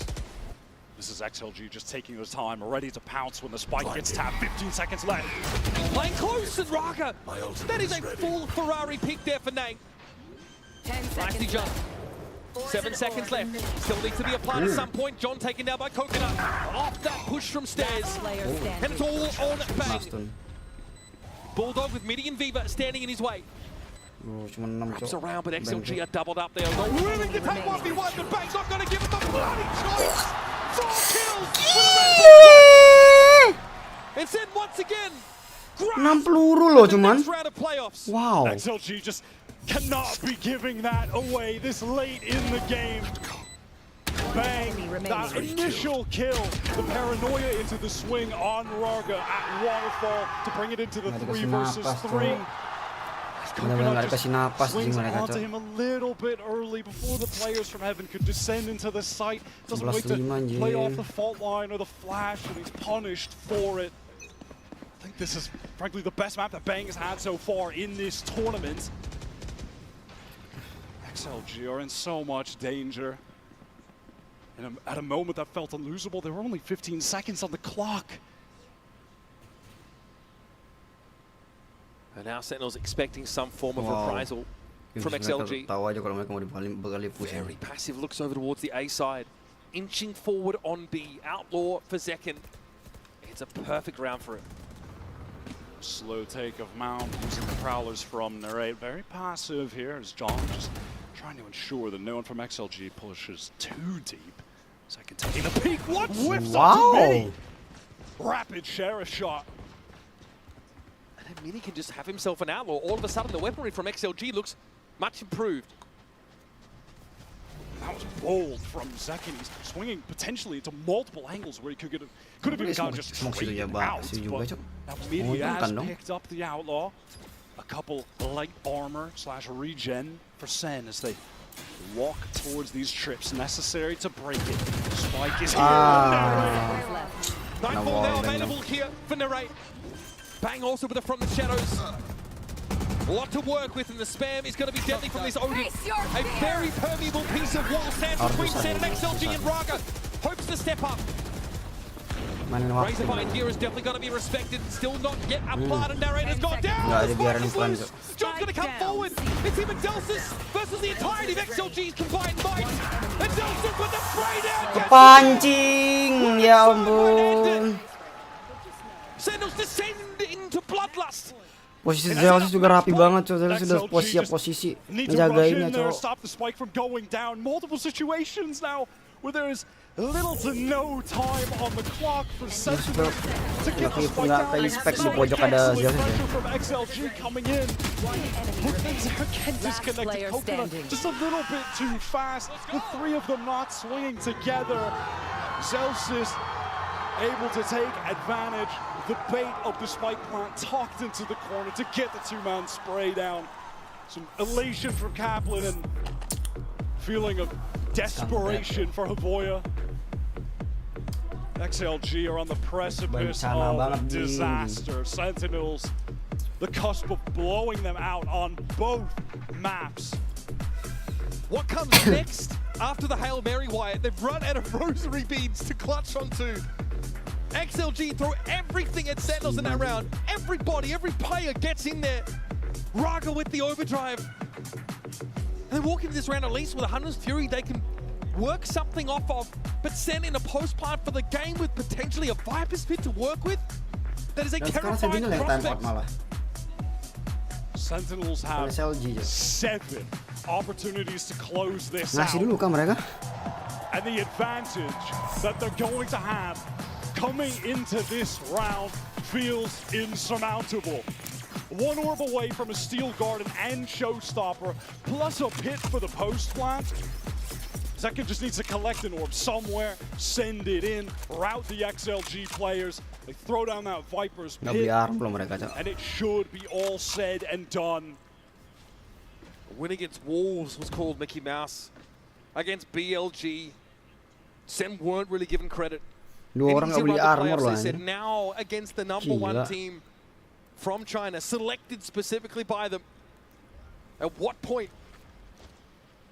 [SPEAKER 14] This is XLG just taking their time, ready to pounce when the spike gets tapped. 15 seconds left.
[SPEAKER 13] Playing close and Raga. That is a full Ferrari pick there for Nang.
[SPEAKER 7] 10 seconds
[SPEAKER 13] Nicely jumped. 7 seconds left. Still needs to be applied at some point. John taken down by Coconut. Off that push from stairs. And it's all on Bang. Bulldog with Midi and Viva standing in his way. Wraps around, but XLG are doubled up there. They're willing to take 1v1, but Bang's not going to give him the bloody choice. 4 kills. And then once again,
[SPEAKER 1] 6 peluru loh cuman. Wow.
[SPEAKER 14] XLG just cannot be giving that away this late in the game. Bang, that initial kill, the paranoia into the swing on Raga at Waterfall to bring it into the 3 versus 3.
[SPEAKER 1] Benar-benar kasih napas jing
[SPEAKER 16] swings
[SPEAKER 1] mereka,
[SPEAKER 16] onto
[SPEAKER 1] Cok.
[SPEAKER 16] him a little bit early before the players from Heaven could descend into the site. Doesn't wait to
[SPEAKER 1] 11-5
[SPEAKER 16] play off
[SPEAKER 1] anjing.
[SPEAKER 16] the fault line or the flash, and he's punished for it. I think this is, frankly, the best map that Bang has had so far in this tournament. XLG are in so much danger. And at a moment that felt unlosable, there were only 15 seconds on the clock.
[SPEAKER 13] And now Sentinel's expecting some form of reprisal from XLG. Very passive, looks over towards the A side. Inching forward on B, Outlaw for Zekken. It's a perfect round for it.
[SPEAKER 16] Slow take of Mount using the Prowlers from Narrate. Very passive here as John just trying to ensure that no one from XLG pushes too deep. Second taking a peek. What whips onto Mini? Rapid Sheriff shot.
[SPEAKER 13] And then Mini can just have himself an Outlaw. All of a sudden, the weaponry from XLG looks much improved.
[SPEAKER 16] That was bold from Zekken. He's swinging potentially into multiple angles where he could have even gone just straight out. But now Mini has picked up the Outlaw. A couple light armor / regen for SEN as they walk towards these trips necessary to break it. Spike is here.
[SPEAKER 13] Nightfall now available here for Narrate. Bang also with the front of the shadows. A lot to work with, and the spam is going to be deadly from this Odin. A very permeable piece of wall stands between SEN and XLG, and Raga hopes to step up. Razorfire here is definitely going to be respected. Still not yet applied, and Narrator's gone down. John's going to come forward. It's him and Delsis versus the entirety of XLG's combined might. And Delsis with the spray down.
[SPEAKER 1] Pancing, ya ampun.
[SPEAKER 13] Sentinels descend into bloodlust.
[SPEAKER 1] Posisi Zeus juga rapi banget, Cok. Zeus sudah siap posisi menjagainnya, Cok.
[SPEAKER 16] Stop the spike from going down. Multiple situations now where there is little to no time on the clock for Sentinel to get the spike down. From XLG coming in. Again, disconnected. Coconut just a little bit too fast. The three of them not swinging together. Zeus is able to take advantage. The bait of the spike plant tucked into the corner to get the two-man spray down. Some elation from Kaplan and feeling of desperation for Havoya. XLG are on the precipice of disaster. Sentinels, the cusp of blowing them out on both maps.
[SPEAKER 13] What comes next after the Hail Mary, Wyatt? They've run out of rosary beads to clutch onto. XLG throw everything at Sentinels in that round. Everybody, every player gets in there. Raga with the overdrive. They walk into this round at least with a Hunter's Fury they can work something off of, but send in a post-plant for the game with potentially a Viper's Pit to work with. That is a terrifying prospect.
[SPEAKER 16] Sentinels have 7 opportunities to close this out. And the advantage that they're going to have coming into this round feels insurmountable. One orb away from a Steel Garden and Showstopper, plus a pit for the post plant. Zekken just needs to collect an orb somewhere, send it in, route the XLG players. They throw down that Viper's pit, and it should be all said and done.
[SPEAKER 13] A win against Wolves was called Mickey Mouse. Against BLG, SEN weren't really given credit.
[SPEAKER 1] Dua orang nggak beli armor loh.
[SPEAKER 13] Now against the #1 team from China, selected specifically by them. At what point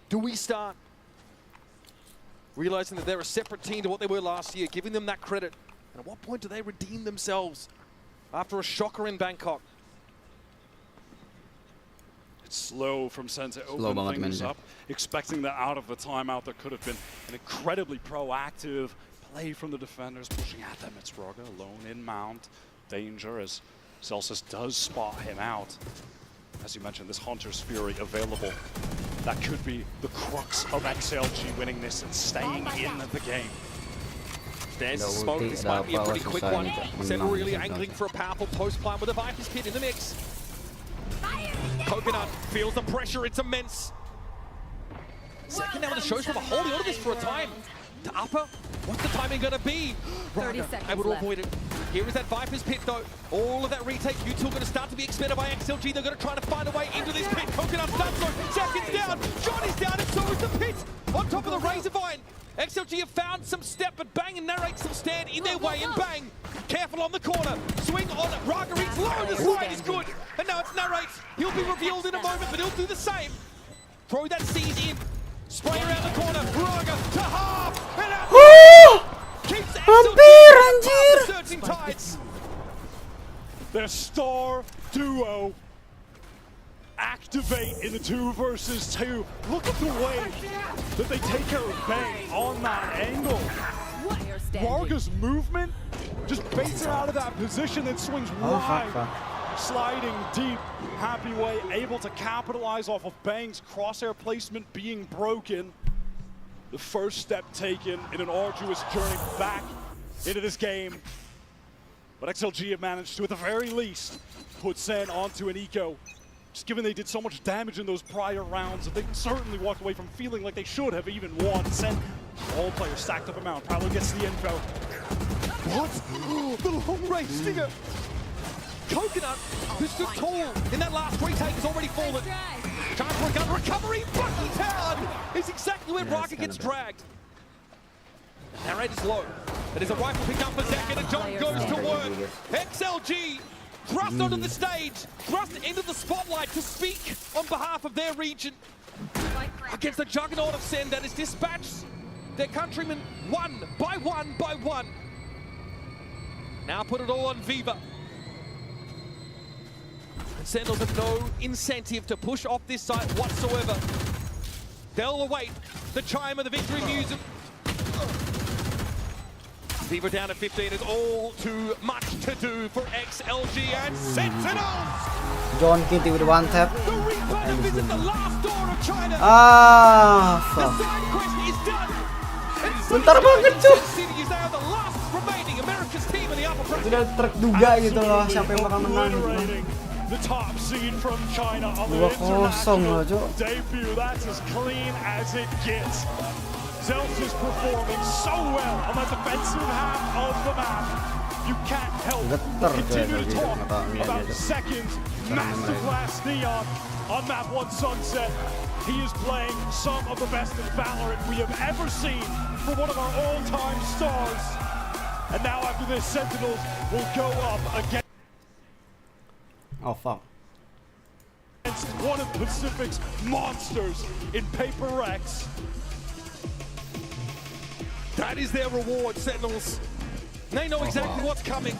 [SPEAKER 13] do we start realizing that they're a separate team to what they were last year, giving them that credit? And at what point do they redeem themselves after a shocker in Bangkok?
[SPEAKER 16] It's slow from SEN to open things up, expecting that out of the timeout there could have been an incredibly proactive play from the defenders, pushing at them. It's Raga alone in Mount. Danger as Celsius does spot him out. As you mentioned, this Hunter's Fury available. That could be the crux of XLG winning this and staying in the game.
[SPEAKER 13] There's the smoke. This might be a pretty quick one. SEN really angling for a powerful post plant with a Viper's Pit in the mix. Coconut feels the pressure, it's immense. Second now with the shows from holding on to this for a time. To upper, what's the timing gonna be?
[SPEAKER 7] 30 seconds
[SPEAKER 13] able to
[SPEAKER 7] left.
[SPEAKER 13] avoid it. Here is that Viper's pit though. All of that retake, U2 going to start to be expended by XLG. They're going to try to find a way into this pit. Coconut's done so. Seconds down. Johnny's down, and so is the pit. On top of the Razor Vine. XLG have found some step, but Bang and Narrate still stand in their way, and Bang, careful on the corner. Swing on it. Raga reads low, and the slide is good. And now it's Narrate. He'll be revealed in a moment, but he'll do the same. Throw that C's in. Spray around the corner. Raga to half. And out. Keeps XLG searching tides.
[SPEAKER 16] Their star duo activate in the 2 versus 2. Look at the way that they take care of Bang on that angle. Raga's movement just baits it out of that position, then swings wide, sliding deep. Happy Way able to capitalize off of Bang's crosshair placement being broken. The first step taken in an arduous journey back into this game. But XLG have managed to, at the very least, put SEN onto an eco. Just given they did so much damage in those prior rounds, they certainly walked away from feeling like they should have even won. SEN, all players stacked up amount. Paolo gets the info.
[SPEAKER 13] What? The long range stinger. Coconut, who stood tall in that last retake, has already fallen. Chance for a gun recovery. Bucky Town is exactly where Raga gets dragged. Narrate is low. It is a rifle pick up for Zek, and John goes to work. XLG thrust onto the stage, thrust into the spotlight to speak on behalf of their region against the juggernaut of SEN that is dispatched their countrymen one by one by one. Now put it all on Viva. And Sentinels have no incentive to push off this site whatsoever. They'll await the chime of the victory music. Viva down at 15 is all too much to do for XLG and Sentinels!
[SPEAKER 1] John Kitty with one tap.
[SPEAKER 13] The Reaper to visit the last door of China.
[SPEAKER 1] Ah, fuck.
[SPEAKER 13] The side quest is done.
[SPEAKER 1] Bentar banget cuy.
[SPEAKER 13] Cities, they are the last remaining America's team in the upper bracket.
[SPEAKER 1] Sudah terduga gitu loh siapa yang bakal menang gitu.
[SPEAKER 16] The top seed from China on the
[SPEAKER 1] 2-0 loh, Cuk.
[SPEAKER 16] debut. That's as clean as it gets. Zels is performing so well on the defensive half of the map. You can't help but continue to talk about second Masterclass Neon on map 1 Sunset. He is playing some of the best in Valorant we have ever seen for one of our all-time stars. And now after this, Sentinels will go up against one of Pacific's monsters in Paper Rex.
[SPEAKER 13] That is their reward, Sentinels. They know exactly what's coming.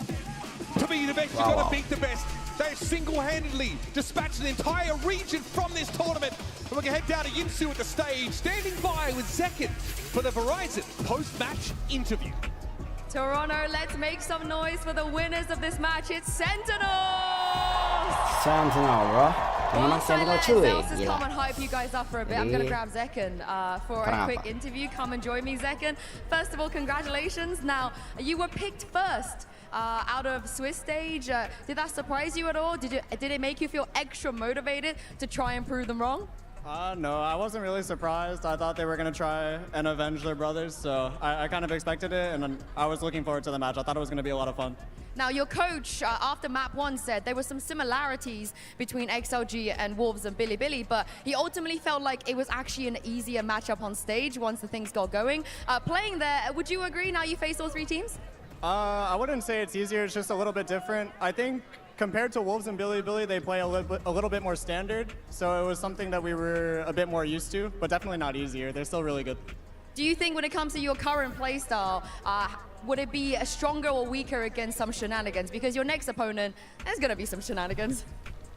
[SPEAKER 13] To be the best, you've got to beat the best. They single-handedly dispatched an entire region from this tournament. And we're going to head down to Yinsu at the stage, standing by with Zekin for the Verizon post-match interview.
[SPEAKER 8] Toronto, let's make some noise for the winners of this match. It's Sentinels!
[SPEAKER 1] Sentinel, bro. Gimana Sentinel cuy?
[SPEAKER 8] Let's come and hype you guys up for a bit. I'm gonna grab Zekin for a quick interview. Come and join me, Zekin. First of all, congratulations. Now, you were picked first out of Swiss stage. Did that surprise you at all? Did it make you feel extra motivated to try and prove them wrong?
[SPEAKER 2] No, I wasn't really surprised. I thought they were going to try and avenge their brothers, so I kind of expected it, and I was looking forward to the match. I thought it was going to be a lot of fun.
[SPEAKER 8] Now, your coach, after map 1, said there were some similarities between XLG and Wolves and Billy, but he ultimately felt like it was actually an easier matchup on stage once the things got going. Playing there, would you agree now you face all 3 teams?
[SPEAKER 2] I wouldn't say it's easier, it's just a little bit different. I think compared to Wolves and Billy, they play a little bit more standard, so it was something that we were a bit more used to, but definitely not easier. They're still really good.
[SPEAKER 8] Do you think when it comes to your current playstyle, would it be stronger or weaker against some shenanigans? Because your next opponent, there's going to be some shenanigans.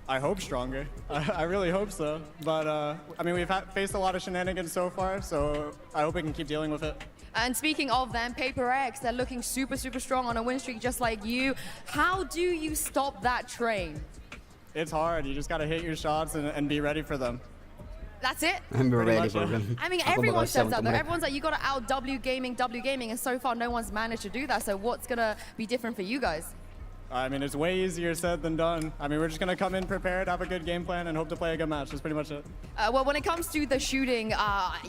[SPEAKER 2] I hope stronger. I really hope so. But, I mean, we've faced a lot of shenanigans so far, so I hope we can keep dealing with it.
[SPEAKER 8] And speaking of them, Paper X, they're looking super, super strong on a win streak just like you. How do you stop that train?
[SPEAKER 2] It's hard. You just got to hit your shots and be ready for them.
[SPEAKER 8] That's it?
[SPEAKER 1] I'm ready for them.
[SPEAKER 8] I mean, everyone says that though. Everyone's like, you got to out W gaming, and so far no one's managed to do that. So what's going to be different for you guys?
[SPEAKER 2] I mean, it's way easier said than done. I mean, we're just going to come in prepared, have a good game plan, and hope to play a good match. That's pretty much it.
[SPEAKER 8] Well, when it comes to the shooting,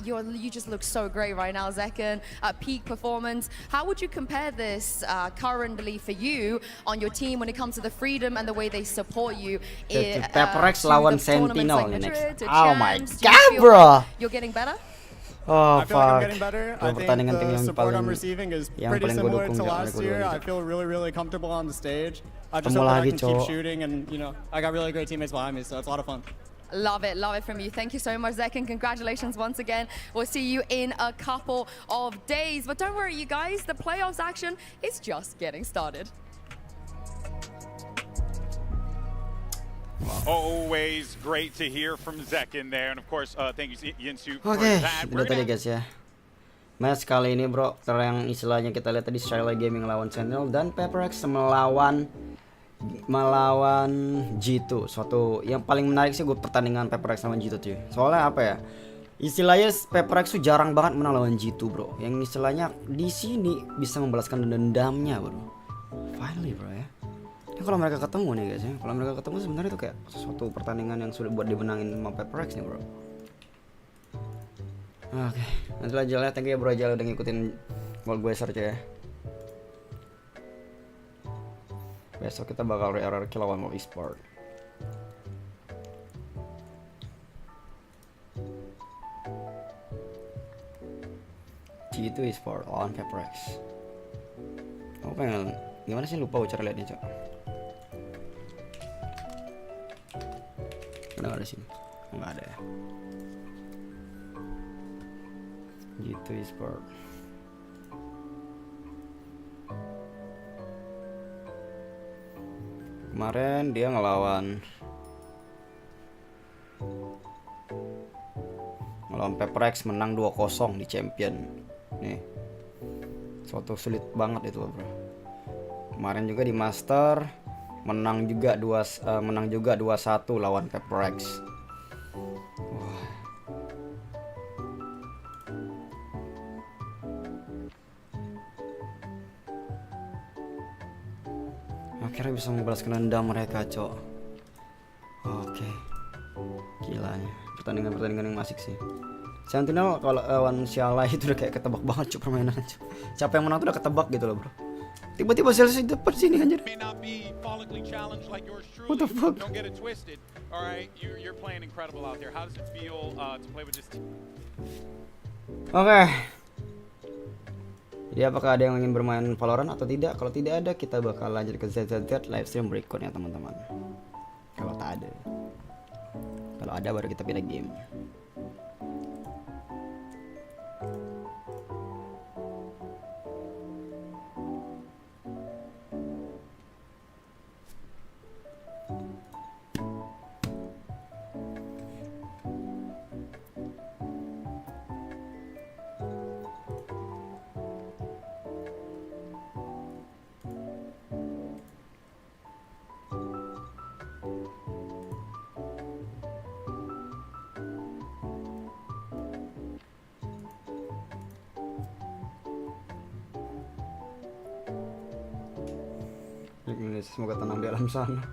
[SPEAKER 8] you just look so great right now, Zekken. Peak performance. How would you compare this currently for you on your team when it comes to the freedom and the way they support you?
[SPEAKER 1] Pepperex lawan Sentinel
[SPEAKER 8] like
[SPEAKER 1] next.
[SPEAKER 8] Madrid,
[SPEAKER 1] Oh my
[SPEAKER 8] Champs? Do
[SPEAKER 1] god,
[SPEAKER 8] you feel
[SPEAKER 1] bro.
[SPEAKER 8] like you're getting better?
[SPEAKER 1] Oh
[SPEAKER 2] I feel like I'm
[SPEAKER 1] fuck.
[SPEAKER 2] getting better. I think
[SPEAKER 1] Pertandingan tim
[SPEAKER 2] the
[SPEAKER 1] yang
[SPEAKER 2] support I'm
[SPEAKER 1] paling
[SPEAKER 2] receiving is
[SPEAKER 1] yang
[SPEAKER 2] pretty
[SPEAKER 1] paling gue
[SPEAKER 2] similar
[SPEAKER 1] dukung
[SPEAKER 2] to
[SPEAKER 1] jangan
[SPEAKER 2] last
[SPEAKER 1] gue
[SPEAKER 2] year.
[SPEAKER 1] dukung.
[SPEAKER 2] I feel really, really comfortable on the stage. I just
[SPEAKER 1] Ketemu
[SPEAKER 2] hope that I
[SPEAKER 1] lagi,
[SPEAKER 2] can keep
[SPEAKER 1] cowok.
[SPEAKER 2] shooting, and you know, I got really great teammates behind me, so it's a lot of fun.
[SPEAKER 8] Love it from you. Thank you so much, Zekken. Congratulations once again. We'll see you in a couple of days. But don't worry, you guys, the playoffs action is just getting started.
[SPEAKER 18] Always great to hear from Zekken there, and of course, thank you Yinsu for
[SPEAKER 1] Oke,
[SPEAKER 18] that.
[SPEAKER 1] itu tadi guys ya. Match kali ini bro, yang istilahnya kita lihat tadi Shirley Gaming lawan Channel dan Pepperex melawan G2. Suatu yang paling menarik sih gue pertandingan Pepperex lawan G2 cuy. Soalnya apa ya? Istilahnya Pepperex tuh jarang banget menang lawan G2 bro. Yang istilahnya di sini bisa membalaskan dendamnya bro. Finally bro ya. Ya kalau mereka ketemu nih guys ya. Kalau mereka ketemu sebenarnya itu kayak suatu pertandingan yang sudah buat dimenangin sama Pepperex nih bro. Oke, nanti aja lah. Thank you ya bro aja udah ngikutin world gue search ya. Besok kita bakal RRQ lawan World Esport. G2 Esport lawan Pepperex. Aku pengen gimana sih, lupa cara liatnya cok. Udah ada sini? Nggak ada ya. G2 Esport. Kemarin dia ngelawan Pepperex, menang 2-0 di champion. Nih. Suatu sulit banget itu, bro. Kemarin juga di Master menang juga 2-1 lawan Pepperex. Wah. Akhirnya bisa membalaskan dendam mereka, cok. Oke. Gilanya. Pertandingan yang masik sih. Sentinel kalau lawan Sialai itu udah kayak ketebak banget cok permainan, cok. Siapa yang menang tuh udah ketebak gitu loh, bro. Tiba-tiba selesai depan sini anjir. What the fuck?
[SPEAKER 18] Don't get it twisted. All right, you're playing incredible out there. How does it feel to play with this team?
[SPEAKER 1] Oke. Jadi apakah ada yang ingin bermain Valorant atau tidak? Kalau tidak ada, kita bakal lanjut ke ZZZ live stream berikutnya teman-teman. Kalau tak ada. Kalau ada baru kita pindah game. Indonesia semoga tenang di alam sana.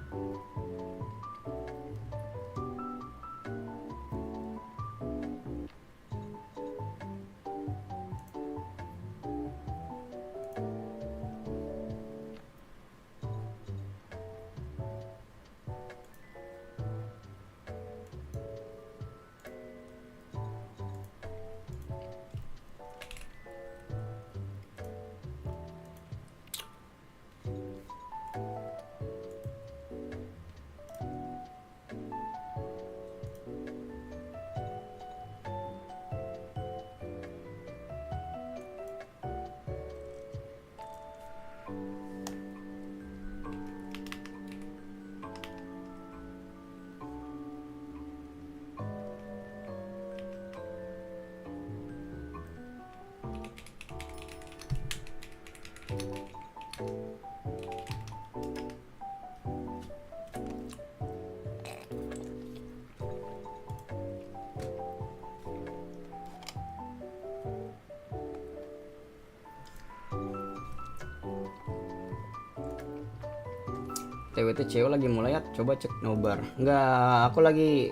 [SPEAKER 1] TWT cewek lagi mulai ya, coba cek nobar. Enggak, aku lagi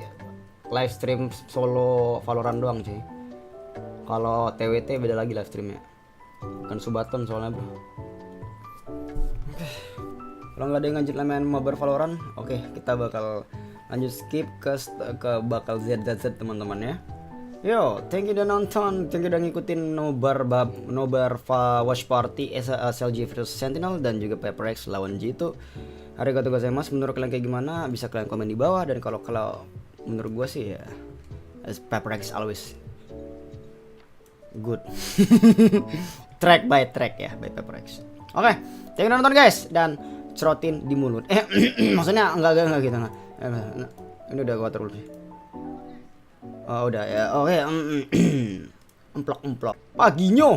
[SPEAKER 1] live stream solo Valorant doang cuy. Kalau TWT beda lagi live streamnya. Bukan subathon soalnya bro. Kalau nggak ada yang lanjut main mabar Valorant, oke kita bakal lanjut skip ke bakal ZZZ teman-teman ya. Yo, thank you udah nonton, thank you udah ngikutin nobar watch party SLG versus Sentinel dan juga PaperX lawan G2. Arigatou gozaimasu. Menurut kalian kayak gimana? Bisa kalian komen di bawah, dan kalau menurut gua sih ya PaperX always good. Track by track ya by PaperX. Oke, thank you udah nonton guys, dan cerotin di mulut. Maksudnya enggak gitu nah. Ini udah gua terus. Oh udah ya, oke. Emplok. Paginya.